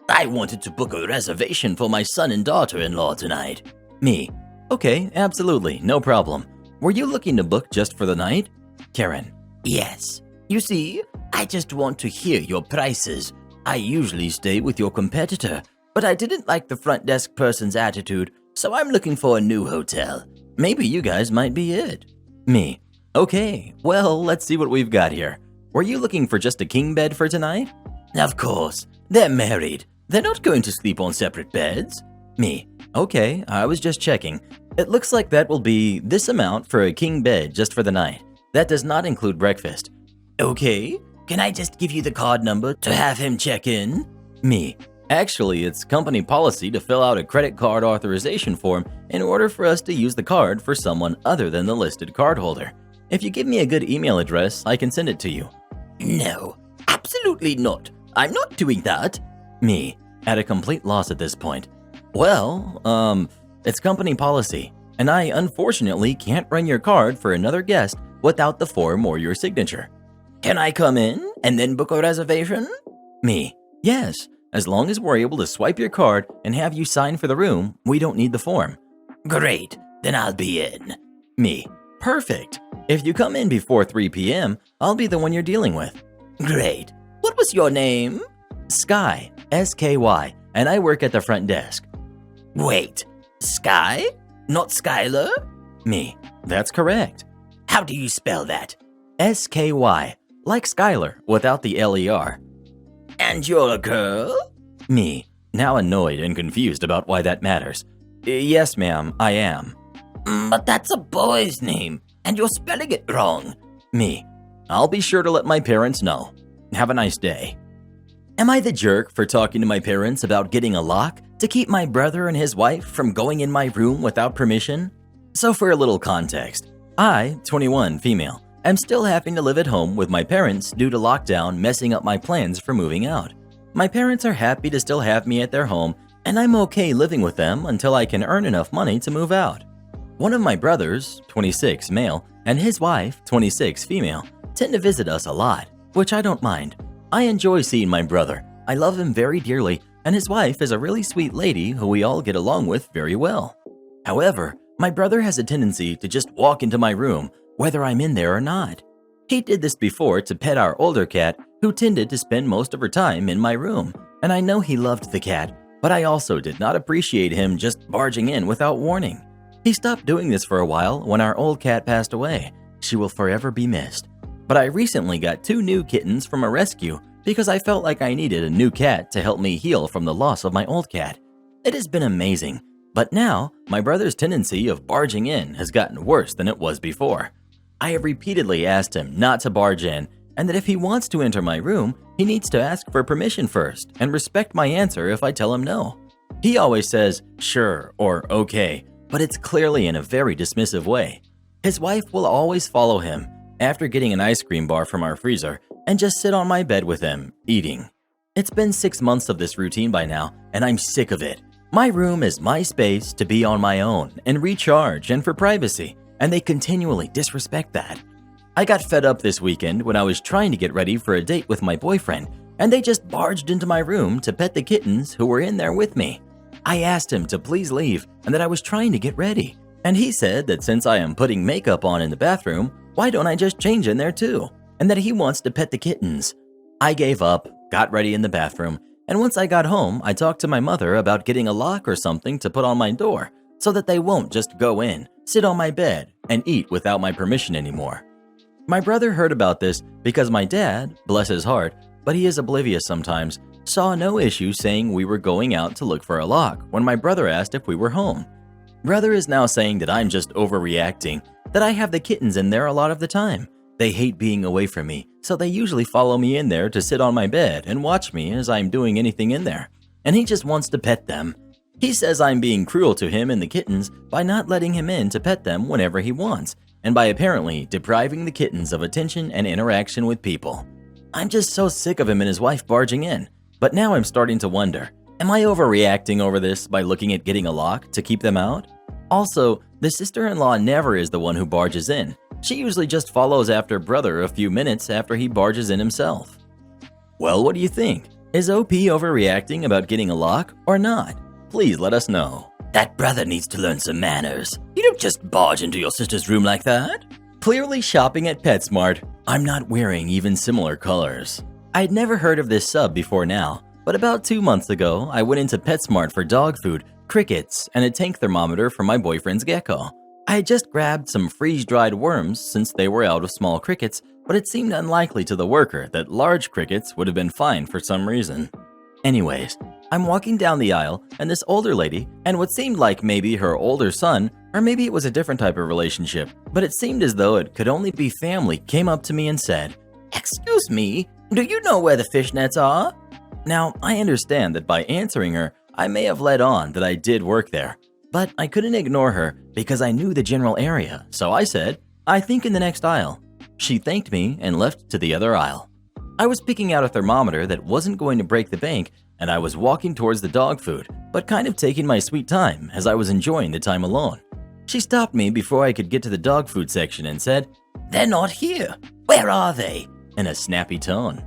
I wanted to book a reservation for my son and daughter-in-law tonight. Me, okay, absolutely, no problem. Were you looking to book just for the night? Karen. Yes. You see, I just want to hear your prices. I usually stay with your competitor, but I didn't like the front desk person's attitude, so I'm looking for a new hotel. Maybe you guys might be it. Me. Okay, well, let's see what we've got here. Were you looking for just a king bed for tonight? Of course. They're married. They're not going to sleep on separate beds. Me. Okay, I was just checking. It looks like that will be this amount for a king bed just for the night. That does not include breakfast. Okay, can I just give you the card number to have him check in? Me. Actually, it's company policy to fill out a credit card authorization form in order for us to use the card for someone other than the listed cardholder. If you give me a good email address, I can send it to you. No, absolutely not. I'm not doing that. Me, at a complete loss at this point. Well, it's company policy, and I unfortunately can't run your card for another guest without the form or your signature. Can I come in and then book a reservation? Me, yes. As long as we're able to swipe your card and have you sign for the room, we don't need the form. Great, then I'll be in. Me, perfect. If you come in before 3 p.m., I'll be the one you're dealing with. Great. What was your name? Sky, S-K-Y, and I work at the front desk. Wait, Sky? Not Skylar? Me, that's correct. How do you spell that? S-K-Y, like Skylar, without the L-E-R. And you're a girl? Me, now annoyed and confused about why that matters. Yes, ma'am, I am. But that's a boy's name, and you're spelling it wrong. Me, I'll be sure to let my parents know. Have a nice day. Am I the jerk for talking to my parents about getting a lock to keep my brother and his wife from going in my room without permission? So for a little context, I, 21 female, am still having to live at home with my parents due to lockdown messing up my plans for moving out. My parents are happy to still have me at their home, and I'm okay living with them until I can earn enough money to move out. One of my brothers, 26 male, and his wife, 26 female, tend to visit us a lot, which I don't mind. I enjoy seeing my brother. I love him very dearly, and his wife is a really sweet lady who we all get along with very well. However, my brother has a tendency to just walk into my room, whether I'm in there or not. He did this before to pet our older cat, who tended to spend most of her time in my room, and I know he loved the cat, but I also did not appreciate him just barging in without warning. He stopped doing this for a while when our old cat passed away. She will forever be missed. But I recently got 2 new kittens from a rescue because I felt like I needed a new cat to help me heal from the loss of my old cat. It has been amazing, but now my brother's tendency of barging in has gotten worse than it was before. I have repeatedly asked him not to barge in, and that if he wants to enter my room, he needs to ask for permission first and respect my answer if I tell him no. He always says sure or okay, but it's clearly in a very dismissive way. His wife will always follow him after getting an ice cream bar from our freezer and just sit on my bed with him, eating. It's been 6 months of this routine by now, and I'm sick of it. My room is my space to be on my own and recharge and for privacy, and they continually disrespect that. I got fed up this weekend when I was trying to get ready for a date with my boyfriend, and they just barged into my room to pet the kittens who were in there with me. I asked him to please leave and that I was trying to get ready, and he said that since I am putting makeup on in the bathroom, why don't I just change in there too, and that he wants to pet the kittens. I gave up, got ready in the bathroom, and once I got home, I talked to my mother about getting a lock or something to put on my door so that they won't just go in, sit on my bed, and eat without my permission anymore. My brother heard about this because my dad, bless his heart, but he is oblivious sometimes, saw no issue saying we were going out to look for a lock when my brother asked if we were home. Brother is now saying that I'm just overreacting, that I have the kittens in there a lot of the time. They hate being away from me, so they usually follow me in there to sit on my bed and watch me as I'm doing anything in there, and he just wants to pet them. He says I'm being cruel to him and the kittens by not letting him in to pet them whenever he wants, and by apparently depriving the kittens of attention and interaction with people. I'm just so sick of him and his wife barging in, but now I'm starting to wonder, am I overreacting over this by looking at getting a lock to keep them out? Also, the sister-in-law never is the one who barges in. She usually just follows after brother a few minutes after he barges in himself. Well, what do you think? Is OP overreacting about getting a lock or not? Please let us know. That brother needs to learn some manners. You don't just barge into your sister's room like that. Clearly shopping at PetSmart. I'm not wearing even similar colors. I'd never heard of this sub before now, but about 2 months ago, I went into PetSmart for dog food, crickets, and a tank thermometer for my boyfriend's gecko. I had just grabbed some freeze-dried worms since they were out of small crickets, but it seemed unlikely to the worker that large crickets would have been fine for some reason. Anyways, I'm walking down the aisle, and this older lady, and what seemed like maybe her older son, or maybe it was a different type of relationship, but it seemed as though it could only be family, came up to me and said, "Excuse me, do you know where the fishnets are?" Now, I understand that by answering her, I may have led on that I did work there, but I couldn't ignore her because I knew the general area, so I said, "I think in the next aisle." She thanked me and left to the other aisle. I was picking out a thermometer that wasn't going to break the bank, and I was walking towards the dog food, but kind of taking my sweet time as I was enjoying the time alone. She stopped me before I could get to the dog food section and said, "They're not here. Where are they?" in a snappy tone.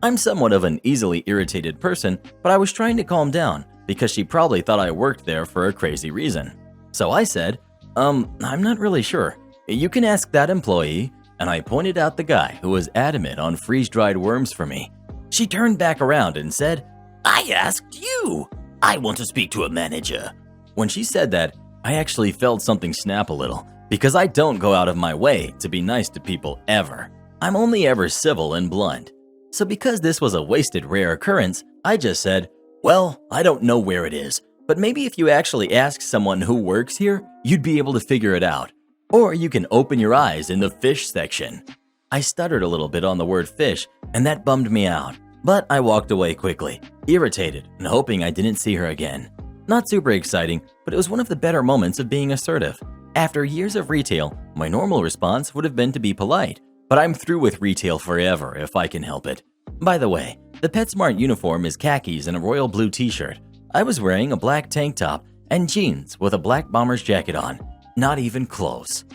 I'm somewhat of an easily irritated person, but I was trying to calm down because she probably thought I worked there for a crazy reason. So I said, I'm not really sure. You can ask that employee," and I pointed out the guy who was adamant on freeze-dried worms for me. She turned back around and said, "I asked you. I want to speak to a manager." When she said that, I actually felt something snap a little because I don't go out of my way to be nice to people ever. I'm only ever civil and blunt. So because this was a wasted rare occurrence, I just said, "Well, I don't know where it is, but maybe if you actually ask someone who works here, you'd be able to figure it out. Or you can open your eyes in the fish section." I stuttered a little bit on the word fish, and that bummed me out. But I walked away quickly, irritated and hoping I didn't see her again. Not super exciting, but it was one of the better moments of being assertive. After years of retail, my normal response would have been to be polite, but I'm through with retail forever if I can help it. By the way, the PetSmart uniform is khakis and a royal blue t-shirt. I was wearing a black tank top and jeans with a black bomber's jacket on. Not even close.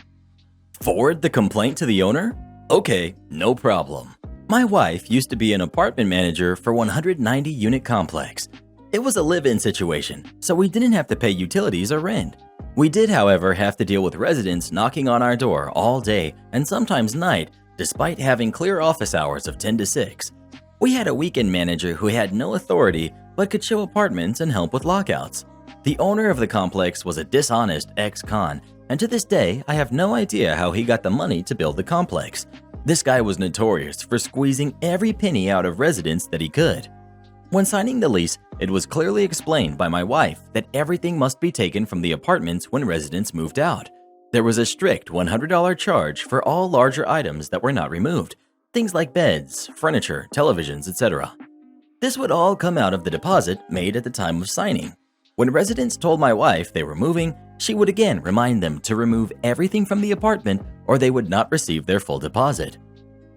Forward the complaint to the owner? Okay, no problem. My wife used to be an apartment manager for 190 unit complex. It was a live-in situation, so we didn't have to pay utilities or rent. We did, however, have to deal with residents knocking on our door all day and sometimes night, despite having clear office hours of 10 to 6. We had a weekend manager who had no authority but could show apartments and help with lockouts. The owner of the complex was a dishonest ex-con, and to this day, I have no idea how he got the money to build the complex. This guy was notorious for squeezing every penny out of residents that he could. When signing the lease, it was clearly explained by my wife that everything must be taken from the apartments when residents moved out. There was a strict $100 charge for all larger items that were not removed, things like beds, furniture, televisions, etc. This would all come out of the deposit made at the time of signing. When residents told my wife they were moving, she would again remind them to remove everything from the apartment or they would not receive their full deposit.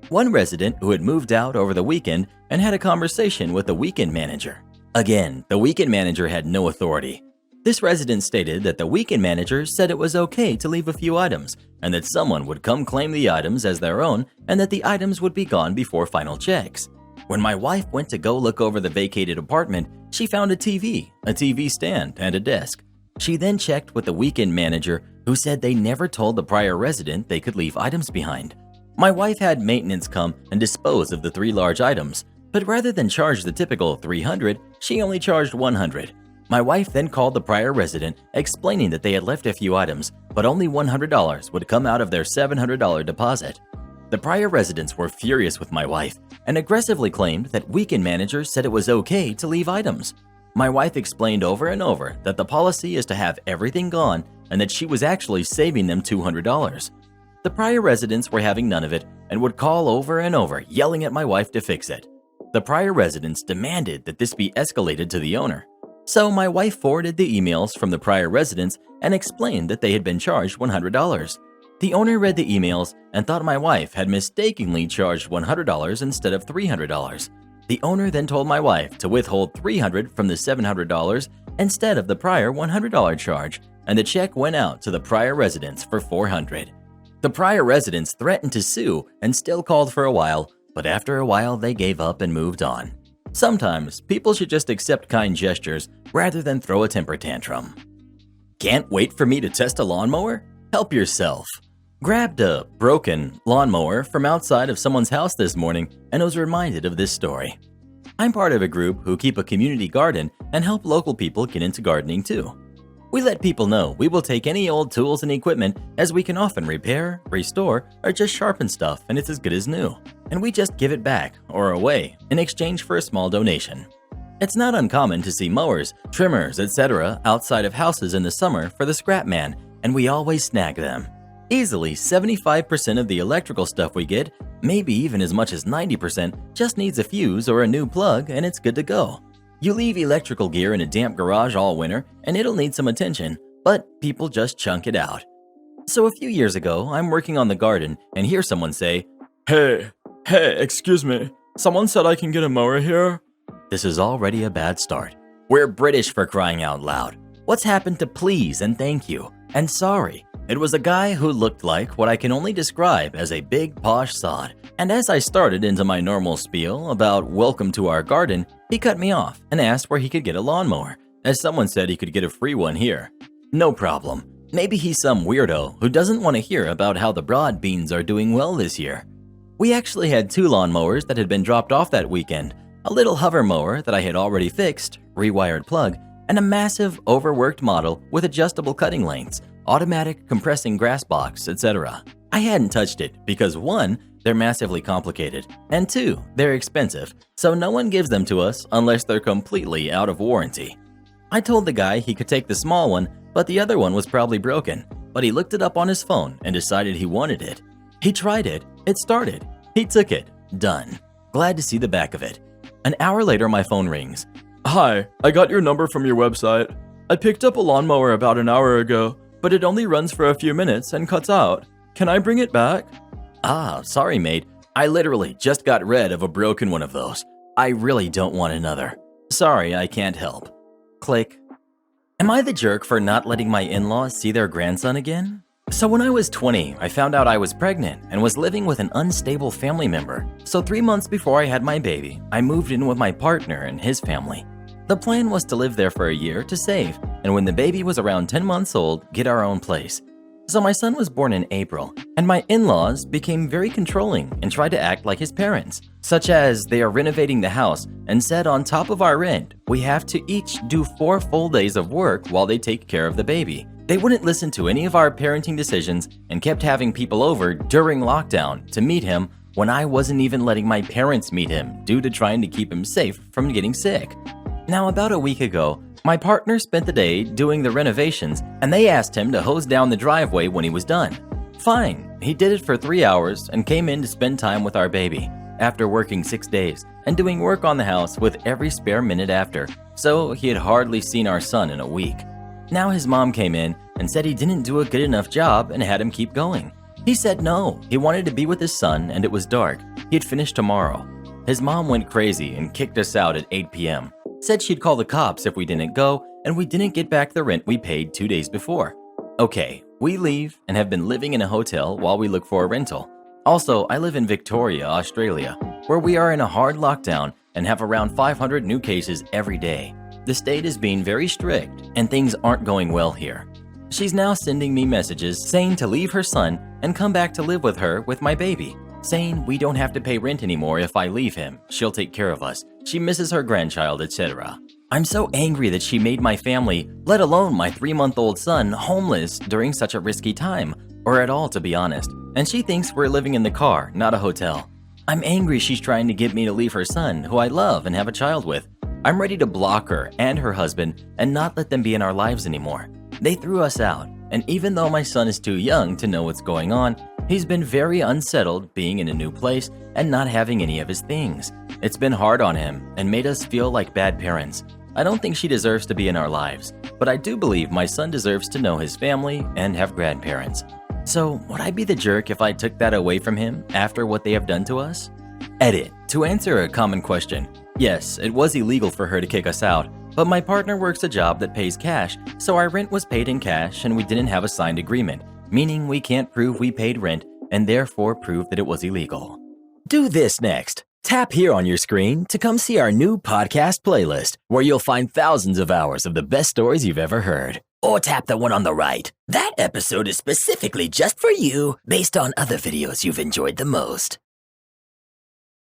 One resident who had moved out over the weekend and had a conversation with the weekend manager. Again, the weekend manager had no authority. This resident stated that the weekend manager said it was okay to leave a few items and that someone would come claim the items as their own and that the items would be gone before final checks. When my wife went to go look over the vacated apartment, she found a TV stand, and a desk. She then checked with the weekend manager who said they never told the prior resident they could leave items behind. My wife had maintenance come and dispose of the 3 large items, but rather than charge the typical $300, she only charged $100. My wife then called the prior resident, explaining that they had left a few items, but only $100 would come out of their $700 deposit. The prior residents were furious with my wife and aggressively claimed that weekend managers said it was okay to leave items. My wife explained over and over that the policy is to have everything gone and that she was actually saving them $200. The prior residents were having none of it and would call over and over, yelling at my wife to fix it. The prior residents demanded that this be escalated to the owner. So my wife forwarded the emails from the prior residents and explained that they had been charged $100. The owner read the emails and thought my wife had mistakenly charged $100 instead of $300. The owner then told my wife to withhold $300 from the $700 instead of the prior $100 charge, and the check went out to the prior residents for $400. The prior residents threatened to sue and still called for a while, but after a while they gave up and moved on. Sometimes people should just accept kind gestures rather than throw a temper tantrum. Can't wait for me to test a lawnmower? Help yourself. Grabbed a broken lawnmower from outside of someone's house this morning and was reminded of this story. I'm part of a group who keep a community garden and help local people get into gardening too. We let people know we will take any old tools and equipment as we can often repair, restore, or just sharpen stuff and it's as good as new. And we just give it back or away in exchange for a small donation. It's not uncommon to see mowers, trimmers, etc. outside of houses in the summer for the scrap man, and we always snag them. Easily 75% of the electrical stuff we get, maybe even as much as 90%, just needs a fuse or a new plug and it's good to go. You leave electrical gear in a damp garage all winter and it'll need some attention, but people just chunk it out. So a few years ago, I'm working on the garden and hear someone say, Hey, excuse me, someone said I can get a mower here? This is already a bad start. We're British for crying out loud. What's happened to please and thank you and sorry? It was a guy who looked like what I can only describe as a big posh sod, and as I started into my normal spiel about welcome to our garden, he cut me off and asked where he could get a lawnmower, as someone said he could get a free one here. No problem. Maybe he's some weirdo who doesn't want to hear about how the broad beans are doing well this year. We actually had 2 lawnmowers that had been dropped off that weekend, a little hover mower that I had already fixed, rewired plug, and a massive overworked model with adjustable cutting lengths, automatic compressing grass box, etc. I hadn't touched it because 1, they're massively complicated, and 2, they're expensive, so no one gives them to us unless they're completely out of warranty. I told the guy he could take the small one, but the other one was probably broken, but he looked it up on his phone and decided he wanted it. He tried it, it started, he took it, done. Glad to see the back of it. An hour later my phone rings. Hi, I got your number from your website. I picked up a lawnmower about an hour ago, but it only runs for a few minutes and cuts out. Can I bring it back? Sorry mate. I literally just got rid of a broken one of those. I really don't want another. Sorry, I can't help. Click. Am I the jerk for not letting my in-laws see their grandson again? So when I was 20, I found out I was pregnant and was living with an unstable family member. So 3 months before I had my baby, I moved in with my partner and his family. The plan was to live there for a year to save, and when the baby was around 10 months old, get our own place. So my son was born in April, and my in-laws became very controlling and tried to act like his parents, such as they are renovating the house and said on top of our rent, we have to each do 4 full days of work while they take care of the baby. They wouldn't listen to any of our parenting decisions and kept having people over during lockdown to meet him when I wasn't even letting my parents meet him due to trying to keep him safe from getting sick. Now, about a week ago, my partner spent the day doing the renovations and they asked him to hose down the driveway when he was done. Fine, he did it for 3 hours and came in to spend time with our baby after working 6 days and doing work on the house with every spare minute after, so he had hardly seen our son in a week. Now his mom came in and said he didn't do a good enough job and had him keep going. He said no, he wanted to be with his son and it was dark. He'd finish tomorrow. His mom went crazy and kicked us out at 8 p.m. Said she'd call the cops if we didn't go, and we didn't get back the rent we paid 2 days before. Okay, we leave and have been living in a hotel while we look for a rental. Also, I live in Victoria, Australia, where we are in a hard lockdown and have around 500 new cases every day. The state is being very strict and things aren't going well here. She's now sending me messages saying to leave her son and come back to live with her with my baby, saying we don't have to pay rent anymore if I leave him. She'll take care of us. She misses her grandchild, etc. I'm so angry that she made my family, let alone my 3-month-old son, homeless during such a risky time, or at all to be honest, and she thinks we're living in the car, not a hotel. I'm angry she's trying to get me to leave her son, who I love and have a child with. I'm ready to block her and her husband and not let them be in our lives anymore. They threw us out, and even though my son is too young to know what's going on, he's been very unsettled being in a new place and not having any of his things. It's been hard on him and made us feel like bad parents. I don't think she deserves to be in our lives, but I do believe my son deserves to know his family and have grandparents. So, would I be the jerk if I took that away from him after what they have done to us? Edit. To answer a common question, yes, it was illegal for her to kick us out, but my partner works a job that pays cash, so our rent was paid in cash and we didn't have a signed agreement, meaning we can't prove we paid rent and therefore prove that it was illegal. Do this next. Tap here on your screen to come see our new podcast playlist, where you'll find thousands of hours of the best stories you've ever heard. Or tap the one on the right. That episode is specifically just for you, based on other videos you've enjoyed the most.